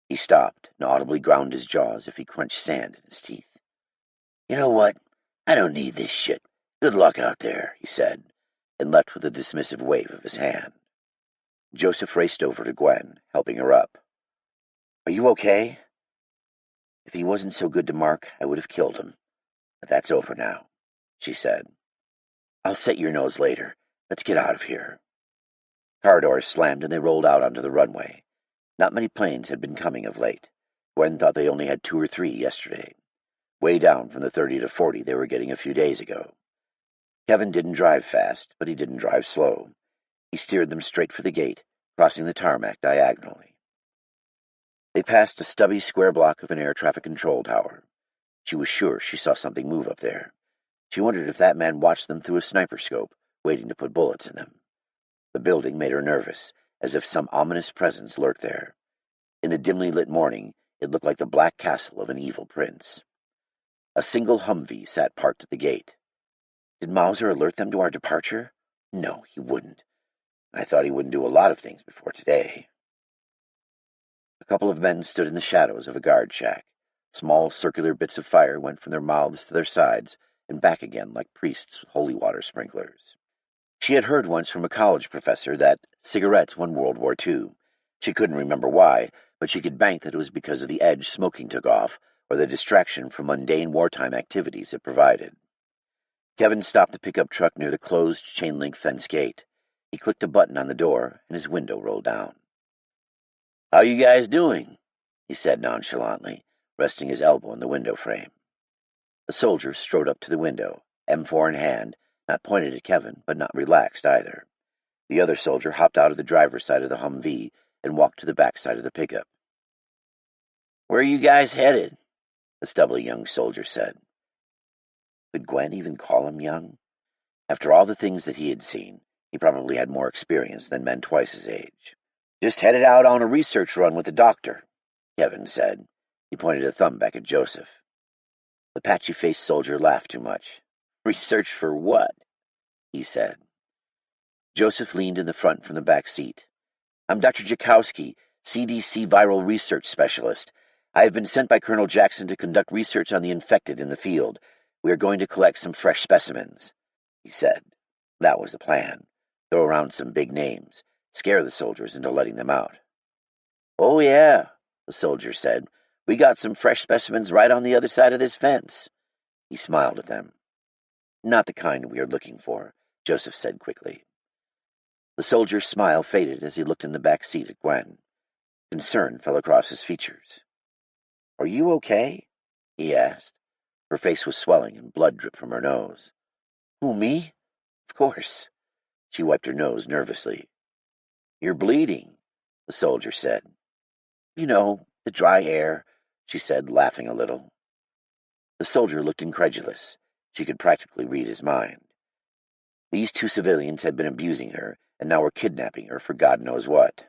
S1: He stopped and audibly ground his jaw as if he crunched sand in his teeth. "You know what? I don't need this shit. Good luck out there," he said, and left with a dismissive wave of his hand. Joseph raced over to Gwen, helping her up. "Are you okay?" "If he wasn't so good to Mark, I would have killed him. But that's over now," she said. "I'll set your nose later. Let's get out of here." Car doors slammed and they rolled out onto the runway. Not many planes had been coming of late. Gwen thought they only had 2 or 3 yesterday, way down from the 30 to 40 they were getting a few days ago. Kevin didn't drive fast, but he didn't drive slow. He steered them straight for the gate, crossing the tarmac diagonally. They passed a stubby square block of an air traffic control tower. She was sure she saw something move up there. She wondered if that man watched them through a sniper scope, waiting to put bullets in them. The building made her nervous, as if some ominous presence lurked there. In the dimly lit morning, it looked like the black castle of an evil prince. A single Humvee sat parked at the gate. Did Mauser alert them to our departure? No, he wouldn't. I thought he wouldn't do a lot of things before today. A couple of men stood in the shadows of a guard shack. Small circular bits of fire went from their mouths to their sides and back again like priests with holy water sprinklers. She had heard once from a college professor that cigarettes won World War II. She couldn't remember why, but she could bank that it was because of the edge smoking took off, or the distraction from mundane wartime activities it provided. Kevin stopped the pickup truck near the closed chain-link fence gate. He clicked a button on the door, and his window rolled down. "How you guys doing?" he said nonchalantly, resting his elbow in the window frame. The soldier strode up to the window, M4 in hand, not pointed at Kevin, but not relaxed either. The other soldier hopped out of the driver's side of the Humvee and walked to the back side of the pickup. "Where are you guys headed?" the stubbly young soldier said. Could Gwen even call him young? After all the things that he had seen, he probably had more experience than men twice his age. "Just headed out on a research run with the doctor," Kevin said. He pointed a thumb back at Joseph. The patchy-faced soldier laughed too much. "Research for what?" he said. Joseph leaned in the front from the back seat. "I'm Dr. Jakowski, CDC Viral Research Specialist. I have been sent by Colonel Jackson to conduct research on the infected in the field. We are going to collect some fresh specimens," he said. That was the plan. Throw around some big names, scare the soldiers into letting them out. "Oh, yeah," the soldier said. "We got some fresh specimens right on the other side of this fence." He smiled at them. "Not the kind we are looking for," Joseph said quickly. The soldier's smile faded as he looked in the back seat at Gwen. Concern fell across his features. "Are you okay?" he asked. Her face was swelling and blood dripped from her nose. "Who, me?" "Of course." She wiped her nose nervously. "You're bleeding," the soldier said. "You know, the dry air," she said, laughing a little. The soldier looked incredulous. She could practically read his mind. These 2 civilians had been abusing her, and now were kidnapping her for God knows what.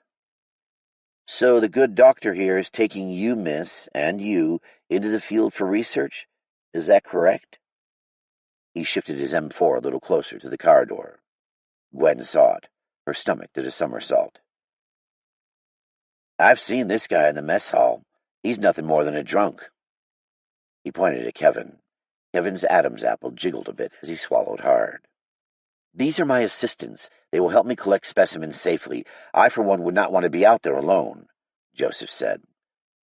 S1: "So the good doctor here is taking you, miss, and you, into the field for research? Is that correct?" He shifted his M4 a little closer to the car door. Gwen saw it. Her stomach did a somersault. "I've seen this guy in the mess hall. He's nothing more than a drunk." He pointed at Kevin. Kevin's Adam's apple jiggled a bit as he swallowed hard. "These are my assistants. They will help me collect specimens safely. I, for one, would not want to be out there alone," Joseph said.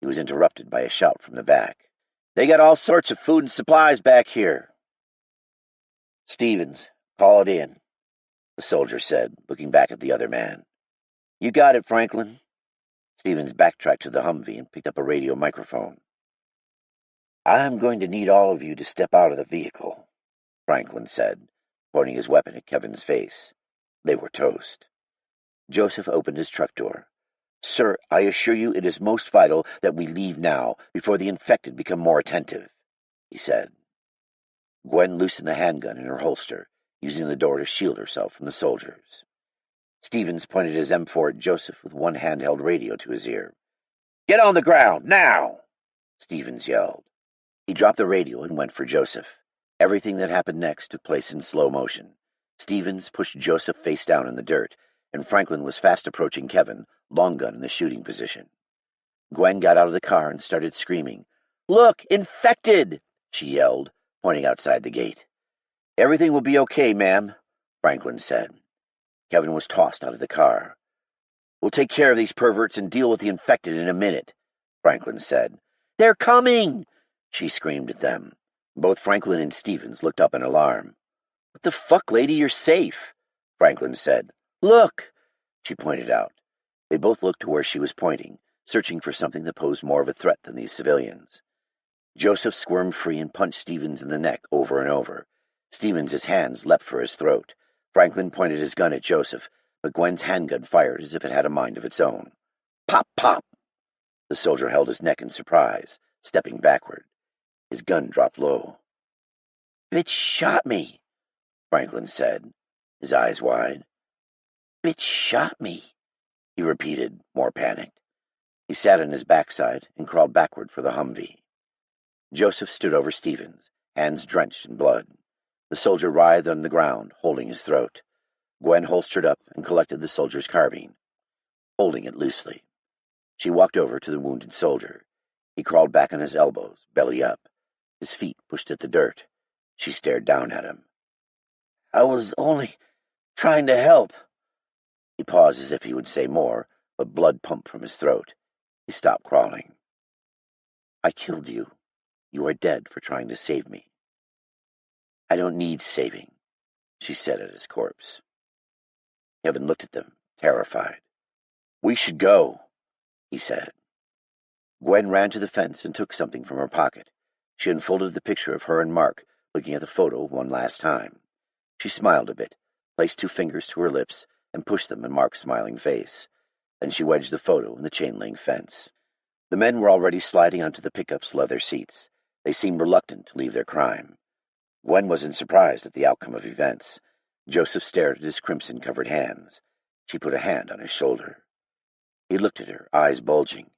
S1: He was interrupted by a shout from the back. "They got all sorts of food and supplies back here." "Stevens, call it in," the soldier said, looking back at the other man. "You got it, Franklin." Stevens backtracked to the Humvee and picked up a radio microphone. "I'm going to need all of you to step out of the vehicle," Franklin said, pointing his weapon at Kevin's face. They were toast. Joseph opened his truck door. "Sir, I assure you it is most vital that we leave now, before the infected become more attentive," he said. Gwen loosened the handgun in her holster, using the door to shield herself from the soldiers. Stevens pointed his M4 at Joseph with one handheld radio to his ear. "Get on the ground, now!" Stevens yelled. He dropped the radio and went for Joseph. Everything that happened next took place in slow motion. Stevens pushed Joseph face down in the dirt, and Franklin was fast approaching Kevin, long gun in the shooting position. Gwen got out of the car and started screaming. "Look, infected!" she yelled, pointing outside the gate. "Everything will be okay, ma'am," Franklin said. Kevin was tossed out of the car. "We'll take care of these perverts and deal with the infected in a minute," Franklin said. "They're coming!" she screamed at them. Both Franklin and Stevens looked up in alarm. "What the fuck, lady? You're safe," Franklin said. "Look!" she pointed out. They both looked to where she was pointing, searching for something that posed more of a threat than these civilians. Joseph squirmed free and punched Stevens in the neck over and over. Stevens' hands leapt for his throat. Franklin pointed his gun at Joseph, but Gwen's handgun fired as if it had a mind of its own. Pop, pop! The soldier held his neck in surprise, stepping backward. His gun dropped low. "Bitch shot me," Franklin said, his eyes wide. "Bitch shot me," he repeated, more panicked. He sat on his backside and crawled backward for the Humvee. Joseph stood over Stevens, hands drenched in blood. The soldier writhed on the ground, holding his throat. Gwen holstered up and collected the soldier's carbine, holding it loosely. She walked over to the wounded soldier. He crawled back on his elbows, belly up. His feet pushed at the dirt. She stared down at him. "I was only trying to help." He paused as if he would say more, but blood pumped from his throat. He stopped crawling. "I killed you. You are dead for trying to save me." "I don't need saving," she said at his corpse. Kevin looked at them, terrified. "We should go," he said. Gwen ran to the fence and took something from her pocket. She unfolded the picture of her and Mark, looking at the photo one last time. She smiled a bit, placed 2 fingers to her lips, and pushed them in Mark's smiling face. Then she wedged the photo in the chain-link fence. The men were already sliding onto the pickup's leather seats. They seemed reluctant to leave their crime. Gwen wasn't surprised at the outcome of events. Joseph stared at his crimson-covered hands. She put a hand on his shoulder. He looked at her, eyes bulging.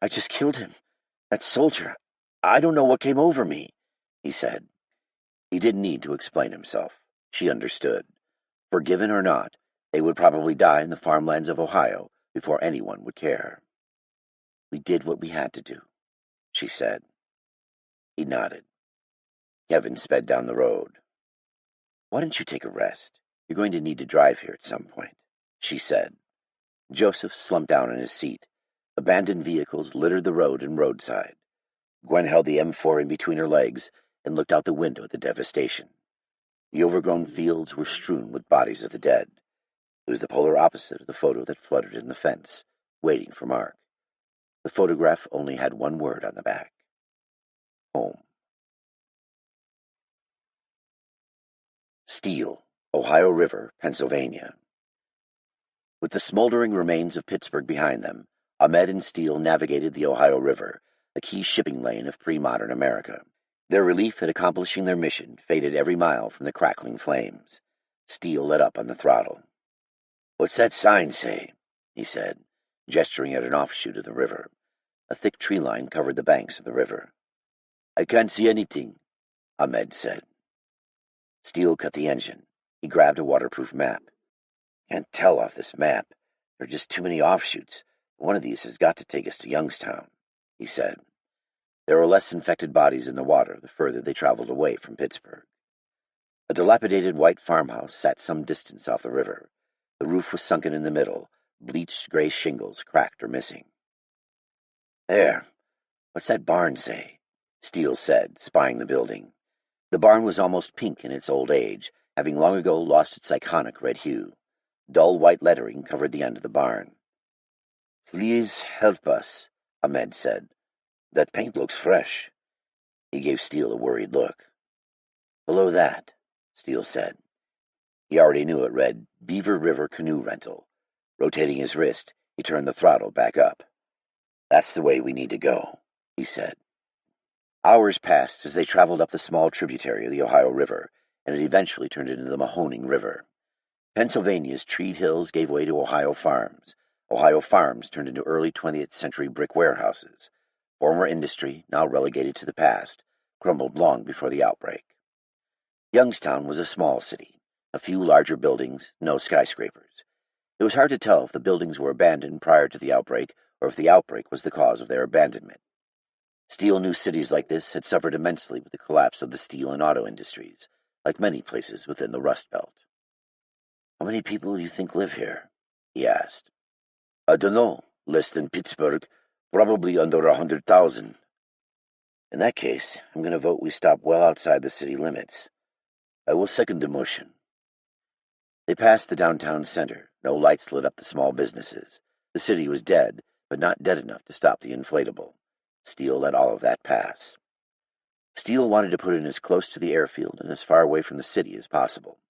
S1: "I just killed him. That soldier. I don't know what came over me," he said. He didn't need to explain himself. She understood. Forgiven or not, they would probably die in the farmlands of Ohio before anyone would care. "We did what we had to do," she said. He nodded. Kevin sped down the road. "Why don't you take a rest? You're going to need to drive here at some point," she said. Joseph slumped down in his seat. Abandoned vehicles littered the road and roadside. Gwen held the M4 in between her legs and looked out the window at the devastation. The overgrown fields were strewn with bodies of the dead. It was the polar opposite of the photo that fluttered in the fence, waiting for Mark. The photograph only had one word on the back. Home. Steele, Ohio River, Pennsylvania. With the smoldering remains of Pittsburgh behind them, Ahmed and Steele navigated the Ohio River, a key shipping lane of pre-modern America. Their relief at accomplishing their mission faded every mile from the crackling flames. Steele let up on the throttle. "What's that sign say?" he said, gesturing at an offshoot of the river. A thick tree line covered the banks of the river. "I can't see anything," Ahmed said. Steele cut the engine. He grabbed a waterproof map. "Can't tell off this map. There are just too many offshoots. One of these has got to take us to Youngstown," he said. There were less infected bodies in the water the further they traveled away from Pittsburgh. A dilapidated white farmhouse sat some distance off the river. The roof was sunken in the middle, bleached gray shingles cracked or missing. "There. What's that barn say?" Steele said, spying the building. The barn was almost pink in its old age, having long ago lost its iconic red hue. Dull white lettering covered the end of the barn. "Please help us," Ahmed said. "That paint looks fresh." He gave Steele a worried look. "Below that," Steele said. He already knew it read Beaver River Canoe Rental. Rotating his wrist, he turned the throttle back up. "That's the way we need to go," he said. Hours passed as they traveled up the small tributary of the Ohio River, and it eventually turned into the Mahoning River. Pennsylvania's treed hills gave way to Ohio farms. Ohio farms turned into early 20th century brick warehouses. Former industry, now relegated to the past, crumbled long before the outbreak. Youngstown was a small city. A few larger buildings, no skyscrapers. It was hard to tell if the buildings were abandoned prior to the outbreak or if the outbreak was the cause of their abandonment. Steele knew cities like this had suffered immensely with the collapse of the steel and auto industries, like many places within the Rust Belt. "How many people do you think live here?" he asked. "I dunno. Less than Pittsburgh. Probably under 100,000. "In that case, I'm going to vote we stop well outside the city limits." "I will second the motion." They passed the downtown center. No lights lit up the small businesses. The city was dead, but not dead enough to stop the inflatable. Steele let all of that pass. Steele wanted to put in as close to the airfield and as far away from the city as possible.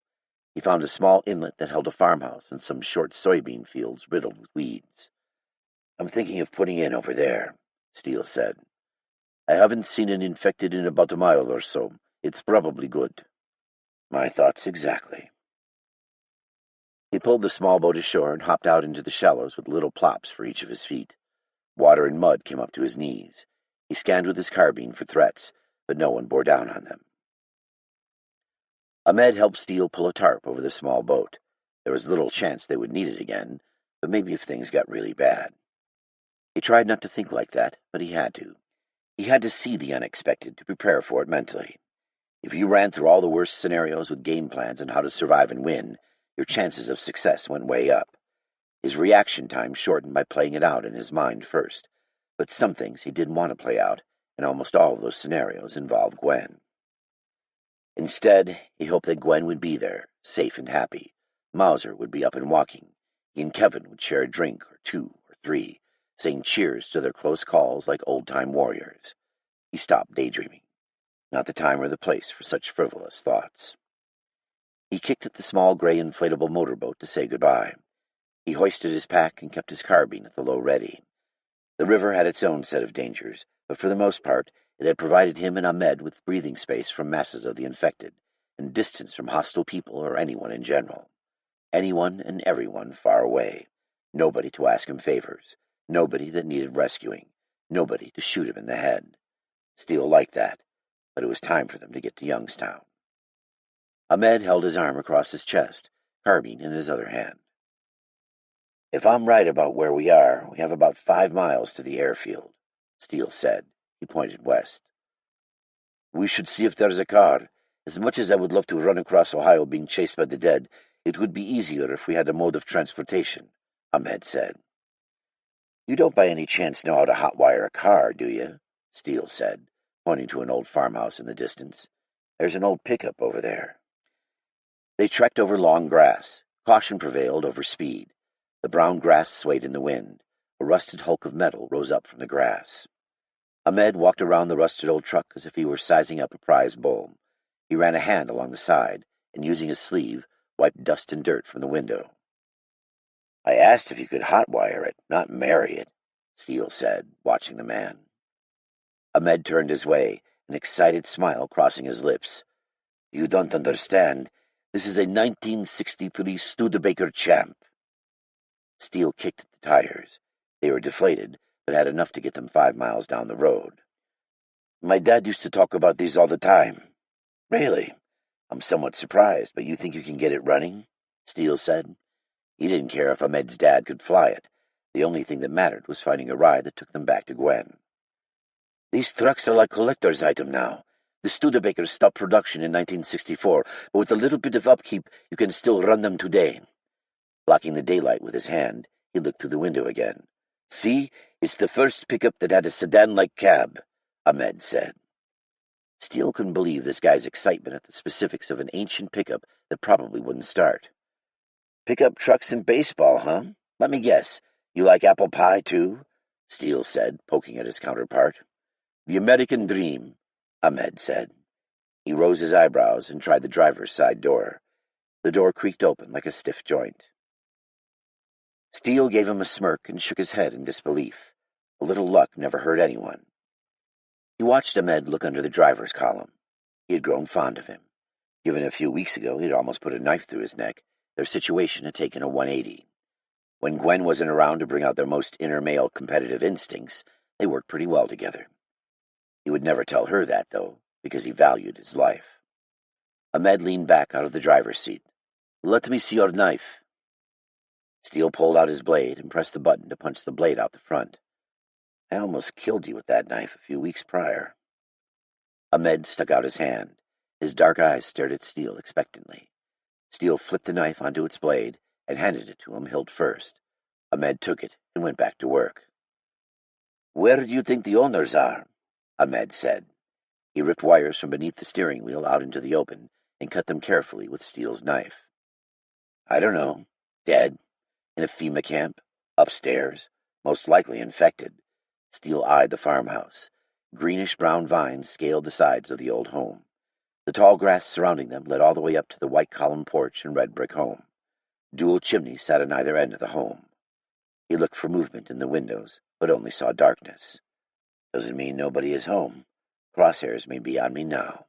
S1: He found a small inlet that held a farmhouse and some short soybean fields riddled with weeds. "I'm thinking of putting in over there," Steele said. "I haven't seen an infected in about a mile or so. It's probably good." "My thoughts exactly." He pulled the small boat ashore and hopped out into the shallows with little plops for each of his feet. Water and mud came up to his knees. He scanned with his carbine for threats, but no one bore down on them. Ahmed helped Steele pull a tarp over the small boat. There was little chance they would need it again, but maybe if things got really bad. He tried not to think like that, but he had to. He had to see the unexpected to prepare for it mentally. If you ran through all the worst scenarios with game plans on how to survive and win, your chances of success went way up. His reaction time shortened by playing it out in his mind first, but some things he didn't want to play out, and almost all of those scenarios involved Gwen. Instead, he hoped that Gwen would be there, safe and happy. Mauser would be up and walking. He and Kevin would share a drink or two or three, saying cheers to their close calls like old-time warriors. He stopped daydreaming. Not the time or the place for such frivolous thoughts. He kicked at the small gray inflatable motorboat to say goodbye. He hoisted his pack and kept his carbine at the low ready. The river had its own set of dangers, but for the most part it had provided him and Ahmed with breathing space from masses of the infected, and distance from hostile people or anyone in general. Anyone and everyone far away. Nobody to ask him favors. Nobody that needed rescuing. Nobody to shoot him in the head. Steele liked that, but it was time for them to get to Youngstown. Ahmed held his arm across his chest, carbine in his other hand. "If I'm right about where we are, we have about 5 miles to the airfield," Steele said. He pointed west. "We should see if there's a car. As much as I would love to run across Ohio being chased by the dead, it would be easier if we had a mode of transportation," Ahmed said. "You don't by any chance know how to hotwire a car, do you?" Steele said, pointing to an old farmhouse in the distance. "There's an old pickup over there." They trekked over long grass. Caution prevailed over speed. The brown grass swayed in the wind. A rusted hulk of metal rose up from the grass. Ahmed walked around the rusted old truck as if he were sizing up a prize bull. He ran a hand along the side, and using his sleeve, wiped dust and dirt from the window. "I asked if you could hotwire it, not marry it," Steele said, watching the man. Ahmed turned his way, an excited smile crossing his lips. "You don't understand. This is a 1963 Studebaker Champ." Steele kicked at the tires. They were deflated, but had enough to get them 5 miles down the road. "My dad used to talk about these all the time." "Really? I'm somewhat surprised, but you think you can get it running?" Steele said. He didn't care if Ahmed's dad could fly it. The only thing that mattered was finding a ride that took them back to Gwen. "These trucks are like collector's item now. The Studebakers stopped production in 1964, but with a little bit of upkeep, you can still run them today." Blocking the daylight with his hand, he looked through the window again. "See, it's the first pickup that had a sedan-like cab," Ahmed said. Steele couldn't believe this guy's excitement at the specifics of an ancient pickup that probably wouldn't start. "Pickup trucks and baseball, huh? Let me guess, you like apple pie, too?" Steele said, poking at his counterpart. "The American dream," Ahmed said. He rose his eyebrows and tried the driver's side door. The door creaked open like a stiff joint. Steele gave him a smirk and shook his head in disbelief. A little luck never hurt anyone. He watched Ahmed look under the driver's column. He had grown fond of him. Given a few weeks ago, he had almost put a knife through his neck. Their situation had taken a 180. When Gwen wasn't around to bring out their most inner male competitive instincts, they worked pretty well together. He would never tell her that, though, because he valued his life. Ahmed leaned back out of the driver's seat. "Let me see your knife." Steele pulled out his blade and pressed the button to punch the blade out the front. "I almost killed you with that knife a few weeks prior." Ahmed stuck out his hand. His dark eyes stared at Steele expectantly. Steele flipped the knife onto its blade and handed it to him hilt first. Ahmed took it and went back to work. "Where do you think the owners are?" Ahmed said. He ripped wires from beneath the steering wheel out into the open and cut them carefully with Steele's knife. "I don't know. Dead. In a FEMA camp. Upstairs. Most likely infected." Steele eyed the farmhouse. Greenish-brown vines scaled the sides of the old home. The tall grass surrounding them led all the way up to the white-columned porch and red-brick home. Dual chimneys sat on either end of the home. He looked for movement in the windows, but only saw darkness. "Doesn't mean nobody is home. Crosshairs may be on me now."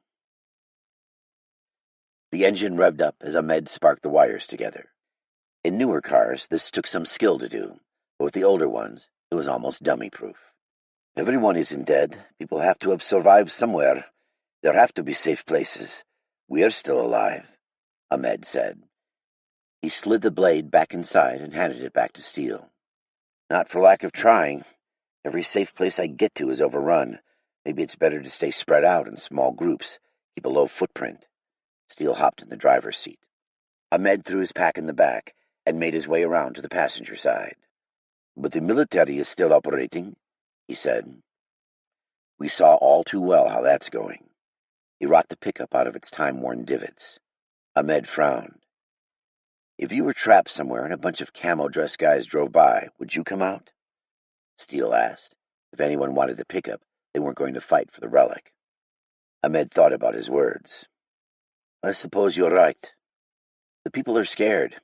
S1: The engine revved up as Ahmed sparked the wires together. In newer cars, this took some skill to do, but with the older ones, it was almost dummy-proof. "Everyone isn't dead. People have to have survived somewhere. There have to be safe places. We're still alive," Ahmed said. He slid the blade back inside and handed it back to Steele. "Not for lack of trying. Every safe place I get to is overrun. Maybe it's better to stay spread out in small groups, keep a low footprint." Steele hopped in the driver's seat. Ahmed threw his pack in the back and made his way around to the passenger side. "But the military is still operating," he said. "We saw all too well how that's going." He rocked the pickup out of its time-worn divots. Ahmed frowned. "If you were trapped somewhere and a bunch of camo-dressed guys drove by, would you come out?" Steele asked. If anyone wanted the pickup, they weren't going to fight for the relic. Ahmed thought about his words. "I suppose you're right. The people are scared.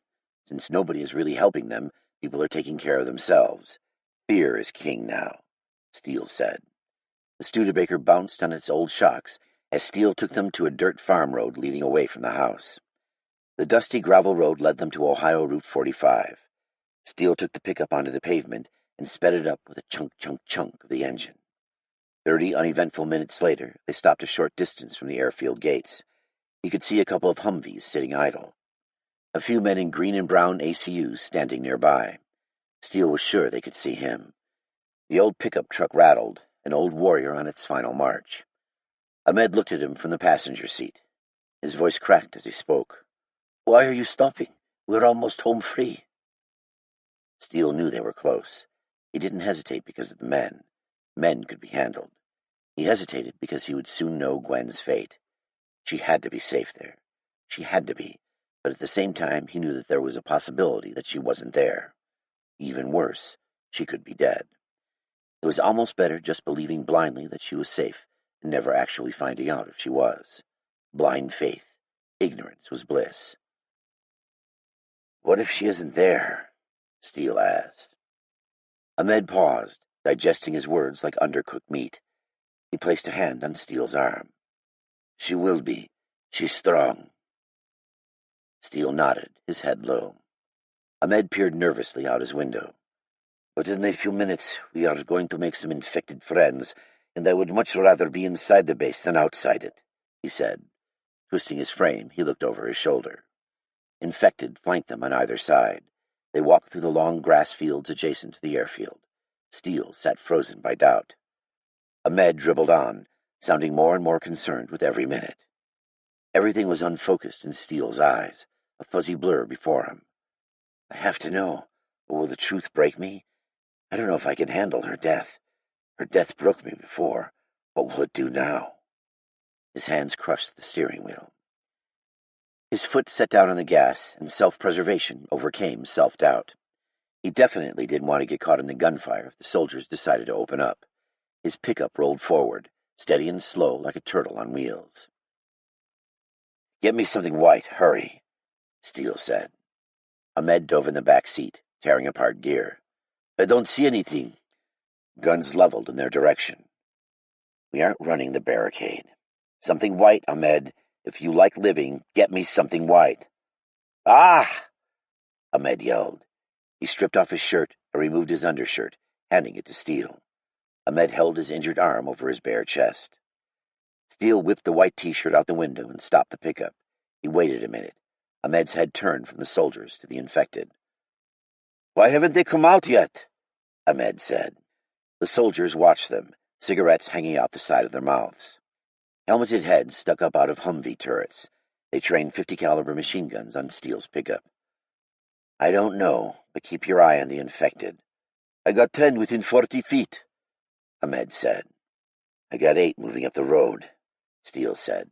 S1: Since nobody is really helping them, people are taking care of themselves. Fear is king now," Steele said. The Studebaker bounced on its old shocks as Steele took them to a dirt farm road leading away from the house. The dusty gravel road led them to Ohio Route 45. Steele took the pickup onto the pavement and sped it up with a chunk, chunk, chunk of the engine. 30 uneventful minutes later, they stopped a short distance from the airfield gates. He could see a couple of Humvees sitting idle. A few men in green and brown ACUs standing nearby. Steele was sure they could see him. The old pickup truck rattled, an old warrior on its final march. Ahmed looked at him from the passenger seat. His voice cracked as he spoke. "Why are you stopping? We're almost home free." Steele knew they were close. He didn't hesitate because of the men. Men could be handled. He hesitated because he would soon know Gwen's fate. She had to be safe there. She had to be, but at the same time he knew that there was a possibility that she wasn't there. Even worse, she could be dead. It was almost better just believing blindly that she was safe and never actually finding out if she was. Blind faith. Ignorance was bliss. "What if she isn't there?" Steele asked. Ahmed paused, digesting his words like undercooked meat. He placed a hand on Steele's arm. "She will be. She's strong." Steele nodded, his head low. Ahmed peered nervously out his window. "But in a few minutes we are going to make some infected friends, and I would much rather be inside the base than outside it," he said. Twisting his frame, he looked over his shoulder. Infected flanked them on either side. They walked through the long grass fields adjacent to the airfield. Steele sat frozen by doubt. Ahmed dribbled on, sounding more and more concerned with every minute. Everything was unfocused in Steele's eyes, a fuzzy blur before him. "I have to know, or will the truth break me? I don't know if I can handle her death. Her death broke me before. What will it do now?" His hands crushed the steering wheel. His foot set down on the gas, and self-preservation overcame self-doubt. He definitely didn't want to get caught in the gunfire if the soldiers decided to open up. His pickup rolled forward, steady and slow like a turtle on wheels. "Get me something white, hurry." Steele said. Ahmed dove in the back seat, tearing apart gear. I don't see anything. Guns leveled in their direction. We aren't running the barricade. Something white, Ahmed. If you like living, get me something white. Ah! Ahmed yelled. He stripped off his shirt and removed his undershirt, handing it to Steele. Ahmed held his injured arm over his bare chest. Steele whipped the white T-shirt out the window and stopped the pickup. He waited a minute. Ahmed's head turned from the soldiers to the infected. Why haven't they come out yet? Ahmed said. The soldiers watched them, cigarettes hanging out the side of their mouths. Helmeted heads stuck up out of Humvee turrets. They trained 50-caliber machine guns on Steele's pickup. I don't know, but keep your eye on the infected. I got 10 within 40 feet, Ahmed said. I got 8 moving up the road, Steele said.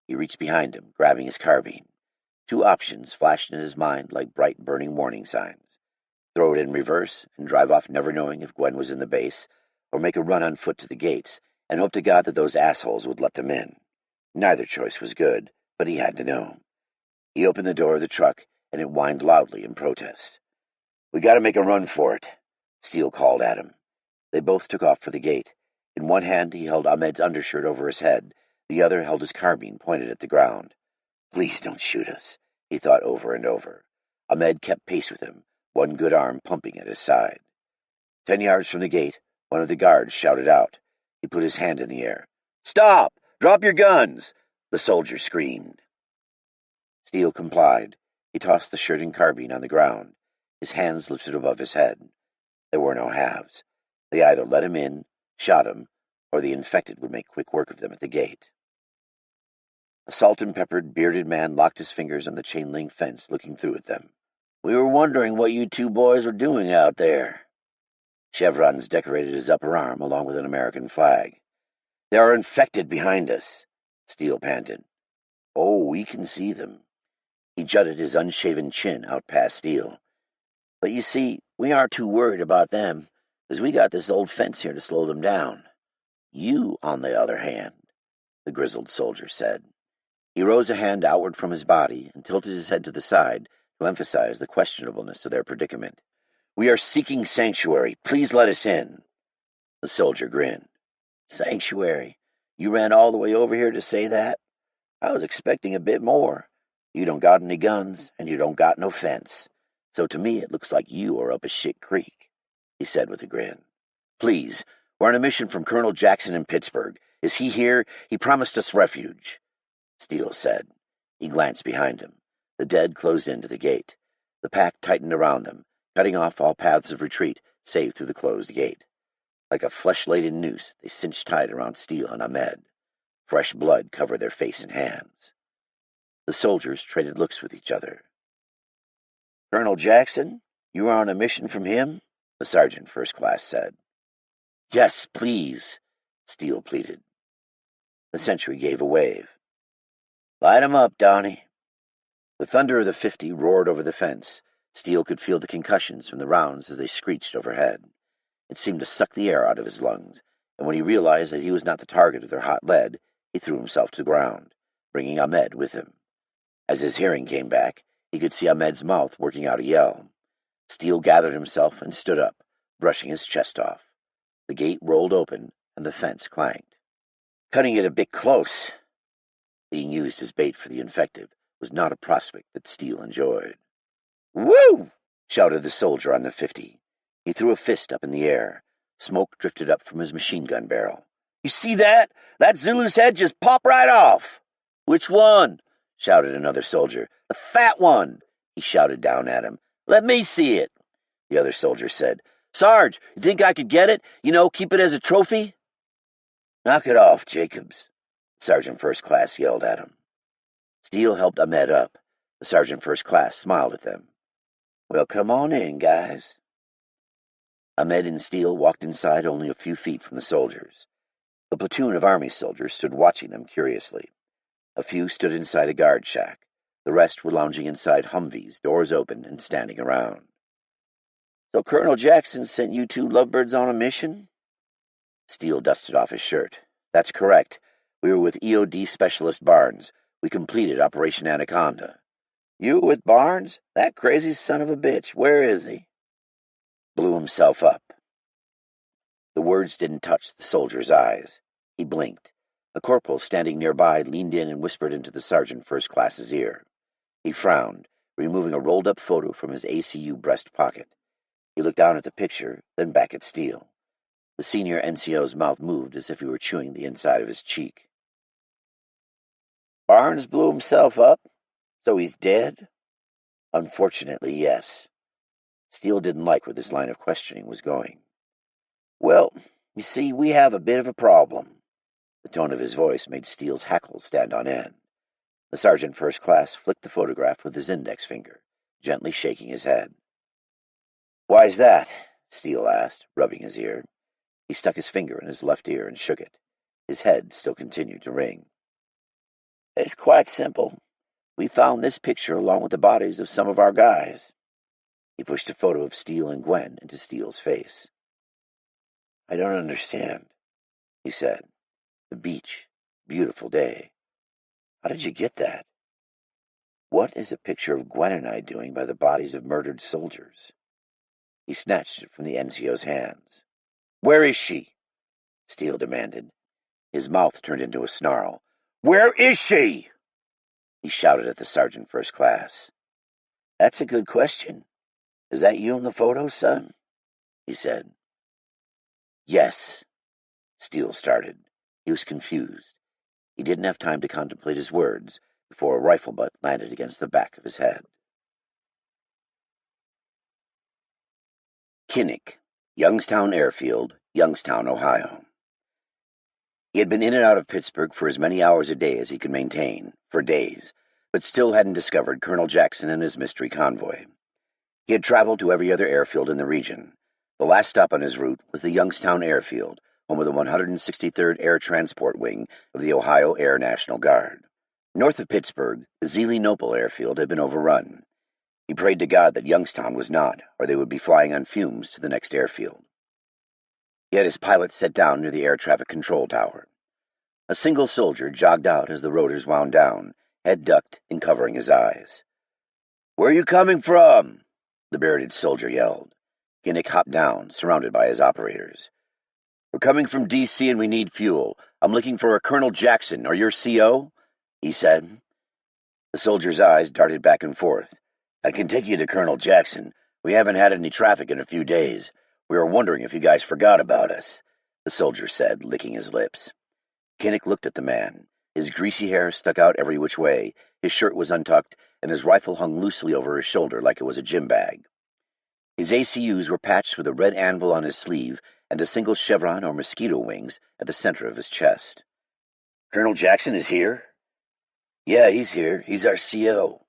S1: He reached behind him, grabbing his carbine. 2 options flashed in his mind like bright, burning warning signs. Throw it in reverse and drive off never knowing if Gwen was in the base, or make a run on foot to the gates and hope to God that those assholes would let them in. Neither choice was good, but he had to know. He opened the door of the truck, and it whined loudly in protest. We got to make a run for it, Steele called at him. They both took off for the gate. In one hand he held Ahmed's undershirt over his head, the other held his carbine pointed at the ground. Please don't shoot us, he thought over and over. Ahmed kept pace with him, one good arm pumping at his side. 10 yards from the gate, one of the guards shouted out. He put his hand in the air. Stop! Drop your guns! The soldier screamed. Steele complied. He tossed the shirt and carbine on the ground, his hands lifted above his head. There were no halves. They either let him in, shot him, or the infected would make quick work of them at the gate. A salt-and-peppered, bearded man locked his fingers on the chain-link fence, looking through at them. We were wondering what you 2 boys were doing out there. Chevrons decorated his upper arm along with an American flag. There are infected behind us, Steele panted. Oh, we can see them. He jutted his unshaven chin out past Steele. But you see, we aren't too worried about them, because we got this old fence here to slow them down. You, on the other hand, the grizzled soldier said. He rose a hand outward from his body and tilted his head to the side to emphasize the questionableness of their predicament. We are seeking sanctuary. Please let us in. The soldier grinned. Sanctuary? You ran all the way over here to say that? I was expecting a bit more. You don't got any guns, and you don't got no fence. So to me it looks like you are up a shit creek, he said with a grin. Please, we're on a mission from Colonel Jackson in Pittsburgh. Is he here? He promised us refuge, Steele said. He glanced behind him. The dead closed in to the gate. The pack tightened around them, cutting off all paths of retreat save through the closed gate. Like a flesh-laden noose, they cinched tight around Steele and Ahmed. Fresh blood covered their face and hands. The soldiers traded looks with each other. Colonel Jackson, you are on a mission from him? The sergeant first class said. Yes, please, Steele pleaded. The sentry gave a wave. Light 'em up, Donnie. The thunder of the 50 roared over the fence. Steele could feel the concussions from the rounds as they screeched overhead. It seemed to suck the air out of his lungs, and when he realized that he was not the target of their hot lead, he threw himself to the ground, bringing Ahmed with him. As his hearing came back, he could see Ahmed's mouth working out a yell. Steele gathered himself and stood up, brushing his chest off. The gate rolled open, and the fence clanged. Cutting it a bit close. Being used as bait for the infected was not a prospect that Steele enjoyed. Woo! Shouted the soldier on the 50. He threw a fist up in the air. Smoke drifted up from his machine gun barrel. You see that? That Zulu's head just popped right off. Which one? Shouted another soldier. The fat one, he shouted down at him. Let me see it. The other soldier said, Sarge, you think I could get it? Keep it as a trophy? Knock it off, Jacobs, Sergeant First Class yelled at him. Steele helped Ahmed up. The Sergeant First Class smiled at them. Well, come on in, guys. Ahmed and Steele walked inside only a few feet from the soldiers. The platoon of army soldiers stood watching them curiously. A few stood inside a guard shack. The rest were lounging inside Humvees, doors open and standing around. So Colonel Jackson sent you 2 lovebirds on a mission? Steele dusted off his shirt. That's correct. We were with EOD Specialist Barnes. We completed Operation Anaconda. You with Barnes? That crazy son of a bitch. Where is he? Blew himself up. The words didn't touch the soldier's eyes. He blinked. A corporal standing nearby leaned in and whispered into the sergeant first class's ear. He frowned, removing a rolled-up photo from his ACU breast pocket. He looked down at the picture, then back at Steele. The senior NCO's mouth moved as if he were chewing the inside of his cheek. Barnes blew himself up? So he's dead? Unfortunately, yes. Steele didn't like where this line of questioning was going. Well, you see, we have a bit of a problem. The tone of his voice made Steele's hackles stand on end. The sergeant first class flicked the photograph with his index finger, gently shaking his head. Why's that? Steele asked, rubbing his ear. He stuck his finger in his left ear and shook it. His head still continued to ring. It's quite simple. We found this picture along with the bodies of some of our guys. He pushed a photo of Steele and Gwen into Steele's face. I don't understand, he said. The beach. Beautiful day. How did you get that? What is a picture of Gwen and I doing by the bodies of murdered soldiers? He snatched it from the NCO's hands. Where is she? Steele demanded. His mouth turned into a snarl. Where is she? He shouted at the sergeant first class. That's a good question. Is that you in the photo, son? He said. Yes. Steele started. He was confused. He didn't have time to contemplate his words before a rifle butt landed against the back of his head. Kinnick, Youngstown Airfield, Youngstown, Ohio. He had been in and out of Pittsburgh for as many hours a day as he could maintain, for days, but still hadn't discovered Colonel Jackson and his mystery convoy. He had traveled to every other airfield in the region. The last stop on his route was the Youngstown Airfield, home of the 163rd Air Transport Wing of the Ohio Air National Guard. North of Pittsburgh, the Zele-Noble Airfield had been overrun. He prayed to God that Youngstown was not, or they would be flying on fumes to the next airfield. He had his pilot set down near the air traffic control tower. A single soldier jogged out as the rotors wound down, head ducked and covering his eyes. Where are you coming from? The bearded soldier yelled. Kinnick hopped down, surrounded by his operators. We're coming from D.C. and we need fuel. I'm looking for a Colonel Jackson, or your C.O., he said. The soldier's eyes darted back and forth. I can take you to Colonel Jackson. We haven't had any traffic in a few days. We were wondering if you guys forgot about us, the soldier said, licking his lips. Kinnick looked at the man. His greasy hair stuck out every which way, his shirt was untucked, and his rifle hung loosely over his shoulder like it was a gym bag. His ACUs were patched with a red anvil on his sleeve and a single chevron or mosquito wings at the center of his chest. Colonel Jackson is here? Yeah, he's here. He's our CO.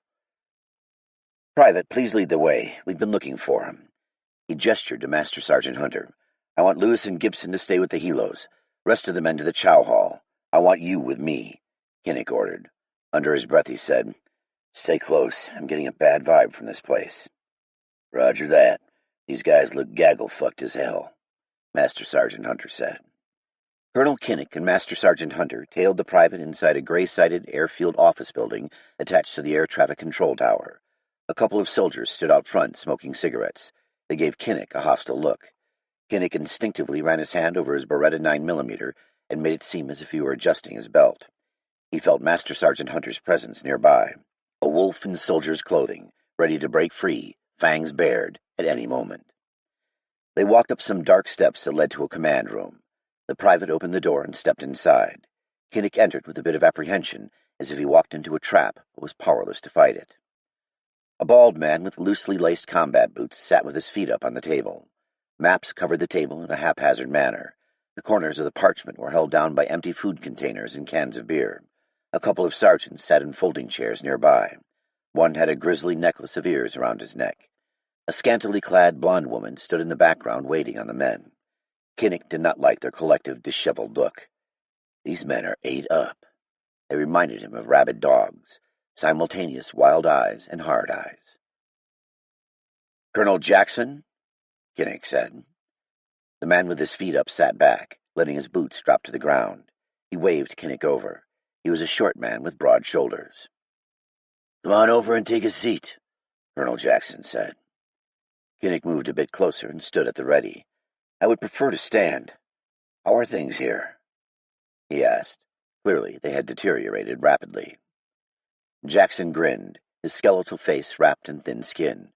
S1: Private, please lead the way. We've been looking for him. He gestured to Master Sergeant Hunter. I want Lewis and Gibson to stay with the helos. Rest of the men to the chow hall. I want you with me, Kinnick ordered. Under his breath he said, Stay close. I'm getting a bad vibe from this place. Roger that. These guys look gaggle-fucked as hell, Master Sergeant Hunter said. Colonel Kinnick and Master Sergeant Hunter tailed the private inside a gray-sided airfield office building attached to the air traffic control tower. A couple of soldiers stood out front smoking cigarettes. They gave Kinnick a hostile look. Kinnick instinctively ran his hand over his Beretta 9mm and made it seem as if he were adjusting his belt. He felt Master Sergeant Hunter's presence nearby, a wolf in soldier's clothing, ready to break free, fangs bared, at any moment. They walked up some dark steps that led to a command room. The private opened the door and stepped inside. Kinnick entered with a bit of apprehension, as if he walked into a trap but was powerless to fight it. A bald man with loosely laced combat boots sat with his feet up on the table. Maps covered the table in a haphazard manner. The corners of the parchment were held down by empty food containers and cans of beer. A couple of sergeants sat in folding chairs nearby. One had a grisly necklace of ears around his neck. A scantily clad blonde woman stood in the background waiting on the men. Kinnick did not like their collective disheveled look. These men are ate up. They reminded him of rabid dogs, simultaneous wild eyes and hard eyes. Colonel Jackson? Kinnick said. The man with his feet up sat back, letting his boots drop to the ground. He waved Kinnick over. He was a short man with broad shoulders. Come on over and take a seat, Colonel Jackson said. Kinnick moved a bit closer and stood at the ready. I would prefer to stand. How are things here? He asked. Clearly, they had deteriorated rapidly. Jackson grinned, his skeletal face wrapped in thin skin.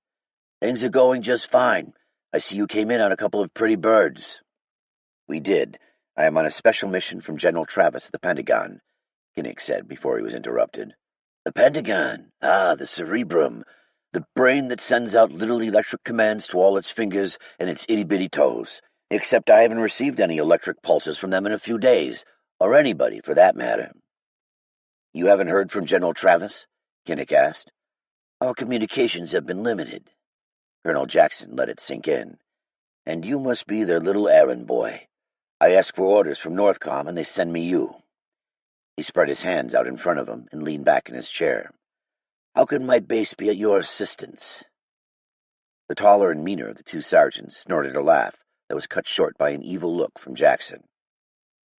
S1: Things are going just fine. I see you came in on a couple of pretty birds. We did. I am on a special mission from General Travis at the Pentagon, Kinnick said before he was interrupted. The Pentagon? Ah, the cerebrum. The brain that sends out little electric commands to all its fingers and its itty-bitty toes. Except I haven't received any electric pulses from them in a few days, or anybody for that matter. You haven't heard from General Travis? Kinnick asked. Our communications have been limited. Colonel Jackson let it sink in. And you must be their little errand boy. I ask for orders from Northcom, and they send me you. He spread his hands out in front of him and leaned back in his chair. How can my base be at your assistance? The taller and meaner of the two sergeants snorted a laugh that was cut short by an evil look from Jackson.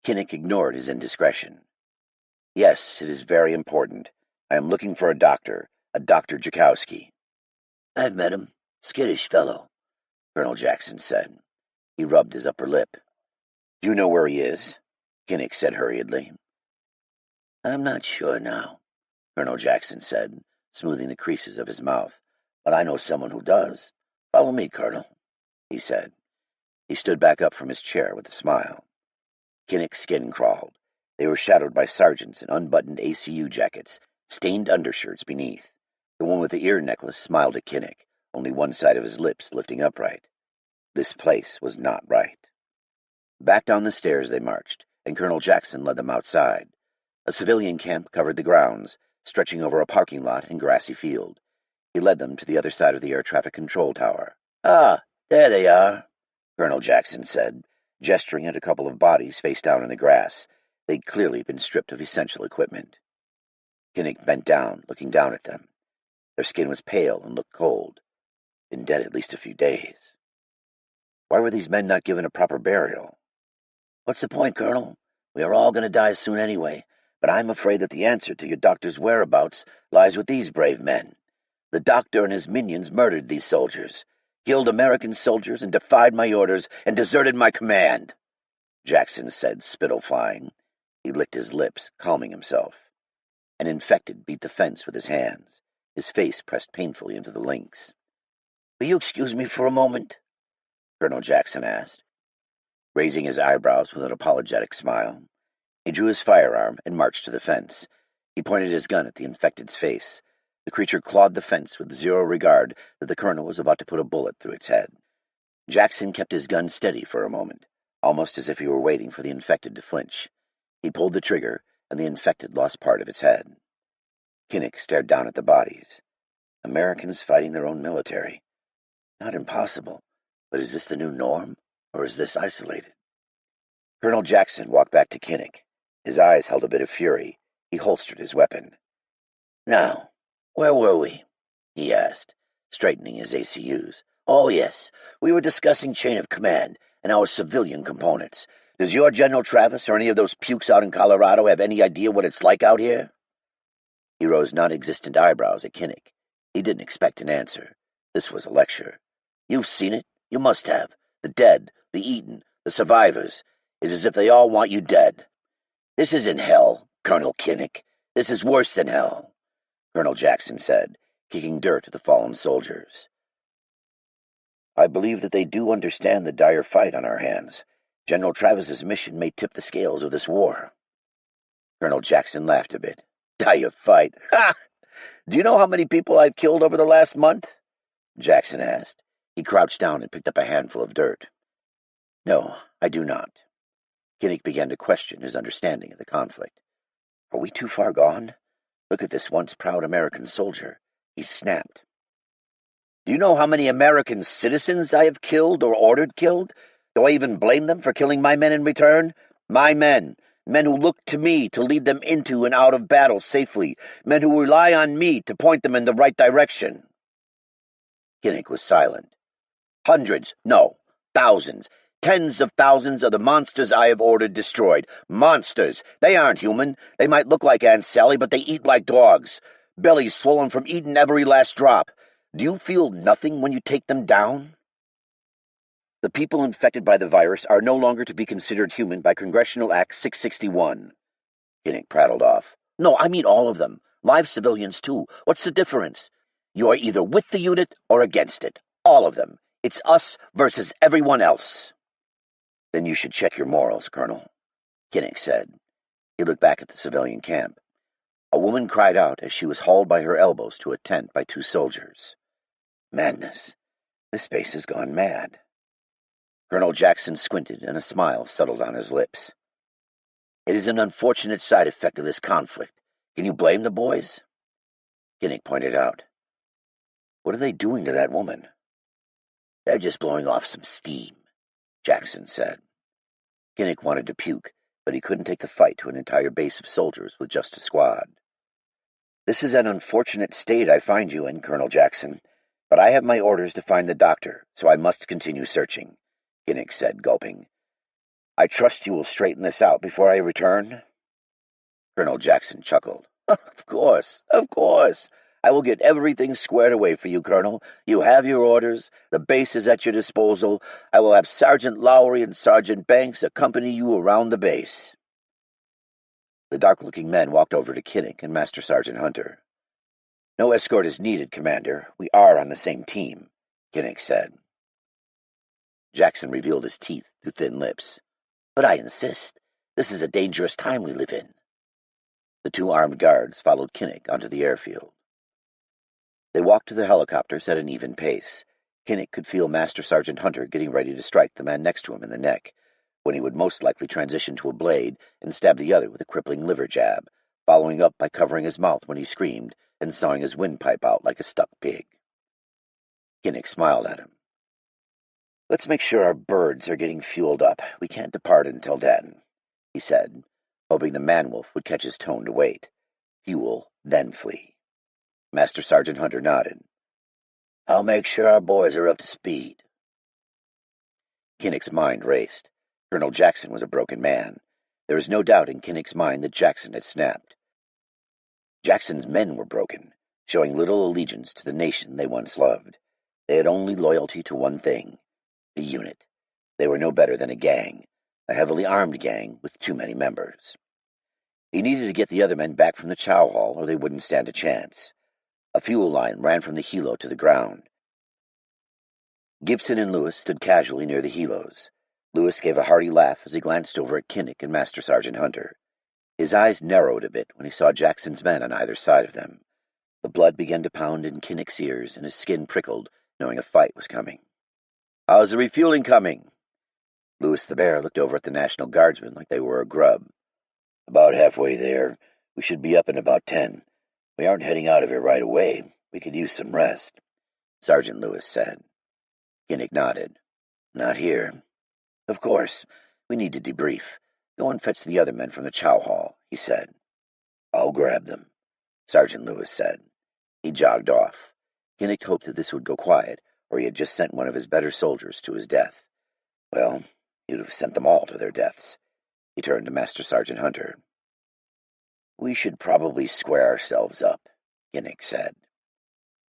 S1: Kinnick ignored his indiscretion. Yes, it is very important. I am looking for a Dr. Jakowski. I've met him. Skittish fellow, Colonel Jackson said. He rubbed his upper lip. Do you know where he is? Kinnick said hurriedly. I'm not sure now, Colonel Jackson said, smoothing the creases of his mouth. But I know someone who does. Follow me, Colonel, he said. He stood back up from his chair with a smile. Kinnick's skin crawled. They were shadowed by sergeants in unbuttoned ACU jackets, stained undershirts beneath. The one with the ear necklace smiled at Kinnick, only one side of his lips lifting upright. This place was not right. Back down the stairs they marched, and Colonel Jackson led them outside. A civilian camp covered the grounds, stretching over a parking lot and grassy field. He led them to the other side of the air traffic control tower. Ah, there they are, Colonel Jackson said, gesturing at a couple of bodies face down in the grass. They'd clearly been stripped of essential equipment. Kinnick bent down, looking down at them. Their skin was pale and looked cold. Been dead at least a few days. Why were these men not given a proper burial? What's the point, Colonel? We are all going to die soon anyway, but I'm afraid that the answer to your doctor's whereabouts lies with these brave men. The doctor and his minions murdered these soldiers, killed American soldiers and defied my orders and deserted my command, Jackson said, spittle flying. He licked his lips, calming himself. An infected beat the fence with his hands, his face pressed painfully into the links. Will you excuse me for a moment? Colonel Jackson asked, raising his eyebrows with an apologetic smile. He drew his firearm and marched to the fence. He pointed his gun at the infected's face. The creature clawed the fence with zero regard that the colonel was about to put a bullet through its head. Jackson kept his gun steady for a moment, almost as if he were waiting for the infected to flinch. He pulled the trigger, and the infected lost part of its head. Kinnick stared down at the bodies. Americans fighting their own military. Not impossible, but is this the new norm, or is this isolated? Colonel Jackson walked back to Kinnick. His eyes held a bit of fury. He holstered his weapon. Now, where were we? He asked, straightening his ACUs. Oh, yes, we were discussing chain of command and our civilian components. Does your General Travis or any of those pukes out in Colorado have any idea what it's like out here? He rose non-existent eyebrows at Kinnick. He didn't expect an answer. This was a lecture. You've seen it. You must have. The dead, the eaten, the survivors. It's as if they all want you dead. This isn't hell, Colonel Kinnick. This is worse than hell, Colonel Jackson said, kicking dirt at the fallen soldiers. I believe that they do understand the dire fight on our hands. General Travis's mission may tip the scales of this war. Colonel Jackson laughed a bit. Dire fight? Ha! Do you know how many people I've killed over the last month? Jackson asked. He crouched down and picked up a handful of dirt. No, I do not. Kinnick began to question his understanding of the conflict. Are we too far gone? Look at this once proud American soldier. He snapped. Do you know how many American citizens I have killed or ordered killed? Do I even blame them for killing my men in return? My men. Men who look to me to lead them into and out of battle safely. Men who rely on me to point them in the right direction. Kinnick was silent. Hundreds, no, thousands, tens of thousands of the monsters I have ordered destroyed. Monsters! They aren't human. They might look like Aunt Sally, but they eat like dogs. bellies swollen from eating every last drop. Do you feel nothing when you take them down? The people infected by the virus are no longer to be considered human by Congressional Act 661. Kinnick prattled off. No, I mean all of them. Live civilians, too. What's the difference? You are either with the unit or against it. All of them. It's us versus everyone else. Then you should check your morals, Colonel, Kinnick said. He looked back at the civilian camp. A woman cried out as she was hauled by her elbows to a tent by 2 soldiers. Madness. This base has gone mad. Colonel Jackson squinted, and a smile settled on his lips. It is an unfortunate side effect of this conflict. Can you blame the boys? Kinnick pointed out. What are they doing to that woman? They're just blowing off some steam, Jackson said. Kinnick wanted to puke, but he couldn't take the fight to an entire base of soldiers with just a squad. This is an unfortunate state I find you in, Colonel Jackson, but I have my orders to find the doctor, so I must continue searching, Kinnick said, gulping. I trust you will straighten this out before I return? Colonel Jackson chuckled. Of course. I will get everything squared away for you, Colonel. You have your orders. The base is at your disposal. I will have Sergeant Lowry and Sergeant Banks accompany you around the base. The dark-looking men walked over to Kinnick and Master Sergeant Hunter. No escort is needed, Commander. We are on the same team, Kinnick said. Jackson revealed his teeth through thin lips. But I insist. This is a dangerous time we live in. The 2 armed guards followed Kinnick onto the airfield. They walked to the helicopters at an even pace. Kinnick could feel Master Sergeant Hunter getting ready to strike the man next to him in the neck, when he would most likely transition to a blade and stab the other with a crippling liver jab, following up by covering his mouth when he screamed and sawing his windpipe out like a stuck pig. Kinnick smiled at him. Let's make sure our birds are getting fueled up. We can't depart until then, he said, hoping the man-wolf would catch his tone to wait. Fuel, then flee. Master Sergeant Hunter nodded. I'll make sure our boys are up to speed. Kinnick's mind raced. Colonel Jackson was a broken man. There was no doubt in Kinnick's mind that Jackson had snapped. Jackson's men were broken, showing little allegiance to the nation they once loved. They had only loyalty to one thing, the unit. They were no better than a gang, a heavily armed gang with too many members. He needed to get the other men back from the chow hall, or they wouldn't stand a chance. A fuel line ran from the helo to the ground. Gibson and Lewis stood casually near the helos. Lewis gave a hearty laugh as he glanced over at Kinnick and Master Sergeant Hunter. His eyes narrowed a bit when he saw Jackson's men on either side of them. The blood began to pound in Kinnick's ears, and his skin prickled, knowing a fight was coming. How's the refueling coming? Lewis the Bear looked over at the National Guardsmen like they were a grub. About halfway there. We should be up in about 10. We aren't heading out of here right away. We could use some rest, Sergeant Lewis said. Kinnick nodded. Not here. Of course. We need to debrief. Go and fetch the other men from the chow hall, he said. I'll grab them, Sergeant Lewis said. He jogged off. Kinnick hoped that this would go quiet, or he had just sent one of his better soldiers to his death. Well, he'd have sent them all to their deaths. He turned to Master Sergeant Hunter. We should probably square ourselves up, Kinnick said.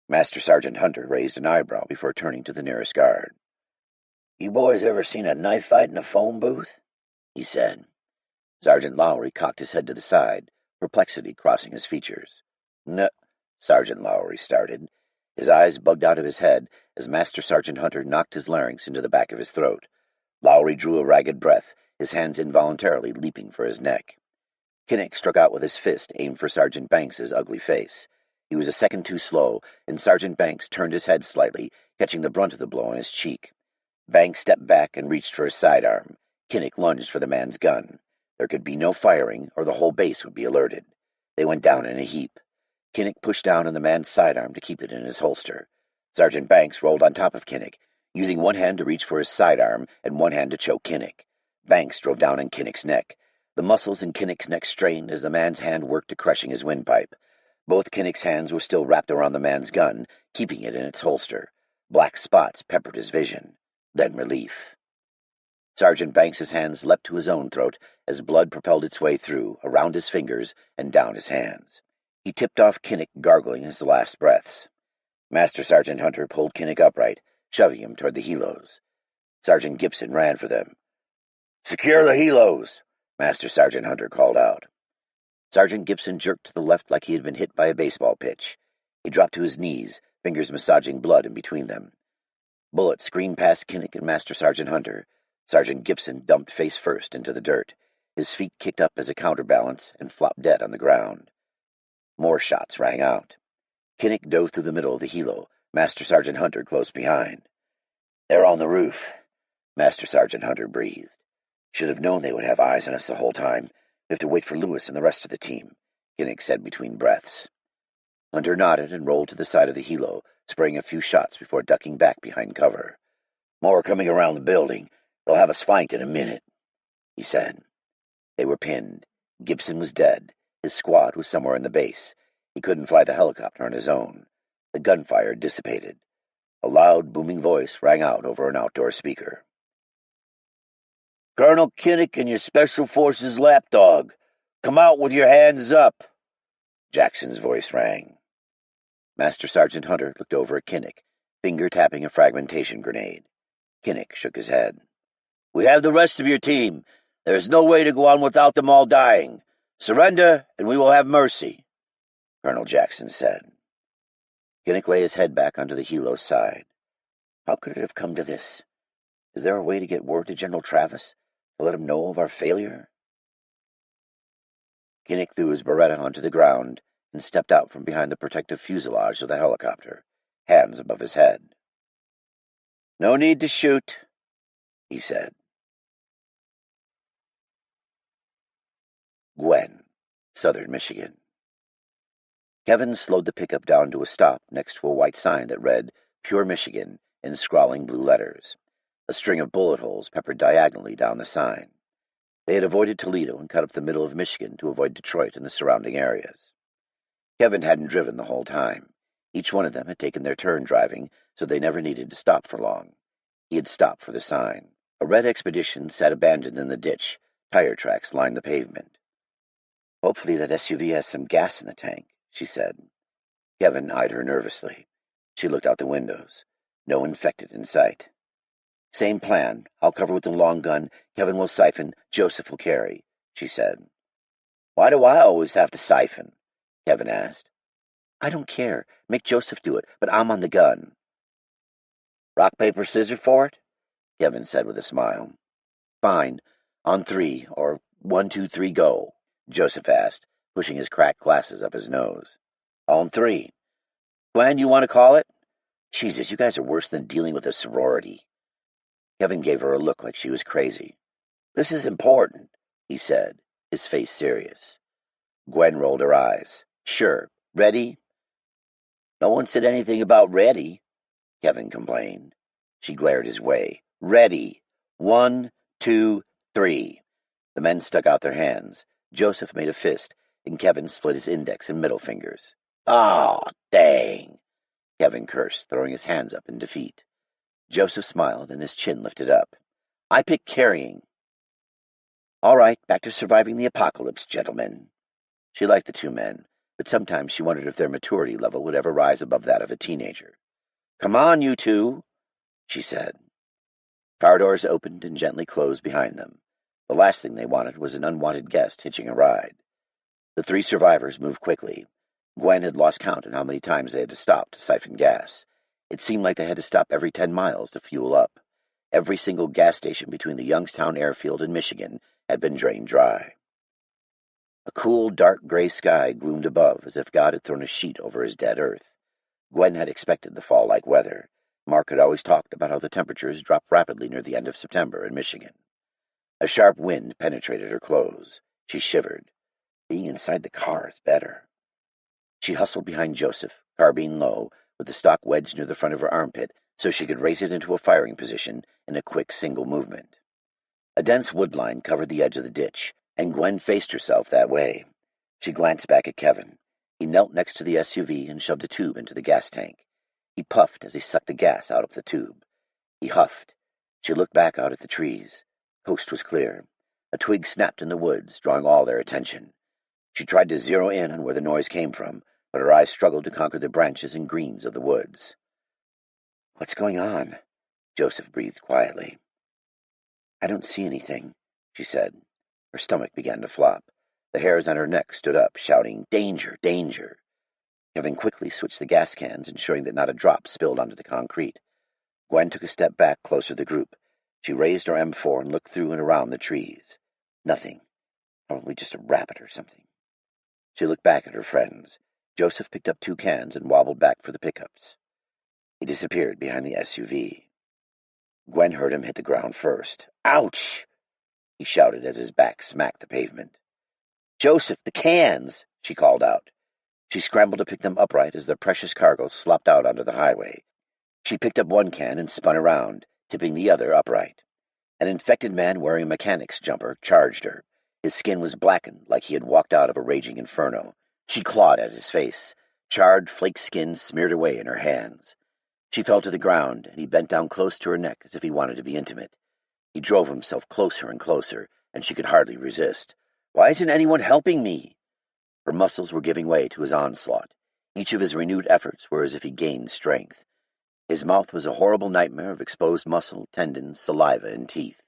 S1: Master Sergeant Hunter raised an eyebrow before turning to the nearest guard. You boys ever seen a knife fight in a phone booth? He said. Sergeant Lowry cocked his head to the side, perplexity crossing his features. No, Sergeant Lowry started. His eyes bugged out of his head as Master Sergeant Hunter knocked his larynx into the back of his throat. Lowry drew a ragged breath, his hands involuntarily leaping for his neck. Kinnick struck out with his fist, aimed for Sergeant Banks's ugly face. He was a second too slow, and Sergeant Banks turned his head slightly, catching the brunt of the blow on his cheek. Banks stepped back and reached for his sidearm. Kinnick lunged for the man's gun. There could be no firing, or the whole base would be alerted. They went down in a heap. Kinnick pushed down on the man's sidearm to keep it in his holster. Sergeant Banks rolled on top of Kinnick, using one hand to reach for his sidearm and one hand to choke Kinnick. Banks drove down on Kinnick's neck. The muscles in Kinnick's neck strained as the man's hand worked to crushing his windpipe. Both Kinnick's hands were still wrapped around the man's gun, keeping it in its holster. Black spots peppered his vision. Then relief. Sergeant Banks's hands leapt to his own throat as blood propelled its way through, around his fingers, and down his hands. He tipped off Kinnick, gargling his last breaths. Master Sergeant Hunter pulled Kinnick upright, shoving him toward the helos. Sergeant Gibson ran for them. "Secure the helos!" Master Sergeant Hunter called out. Sergeant Gibson jerked to the left like he had been hit by a baseball pitch. He dropped to his knees, fingers massaging blood in between them. Bullets screamed past Kinnick and Master Sergeant Hunter. Sergeant Gibson dumped face first into the dirt. His feet kicked up as a counterbalance and flopped dead on the ground. More shots rang out. Kinnick dove through the middle of the helo, Master Sergeant Hunter close behind. "They're on the roof," Master Sergeant Hunter breathed. "Should have known they would have eyes on us the whole time. We have to wait for Lewis and the rest of the team," Kinnick said between breaths. Hunter nodded and rolled to the side of the helo, spraying a few shots before ducking back behind cover. "More coming around the building. They'll have us flanked in a minute," he said. They were pinned. Gibson was dead. His squad was somewhere in the base. He couldn't fly the helicopter on his own. The gunfire dissipated. A loud, booming voice rang out over an outdoor speaker. "Colonel Kinnick and your Special Forces lapdog. Come out with your hands up," Jackson's voice rang. Master Sergeant Hunter looked over at Kinnick, finger-tapping a fragmentation grenade. Kinnick shook his head. "We have the rest of your team. There is no way to go on without them all dying. Surrender, and we will have mercy," Colonel Jackson said. Kinnick lay his head back onto the helo's side. How could it have come to this? Is there a way to get word to General Travis, to let him know of our failure? Kinnick threw his Beretta onto the ground and stepped out from behind the protective fuselage of the helicopter, hands above his head. "No need to shoot," he said. Gwen, Southern Michigan. Kevin slowed the pickup down to a stop next to a white sign that read, "Pure Michigan," in scrawling blue letters. A string of bullet holes peppered diagonally down the sign. They had avoided Toledo and cut up the middle of Michigan to avoid Detroit and the surrounding areas. Kevin hadn't driven the whole time. Each one of them had taken their turn driving, so they never needed to stop for long. He had stopped for the sign. A red Expedition sat abandoned in the ditch. Tire tracks lined the pavement. "Hopefully that SUV has some gas in the tank," she said. Kevin eyed her nervously. She looked out the windows. No infected in sight. "Same plan. I'll cover with the long gun. Kevin will siphon. Joseph will carry," she said. "Why do I always have to siphon?" Kevin asked. "I don't care. Make Joseph do it, but I'm on the gun." "Rock, paper, scissors for it?" Kevin said with a smile. "Fine. On 3, or 1, 2, 3, go," Joseph asked, pushing his cracked glasses up his nose. "On 3. Gwen, you want to call it?" "Jesus, you guys are worse than dealing with a sorority." Kevin gave her a look like she was crazy. "This is important," he said, his face serious. Gwen rolled her eyes. "Sure. Ready?" "No one said anything about ready," Kevin complained. She glared his way. "Ready. 1, 2, 3. The men stuck out their hands. Joseph made a fist, and Kevin split his index and middle fingers. "Aw, dang," Kevin cursed, throwing his hands up in defeat. Joseph smiled, and his chin lifted up. "I pick carrying." "All right, back to surviving the apocalypse, gentlemen." She liked the two men, but sometimes she wondered if their maturity level would ever rise above that of a teenager. "Come on, you two," she said. Car doors opened and gently closed behind them. The last thing they wanted was an unwanted guest hitching a ride. The three survivors moved quickly. Gwen had lost count on how many times they had to stop to siphon gas. It seemed like they had to stop every 10 miles to fuel up. Every single gas station between the Youngstown airfield and Michigan had been drained dry. A cool, dark gray sky gloomed above as if God had thrown a sheet over his dead earth. Gwen had expected the fall-like weather. Mark had always talked about how the temperatures dropped rapidly near the end of September in Michigan. A sharp wind penetrated her clothes. She shivered. Being inside the car is better. She hustled behind Joseph, carbine low, with the stock wedged near the front of her armpit so she could raise it into a firing position in a quick single movement. A dense woodline covered the edge of the ditch, and Gwen faced herself that way. She glanced back at Kevin. He knelt next to the SUV and shoved a tube into the gas tank. He puffed as he sucked the gas out of the tube. He huffed. She looked back out at the trees. Coast was clear. A twig snapped in the woods, drawing all their attention. She tried to zero in on where the noise came from, but her eyes struggled to conquer the branches and greens of the woods. "What's going on?" Joseph breathed quietly. "I don't see anything," she said. Her stomach began to flop. The hairs on her neck stood up, shouting, "Danger! Danger!" Kevin quickly switched the gas cans, ensuring that not a drop spilled onto the concrete. Gwen took a step back closer to the group. She raised her M4 and looked through and around the trees. Nothing. Probably just a rabbit or something. She looked back at her friends. Joseph picked up 2 cans and wobbled back for the pickups. He disappeared behind the SUV. Gwen heard him hit the ground first. "Ouch!" he shouted as his back smacked the pavement. "Joseph, the cans!" she called out. She scrambled to pick them upright as their precious cargo slopped out onto the highway. She picked up 1 can and spun around, tipping the other upright. An infected man wearing a mechanic's jumper charged her. His skin was blackened like he had walked out of a raging inferno. She clawed at his face. Charred, flaked skin smeared away in her hands. She fell to the ground, and he bent down close to her neck as if he wanted to be intimate. He drove himself closer and closer, and she could hardly resist. "Why isn't anyone helping me?" Her muscles were giving way to his onslaught. Each of his renewed efforts were as if he gained strength. His mouth was a horrible nightmare of exposed muscle, tendons, saliva, and teeth.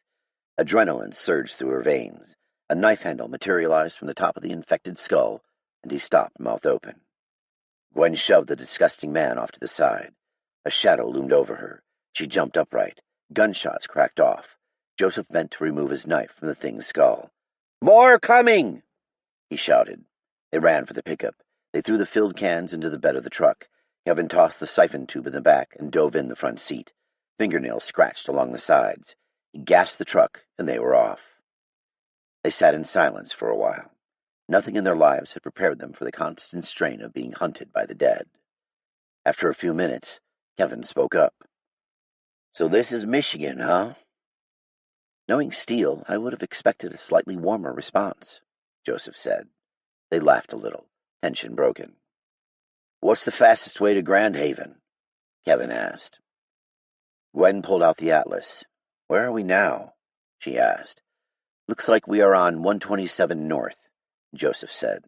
S1: Adrenaline surged through her veins. A knife handle materialized from the top of the infected skull, and he stopped, mouth open. Gwen shoved the disgusting man off to the side. A shadow loomed over her. She jumped upright. Gunshots cracked off. Joseph bent to remove his knife from the thing's skull. "More coming!" he shouted. They ran for the pickup. They threw the filled cans into the bed of the truck. Kevin tossed the siphon tube in the back and dove in the front seat. Fingernails scratched along the sides. He gassed the truck, and they were off. They sat in silence for a while. Nothing in their lives had prepared them for the constant strain of being hunted by the dead. After a few minutes, Kevin spoke up. "So this is Michigan, huh?" "Knowing Steele, I would have expected a slightly warmer response," Joseph said. They laughed a little, tension broken. "What's the fastest way to Grand Haven?" Kevin asked. Gwen pulled out the atlas. "Where are we now?" she asked. "Looks like we are on 127 North," Joseph said.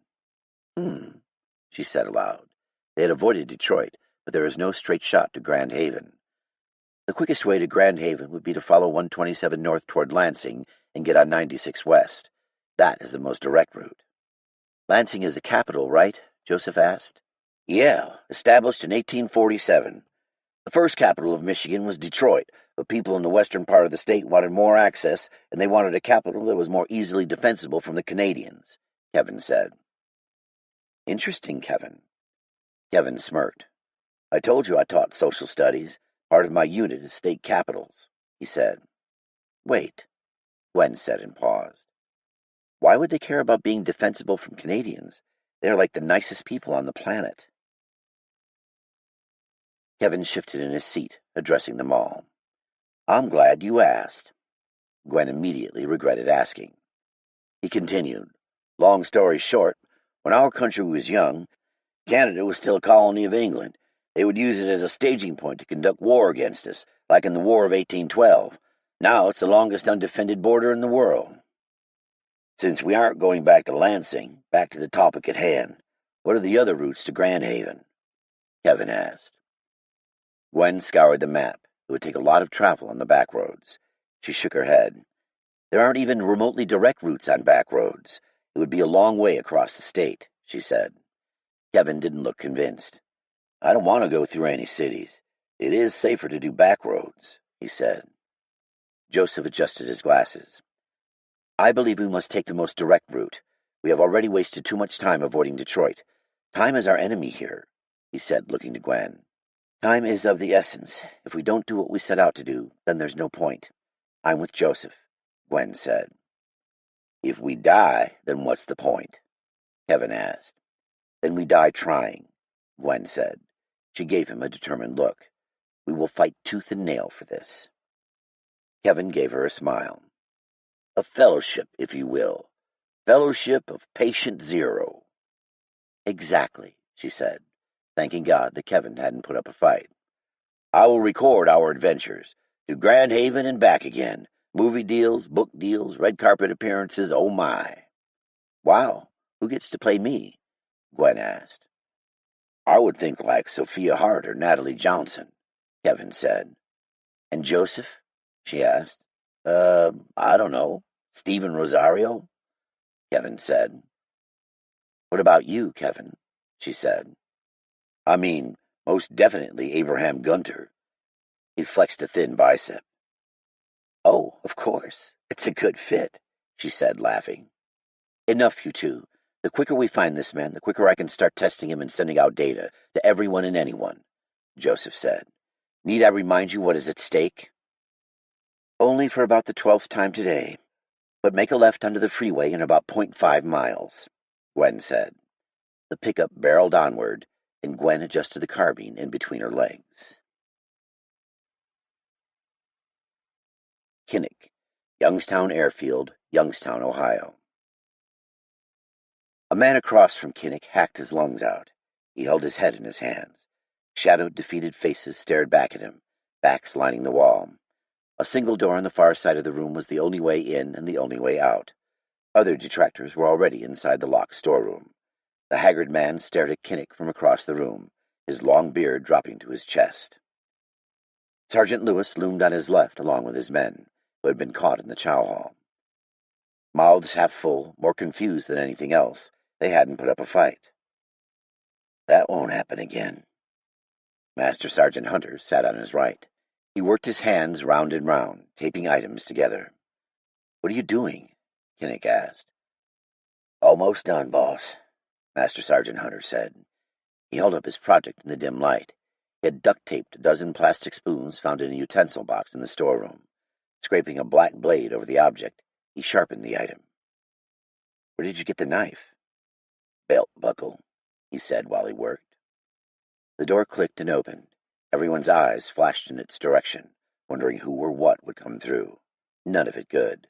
S1: She said aloud. They had avoided Detroit, but there is no straight shot to Grand Haven. The quickest way to Grand Haven would be to follow 127 North toward Lansing and get on 96 West. That is the most direct route. "Lansing is the capital, right?" Joseph asked. "Yeah, established in 1847. The first capital of Michigan was Detroit, but people in the western part of the state wanted more access, and they wanted a capital that was more easily defensible from the Canadians," Kevin said. "Interesting, Kevin." Kevin smirked. "I told you I taught social studies. Part of my unit is state capitals," he said. "Wait," Gwen said and paused. "Why would they care about being defensible from Canadians? They are like the nicest people on the planet." Kevin shifted in his seat, addressing them all. "I'm glad you asked." Gwen immediately regretted asking. He continued, "Long story short, when our country was young, Canada was still a colony of England. They would use it as a staging point to conduct war against us, like in the War of 1812. Now it's the longest undefended border in the world. Since we aren't going back to Lansing, back to the topic at hand, what are the other routes to Grand Haven?" Kevin asked. Gwen scoured the map. It would take a lot of travel on the back roads. She shook her head. "There aren't even remotely direct routes on back roads. It would be a long way across the state," she said. Kevin didn't look convinced. "I don't want to go through any cities. It is safer to do back roads," he said. Joseph adjusted his glasses. "I believe we must take the most direct route. We have already wasted too much time avoiding Detroit. Time is our enemy here," he said, looking to Gwen. "Time is of the essence. If we don't do what we set out to do, then there's no point." "I'm with Joseph," Gwen said. "If we die, then what's the point?" Kevin asked. "Then we die trying," Gwen said. She gave him a determined look. "We will fight tooth and nail for this." Kevin gave her a smile. "A fellowship, if you will. Fellowship of Patient Zero." "Exactly," she said, thanking God that Kevin hadn't put up a fight. "I will record our adventures, to Grand Haven and back again. Movie deals, book deals, red carpet appearances, oh my." "Wow, who gets to play me?" Gwen asked. I would think like Sophia Hart or Natalie Johnson, Kevin said. And Joseph? She asked. I don't know. Stephen Rosario? Kevin said. What about you, Kevin? She said. I mean, most definitely Abraham Gunter. He flexed a thin bicep. Oh, of course. It's a good fit, she said, laughing. Enough, you two. The quicker we find this man, the quicker I can start testing him and sending out data to everyone and anyone, Joseph said. Need I remind you what is at stake? Only for about the 12th time today, but make a left onto the freeway in about 0.5 miles, Gwen said. The pickup barreled onward, and Gwen adjusted the carbine in between her legs. Kinnick, Youngstown Airfield, Youngstown, Ohio. A man across from Kinnick hacked his lungs out. He held his head in his hands. Shadowed, defeated faces stared back at him, backs lining the wall. A single door on the far side of the room was the only way in and the only way out. Other detractors were already inside the locked storeroom. The haggard man stared at Kinnick from across the room, his long beard dropping to his chest. Sergeant Lewis loomed on his left along with his men, who had been caught in the chow hall. Mouths half full, more confused than anything else, they hadn't put up a fight. That won't happen again. Master Sergeant Hunter sat on his right. He worked his hands round and round, taping items together. What are you doing? Kinnick asked. Almost done, boss, Master Sergeant Hunter said. He held up his project in the dim light. He had duct-taped a dozen plastic spoons found in a utensil box in the storeroom. Scraping a black blade over the object, he sharpened the item. Where did you get the knife? Belt buckle, he said while he worked. The door clicked and opened. Everyone's eyes flashed in its direction, wondering who or what would come through. None of it good.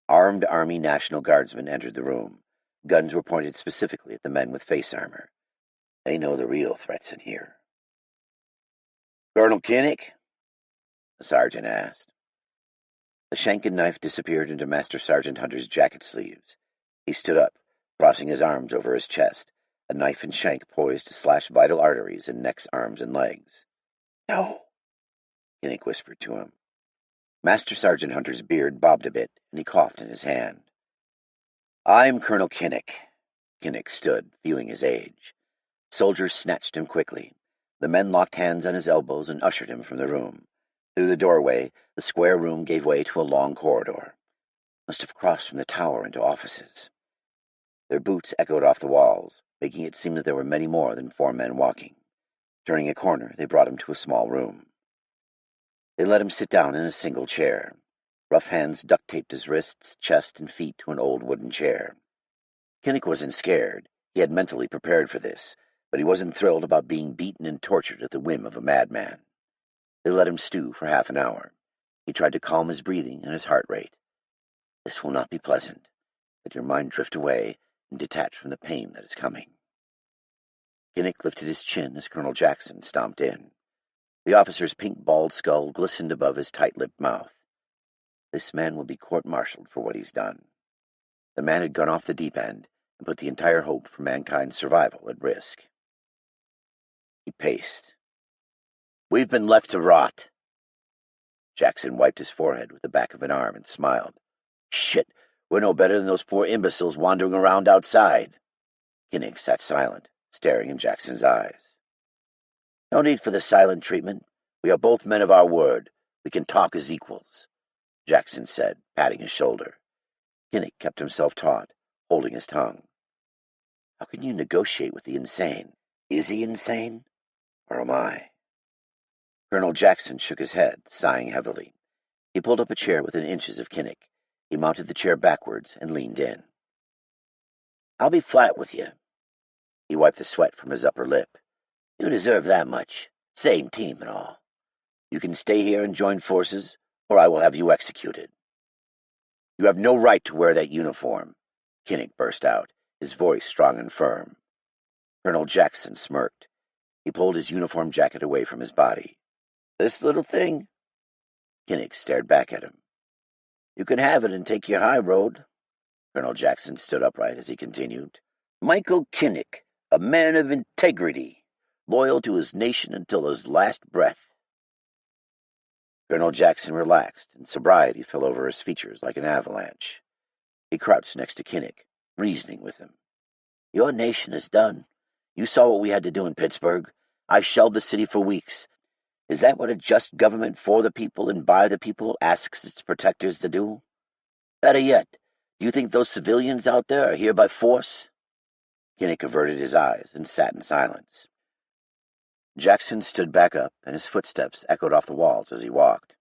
S1: Armed Army National Guardsmen entered the room. Guns were pointed specifically at the men with face armor. They know the real threats in here. Colonel Kinnick? The sergeant asked. The shank and knife disappeared into Master Sergeant Hunter's jacket sleeves. He stood up, crossing his arms over his chest, a knife and shank poised to slash vital arteries in neck's arms and legs. No, Kinnick whispered to him. Master Sergeant Hunter's beard bobbed a bit, and he coughed in his hand. I'm Colonel Kinnick. Kinnick stood, feeling his age. Soldiers snatched him quickly. The men locked hands on his elbows and ushered him from the room. Through the doorway, the square room gave way to a long corridor. Must have crossed from the tower into offices. Their boots echoed off the walls, making it seem that there were many more than 4 men walking. Turning a corner, they brought him to a small room. They let him sit down in a single chair. Rough hands duct-taped his wrists, chest, and feet to an old wooden chair. Kinnick wasn't scared. He had mentally prepared for this, but he wasn't thrilled about being beaten and tortured at the whim of a madman. They let him stew for half an hour. He tried to calm his breathing and his heart rate. This will not be pleasant. Let your mind drift away and detach from the pain that is coming. Kinnick lifted his chin as Colonel Jackson stomped in. The officer's pink bald skull glistened above his tight-lipped mouth. This man will be court-martialed for what he's done. The man had gone off the deep end and put the entire hope for mankind's survival at risk. He paced. We've been left to rot. Jackson wiped his forehead with the back of an arm and smiled. Shit, we're no better than those poor imbeciles wandering around outside. Kinnick sat silent, staring in Jackson's eyes. No need for the silent treatment. We are both men of our word. We can talk as equals, Jackson said, patting his shoulder. Kinnick kept himself taut, holding his tongue. How can you negotiate with the insane? Is he insane? Or am I? Colonel Jackson shook his head, sighing heavily. He pulled up a chair within inches of Kinnick. He mounted the chair backwards and leaned in. I'll be flat with you. He wiped the sweat from his upper lip. You deserve that much. Same team and all. You can stay here and join forces, or I will have you executed. You have no right to wear that uniform, Kinnick burst out, his voice strong and firm. Colonel Jackson smirked. He pulled his uniform jacket away from his body. This little thing? Kinnick stared back at him. You can have it and take your high road. Colonel Jackson stood upright as he continued. Michael Kinnick, a man of integrity, loyal to his nation until his last breath. Colonel Jackson relaxed, and sobriety fell over his features like an avalanche. He crouched next to Kinnick, reasoning with him. Your nation is done. You saw what we had to do in Pittsburgh. I shelled the city for weeks. Is that what a just government for the people and by the people asks its protectors to do? Better yet, do you think those civilians out there are here by force? Kinnick averted his eyes and sat in silence. Jackson stood back up, and his footsteps echoed off the walls as he walked.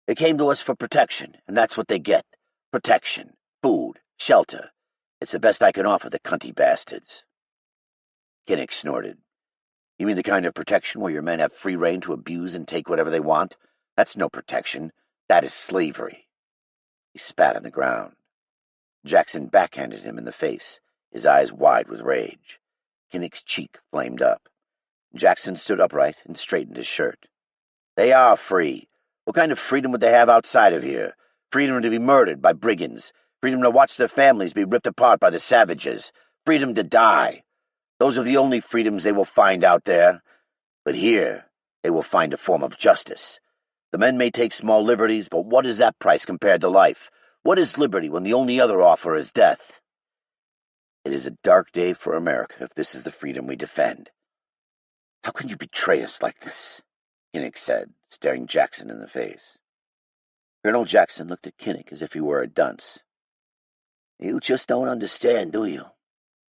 S1: They came to us for protection, and that's what they get. Protection, food, shelter. It's the best I can offer the cunty bastards. Kinnick snorted. You mean the kind of protection where your men have free rein to abuse and take whatever they want? That's no protection. That is slavery. He spat on the ground. Jackson backhanded him in the face, his eyes wide with rage. Kinnick's cheek flamed up. Jackson stood upright and straightened his shirt. They are free. What kind of freedom would they have outside of here? Freedom to be murdered by brigands. Freedom to watch their families be ripped apart by the savages. Freedom to die. Those are the only freedoms they will find out there. But here, they will find a form of justice. The men may take small liberties, but what is that price compared to life? What is liberty when the only other offer is death? It is a dark day for America if this is the freedom we defend. How can you betray us like this? Kinnick said, staring Jackson in the face. Colonel Jackson looked at Kinnick as if he were a dunce. You just don't understand, do you?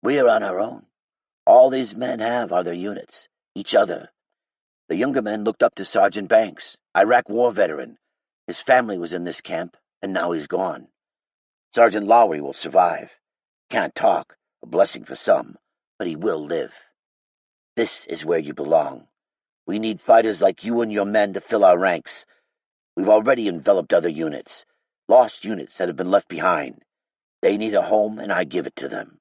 S1: We are on our own. All these men have are their units, each other. The younger men looked up to Sergeant Banks, Iraq war veteran. His family was in this camp, and now he's gone. Sergeant Lowry will survive. Can't talk, a blessing for some, but he will live. This is where you belong. We need fighters like you and your men to fill our ranks. We've already enveloped other units, lost units that have been left behind. They need a home, and I give it to them.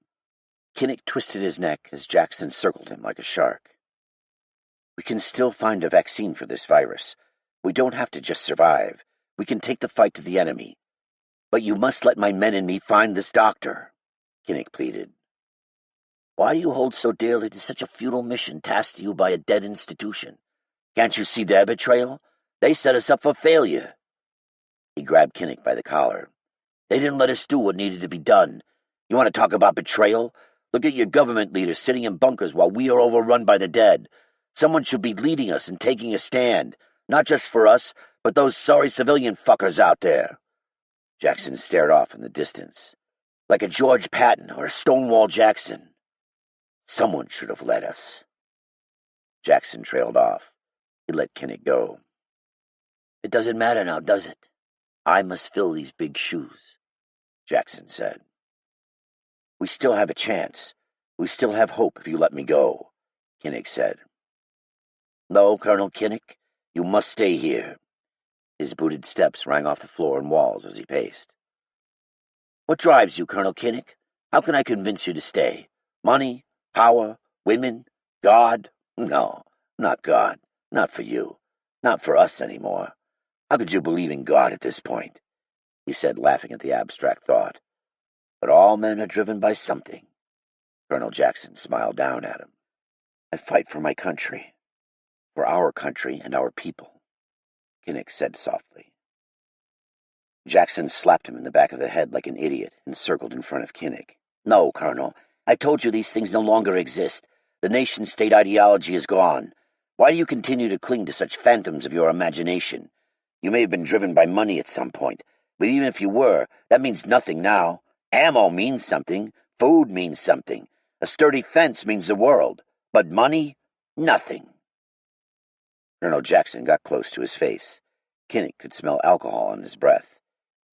S1: Kinnick twisted his neck as Jackson circled him like a shark. We can still find a vaccine for this virus. We don't have to just survive. We can take the fight to the enemy. But you must let my men and me find this doctor, Kinnick pleaded. Why do you hold so dearly to such a futile mission tasked to you by a dead institution? Can't you see their betrayal? They set us up for failure. He grabbed Kinnick by the collar. They didn't let us do what needed to be done. You want to talk about betrayal? Look at your government leaders sitting in bunkers while we are overrun by the dead. Someone should be leading us and taking a stand, not just for us, but those sorry civilian fuckers out there. Jackson stared off in the distance, like a George Patton or a Stonewall Jackson. Someone should have led us. Jackson trailed off. He let Kinnick go. It doesn't matter now, does it? I must fill these big shoes, Jackson said. We still have a chance. We still have hope if you let me go, Kinnick said. No, Colonel Kinnick, you must stay here. His booted steps rang off the floor and walls as he paced. What drives you, Colonel Kinnick? How can I convince you to stay? Money? Power? Women? God? No, not God. Not for you. Not for us anymore. How could you believe in God at this point? He said, laughing at the abstract thought. But all men are driven by something. Colonel Jackson smiled down at him. I fight for my country. For our country and our people, Kinnick said softly. Jackson slapped him in the back of the head like an idiot and circled in front of Kinnick. No, Colonel, I told you these things no longer exist. The nation-state ideology is gone. Why do you continue to cling to such phantoms of your imagination? You may have been driven by money at some point, but even if you were, that means nothing now. Ammo means something. Food means something. A sturdy fence means the world. But money? Nothing. Colonel Jackson got close to his face. Kinnick could smell alcohol on his breath.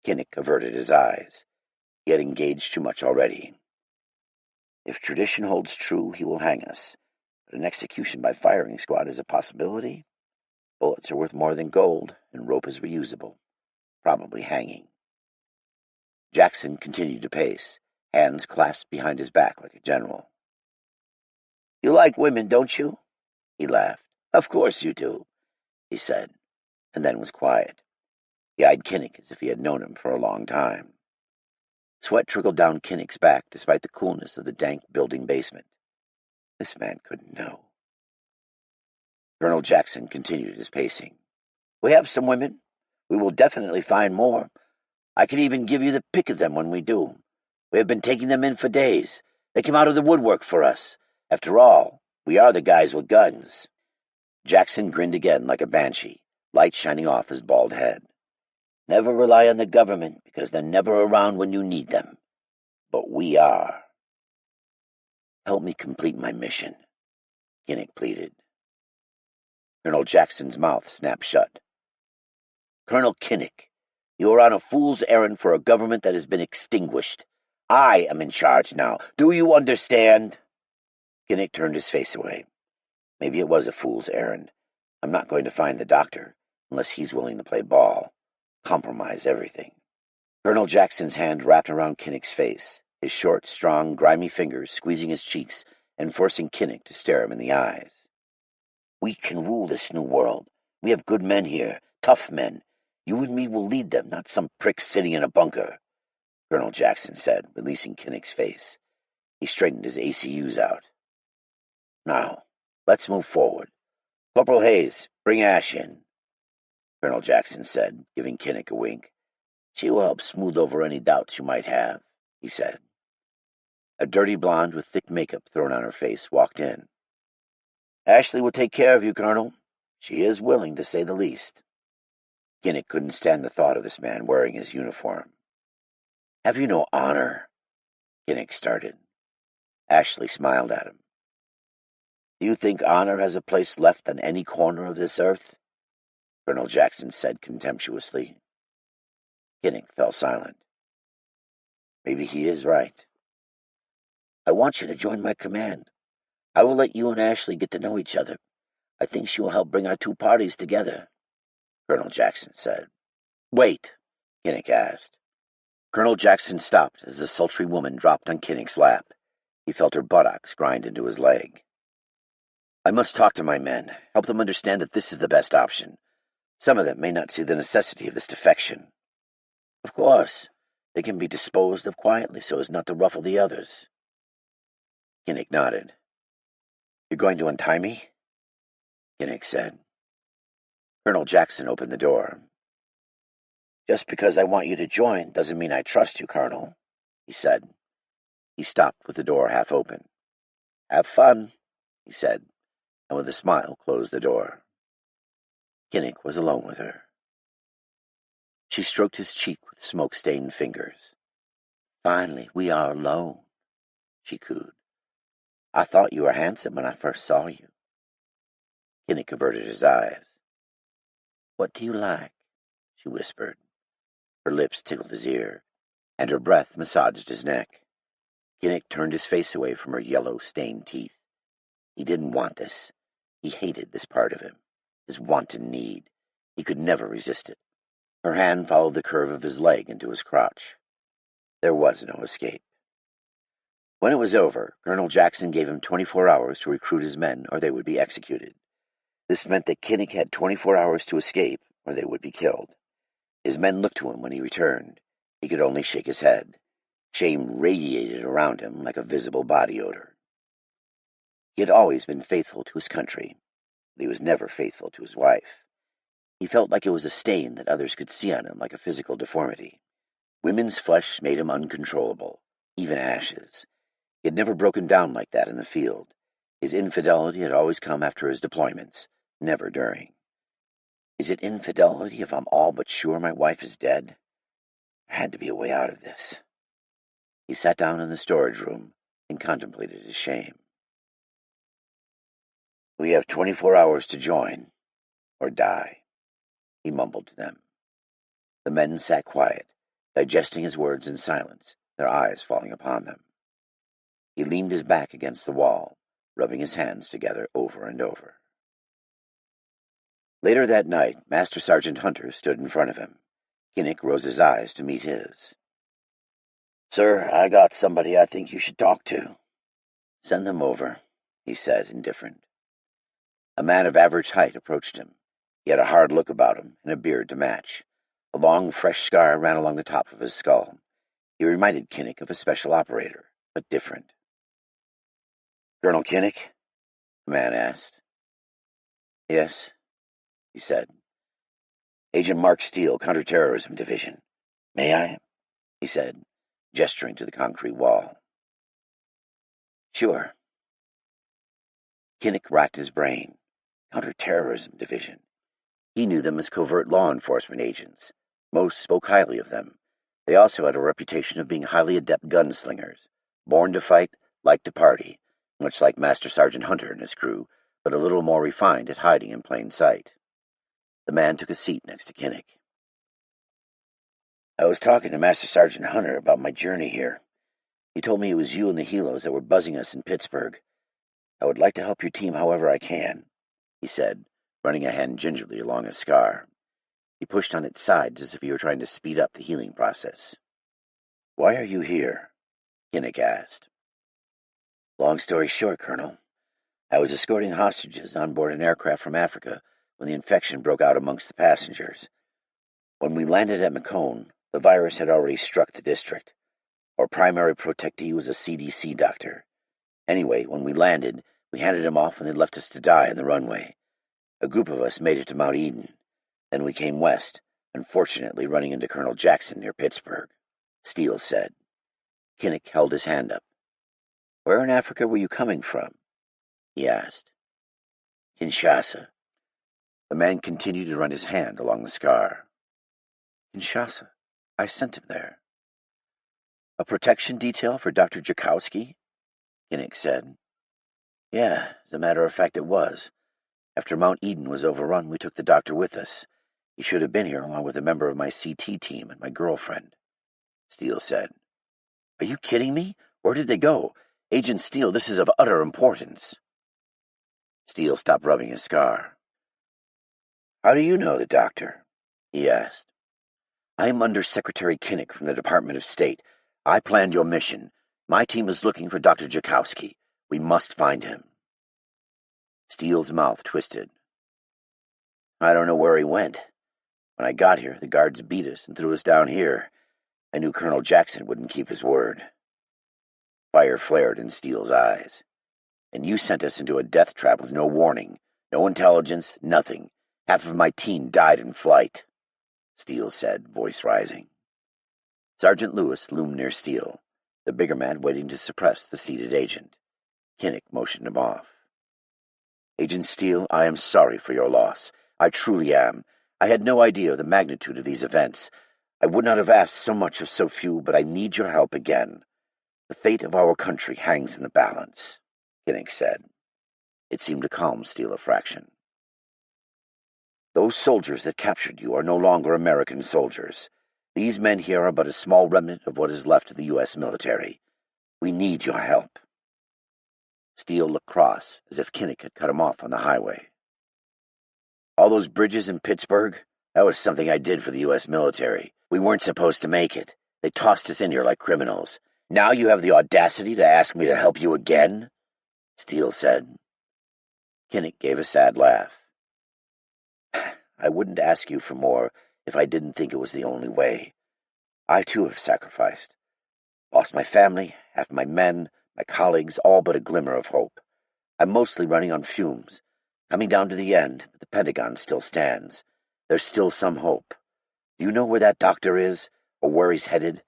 S1: Kinnick averted his eyes. He had engaged too much already. If tradition holds true, he will hang us. But an execution by firing squad is a possibility. Bullets are worth more than gold, and rope is reusable. Probably hanging. Jackson continued to pace, hands clasped behind his back like a general. You like women, don't you? He laughed. Of course you do, he said, and then was quiet. He eyed Kinnick as if he had known him for a long time. Sweat trickled down Kinnick's back despite the coolness of the dank building basement. This man couldn't know. Colonel Jackson continued his pacing. "We have some women. We will definitely find more. I can even give you the pick of them when we do. We have been taking them in for days. They came out of the woodwork for us. After all, we are the guys with guns." Jackson grinned again like a banshee, light shining off his bald head. "Never rely on the government, because they're never around when you need them. But we are." "Help me complete my mission," Kinnick pleaded. Colonel Jackson's mouth snapped shut. "Colonel Kinnick, you are on a fool's errand for a government that has been extinguished. I am in charge now. Do you understand?" Kinnick turned his face away. Maybe it was a fool's errand. I'm not going to find the doctor unless he's willing to play ball, compromise everything. Colonel Jackson's hand wrapped around Kinnick's face, his short, strong, grimy fingers squeezing his cheeks and forcing Kinnick to stare him in the eyes. "We can rule this new world. We have good men here, tough men. You and me will lead them, not some prick sitting in a bunker," Colonel Jackson said, releasing Kinnick's face. He straightened his ACUs out. "Now, let's move forward. Corporal Hayes, bring Ash in," Colonel Jackson said, giving Kinnick a wink. "She will help smooth over any doubts you might have," he said. A dirty blonde with thick makeup thrown on her face walked in. "Ashley will take care of you, Colonel. She is willing, to say the least." Kinnick couldn't stand the thought of this man wearing his uniform. "Have you no honor?" Kinnick started. Ashley smiled at him. "Do you think honor has a place left on any corner of this earth?" Colonel Jackson said contemptuously. Kinnick fell silent. Maybe he is right. "I want you to join my command. I will let you and Ashley get to know each other. I think she will help bring our two parties together," Colonel Jackson said. "Wait," Kinnick asked. Colonel Jackson stopped as the sultry woman dropped on Kinnick's lap. He felt her buttocks grind into his leg. "I must talk to my men, help them understand that this is the best option. Some of them may not see the necessity of this defection." "Of course. They can be disposed of quietly so as not to ruffle the others." Kinnick nodded. "You're going to untie me?" Kinnick said. Colonel Jackson opened the door. "Just because I want you to join doesn't mean I trust you, Colonel," he said. He stopped with the door half open. "Have fun," he said, and with a smile closed the door. Kinnick was alone with her. She stroked his cheek with smoke-stained fingers. "Finally, we are alone," she cooed. "I thought you were handsome when I first saw you." Kinnick averted his eyes. "What do you like?" she whispered. Her lips tickled his ear, and her breath massaged his neck. Kinnick turned his face away from her yellow, stained teeth. He didn't want this. He hated this part of him, his wanton need. He could never resist it. Her hand followed the curve of his leg into his crotch. There was no escape. When it was over, Colonel Jackson gave him 24 hours to recruit his men, or they would be executed. This meant that Kinnick had 24 hours to escape, or they would be killed. His men looked to him when he returned. He could only shake his head. Shame radiated around him like a visible body odor. He had always been faithful to his country, but he was never faithful to his wife. He felt like it was a stain that others could see on him like a physical deformity. Women's flesh made him uncontrollable, even Ash's. He had never broken down like that in the field. His infidelity had always come after his deployments, never during. Is it infidelity if I'm all but sure my wife is dead? There had to be a way out of this. He sat down in the storage room and contemplated his shame. "We have 24 hours to join, or die," he mumbled to them. The men sat quiet, digesting his words in silence, their eyes falling upon them. He leaned his back against the wall, rubbing his hands together over and over. Later that night, Master Sergeant Hunter stood in front of him. Kinnick rose his eyes to meet his. "Sir, I got somebody I think you should talk to." "Send them over," he said, indifferent. A man of average height approached him. He had a hard look about him and a beard to match. A long, fresh scar ran along the top of his skull. He reminded Kinnick of a special operator, but different. "Colonel Kinnick?" the man asked. Yes, he said. Agent Mark Steele, Counterterrorism Division. May I? He said, gesturing to the concrete wall. Sure. Kinnick racked his brain. Counterterrorism Division. He knew them as covert law enforcement agents. Most spoke highly of them. They also had a reputation of being highly adept gunslingers, born to fight, liked to party, much like Master Sergeant Hunter and his crew, but a little more refined at hiding in plain sight. The man took a seat next to Kinnick. I was talking to Master Sergeant Hunter about my journey here. He told me it was you and the helos that were buzzing us in Pittsburgh. I would like to help your team however I can, he said, running a hand gingerly along his scar. He pushed on its sides as if he were trying to speed up the healing process. Why are you here? Kinnick asked. Long story short, Colonel. I was escorting hostages on board an aircraft from Africa when the infection broke out amongst the passengers. When we landed at Macomb, the virus had already struck the district. Our primary protectee was a CDC doctor. Anyway, when we landed, we handed him off and they left us to die on the runway. A group of us made it to Mount Eden. Then we came west, unfortunately running into Colonel Jackson near Pittsburgh, Steele said. Kinnick held his hand up. Where in Africa were you coming from? He asked. Kinshasa. The man continued to run his hand along the scar. Kinshasa. I sent him there. A protection detail for Dr. Jakowski? Kinnick said. Yeah, as a matter of fact it was. After Mount Eden was overrun, we took the doctor with us. He should have been here along with a member of my CT team and my girlfriend, Steele said. Are you kidding me? Where did they go? Agent Steele, this is of utter importance. Steele stopped rubbing his scar. How do you know the doctor? He asked. I am Under Secretary Kinnick from the Department of State. I planned your mission. My team is looking for Dr. Jakowski. We must find him. Steele's mouth twisted. I don't know where he went. When I got here, the guards beat us and threw us down here. I knew Colonel Jackson wouldn't keep his word. Fire flared in Steele's eyes. And you sent us into a death trap with no warning. No intelligence, nothing. Half of my team died in flight, Steele said, voice rising. Sergeant Lewis loomed near Steele, the bigger man waiting to suppress the seated agent. Kinnick motioned him off. Agent Steele, I am sorry for your loss. I truly am. I had no idea of the magnitude of these events. I would not have asked so much of so few, but I need your help again. The fate of our country hangs in the balance, Kinnick said. It seemed to calm Steele a fraction. Those soldiers that captured you are no longer American soldiers. These men here are but a small remnant of what is left of the U.S. military. We need your help. Steele looked cross, as if Kinnick had cut him off on the highway. All those bridges in Pittsburgh? That was something I did for the U.S. military. We weren't supposed to make it. They tossed us in here like criminals. Now you have the audacity to ask me to help you again? Steele said. Kinnick gave a sad laugh. I wouldn't ask you for more if I didn't think it was the only way. I, too, have sacrificed. Lost my family, half my men, my colleagues, all but a glimmer of hope. I'm mostly running on fumes. Coming down to the end, but the Pentagon still stands. There's still some hope. Do you know where that doctor is, or where he's headed?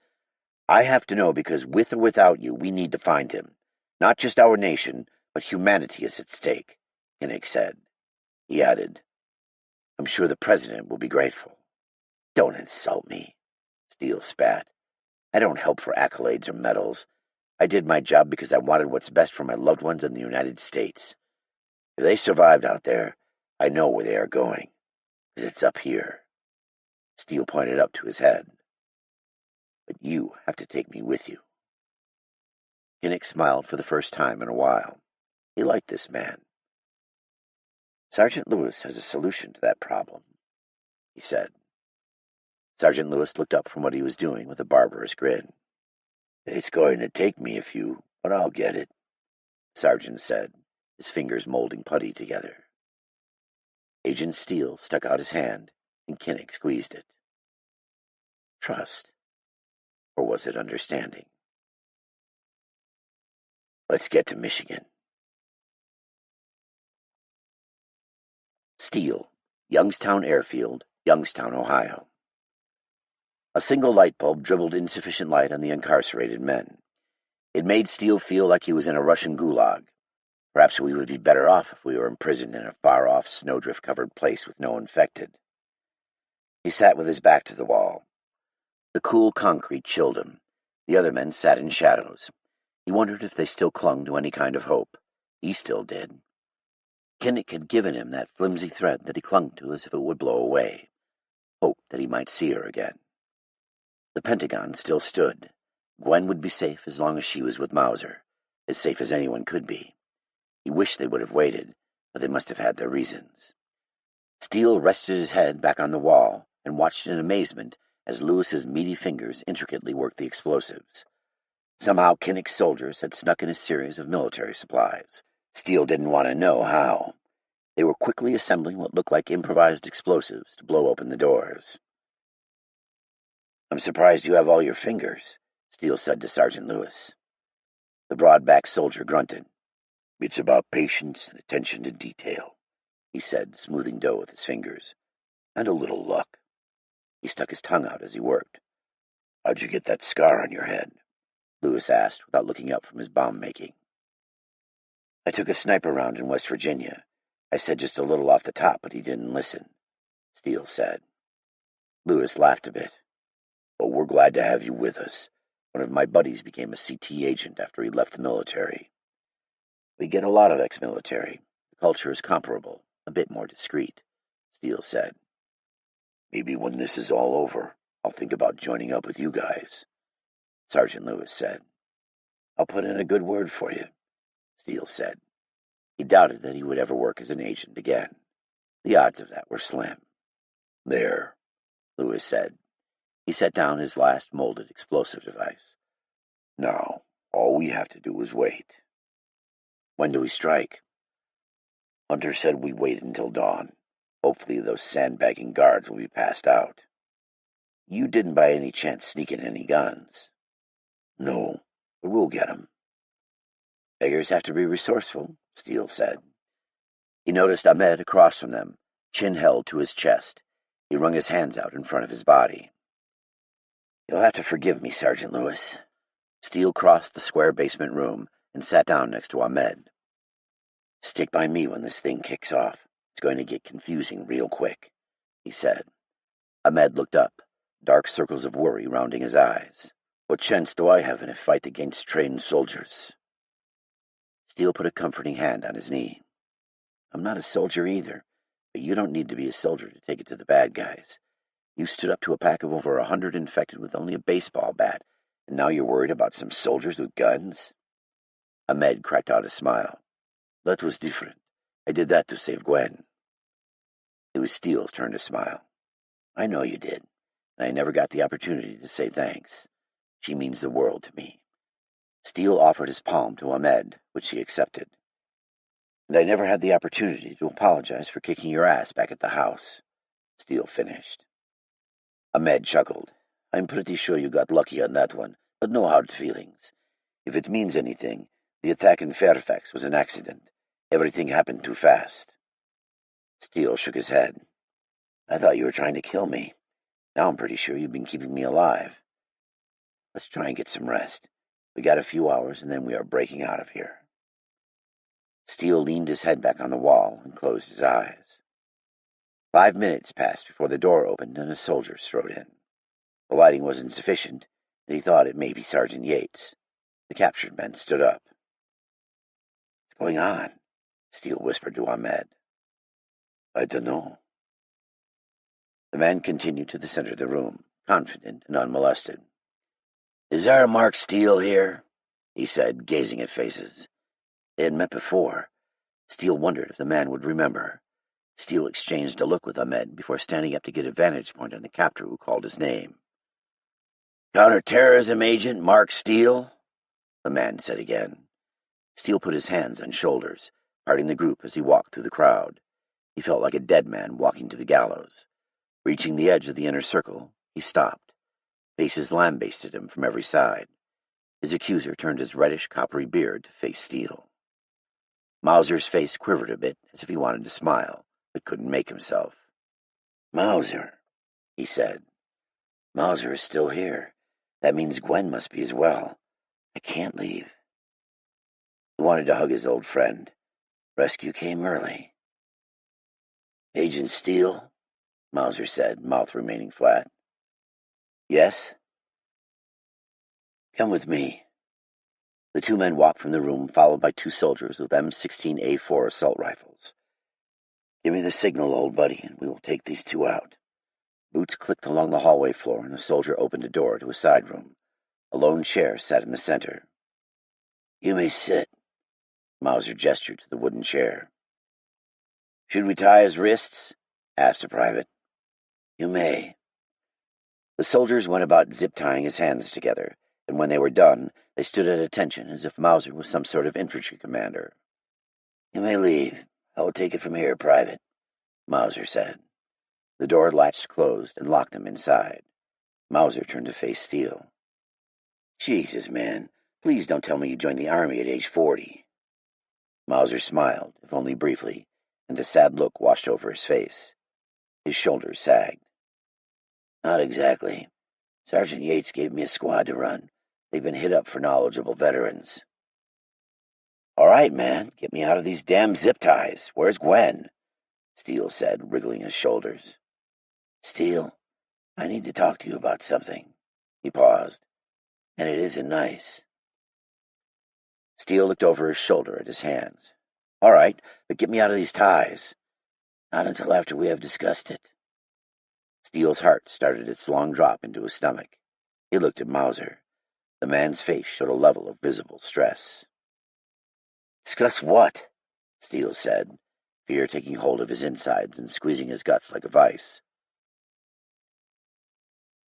S1: I have to know because with or without you, we need to find him. Not just our nation, but humanity is at stake, Kinnick said. He added, I'm sure the President will be grateful. Don't insult me, Steele spat. I don't help for accolades or medals. I did my job because I wanted what's best for my loved ones in the United States. If they survived out there, I know where they are going, because it's up here. Steele pointed up to his head. But you have to take me with you. Kinnick smiled for the first time in a while. He liked this man. Sergeant Lewis has a solution to that problem, he said. Sergeant Lewis looked up from what he was doing with a barbarous grin. It's going to take me a few, but I'll get it, Sergeant said, his fingers molding putty together. Agent Steele stuck out his hand, and Kinnick squeezed it. Trust. Or was it understanding? Let's get to Michigan. Steele, Youngstown Airfield, Youngstown, Ohio. A single light bulb dribbled insufficient light on the incarcerated men. It made Steele feel like he was in a Russian gulag. Perhaps we would be better off if we were imprisoned in a far-off, snowdrift-covered place with no infected. He sat with his back to the wall. The cool concrete chilled him. The other men sat in shadows. He wondered if they still clung to any kind of hope. He still did. Kinnick had given him that flimsy thread that he clung to as if it would blow away. Hope that he might see her again. The Pentagon still stood. Gwen would be safe as long as she was with Mauser, as safe as anyone could be. He wished they would have waited, but they must have had their reasons. Steele rested his head back on the wall and watched in amazement as Lewis's meaty fingers intricately worked the explosives. Somehow Kinnick's soldiers had snuck in a series of military supplies. Steele didn't want to know how. They were quickly assembling what looked like improvised explosives to blow open the doors. "I'm surprised you have all your fingers," Steele said to Sergeant Lewis. The broad-backed soldier grunted. "It's about patience and attention to detail," he said, smoothing dough with his fingers. "And a little luck." He stuck his tongue out as he worked. "How'd you get that scar on your head?" Lewis asked, without looking up from his bomb-making. "I took a sniper round in West Virginia. I said just a little off the top, but he didn't listen," Steele said. Lewis laughed a bit. "Well, we're glad to have you with us. One of my buddies became a CT agent after he left the military." "We get a lot of ex-military. The culture is comparable, a bit more discreet," Steele said. "Maybe when this is all over, I'll think about joining up with you guys," Sergeant Lewis said. "I'll put in a good word for you," Steele said. He doubted that he would ever work as an agent again. The odds of that were slim. "There," Lewis said. He set down his last molded explosive device. "Now, all we have to do is wait." "When do we strike?" "Hunter said we wait until dawn. Hopefully those sandbagging guards will be passed out." "You didn't by any chance sneak in any guns?" "No, but we'll get 'em." "Beggars have to be resourceful," Steele said. He noticed Ahmed across from them, chin held to his chest. He wrung his hands out in front of his body. "You'll have to forgive me, Sergeant Lewis." Steele crossed the square basement room and sat down next to Ahmed. "Stick by me when this thing kicks off. It's going to get confusing real quick," he said. Ahmed looked up, dark circles of worry rounding his eyes. "What chance do I have in a fight against trained soldiers?" Steele put a comforting hand on his knee. "I'm not a soldier either, but you don't need to be a soldier to take it to the bad guys. You stood up to a pack of over 100 infected with only a baseball bat, and now you're worried about some soldiers with guns?" Ahmed cracked out a smile. "That was different. I did that to save Gwen." It was Steele's turn to smile. "I know you did, and I never got the opportunity to say thanks. She means the world to me." Steele offered his palm to Ahmed, which he accepted. "And I never had the opportunity to apologize for kicking your ass back at the house," Steele finished. Ahmed chuckled. "I'm pretty sure you got lucky on that one, but no hard feelings. If it means anything, the attack in Fairfax was an accident. Everything happened too fast." Steele shook his head. "I thought you were trying to kill me. Now I'm pretty sure you've been keeping me alive. Let's try and get some rest. We got a few hours, and then we are breaking out of here." Steele leaned his head back on the wall and closed his eyes. 5 minutes passed before the door opened and a soldier strode in. The lighting was insufficient, and he thought it may be Sergeant Yates. The captured men stood up. "What's going on?" Steele whispered to Ahmed. "I dunno." The man continued to the center of the room, confident and unmolested. "Is there a Mark Steele here?" he said, gazing at faces. They had met before. Steele wondered if the man would remember. Steele exchanged a look with Ahmed before standing up to get a vantage point on the captor who called his name. "Counterterrorism agent Mark Steele?" the man said again. Steele put his hands on shoulders, parting the group as he walked through the crowd. He felt like a dead man walking to the gallows. Reaching the edge of the inner circle, he stopped. Faces lambasted him from every side. His accuser turned his reddish, coppery beard to face Steele. Mauser's face quivered a bit, as if he wanted to smile, but couldn't make himself. "Mauser," he said. "Mauser is still here. That means Gwen must be as well. I can't leave." He wanted to hug his old friend. Rescue came early. "Agent Steele?" Mauser said, mouth remaining flat. "Yes?" "Come with me." The two men walked from the room, followed by two soldiers with M16A4 assault rifles. "Give me the signal, old buddy, and we will take these two out." Boots clicked along the hallway floor, and a soldier opened a door to a side room. A lone chair sat in the center. "You may sit." Mauser gestured to the wooden chair. "Should we tie his wrists?" asked a private. "You may." The soldiers went about zip-tying his hands together, and when they were done, they stood at attention as if Mauser was some sort of infantry commander. "You may leave. I will take it from here, Private," Mauser said. The door latched closed and locked them inside. Mauser turned to face Steele. "Jesus, man, please don't tell me you joined the Army at age 40. Mauser smiled, if only briefly, and a sad look washed over his face. His shoulders sagged. "Not exactly. Sergeant Yates gave me a squad to run. They've been hit up for knowledgeable veterans." "All right, man, get me out of these damn zip ties. Where's Gwen?" Steele said, wriggling his shoulders. "Steele, I need to talk to you about something." He paused. "And it isn't nice." Steele looked over his shoulder at his hands. "All right, but get me out of these ties." "Not until after we have discussed it." Steele's heart started its long drop into his stomach. He looked at Mauser. The man's face showed a level of visible stress. "Discuss what?" Steele said, fear taking hold of his insides and squeezing his guts like a vice.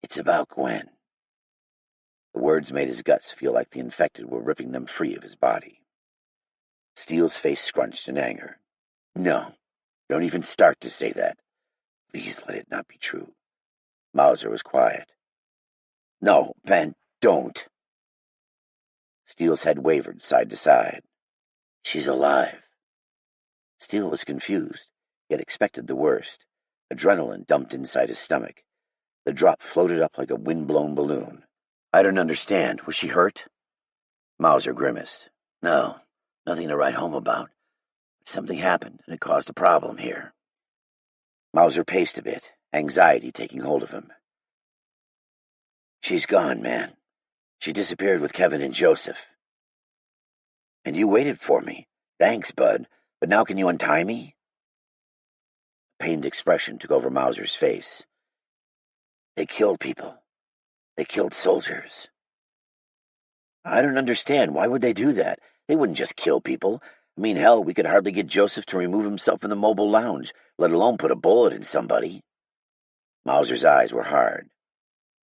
S1: "It's about Gwen." The words made his guts feel like the infected were ripping them free of his body. Steele's face scrunched in anger. "No, don't even start to say that. Please let it not be true." Mauser was quiet. "No, Ben, don't." Steele's head wavered side to side. "She's alive." Steele was confused, yet expected the worst. Adrenaline dumped inside his stomach. The drop floated up like a wind-blown balloon. "I don't understand. Was she hurt?" Mauser grimaced. "No, nothing to write home about. Something happened, and it caused a problem here." Mauser paced a bit, anxiety taking hold of him. "She's gone, man. She disappeared with Kevin and Joseph." "And you waited for me. Thanks, bud. But now can you untie me?" A pained expression took over Mauser's face. "They killed people. They killed soldiers." "I don't understand. Why would they do that? They wouldn't just kill people. I mean, hell, we could hardly get Joseph to remove himself in the mobile lounge, let alone put a bullet in somebody." Mauser's eyes were hard.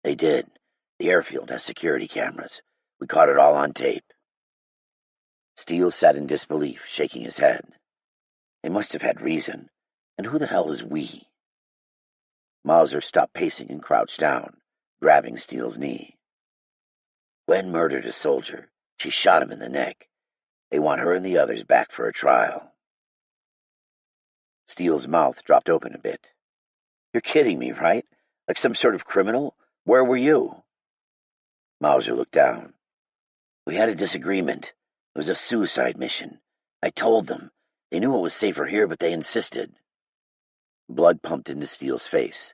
S1: "They did. The airfield has security cameras. We caught it all on tape." Steele sat in disbelief, shaking his head. They must have had reason. And who the hell is we? Mauser stopped pacing and crouched down, grabbing Steele's knee. "Gwen murdered a soldier. She shot him in the neck. They want her and the others back for a trial." Steele's mouth dropped open a bit. "You're kidding me, right? Like some sort of criminal? Where were you?" Mauser looked down. "We had a disagreement. It was a suicide mission. I told them. They knew it was safer here, but they insisted." Blood pumped into Steele's face.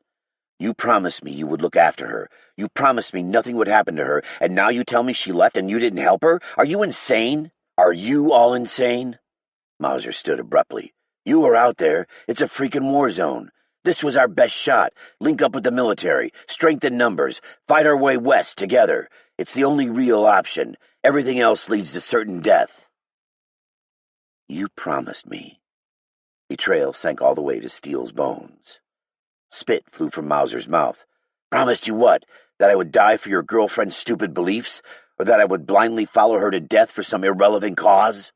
S1: "You promised me you would look after her. You promised me nothing would happen to her, and now you tell me she left and you didn't help her? Are you insane? Are you all insane?" Mauser stood abruptly. "You were out there. It's a freaking war zone. This was our best shot. Link up with the military. Strengthen numbers. Fight our way west together. It's the only real option. Everything else leads to certain death." "You promised me." Betrayal sank all the way to Steele's bones. Spit flew from Mauser's mouth. "Promised you what? That I would die for your girlfriend's stupid beliefs? Or that I would blindly follow her to death for some irrelevant cause?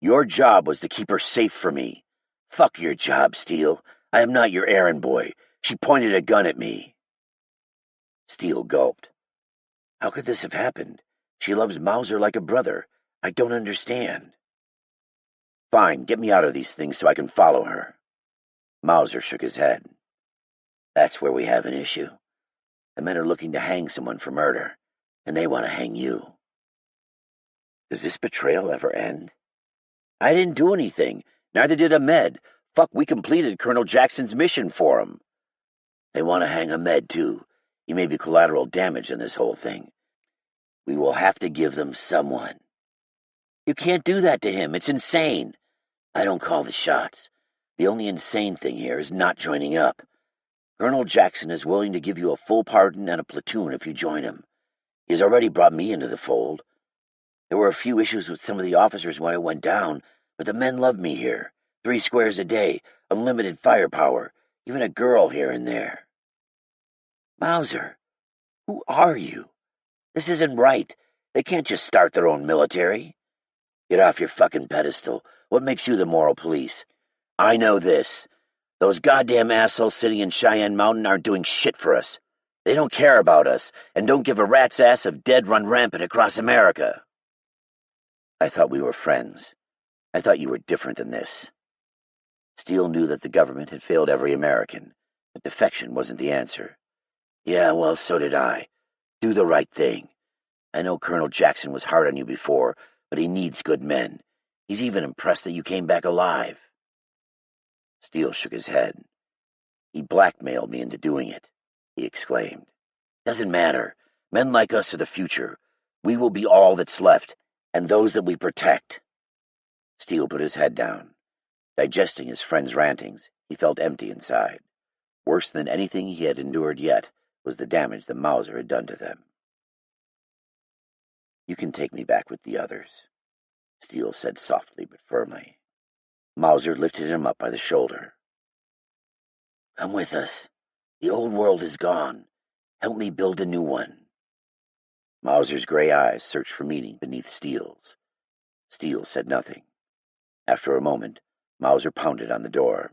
S1: Your job was to keep her safe for me. Fuck your job, Steele. I am not your errand boy. She pointed a gun at me." Steele gulped. "How could this have happened? She loves Mauser like a brother. I don't understand." "Fine, get me out of these things so I can follow her." Mauser shook his head. That's where we have an issue. The men are looking to hang someone for murder, and they want to hang you. Does this betrayal ever end? I didn't do anything. Neither did Ahmed. Fuck, we completed Colonel Jackson's mission for him. They want to hang Ahmed, too. He may be collateral damage in this whole thing. We will have to give them someone. You can't do that to him. It's insane. I don't call the shots. The only insane thing here is not joining up. Colonel Jackson is willing to give you a full pardon and a platoon if you join him. He has already brought me into the fold. There were a few issues with some of the officers when it went down, but the men love me here. 3 squares a day, unlimited firepower, even a girl here and there. Mauser, who are you? This isn't right. They can't just start their own military. Get off your fucking pedestal. What makes you the moral police? I know this. Those goddamn assholes sitting in Cheyenne Mountain aren't doing shit for us. They don't care about us, and don't give a rat's ass if dead run rampant across America. I thought we were friends. I thought you were different than this. Steele knew that the government had failed every American, but defection wasn't the answer. Yeah, well, so did I. Do the right thing. I know Colonel Jackson was hard on you before, but he needs good men. He's even impressed that you came back alive. Steele shook his head. He blackmailed me into doing it, he exclaimed. Doesn't matter. Men like us are the future. We will be all that's left, and those that we protect. Steele put his head down. Digesting his friend's rantings, he felt empty inside. Worse than anything he had endured yet was the damage that Mauser had done to them. You can take me back with the others, Steele said softly but firmly. Mauser lifted him up by the shoulder. Come with us. The old world is gone. Help me build a new one. Mauser's gray eyes searched for meaning beneath Steele's. Steele said nothing. After a moment, Mauser pounded on the door.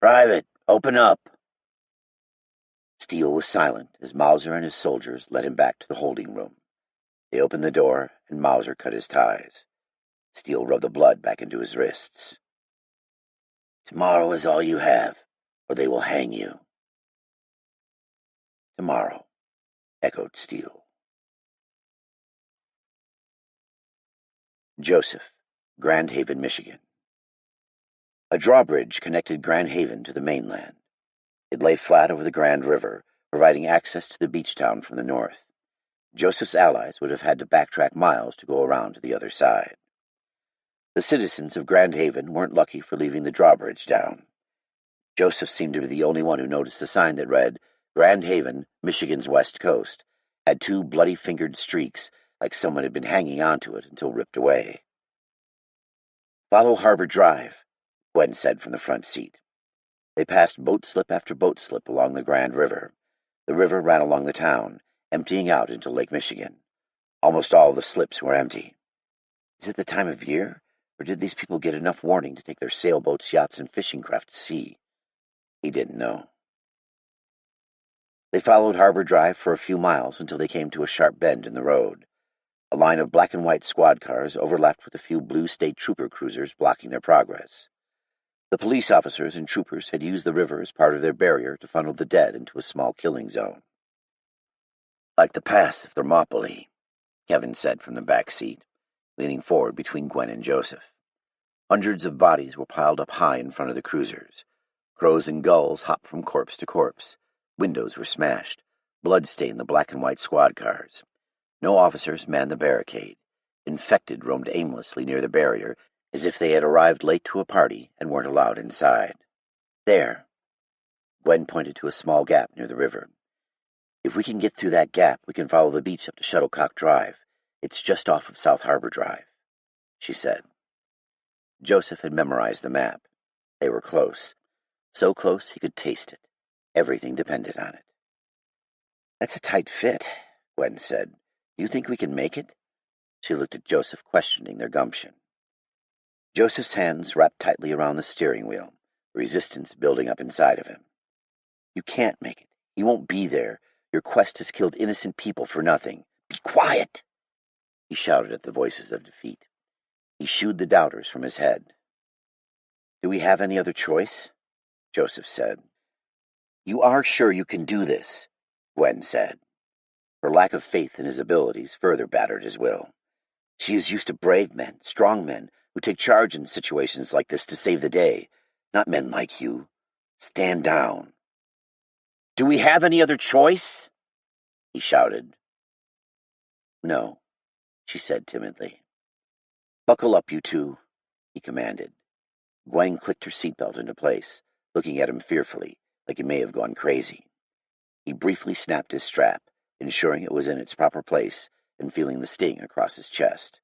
S1: Private, open up. Steele was silent as Mauser and his soldiers led him back to the holding room. They opened the door, and Mauser cut his ties. Steele rubbed the blood back into his wrists. Tomorrow is all you have, or they will hang you. Tomorrow, echoed Steele. Joseph, Grand Haven, Michigan. A drawbridge connected Grand Haven to the mainland. It lay flat over the Grand River, providing access to the beach town from the north. Joseph's allies would have had to backtrack miles to go around to the other side. The citizens of Grand Haven weren't lucky for leaving the drawbridge down. Joseph seemed to be the only one who noticed the sign that read, Grand Haven, Michigan's West Coast, had 2 bloody-fingered streaks, like someone had been hanging onto it until ripped away. Follow Harbor Drive, Gwen said from the front seat. They passed boat slip after boat slip along the Grand River. The river ran along the town, emptying out into Lake Michigan. Almost all of the slips were empty. Is it the time of year, or did these people get enough warning to take their sailboats, yachts, and fishing craft to sea? He didn't know. They followed Harbor Drive for a few miles until they came to a sharp bend in the road. A line of black and white squad cars overlapped with a few blue state trooper cruisers blocking their progress. The police officers and troopers had used the river as part of their barrier to funnel the dead into a small killing zone. Like the pass of Thermopylae, Kevin said from the back seat, leaning forward between Gwen and Joseph. Hundreds of bodies were piled up high in front of the cruisers. Crows and gulls hopped from corpse to corpse. Windows were smashed. Blood stained the black and white squad cars. No officers manned the barricade. Infected roamed aimlessly near the barrier, as if they had arrived late to a party and weren't allowed inside. There. Gwen pointed to a small gap near the river. If we can get through that gap, we can follow the beach up to Shuttlecock Drive. It's just off of South Harbor Drive, she said. Joseph had memorized the map. They were close. So close he could taste it. Everything depended on it. That's a tight fit, Gwen said. Do you think we can make it? She looked at Joseph, questioning their gumption. Joseph's hands wrapped tightly around the steering wheel, resistance building up inside of him. You can't make it. He won't be there. Your quest has killed innocent people for nothing. Be quiet! He shouted at the voices of defeat. He shooed the doubters from his head. Do we have any other choice? Joseph said. "You are sure you can do this?" Gwen said. Her lack of faith in his abilities further battered his will. She is used to brave men, strong men, who take charge in situations like this to save the day, not men like you. Stand down. "Do we have any other choice?" he shouted. "No," she said timidly. "Buckle up, you two," he commanded. Gwen clicked her seatbelt into place, looking at him fearfully, like he may have gone crazy. He briefly snapped his strap, ensuring it was in its proper place and feeling the sting across his chest.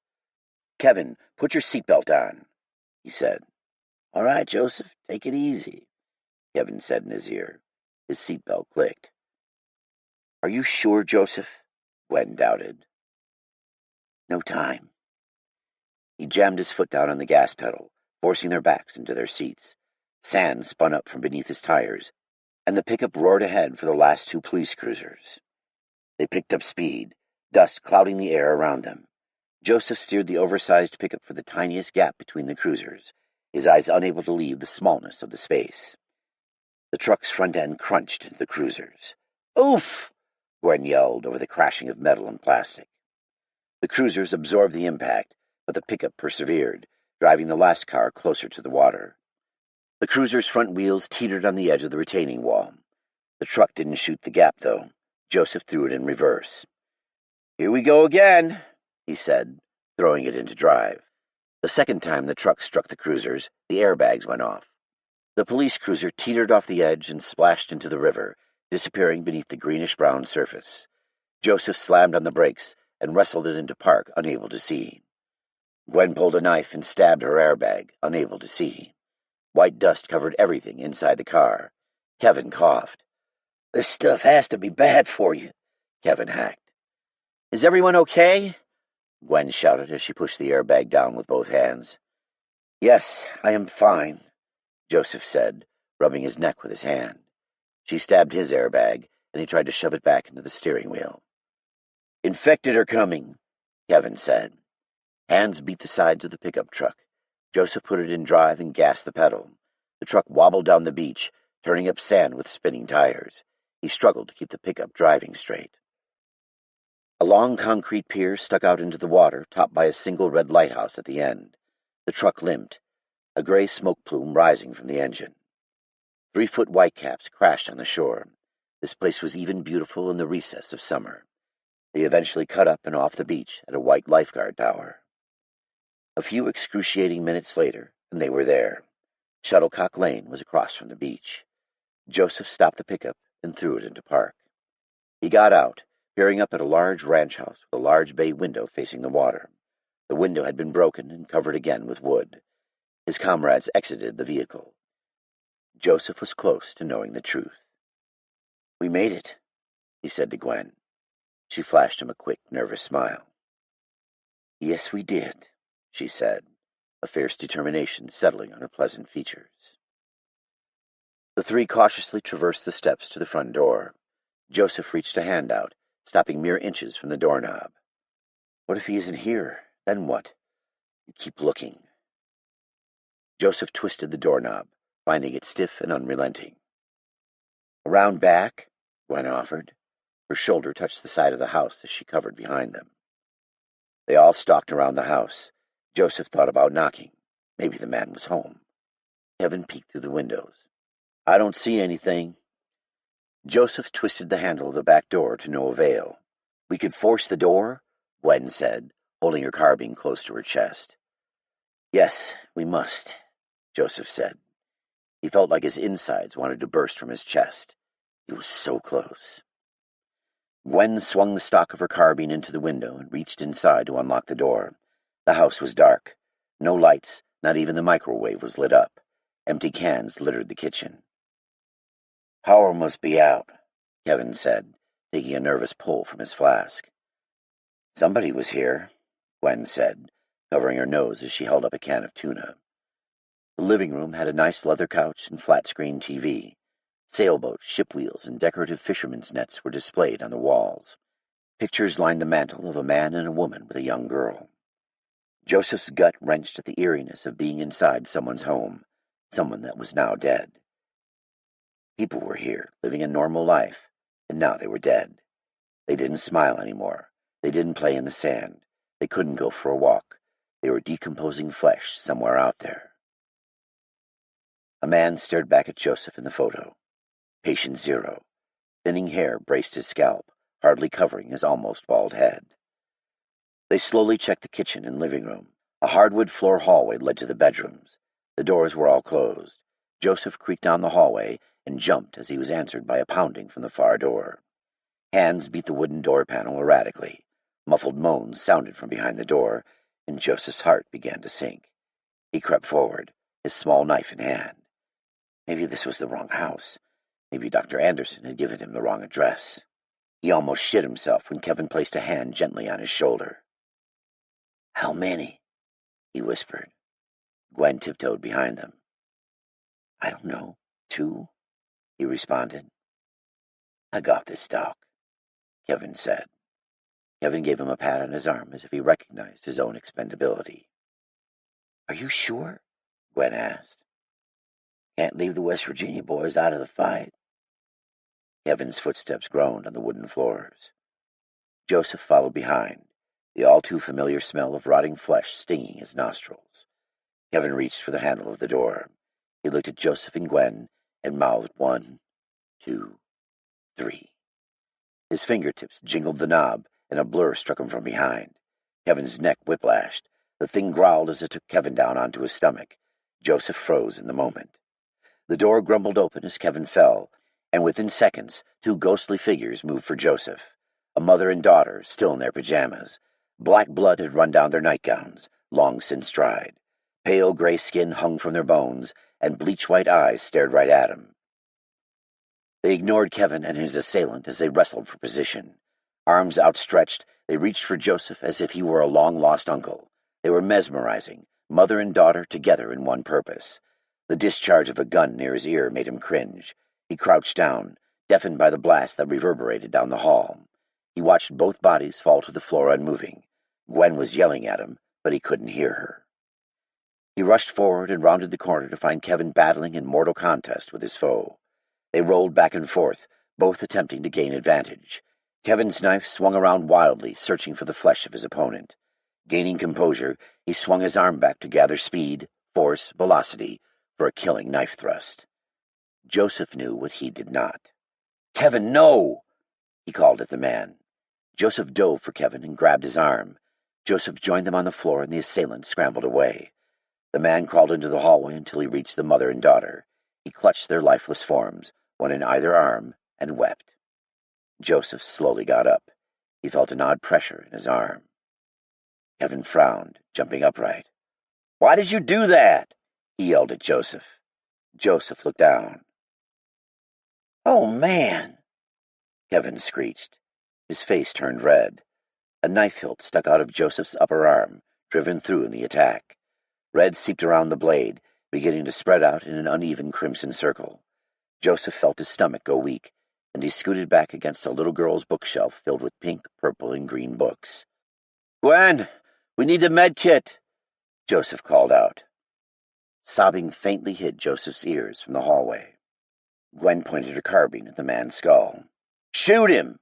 S1: "Kevin, put your seatbelt on," he said. "All right, Joseph, take it easy," Kevin said in his ear. His seatbelt clicked. "Are you sure, Joseph?" Gwen doubted. "No time." He jammed his foot down on the gas pedal, forcing their backs into their seats. Sand spun up from beneath his tires, and the pickup roared ahead for the last two police cruisers. They picked up speed, dust clouding the air around them. Joseph steered the oversized pickup for the tiniest gap between the cruisers, his eyes unable to leave the smallness of the space. The truck's front end crunched into the cruisers. "Oof!" Gwen yelled over the crashing of metal and plastic. The cruisers absorbed the impact, but the pickup persevered, driving the last car closer to the water. The cruiser's front wheels teetered on the edge of the retaining wall. The truck didn't shoot the gap, though. Joseph threw it in reverse. "Here we go again," he said, throwing it into drive. The second time the truck struck the cruisers, the airbags went off. The police cruiser teetered off the edge and splashed into the river, disappearing beneath the greenish-brown surface. Joseph slammed on the brakes and wrestled it into park, unable to see. Gwen pulled a knife and stabbed her airbag, unable to see. White dust covered everything inside the car. Kevin coughed. "This stuff has to be bad for you," Kevin hacked. "Is everyone okay?" Gwen shouted as she pushed the airbag down with both hands. "Yes, I am fine," Joseph said, rubbing his neck with his hand. She stabbed his airbag, and he tried to shove it back into the steering wheel. "Infected are coming," Kevin said. Hands beat the sides of the pickup truck. Joseph put it in drive and gassed the pedal. The truck wobbled down the beach, turning up sand with spinning tires. He struggled to keep the pickup driving straight. A long concrete pier stuck out into the water, topped by a single red lighthouse at the end. The truck limped, a gray smoke plume rising from the engine. 3-foot whitecaps crashed on the shore. This place was even beautiful in the recess of summer. They eventually cut up and off the beach at a white lifeguard tower. A few excruciating minutes later, and they were there. Shuttlecock Lane was across from the beach. Joseph stopped the pickup and threw it into park. He got out, peering up at a large ranch house with a large bay window facing the water. The window had been broken and covered again with wood. His comrades exited the vehicle. Joseph was close to knowing the truth. "We made it," he said to Gwen. She flashed him a quick, nervous smile. "Yes, we did," she said, a fierce determination settling on her pleasant features. The three cautiously traversed the steps to the front door. Joseph reached a hand out, stopping mere inches from the doorknob. "What if he isn't here? Then what?" "You keep looking." Joseph twisted the doorknob, finding it stiff and unrelenting. "Around back," Gwen offered. Her shoulder touched the side of the house as she covered behind them. They all stalked around the house. Joseph thought about knocking. Maybe the man was home. Kevin peeked through the windows. "I don't see anything." Joseph twisted the handle of the back door to no avail. "We could force the door," Gwen said, holding her carbine close to her chest. "Yes, we must," Joseph said. He felt like his insides wanted to burst from his chest. He was so close. Gwen swung the stock of her carbine into the window and reached inside to unlock the door. The house was dark. No lights, not even the microwave was lit up. Empty cans littered the kitchen. "Power must be out," Kevin said, taking a nervous pull from his flask. "Somebody was here," Gwen said, covering her nose as she held up a can of tuna. The living room had a nice leather couch and flat-screen TV. Sailboats, ship wheels, and decorative fishermen's nets were displayed on the walls. Pictures lined the mantel of a man and a woman with a young girl. Joseph's gut wrenched at the eeriness of being inside someone's home, someone that was now dead. People were here, living a normal life, and now they were dead. They didn't smile anymore. They didn't play in the sand. They couldn't go for a walk. They were decomposing flesh somewhere out there. A man stared back at Joseph in the photo. Patient Zero. Thinning hair braced his scalp, hardly covering his almost bald head. They slowly checked the kitchen and living room. A hardwood floor hallway led to the bedrooms. The doors were all closed. Joseph creaked down the hallway and jumped as he was answered by a pounding from the far door. Hands beat the wooden door panel erratically. Muffled moans sounded from behind the door, and Joseph's heart began to sink. He crept forward, his small knife in hand. Maybe this was the wrong house. Maybe Dr. Anderson had given him the wrong address. He almost shit himself when Kevin placed a hand gently on his shoulder. "How many?" he whispered. Gwen tiptoed behind them. "I don't know. 2?" he responded. "I got this, Doc," Kevin said. Kevin gave him a pat on his arm as if he recognized his own expendability. "Are you sure?" Gwen asked. "Can't leave the West Virginia boys out of the fight." Kevin's footsteps groaned on the wooden floors. Joseph followed behind, the all-too-familiar smell of rotting flesh stinging his nostrils. Kevin reached for the handle of the door. He looked at Joseph and Gwen and mouthed 1, 2, 3. His fingertips jingled the knob, and a blur struck him from behind. Kevin's neck whiplashed. The thing growled as it took Kevin down onto his stomach. Joseph froze in the moment. The door grumbled open as Kevin fell, and within seconds 2 ghostly figures moved for Joseph. A mother and daughter, still in their pajamas. Black blood had run down their nightgowns, long since dried. Pale gray skin hung from their bones, and bleach-white eyes stared right at him. They ignored Kevin and his assailant as they wrestled for position. Arms outstretched, they reached for Joseph as if he were a long-lost uncle. They were mesmerizing, mother and daughter together in one purpose. The discharge of a gun near his ear made him cringe. He crouched down, deafened by the blast that reverberated down the hall. He watched both bodies fall to the floor unmoving. Gwen was yelling at him, but he couldn't hear her. He rushed forward and rounded the corner to find Kevin battling in mortal contest with his foe. They rolled back and forth, both attempting to gain advantage. Kevin's knife swung around wildly, searching for the flesh of his opponent. Gaining composure, he swung his arm back to gather speed, force, velocity, for a killing knife thrust. Joseph knew what he did not. "Kevin, no!" he called at the man. Joseph dove for Kevin and grabbed his arm. Joseph joined them on the floor, and the assailant scrambled away. The man crawled into the hallway until he reached the mother and daughter. He clutched their lifeless forms, one in either arm, and wept. Joseph slowly got up. He felt an odd pressure in his arm. Kevin frowned, jumping upright. "Why did you do that?" he yelled at Joseph. Joseph looked down. "Oh, man!" Kevin screeched. His face turned red. A knife hilt stuck out of Joseph's upper arm, driven through in the attack. Red seeped around the blade, beginning to spread out in an uneven crimson circle. Joseph felt his stomach go weak, and he scooted back against a little girl's bookshelf filled with pink, purple, and green books. "Gwen, we need the med kit," Joseph called out. Sobbing faintly hit Joseph's ears from the hallway. Gwen pointed her carbine at the man's skull. "Shoot him!"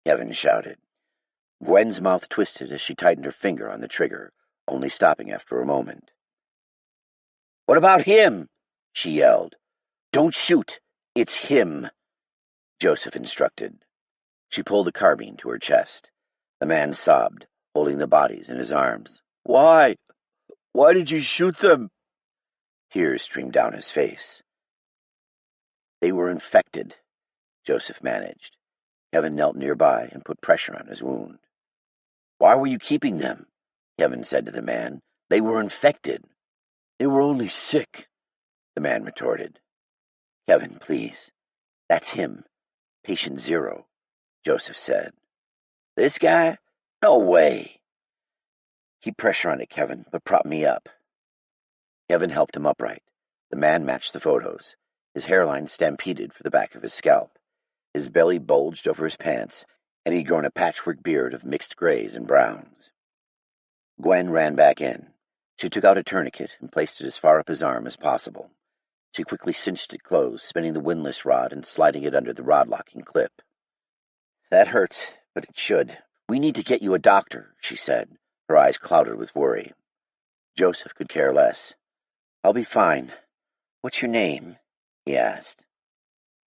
S1: Kevin shouted. Gwen's mouth twisted as she tightened her finger on the trigger, only stopping after a moment. "What about him?" she yelled. "Don't shoot. It's him," Joseph instructed. She pulled the carbine to her chest. The man sobbed, holding the bodies in his arms. "Why? Why did you shoot them?" Tears streamed down his face. "They were infected," Joseph managed. Kevin knelt nearby and put pressure on his wound. "Why were you keeping them?" Kevin said to the man. "They were infected." "They were only sick," the man retorted. "Kevin, please. That's him. Patient Zero," Joseph said. "This guy? No way." "Keep pressure on it, Kevin, but prop me up." Kevin helped him upright. The man matched the photos. His hairline stampeded for the back of his scalp. His belly bulged over his pants, and he'd grown a patchwork beard of mixed grays and browns. Gwen ran back in. She took out a tourniquet and placed it as far up his arm as possible. She quickly cinched it closed, spinning the windlass rod and sliding it under the rod-locking clip. "That hurts, but it should. We need to get you a doctor," she said, her eyes clouded with worry. Joseph could care less. "I'll be fine. What's your name?" he asked.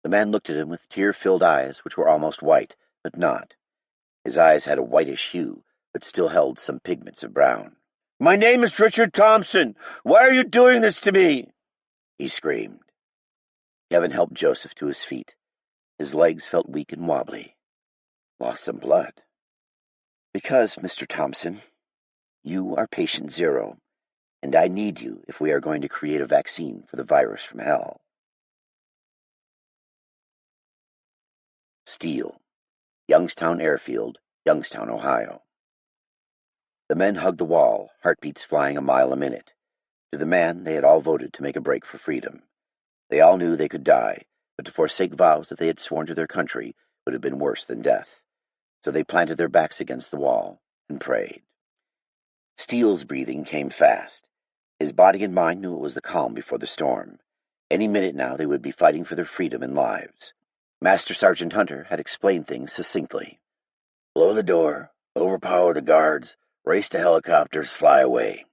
S1: The man looked at him with tear-filled eyes which were almost white, but not. His eyes had a whitish hue, but still held some pigments of brown. "My name is Richard Thompson. Why are you doing this to me?" he screamed. Kevin helped Joseph to his feet. His legs felt weak and wobbly. "Lost some blood." "Because, Mr. Thompson, you are patient zero, and I need you if we are going to create a vaccine for the virus from hell." Steel, Youngstown Airfield, Youngstown, Ohio. The men hugged the wall, heartbeats flying a mile a minute. To the man, they had all voted to make a break for freedom. They all knew they could die, but to forsake vows that they had sworn to their country would have been worse than death. So they planted their backs against the wall and prayed. Steele's breathing came fast. His body and mind knew it was the calm before the storm. Any minute now they would be fighting for their freedom and lives. Master Sergeant Hunter had explained things succinctly. "Blow the door, overpower the guards, race to helicopters, fly away."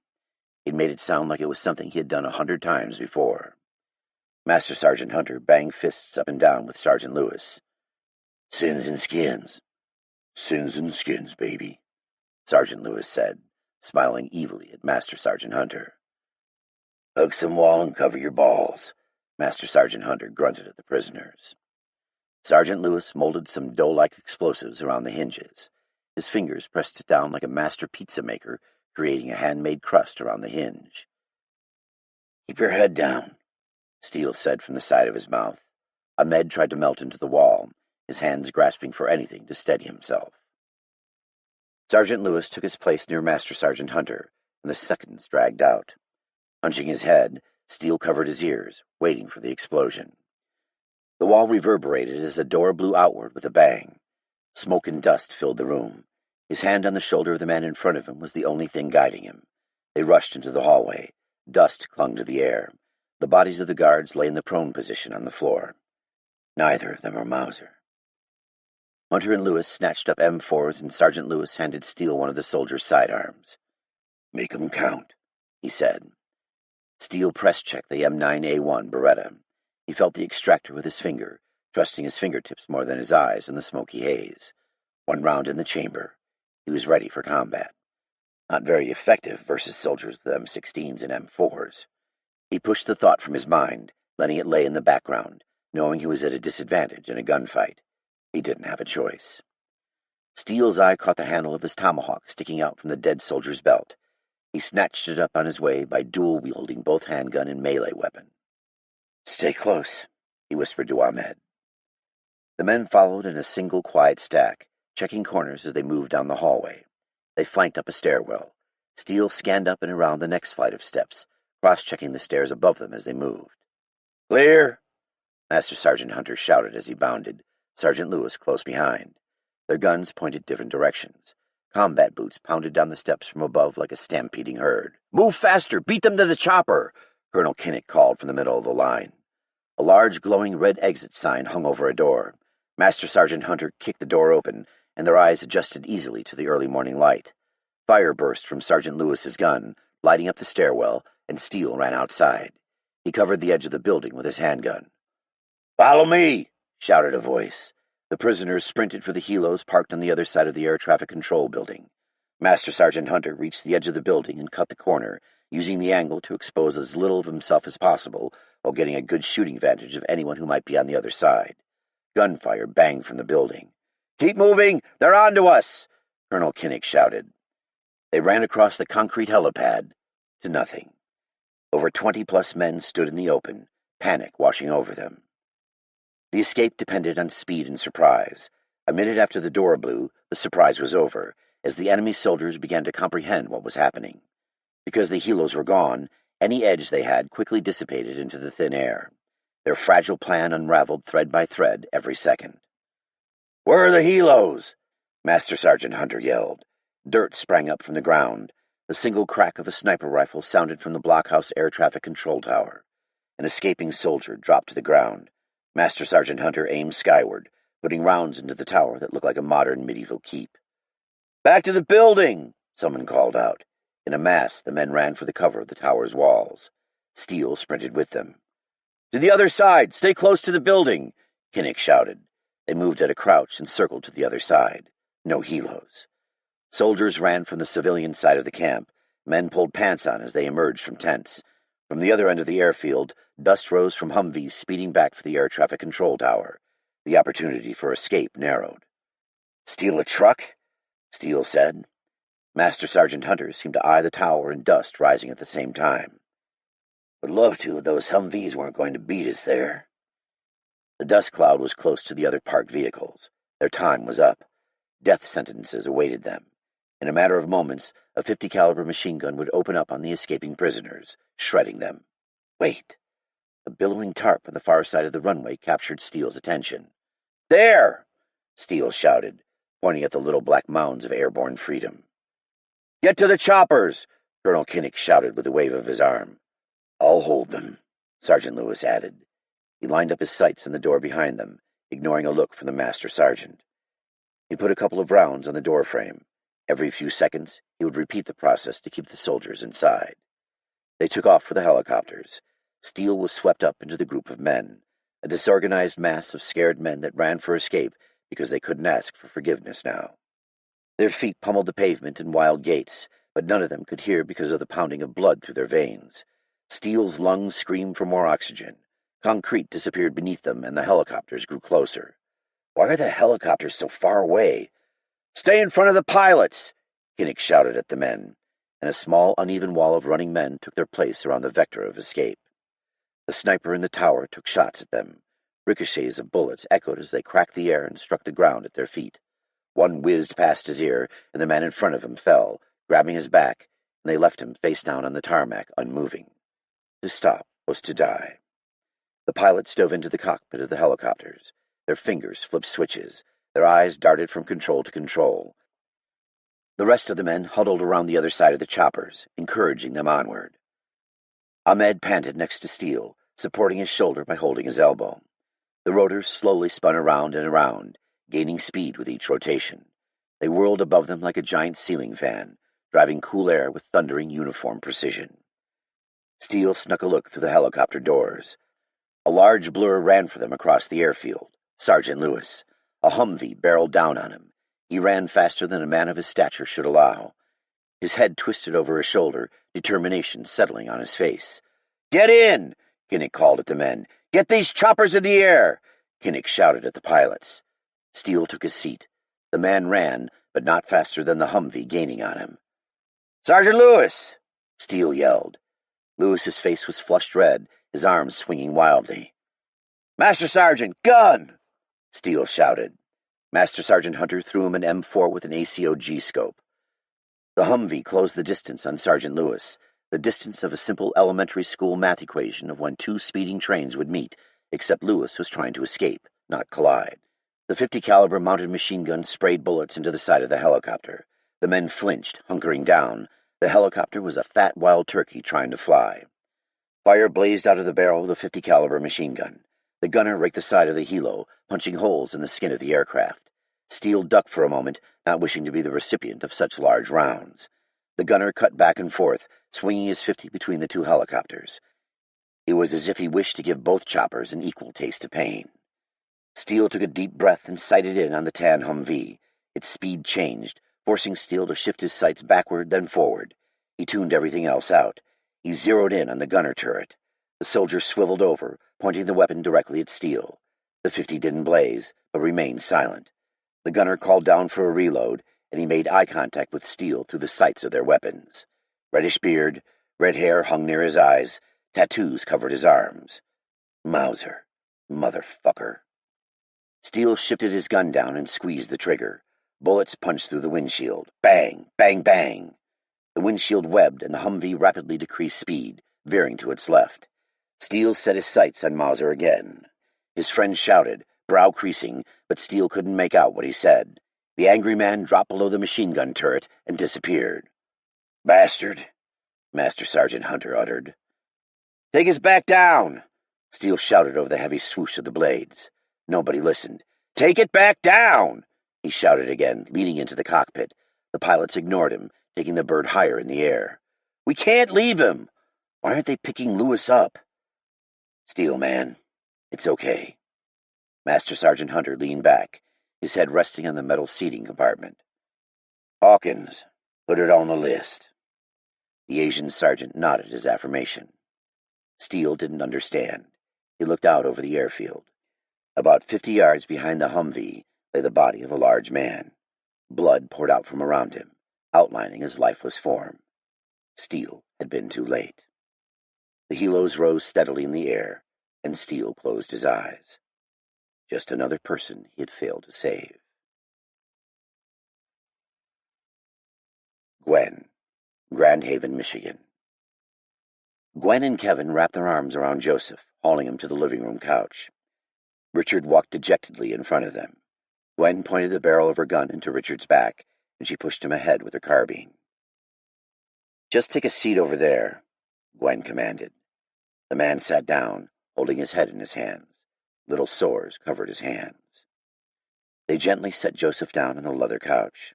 S1: He'd made it sound like it was something he had done 100 times before. Master Sergeant Hunter banged fists up and down with Sergeant Lewis. "Sins and skins. Sins and skins, baby," Sergeant Lewis said, smiling evilly at Master Sergeant Hunter. "Hug some wall and cover your balls," Master Sergeant Hunter grunted at the prisoners. Sergeant Lewis molded some dough-like explosives around the hinges. His fingers pressed it down like a master pizza maker, creating a handmade crust around the hinge. "Keep your head down," Steele said from the side of his mouth. Ahmed tried to melt into the wall, his hands grasping for anything to steady himself. Sergeant Lewis took his place near Master Sergeant Hunter, and the seconds dragged out. Hunching his head, Steele covered his ears, waiting for the explosion. The wall reverberated as the door blew outward with a bang. Smoke and dust filled the room. His hand on the shoulder of the man in front of him was the only thing guiding him. They rushed into the hallway. Dust clung to the air. The bodies of the guards lay in the prone position on the floor. Neither of them were Mauser. Hunter and Lewis snatched up M4s, and Sergeant Lewis handed Steele one of the soldiers' sidearms. "Make 'em count," he said. Steele press-checked the M9A1 Beretta. He felt the extractor with his finger, trusting his fingertips more than his eyes in the smoky haze. One round in the chamber. He was ready for combat. Not very effective versus soldiers with M16s and M4s. He pushed the thought from his mind, letting it lay in the background, knowing he was at a disadvantage in a gunfight. He didn't have a choice. Steele's eye caught the handle of his tomahawk sticking out from the dead soldier's belt. He snatched it up on his way by dual-wielding both handgun and melee weapon. "Stay close," he whispered to Ahmed. The men followed in a single quiet stack, checking corners as they moved down the hallway. They flanked up a stairwell. Steele scanned up and around the next flight of steps, cross-checking the stairs above them as they moved. "Clear!" Master Sergeant Hunter shouted as he bounded, Sergeant Lewis close behind. Their guns pointed different directions. Combat boots pounded down the steps from above like a stampeding herd. "Move faster! Beat them to the chopper!" Colonel Kinnick called from the middle of the line. A large glowing red exit sign hung over a door. Master Sergeant Hunter kicked the door open, and their eyes adjusted easily to the early morning light. Fire burst from Sergeant Lewis's gun, lighting up the stairwell, and Steele ran outside. He covered the edge of the building with his handgun. "Follow me!" shouted a voice. The prisoners sprinted for the helos parked on the other side of the air traffic control building. Master Sergeant Hunter reached the edge of the building and cut the corner, using the angle to expose as little of himself as possible while getting a good shooting vantage of anyone who might be on the other side. Gunfire banged from the building. "Keep moving! They're on to us!" Colonel Kinnick shouted. They ran across the concrete helipad to nothing. Over 20-plus men stood in the open, panic washing over them. The escape depended on speed and surprise. A minute after the door blew, the surprise was over, as the enemy soldiers began to comprehend what was happening. Because the helos were gone, any edge they had quickly dissipated into the thin air. Their fragile plan unraveled thread by thread every second. "Where are the helos?" Master Sergeant Hunter yelled. Dirt sprang up from the ground. The single crack of a sniper rifle sounded from the blockhouse air traffic control tower. An escaping soldier dropped to the ground. Master Sergeant Hunter aimed skyward, putting rounds into the tower that looked like a modern medieval keep. "Back to the building!" someone called out. In a mass, the men ran for the cover of the tower's walls. Steele sprinted with them. "To the other side! Stay close to the building!" Kinnick shouted. They moved at a crouch and circled to the other side. No helos. Soldiers ran from the civilian side of the camp. Men pulled pants on as they emerged from tents. From the other end of the airfield, dust rose from Humvees speeding back for the air traffic control tower. The opportunity for escape narrowed. "Steal a truck?" Steele said. Master Sergeant Hunter seemed to eye the tower and dust rising at the same time. "Would love to if those Humvees weren't going to beat us there." The dust cloud was close to the other parked vehicles. Their time was up. Death sentences awaited them. In a matter of moments, a .50 caliber machine gun would open up on the escaping prisoners, shredding them. Wait! A billowing tarp on the far side of the runway captured Steele's attention. "There!" Steele shouted, pointing at the little black mounds of airborne freedom. "Get to the choppers!" Colonel Kinnick shouted with a wave of his arm. "I'll hold them," Sergeant Lewis added. He lined up his sights on the door behind them, ignoring a look from the master sergeant. He put a couple of rounds on the door frame. Every few seconds, he would repeat the process to keep the soldiers inside. They took off for the helicopters. Steele was swept up into the group of men, a disorganized mass of scared men that ran for escape because they couldn't ask for forgiveness now. Their feet pummeled the pavement in wild gaits, but none of them could hear because of the pounding of blood through their veins. Steele's lungs screamed for more oxygen. Concrete disappeared beneath them, and the helicopters grew closer. "Why are the helicopters so far away?" "Stay in front of the pilots!" Kinnick shouted at the men, and a small, uneven wall of running men took their place around the vector of escape. The sniper in the tower took shots at them. Ricochets of bullets echoed as they cracked the air and struck the ground at their feet. One whizzed past his ear, and the man in front of him fell, grabbing his back, and they left him face down on the tarmac, unmoving. To stop was to die. The pilots dove into the cockpit of the helicopters. Their fingers flipped switches. Their eyes darted from control to control. The rest of the men huddled around the other side of the choppers, encouraging them onward. Ahmed panted next to Steele, supporting his shoulder by holding his elbow. The rotors slowly spun around and around, gaining speed with each rotation. They whirled above them like a giant ceiling fan, driving cool air with thundering uniform precision. Steele snuck a look through the helicopter doors. A large blur ran for them across the airfield. Sergeant Lewis. A Humvee barreled down on him. He ran faster than a man of his stature should allow. His head twisted over his shoulder, determination settling on his face. "Get in!" Kinnick called at the men. "Get these choppers in the air!" Kinnick shouted at the pilots. Steele took his seat. The man ran, but not faster than the Humvee gaining on him. "Sergeant Lewis!" Steele yelled. Lewis's face was flushed red, his arms swinging wildly. "Master Sergeant, gun!" Steele shouted. Master Sergeant Hunter threw him an M4 with an ACOG scope. The Humvee closed the distance on Sergeant Lewis, the distance of a simple elementary school math equation of when two speeding trains would meet, except Lewis was trying to escape, not collide. The .50 caliber mounted machine gun sprayed bullets into the side of the helicopter. The men flinched, hunkering down. The helicopter was a fat wild turkey trying to fly. Fire blazed out of the barrel of the .50 caliber machine gun. The gunner raked the side of the helo, punching holes in the skin of the aircraft. Steele ducked for a moment, not wishing to be the recipient of such large rounds. The gunner cut back and forth, swinging his .50 between the two helicopters. It was as if he wished to give both choppers an equal taste of pain. Steele took a deep breath and sighted in on the tan Humvee. Its speed changed, forcing Steele to shift his sights backward, then forward. He tuned everything else out. He zeroed in on the gunner turret. The soldier swiveled over, pointing the weapon directly at Steele. The .50 didn't blaze, but remained silent. The gunner called down for a reload, and he made eye contact with Steele through the sights of their weapons. Reddish beard, red hair hung near his eyes, tattoos covered his arms. Mauser. Motherfucker. Steele shifted his gun down and squeezed the trigger. Bullets punched through the windshield. Bang! Bang! Bang! The windshield webbed, and the Humvee rapidly decreased speed, veering to its left. Steele set his sights on Mauser again. His friend shouted, brow creasing, but Steele couldn't make out what he said. The angry man dropped below the machine gun turret and disappeared. "Bastard," Master Sergeant Hunter uttered. "Take us back down!" Steele shouted over the heavy swoosh of the blades. Nobody listened. "Take it back down!" he shouted again, leaning into the cockpit. The pilots ignored him, taking the bird higher in the air. "We can't leave him! Why aren't they picking Lewis up?" "Steele, man, it's okay." Master Sergeant Hunter leaned back, his head resting on the metal seating compartment. "Hawkins, put it on the list." The Asian sergeant nodded his affirmation. Steele didn't understand. He looked out over the airfield. About 50 yards behind the Humvee lay the body of a large man. Blood poured out from around him, outlining his lifeless form. Steele had been too late. The helos rose steadily in the air, and Steele closed his eyes. Just another person he had failed to save. Gwen, Grand Haven, Michigan. Gwen and Kevin wrapped their arms around Joseph, hauling him to the living room couch. Richard walked dejectedly in front of them. Gwen pointed the barrel of her gun into Richard's back, and she pushed him ahead with her carbine. "Just take a seat over there," Gwen commanded. The man sat down, holding his head in his hands. Little sores covered his hands. They gently set Joseph down on the leather couch.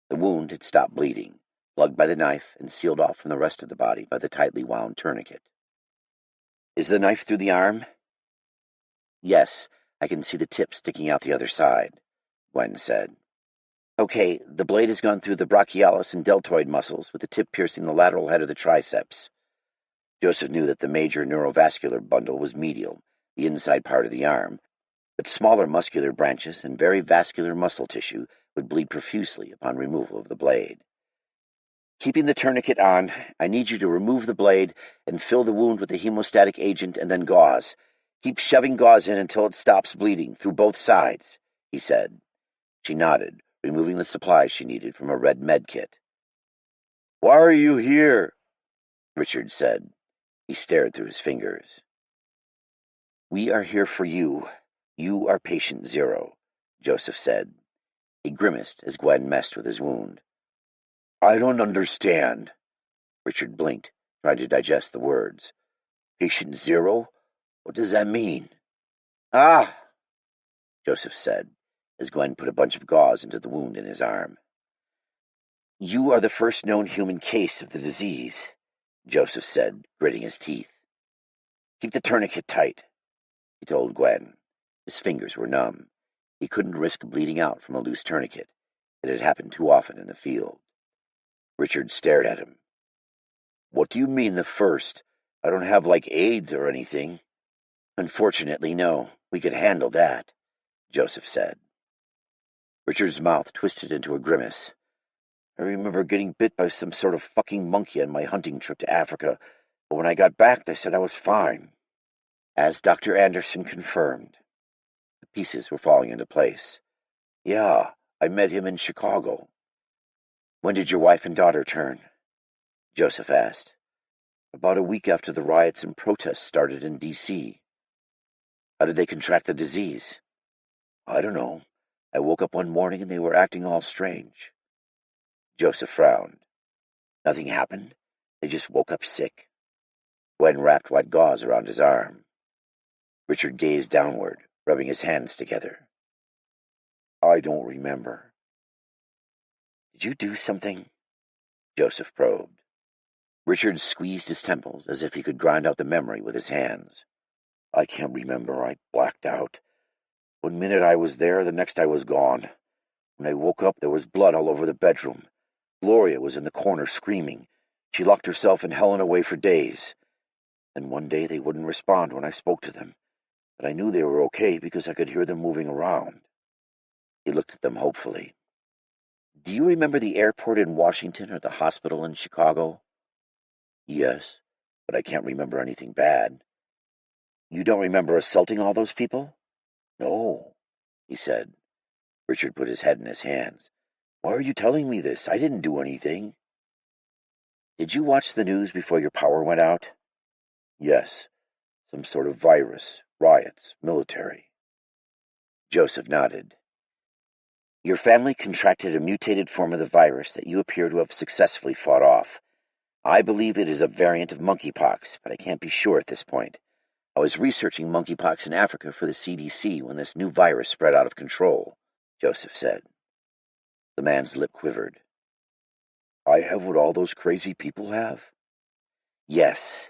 S1: The wound had stopped bleeding, plugged by the knife and sealed off from the rest of the body by the tightly wound tourniquet. "Is the knife through the arm?" "Yes, I can see the tip sticking out the other side," Gwen said. "Okay, the blade has gone through the brachialis and deltoid muscles, with the tip piercing the lateral head of the triceps." Joseph knew that the major neurovascular bundle was medial, the inside part of the arm, but smaller muscular branches and very vascular muscle tissue would bleed profusely upon removal of the blade. "Keeping the tourniquet on, I need you to remove the blade and fill the wound with the hemostatic agent and then gauze. Keep shoving gauze in until it stops bleeding, through both sides," he said. She nodded, removing the supplies she needed from a red med kit. "Why are you here?" Richard said. He stared through his fingers. "We are here for you. You are patient zero," Joseph said. He grimaced as Gwen messed with his wound. "I don't understand." Richard blinked, trying to digest the words. "Patient zero? What does that mean?" "Ah!" Joseph said, as Gwen put a bunch of gauze into the wound in his arm. "You are the first known human case of the disease," Joseph said, gritting his teeth. "Keep the tourniquet tight," he told Gwen. His fingers were numb. He couldn't risk bleeding out from a loose tourniquet. It had happened too often in the field. Richard stared at him. "What do you mean, the first? I don't have, like, AIDS or anything." "Unfortunately, no. We could handle that," Joseph said. Richard's mouth twisted into a grimace. "I remember getting bit by some sort of fucking monkey on my hunting trip to Africa, but when I got back they said I was fine." As Dr. Anderson confirmed. The pieces were falling into place. "Yeah, I met him in Chicago." "When did your wife and daughter turn?" Joseph asked. "About a week after the riots and protests started in D.C. "How did they contract the disease?" "I don't know. I woke up one morning and they were acting all strange." Joseph frowned. "Nothing happened? They just woke up sick?" Gwen wrapped white gauze around his arm. Richard gazed downward, rubbing his hands together. "I don't remember." "Did you do something?" Joseph probed. Richard squeezed his temples as if he could grind out the memory with his hands. "I can't remember. I blacked out. One minute I was there, the next I was gone. When I woke up, there was blood all over the bedroom. Gloria was in the corner screaming. She locked herself and Helen away for days. And one day they wouldn't respond when I spoke to them, but I knew they were okay because I could hear them moving around." He looked at them hopefully. "Do you remember the airport in Washington or the hospital in Chicago?" "Yes, but I can't remember anything bad." "You don't remember assaulting all those people?" "No," he said. Richard put his head in his hands. "Why are you telling me this? I didn't do anything." "Did you watch the news before your power went out?" "Yes. Some sort of virus, riots, military." Joseph nodded. "Your family contracted a mutated form of the virus that you appear to have successfully fought off. I believe it is a variant of monkeypox, but I can't be sure at this point. I was researching monkeypox in Africa for the CDC when this new virus spread out of control, Joseph said. The man's lip quivered. I have what all those crazy people have? Yes,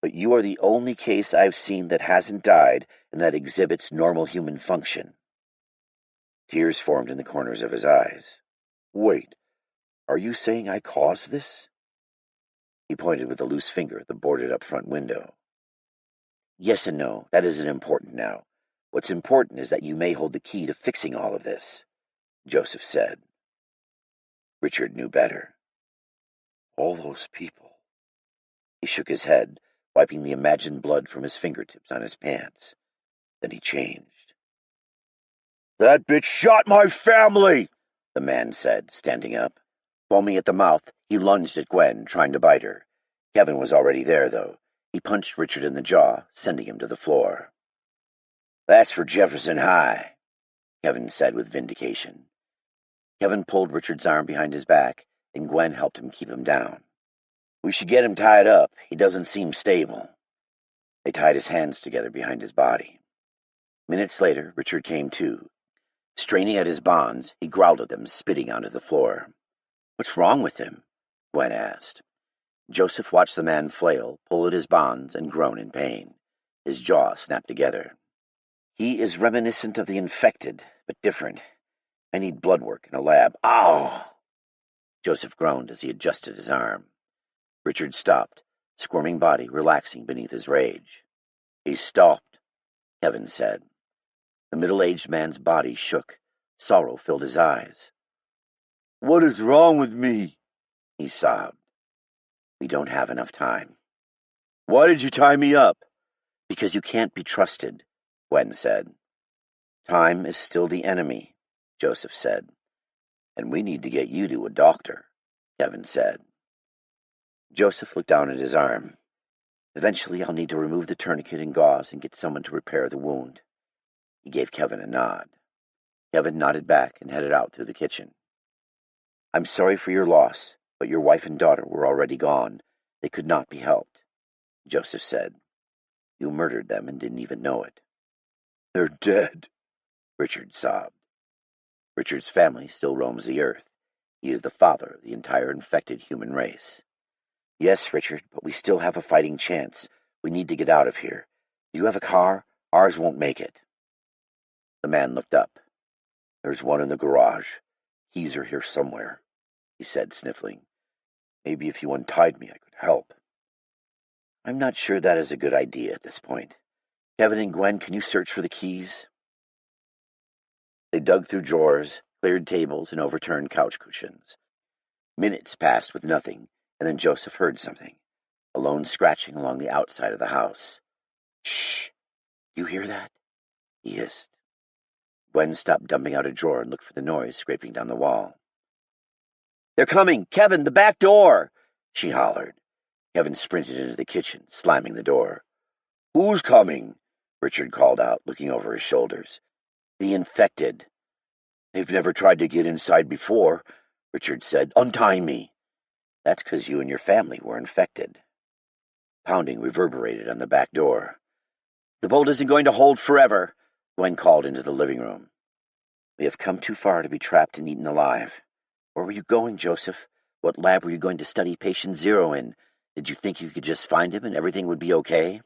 S1: but you are the only case I've seen that hasn't died and that exhibits normal human function. Tears formed in the corners of his eyes. Wait, are you saying I caused this? He pointed with a loose finger at the boarded-up front window. Yes and no, that isn't important now. What's important is that you may hold the key to fixing all of this, Joseph said. Richard knew better. All those people. He shook his head, wiping the imagined blood from his fingertips on his pants. Then he changed. That bitch shot my family, the man said, standing up. Foaming at the mouth, he lunged at Gwen, trying to bite her. Kevin was already there, though. He punched Richard in the jaw, sending him to the floor. That's for Jefferson High, Kevin said with vindication. Kevin pulled Richard's arm behind his back, and Gwen helped him keep him down. We should get him tied up. He doesn't seem stable. They tied his hands together behind his body. Minutes later, Richard came to. Straining at his bonds, he growled at them, spitting onto the floor. What's wrong with him? Gwen asked. Joseph watched the man flail, pull at his bonds, and groan in pain. His jaw snapped together. He is reminiscent of the infected, but different. I need blood work in a lab. Ow! Joseph groaned as he adjusted his arm. Richard stopped, squirming body relaxing beneath his rage. He stopped, Kevin said. The middle-aged man's body shook. Sorrow filled his eyes. What is wrong with me? He sobbed. We don't have enough time. Why did you tie me up? Because you can't be trusted, Gwen said. Time is still the enemy, Joseph said. And we need to get you to a doctor, Kevin said. Joseph looked down at his arm. Eventually I'll need to remove the tourniquet and gauze and get someone to repair the wound. He gave Kevin a nod. Kevin nodded back and headed out through the kitchen. I'm sorry for your loss, but your wife and daughter were already gone. They could not be helped, Joseph said. You murdered them and didn't even know it. They're dead, Richard sobbed. Richard's family still roams the earth. He is the father of the entire infected human race. Yes, Richard, but we still have a fighting chance. We need to get out of here. Do you have a car? Ours won't make it. The man looked up. There's one in the garage. Keys are here somewhere, he said, sniffling. Maybe if you untied me, I could help. I'm not sure that is a good idea at this point. Kevin and Gwen, can you search for the keys? They dug through drawers, cleared tables, and overturned couch cushions. Minutes passed with nothing, and then Joseph heard something, a lone scratching along the outside of the house. Shh! You hear that? He hissed. Gwen stopped dumping out a drawer and looked for the noise scraping down the wall. They're coming! Kevin, the back door! She hollered. Kevin sprinted into the kitchen, slamming the door. Who's coming? Richard called out, looking over his shoulders. The infected. They've never tried to get inside before, Richard said. Untie me. That's 'cause you and your family were infected. Pounding reverberated on the back door. The bolt isn't going to hold forever, Gwen called into the living room. We have come too far to be trapped and eaten alive. Where were you going, Joseph? What lab were you going to study patient zero in? Did you think you could just find him and everything would be okay?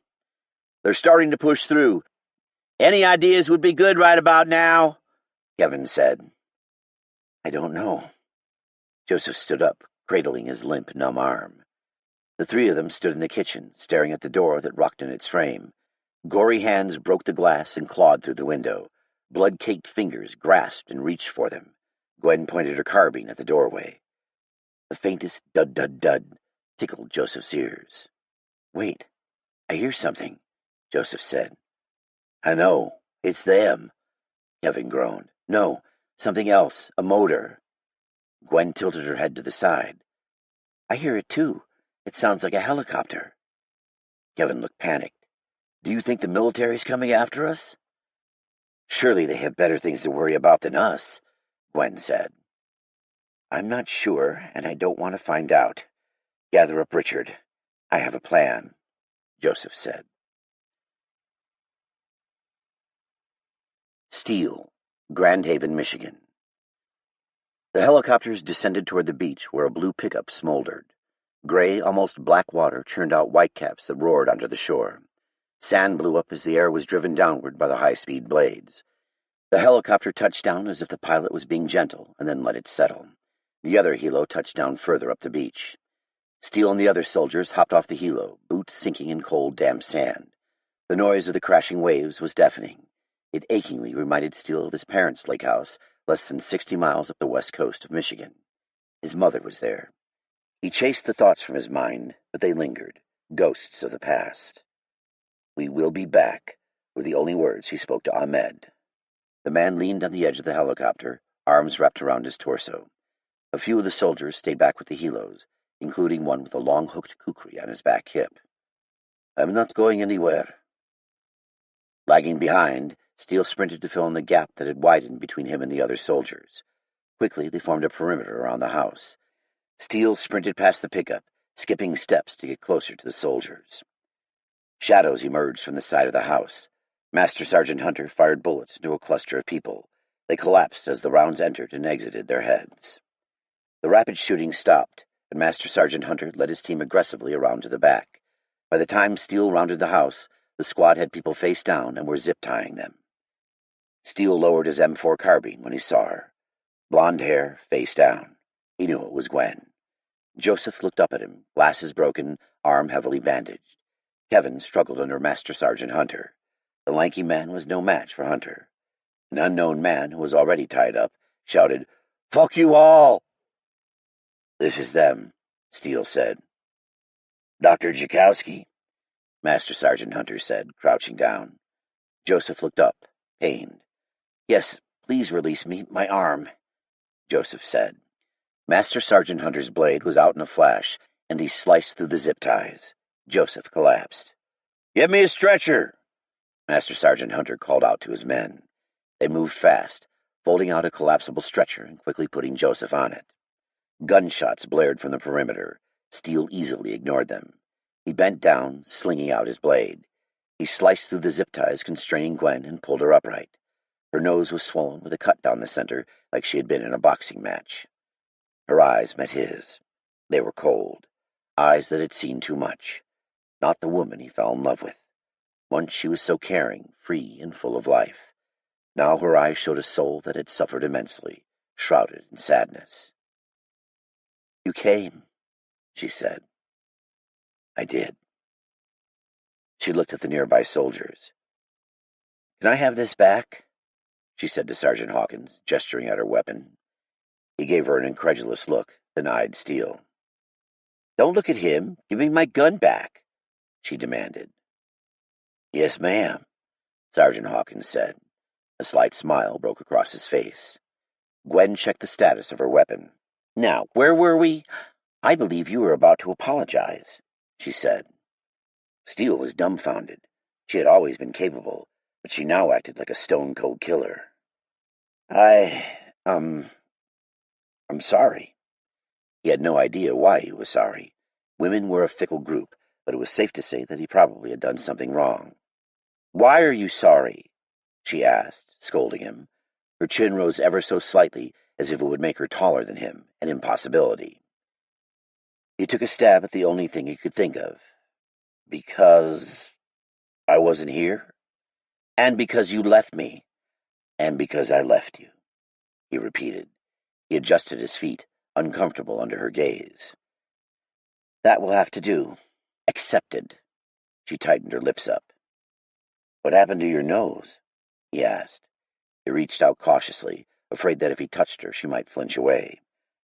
S1: They're starting to push through. Any ideas would be good right about now, Kevin said. I don't know. Joseph stood up, cradling his limp, numb arm. The three of them stood in the kitchen, staring at the door that rocked in its frame. Gory hands broke the glass and clawed through the window. Blood-caked fingers grasped and reached for them. Gwen pointed her carbine at the doorway. The faintest dud-dud-dud tickled Joseph's ears. Wait, I hear something, Joseph said. I know, it's them, Kevin groaned. No, something else, a motor. Gwen tilted her head to the side. I hear it too. It sounds like a helicopter. Kevin looked panicked. Do you think the military's coming after us? Surely they have better things to worry about than us, Gwen said. I'm not sure, and I don't want to find out. "Gather up Richard. I have a plan," Joseph said. Steel, Grand Haven, Michigan. The helicopters descended toward the beach where a blue pickup smoldered. Gray, almost black water churned out whitecaps that roared onto the shore. Sand blew up as the air was driven downward by the high-speed blades. The helicopter touched down as if the pilot was being gentle, and then let it settle. The other helo touched down further up the beach. Steele and the other soldiers hopped off the helo, boots sinking in cold, damp sand. The noise of the crashing waves was deafening. It achingly reminded Steele of his parents' lake house, less than 60 miles up the west coast of Michigan. His mother was there. He chased the thoughts from his mind, but they lingered, ghosts of the past. "We will be back," were the only words he spoke to Ahmed. The man leaned on the edge of the helicopter, arms wrapped around his torso. A few of the soldiers stayed back with the helos, including one with a long hooked kukri on his back hip. "I'm not going anywhere." Lagging behind, Steele sprinted to fill in the gap that had widened between him and the other soldiers. Quickly, they formed a perimeter around the house. Steele sprinted past the pickup, skipping steps to get closer to the soldiers. Shadows emerged from the side of the house. Master Sergeant Hunter fired bullets into a cluster of people. They collapsed as the rounds entered and exited their heads. The rapid shooting stopped, and Master Sergeant Hunter led his team aggressively around to the back. By the time Steele rounded the house, the squad had people face down and were zip-tying them. Steele lowered his M4 carbine when he saw her. Blonde hair, face down. He knew it was Gwen. Joseph looked up at him, glasses broken, arm heavily bandaged. Kevin struggled under Master Sergeant Hunter. The lanky man was no match for Hunter. An unknown man, who was already tied up, shouted, "Fuck you all!" "This is them," Steele said. "Dr. Jakowski," Master Sergeant Hunter said, crouching down. Joseph looked up, pained. "Yes, please release me, my arm," Joseph said. Master Sergeant Hunter's blade was out in a flash, and he sliced through the zip ties. Joseph collapsed. "Get me a stretcher!" Master Sergeant Hunter called out to his men. They moved fast, folding out a collapsible stretcher and quickly putting Joseph on it. Gunshots blared from the perimeter. Steele easily ignored them. He bent down, slinging out his blade. He sliced through the zip ties constraining Gwen and pulled her upright. Her nose was swollen with a cut down the center like she had been in a boxing match. Her eyes met his. They were cold. Eyes that had seen too much. Not the woman he fell in love with. Once she was so caring, free, and full of life. Now her eyes showed a soul that had suffered immensely, shrouded in sadness. "You came," she said. "I did." She looked at the nearby soldiers. "Can I have this back?" she said to Sergeant Hawkins, gesturing at her weapon. He gave her an incredulous look, then eyed Steele. "Don't look at him. Give me my gun back," she demanded. "Yes, ma'am," Sergeant Hawkins said. A slight smile broke across his face. Gwen checked the status of her weapon. "Now, where were we? I believe you were about to apologize," she said. Steele was dumbfounded. She had always been capable, but she now acted like a stone-cold killer. I'm sorry." He had no idea why he was sorry. Women were a fickle group, but it was safe to say that he probably had done something wrong. "Why are you sorry?" she asked, scolding him. Her chin rose ever so slightly, as if it would make her taller than him, an impossibility. He took a stab at the only thing he could think of. "Because I wasn't here? And because you left me? And because I left you," he repeated. He adjusted his feet, uncomfortable under her gaze. "That will have to do. Accepted." She tightened her lips up. "What happened to your nose?" he asked. He reached out cautiously, afraid that if he touched her she might flinch away.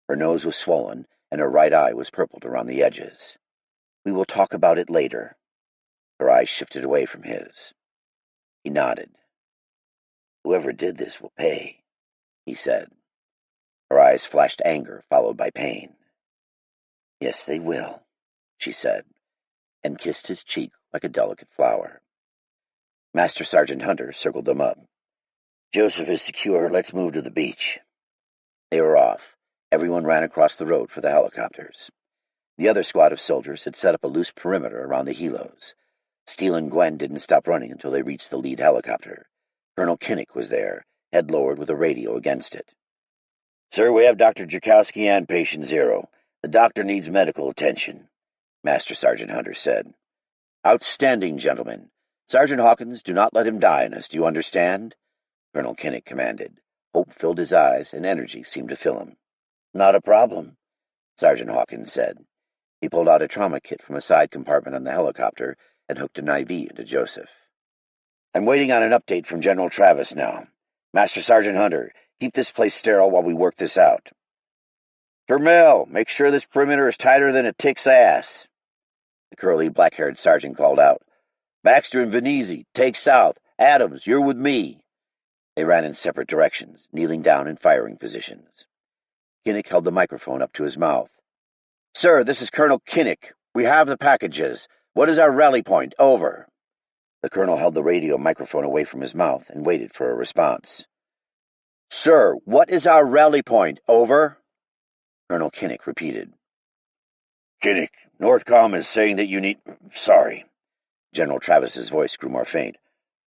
S1: Her nose was swollen, and her right eye was purpled around the edges. "We will talk about it later." Her eyes shifted away from his. He nodded. "Whoever did this will pay," he said. Her eyes flashed anger, followed by pain. "Yes, they will," she said, and kissed his cheek like a delicate flower. Master Sergeant Hunter circled them up. "Joseph is secure. Let's move to the beach." They were off. Everyone ran across the road for the helicopters. The other squad of soldiers had set up a loose perimeter around the helos. Steele and Gwen didn't stop running until they reached the lead helicopter. Colonel Kinnick was there, head lowered with a radio against it. "Sir, we have Dr. Jakowski and Patient Zero. The doctor needs medical attention," Master Sergeant Hunter said. "Outstanding, gentlemen. Sergeant Hawkins, do not let him die on us, do you understand?" Colonel Kinnick commanded. Hope filled his eyes, and energy seemed to fill him. "Not a problem," Sergeant Hawkins said. He pulled out a trauma kit from a side compartment on the helicopter and hooked an IV into Joseph. "I'm waiting on an update from General Travis now. Master Sergeant Hunter, keep this place sterile while we work this out." "Termel, make sure this perimeter is tighter than a tick's ass," the curly, black-haired sergeant called out. "Baxter and Venezi, take south. Adams, you're with me." They ran in separate directions, kneeling down in firing positions. Kinnick held the microphone up to his mouth. "Sir, this is Colonel Kinnick. We have the packages. What is our rally point? Over." The colonel held the radio microphone away from his mouth and waited for a response. "Sir, what is our rally point? Over." Colonel Kinnick repeated. "Kinnick, Northcom is saying that you need— Sorry." General Travis's voice grew more faint.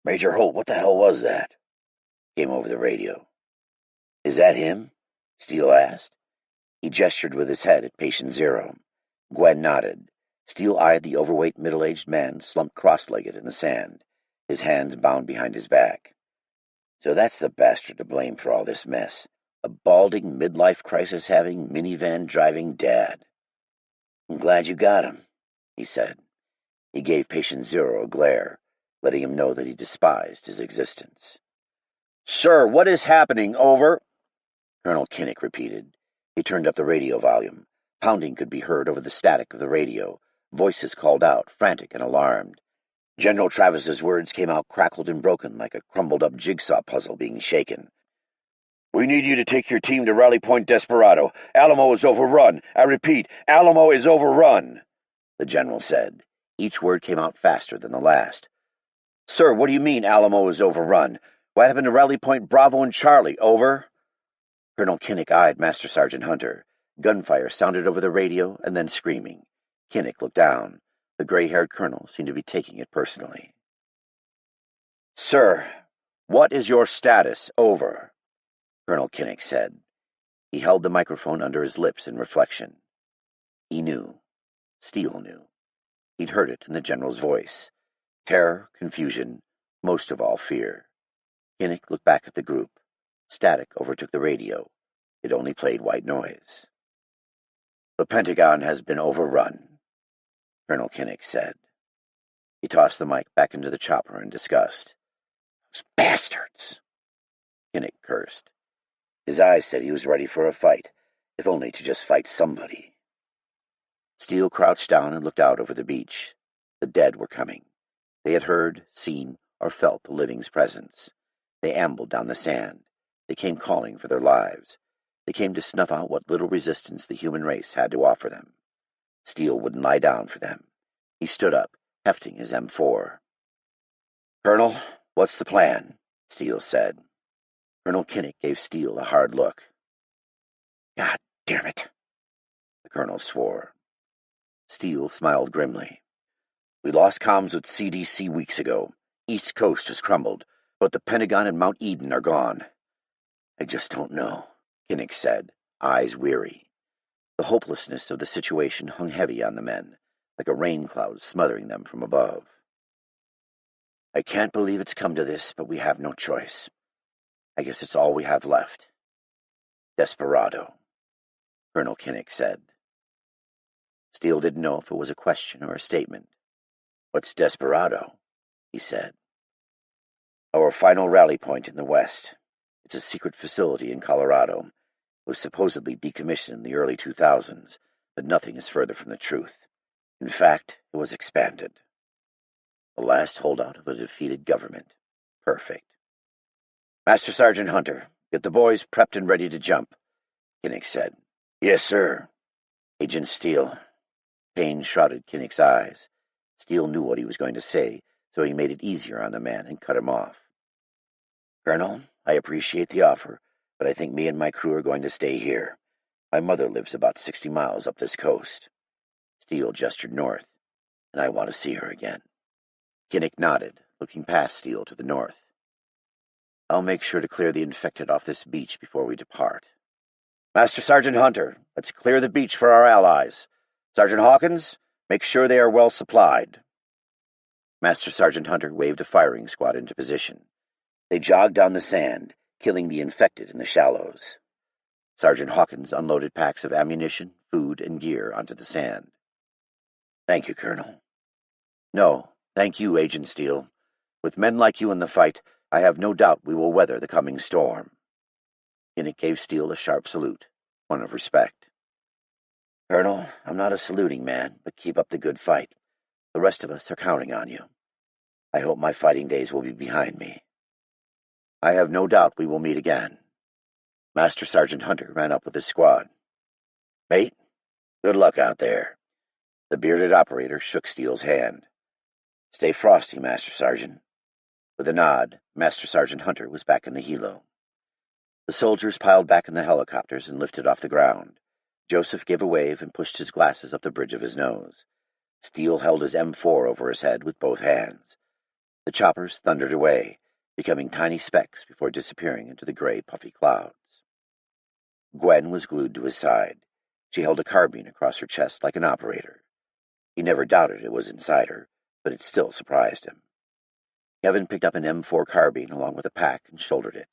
S1: "Major Holt, what the hell was that?" Came over the radio. "Is that him?" Steele asked. He gestured with his head at Patient Zero. Gwen nodded. Steele eyed the overweight, middle-aged man slumped cross-legged in the sand, his hands bound behind his back. "So that's the bastard to blame for all this mess. A balding, midlife crisis-having, minivan-driving dad." "I'm glad you got him," he said. He gave Patient Zero a glare, letting him know that he despised his existence. "Sir, what is happening? Over." Colonel Kinnick repeated. He turned up the radio volume. Pounding could be heard over the static of the radio. Voices called out, frantic and alarmed. General Travis's words came out crackled and broken like a crumbled-up jigsaw puzzle being shaken. "We need you to take your team to Rally Point Desperado. Alamo is overrun. I repeat, Alamo is overrun," the general said. Each word came out faster than the last. "Sir, what do you mean Alamo is overrun? What happened to Rally Point Bravo and Charlie? Over." Colonel Kinnick eyed Master Sergeant Hunter. Gunfire sounded over the radio, and then screaming. Kinnick looked down. The gray-haired colonel seemed to be taking it personally. "Sir, what is your status? Over," Colonel Kinnick said. He held the microphone under his lips in reflection. He knew. Steele knew. He'd heard it in the general's voice. Terror, confusion, most of all fear. Kinnick looked back at the group. Static overtook the radio. It only played white noise. "The Pentagon has been overrun," Colonel Kinnick said. He tossed the mic back into the chopper in disgust. "Those bastards!" Kinnick cursed. His eyes said he was ready for a fight, if only to just fight somebody. Steele crouched down and looked out over the beach. The dead were coming. They had heard, seen, or felt the living's presence. They ambled down the sand. They came calling for their lives. They came to snuff out what little resistance the human race had to offer them. Steele wouldn't lie down for them. He stood up, hefting his M4. "Colonel, what's the plan?" Steele said. Colonel Kinnick gave Steele a hard look. "God damn it," the colonel swore. Steele smiled grimly. "We lost comms with CDC weeks ago. East Coast has crumbled, but the Pentagon and Mount Eden are gone." "I just don't know," Kinnick said, eyes weary. The hopelessness of the situation hung heavy on the men, like a rain cloud smothering them from above. "I can't believe it's come to this, but we have no choice. I guess it's all we have left. Desperado," Colonel Kinnick said. Steele didn't know if it was a question or a statement. "What's Desperado?" he said. "Our final rally point in the West. It's a secret facility in Colorado. It was supposedly decommissioned in the early 2000s, but nothing is further from the truth. In fact, it was expanded. The last holdout of a defeated government. Perfect. Master Sergeant Hunter, get the boys prepped and ready to jump," Kinnick said. "Yes, sir." Agent Steele. Pain shrouded Kinnick's eyes. Steele knew what he was going to say, so he made it easier on the man and cut him off. "Colonel, I appreciate the offer, but I think me and my crew are going to stay here. My mother lives about 60 miles up this coast." Steele gestured north. "And I want to see her again." Kinnick nodded, looking past Steele to the north. "I'll make sure to clear the infected off this beach before we depart." "Master Sergeant Hunter, let's clear the beach for our allies. Sergeant Hawkins, make sure they are well supplied." Master Sergeant Hunter waved a firing squad into position. They jogged down the sand, killing the infected in the shallows. Sergeant Hawkins unloaded packs of ammunition, food, and gear onto the sand. "Thank you, Colonel." "No, thank you, Agent Steele. With men like you in the fight, I have no doubt we will weather the coming storm." Kinnick gave Steele a sharp salute, one of respect. "Colonel, I'm not a saluting man, but keep up the good fight. The rest of us are counting on you. I hope my fighting days will be behind me. I have no doubt we will meet again." Master Sergeant Hunter ran up with his squad. "Mate, good luck out there." The bearded operator shook Steele's hand. "Stay frosty, Master Sergeant." With a nod, Master Sergeant Hunter was back in the helo. The soldiers piled back in the helicopters and lifted off the ground. Joseph gave a wave and pushed his glasses up the bridge of his nose. Steele held his M4 over his head with both hands. The choppers thundered away, becoming tiny specks before disappearing into the gray, puffy clouds. Gwen was glued to his side. She held a carbine across her chest like an operator. He never doubted it was inside her, but it still surprised him. Kevin picked up an M4 carbine along with a pack and shouldered it.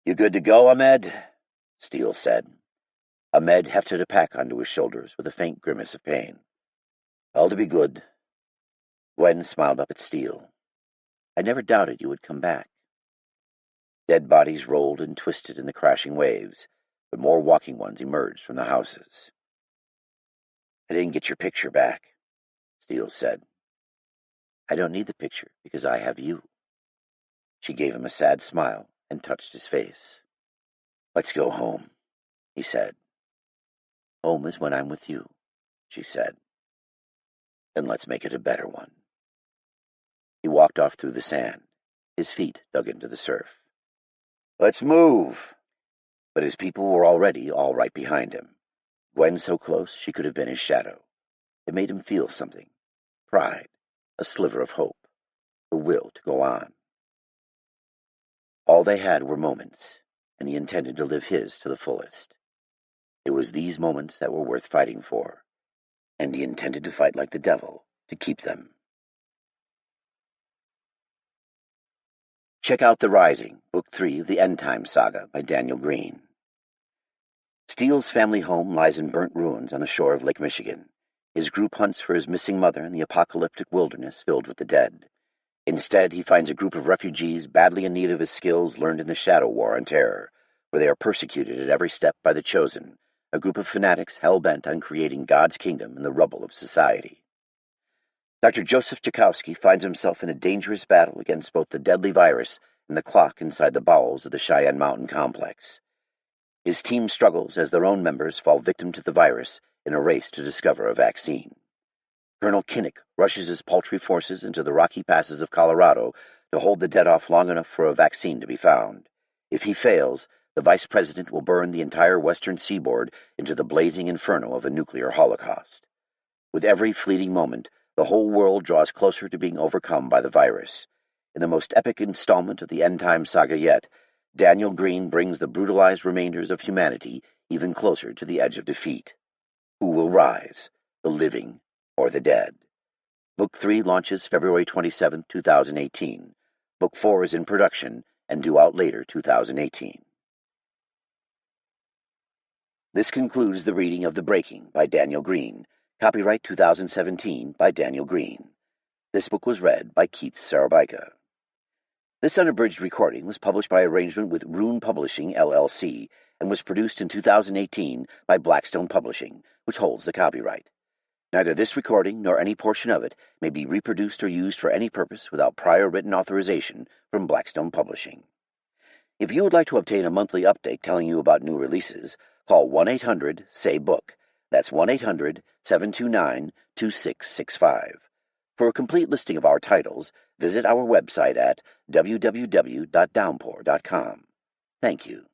S1: "You good to go, Ahmed?" Steele said. Ahmed hefted a pack onto his shoulders with a faint grimace of pain. "All to be good." Gwen smiled up at Steele. "I never doubted you would come back." Dead bodies rolled and twisted in the crashing waves, but more walking ones emerged from the houses. "I didn't get your picture back," Steele said. "I don't need the picture because I have you." She gave him a sad smile and touched his face. "Let's go home," he said. "Home is when I'm with you," she said. "Then let's make it a better one." He walked off through the sand. His feet dug into the surf. "Let's move!" But his people were already all right behind him. Gwen so close she could have been his shadow. It made him feel something. Pride, a sliver of hope, the will to go on. All they had were moments, and he intended to live his to the fullest. It was these moments that were worth fighting for, and he intended to fight like the devil to keep them. Check out The Rising, Book 3 of the End Time Saga by Daniel Greene. Steele's family home lies in burnt ruins on the shore of Lake Michigan. His group hunts for his missing mother in the apocalyptic wilderness filled with the dead. Instead, he finds a group of refugees badly in need of his skills learned in the Shadow War on Terror, where they are persecuted at every step by the Chosen, a group of fanatics hell-bent on creating God's kingdom in the rubble of society. Dr. Joseph Chakowski finds himself in a dangerous battle against both the deadly virus and the clock inside the bowels of the Cheyenne Mountain complex. His team struggles as their own members fall victim to the virus in a race to discover a vaccine. Colonel Kinnick rushes his paltry forces into the rocky passes of Colorado to hold the dead off long enough for a vaccine to be found. If he fails, the vice president will burn the entire western seaboard into the blazing inferno of a nuclear holocaust. With every fleeting moment, the whole world draws closer to being overcome by the virus. In the most epic installment of the end-time saga yet, Daniel Greene brings the brutalized remainders of humanity even closer to the edge of defeat. Who will rise, the living or the dead? Book 3 launches February 27, 2018. Book 4 is in production and due out later 2018. This concludes the reading of The Breaking by Daniel Greene. Copyright 2017 by Daniel Greene. This book was read by Keith Sarabica. This unabridged recording was published by arrangement with Rune Publishing, LLC, and was produced in 2018 by Blackstone Publishing, which holds the copyright. Neither this recording nor any portion of it may be reproduced or used for any purpose without prior written authorization from Blackstone Publishing. If you would like to obtain a monthly update telling you about new releases, call 1-800-SAY-BOOK. That's 1-800-729-2665. For a complete listing of our titles, visit our website at www.downpour.com. Thank you.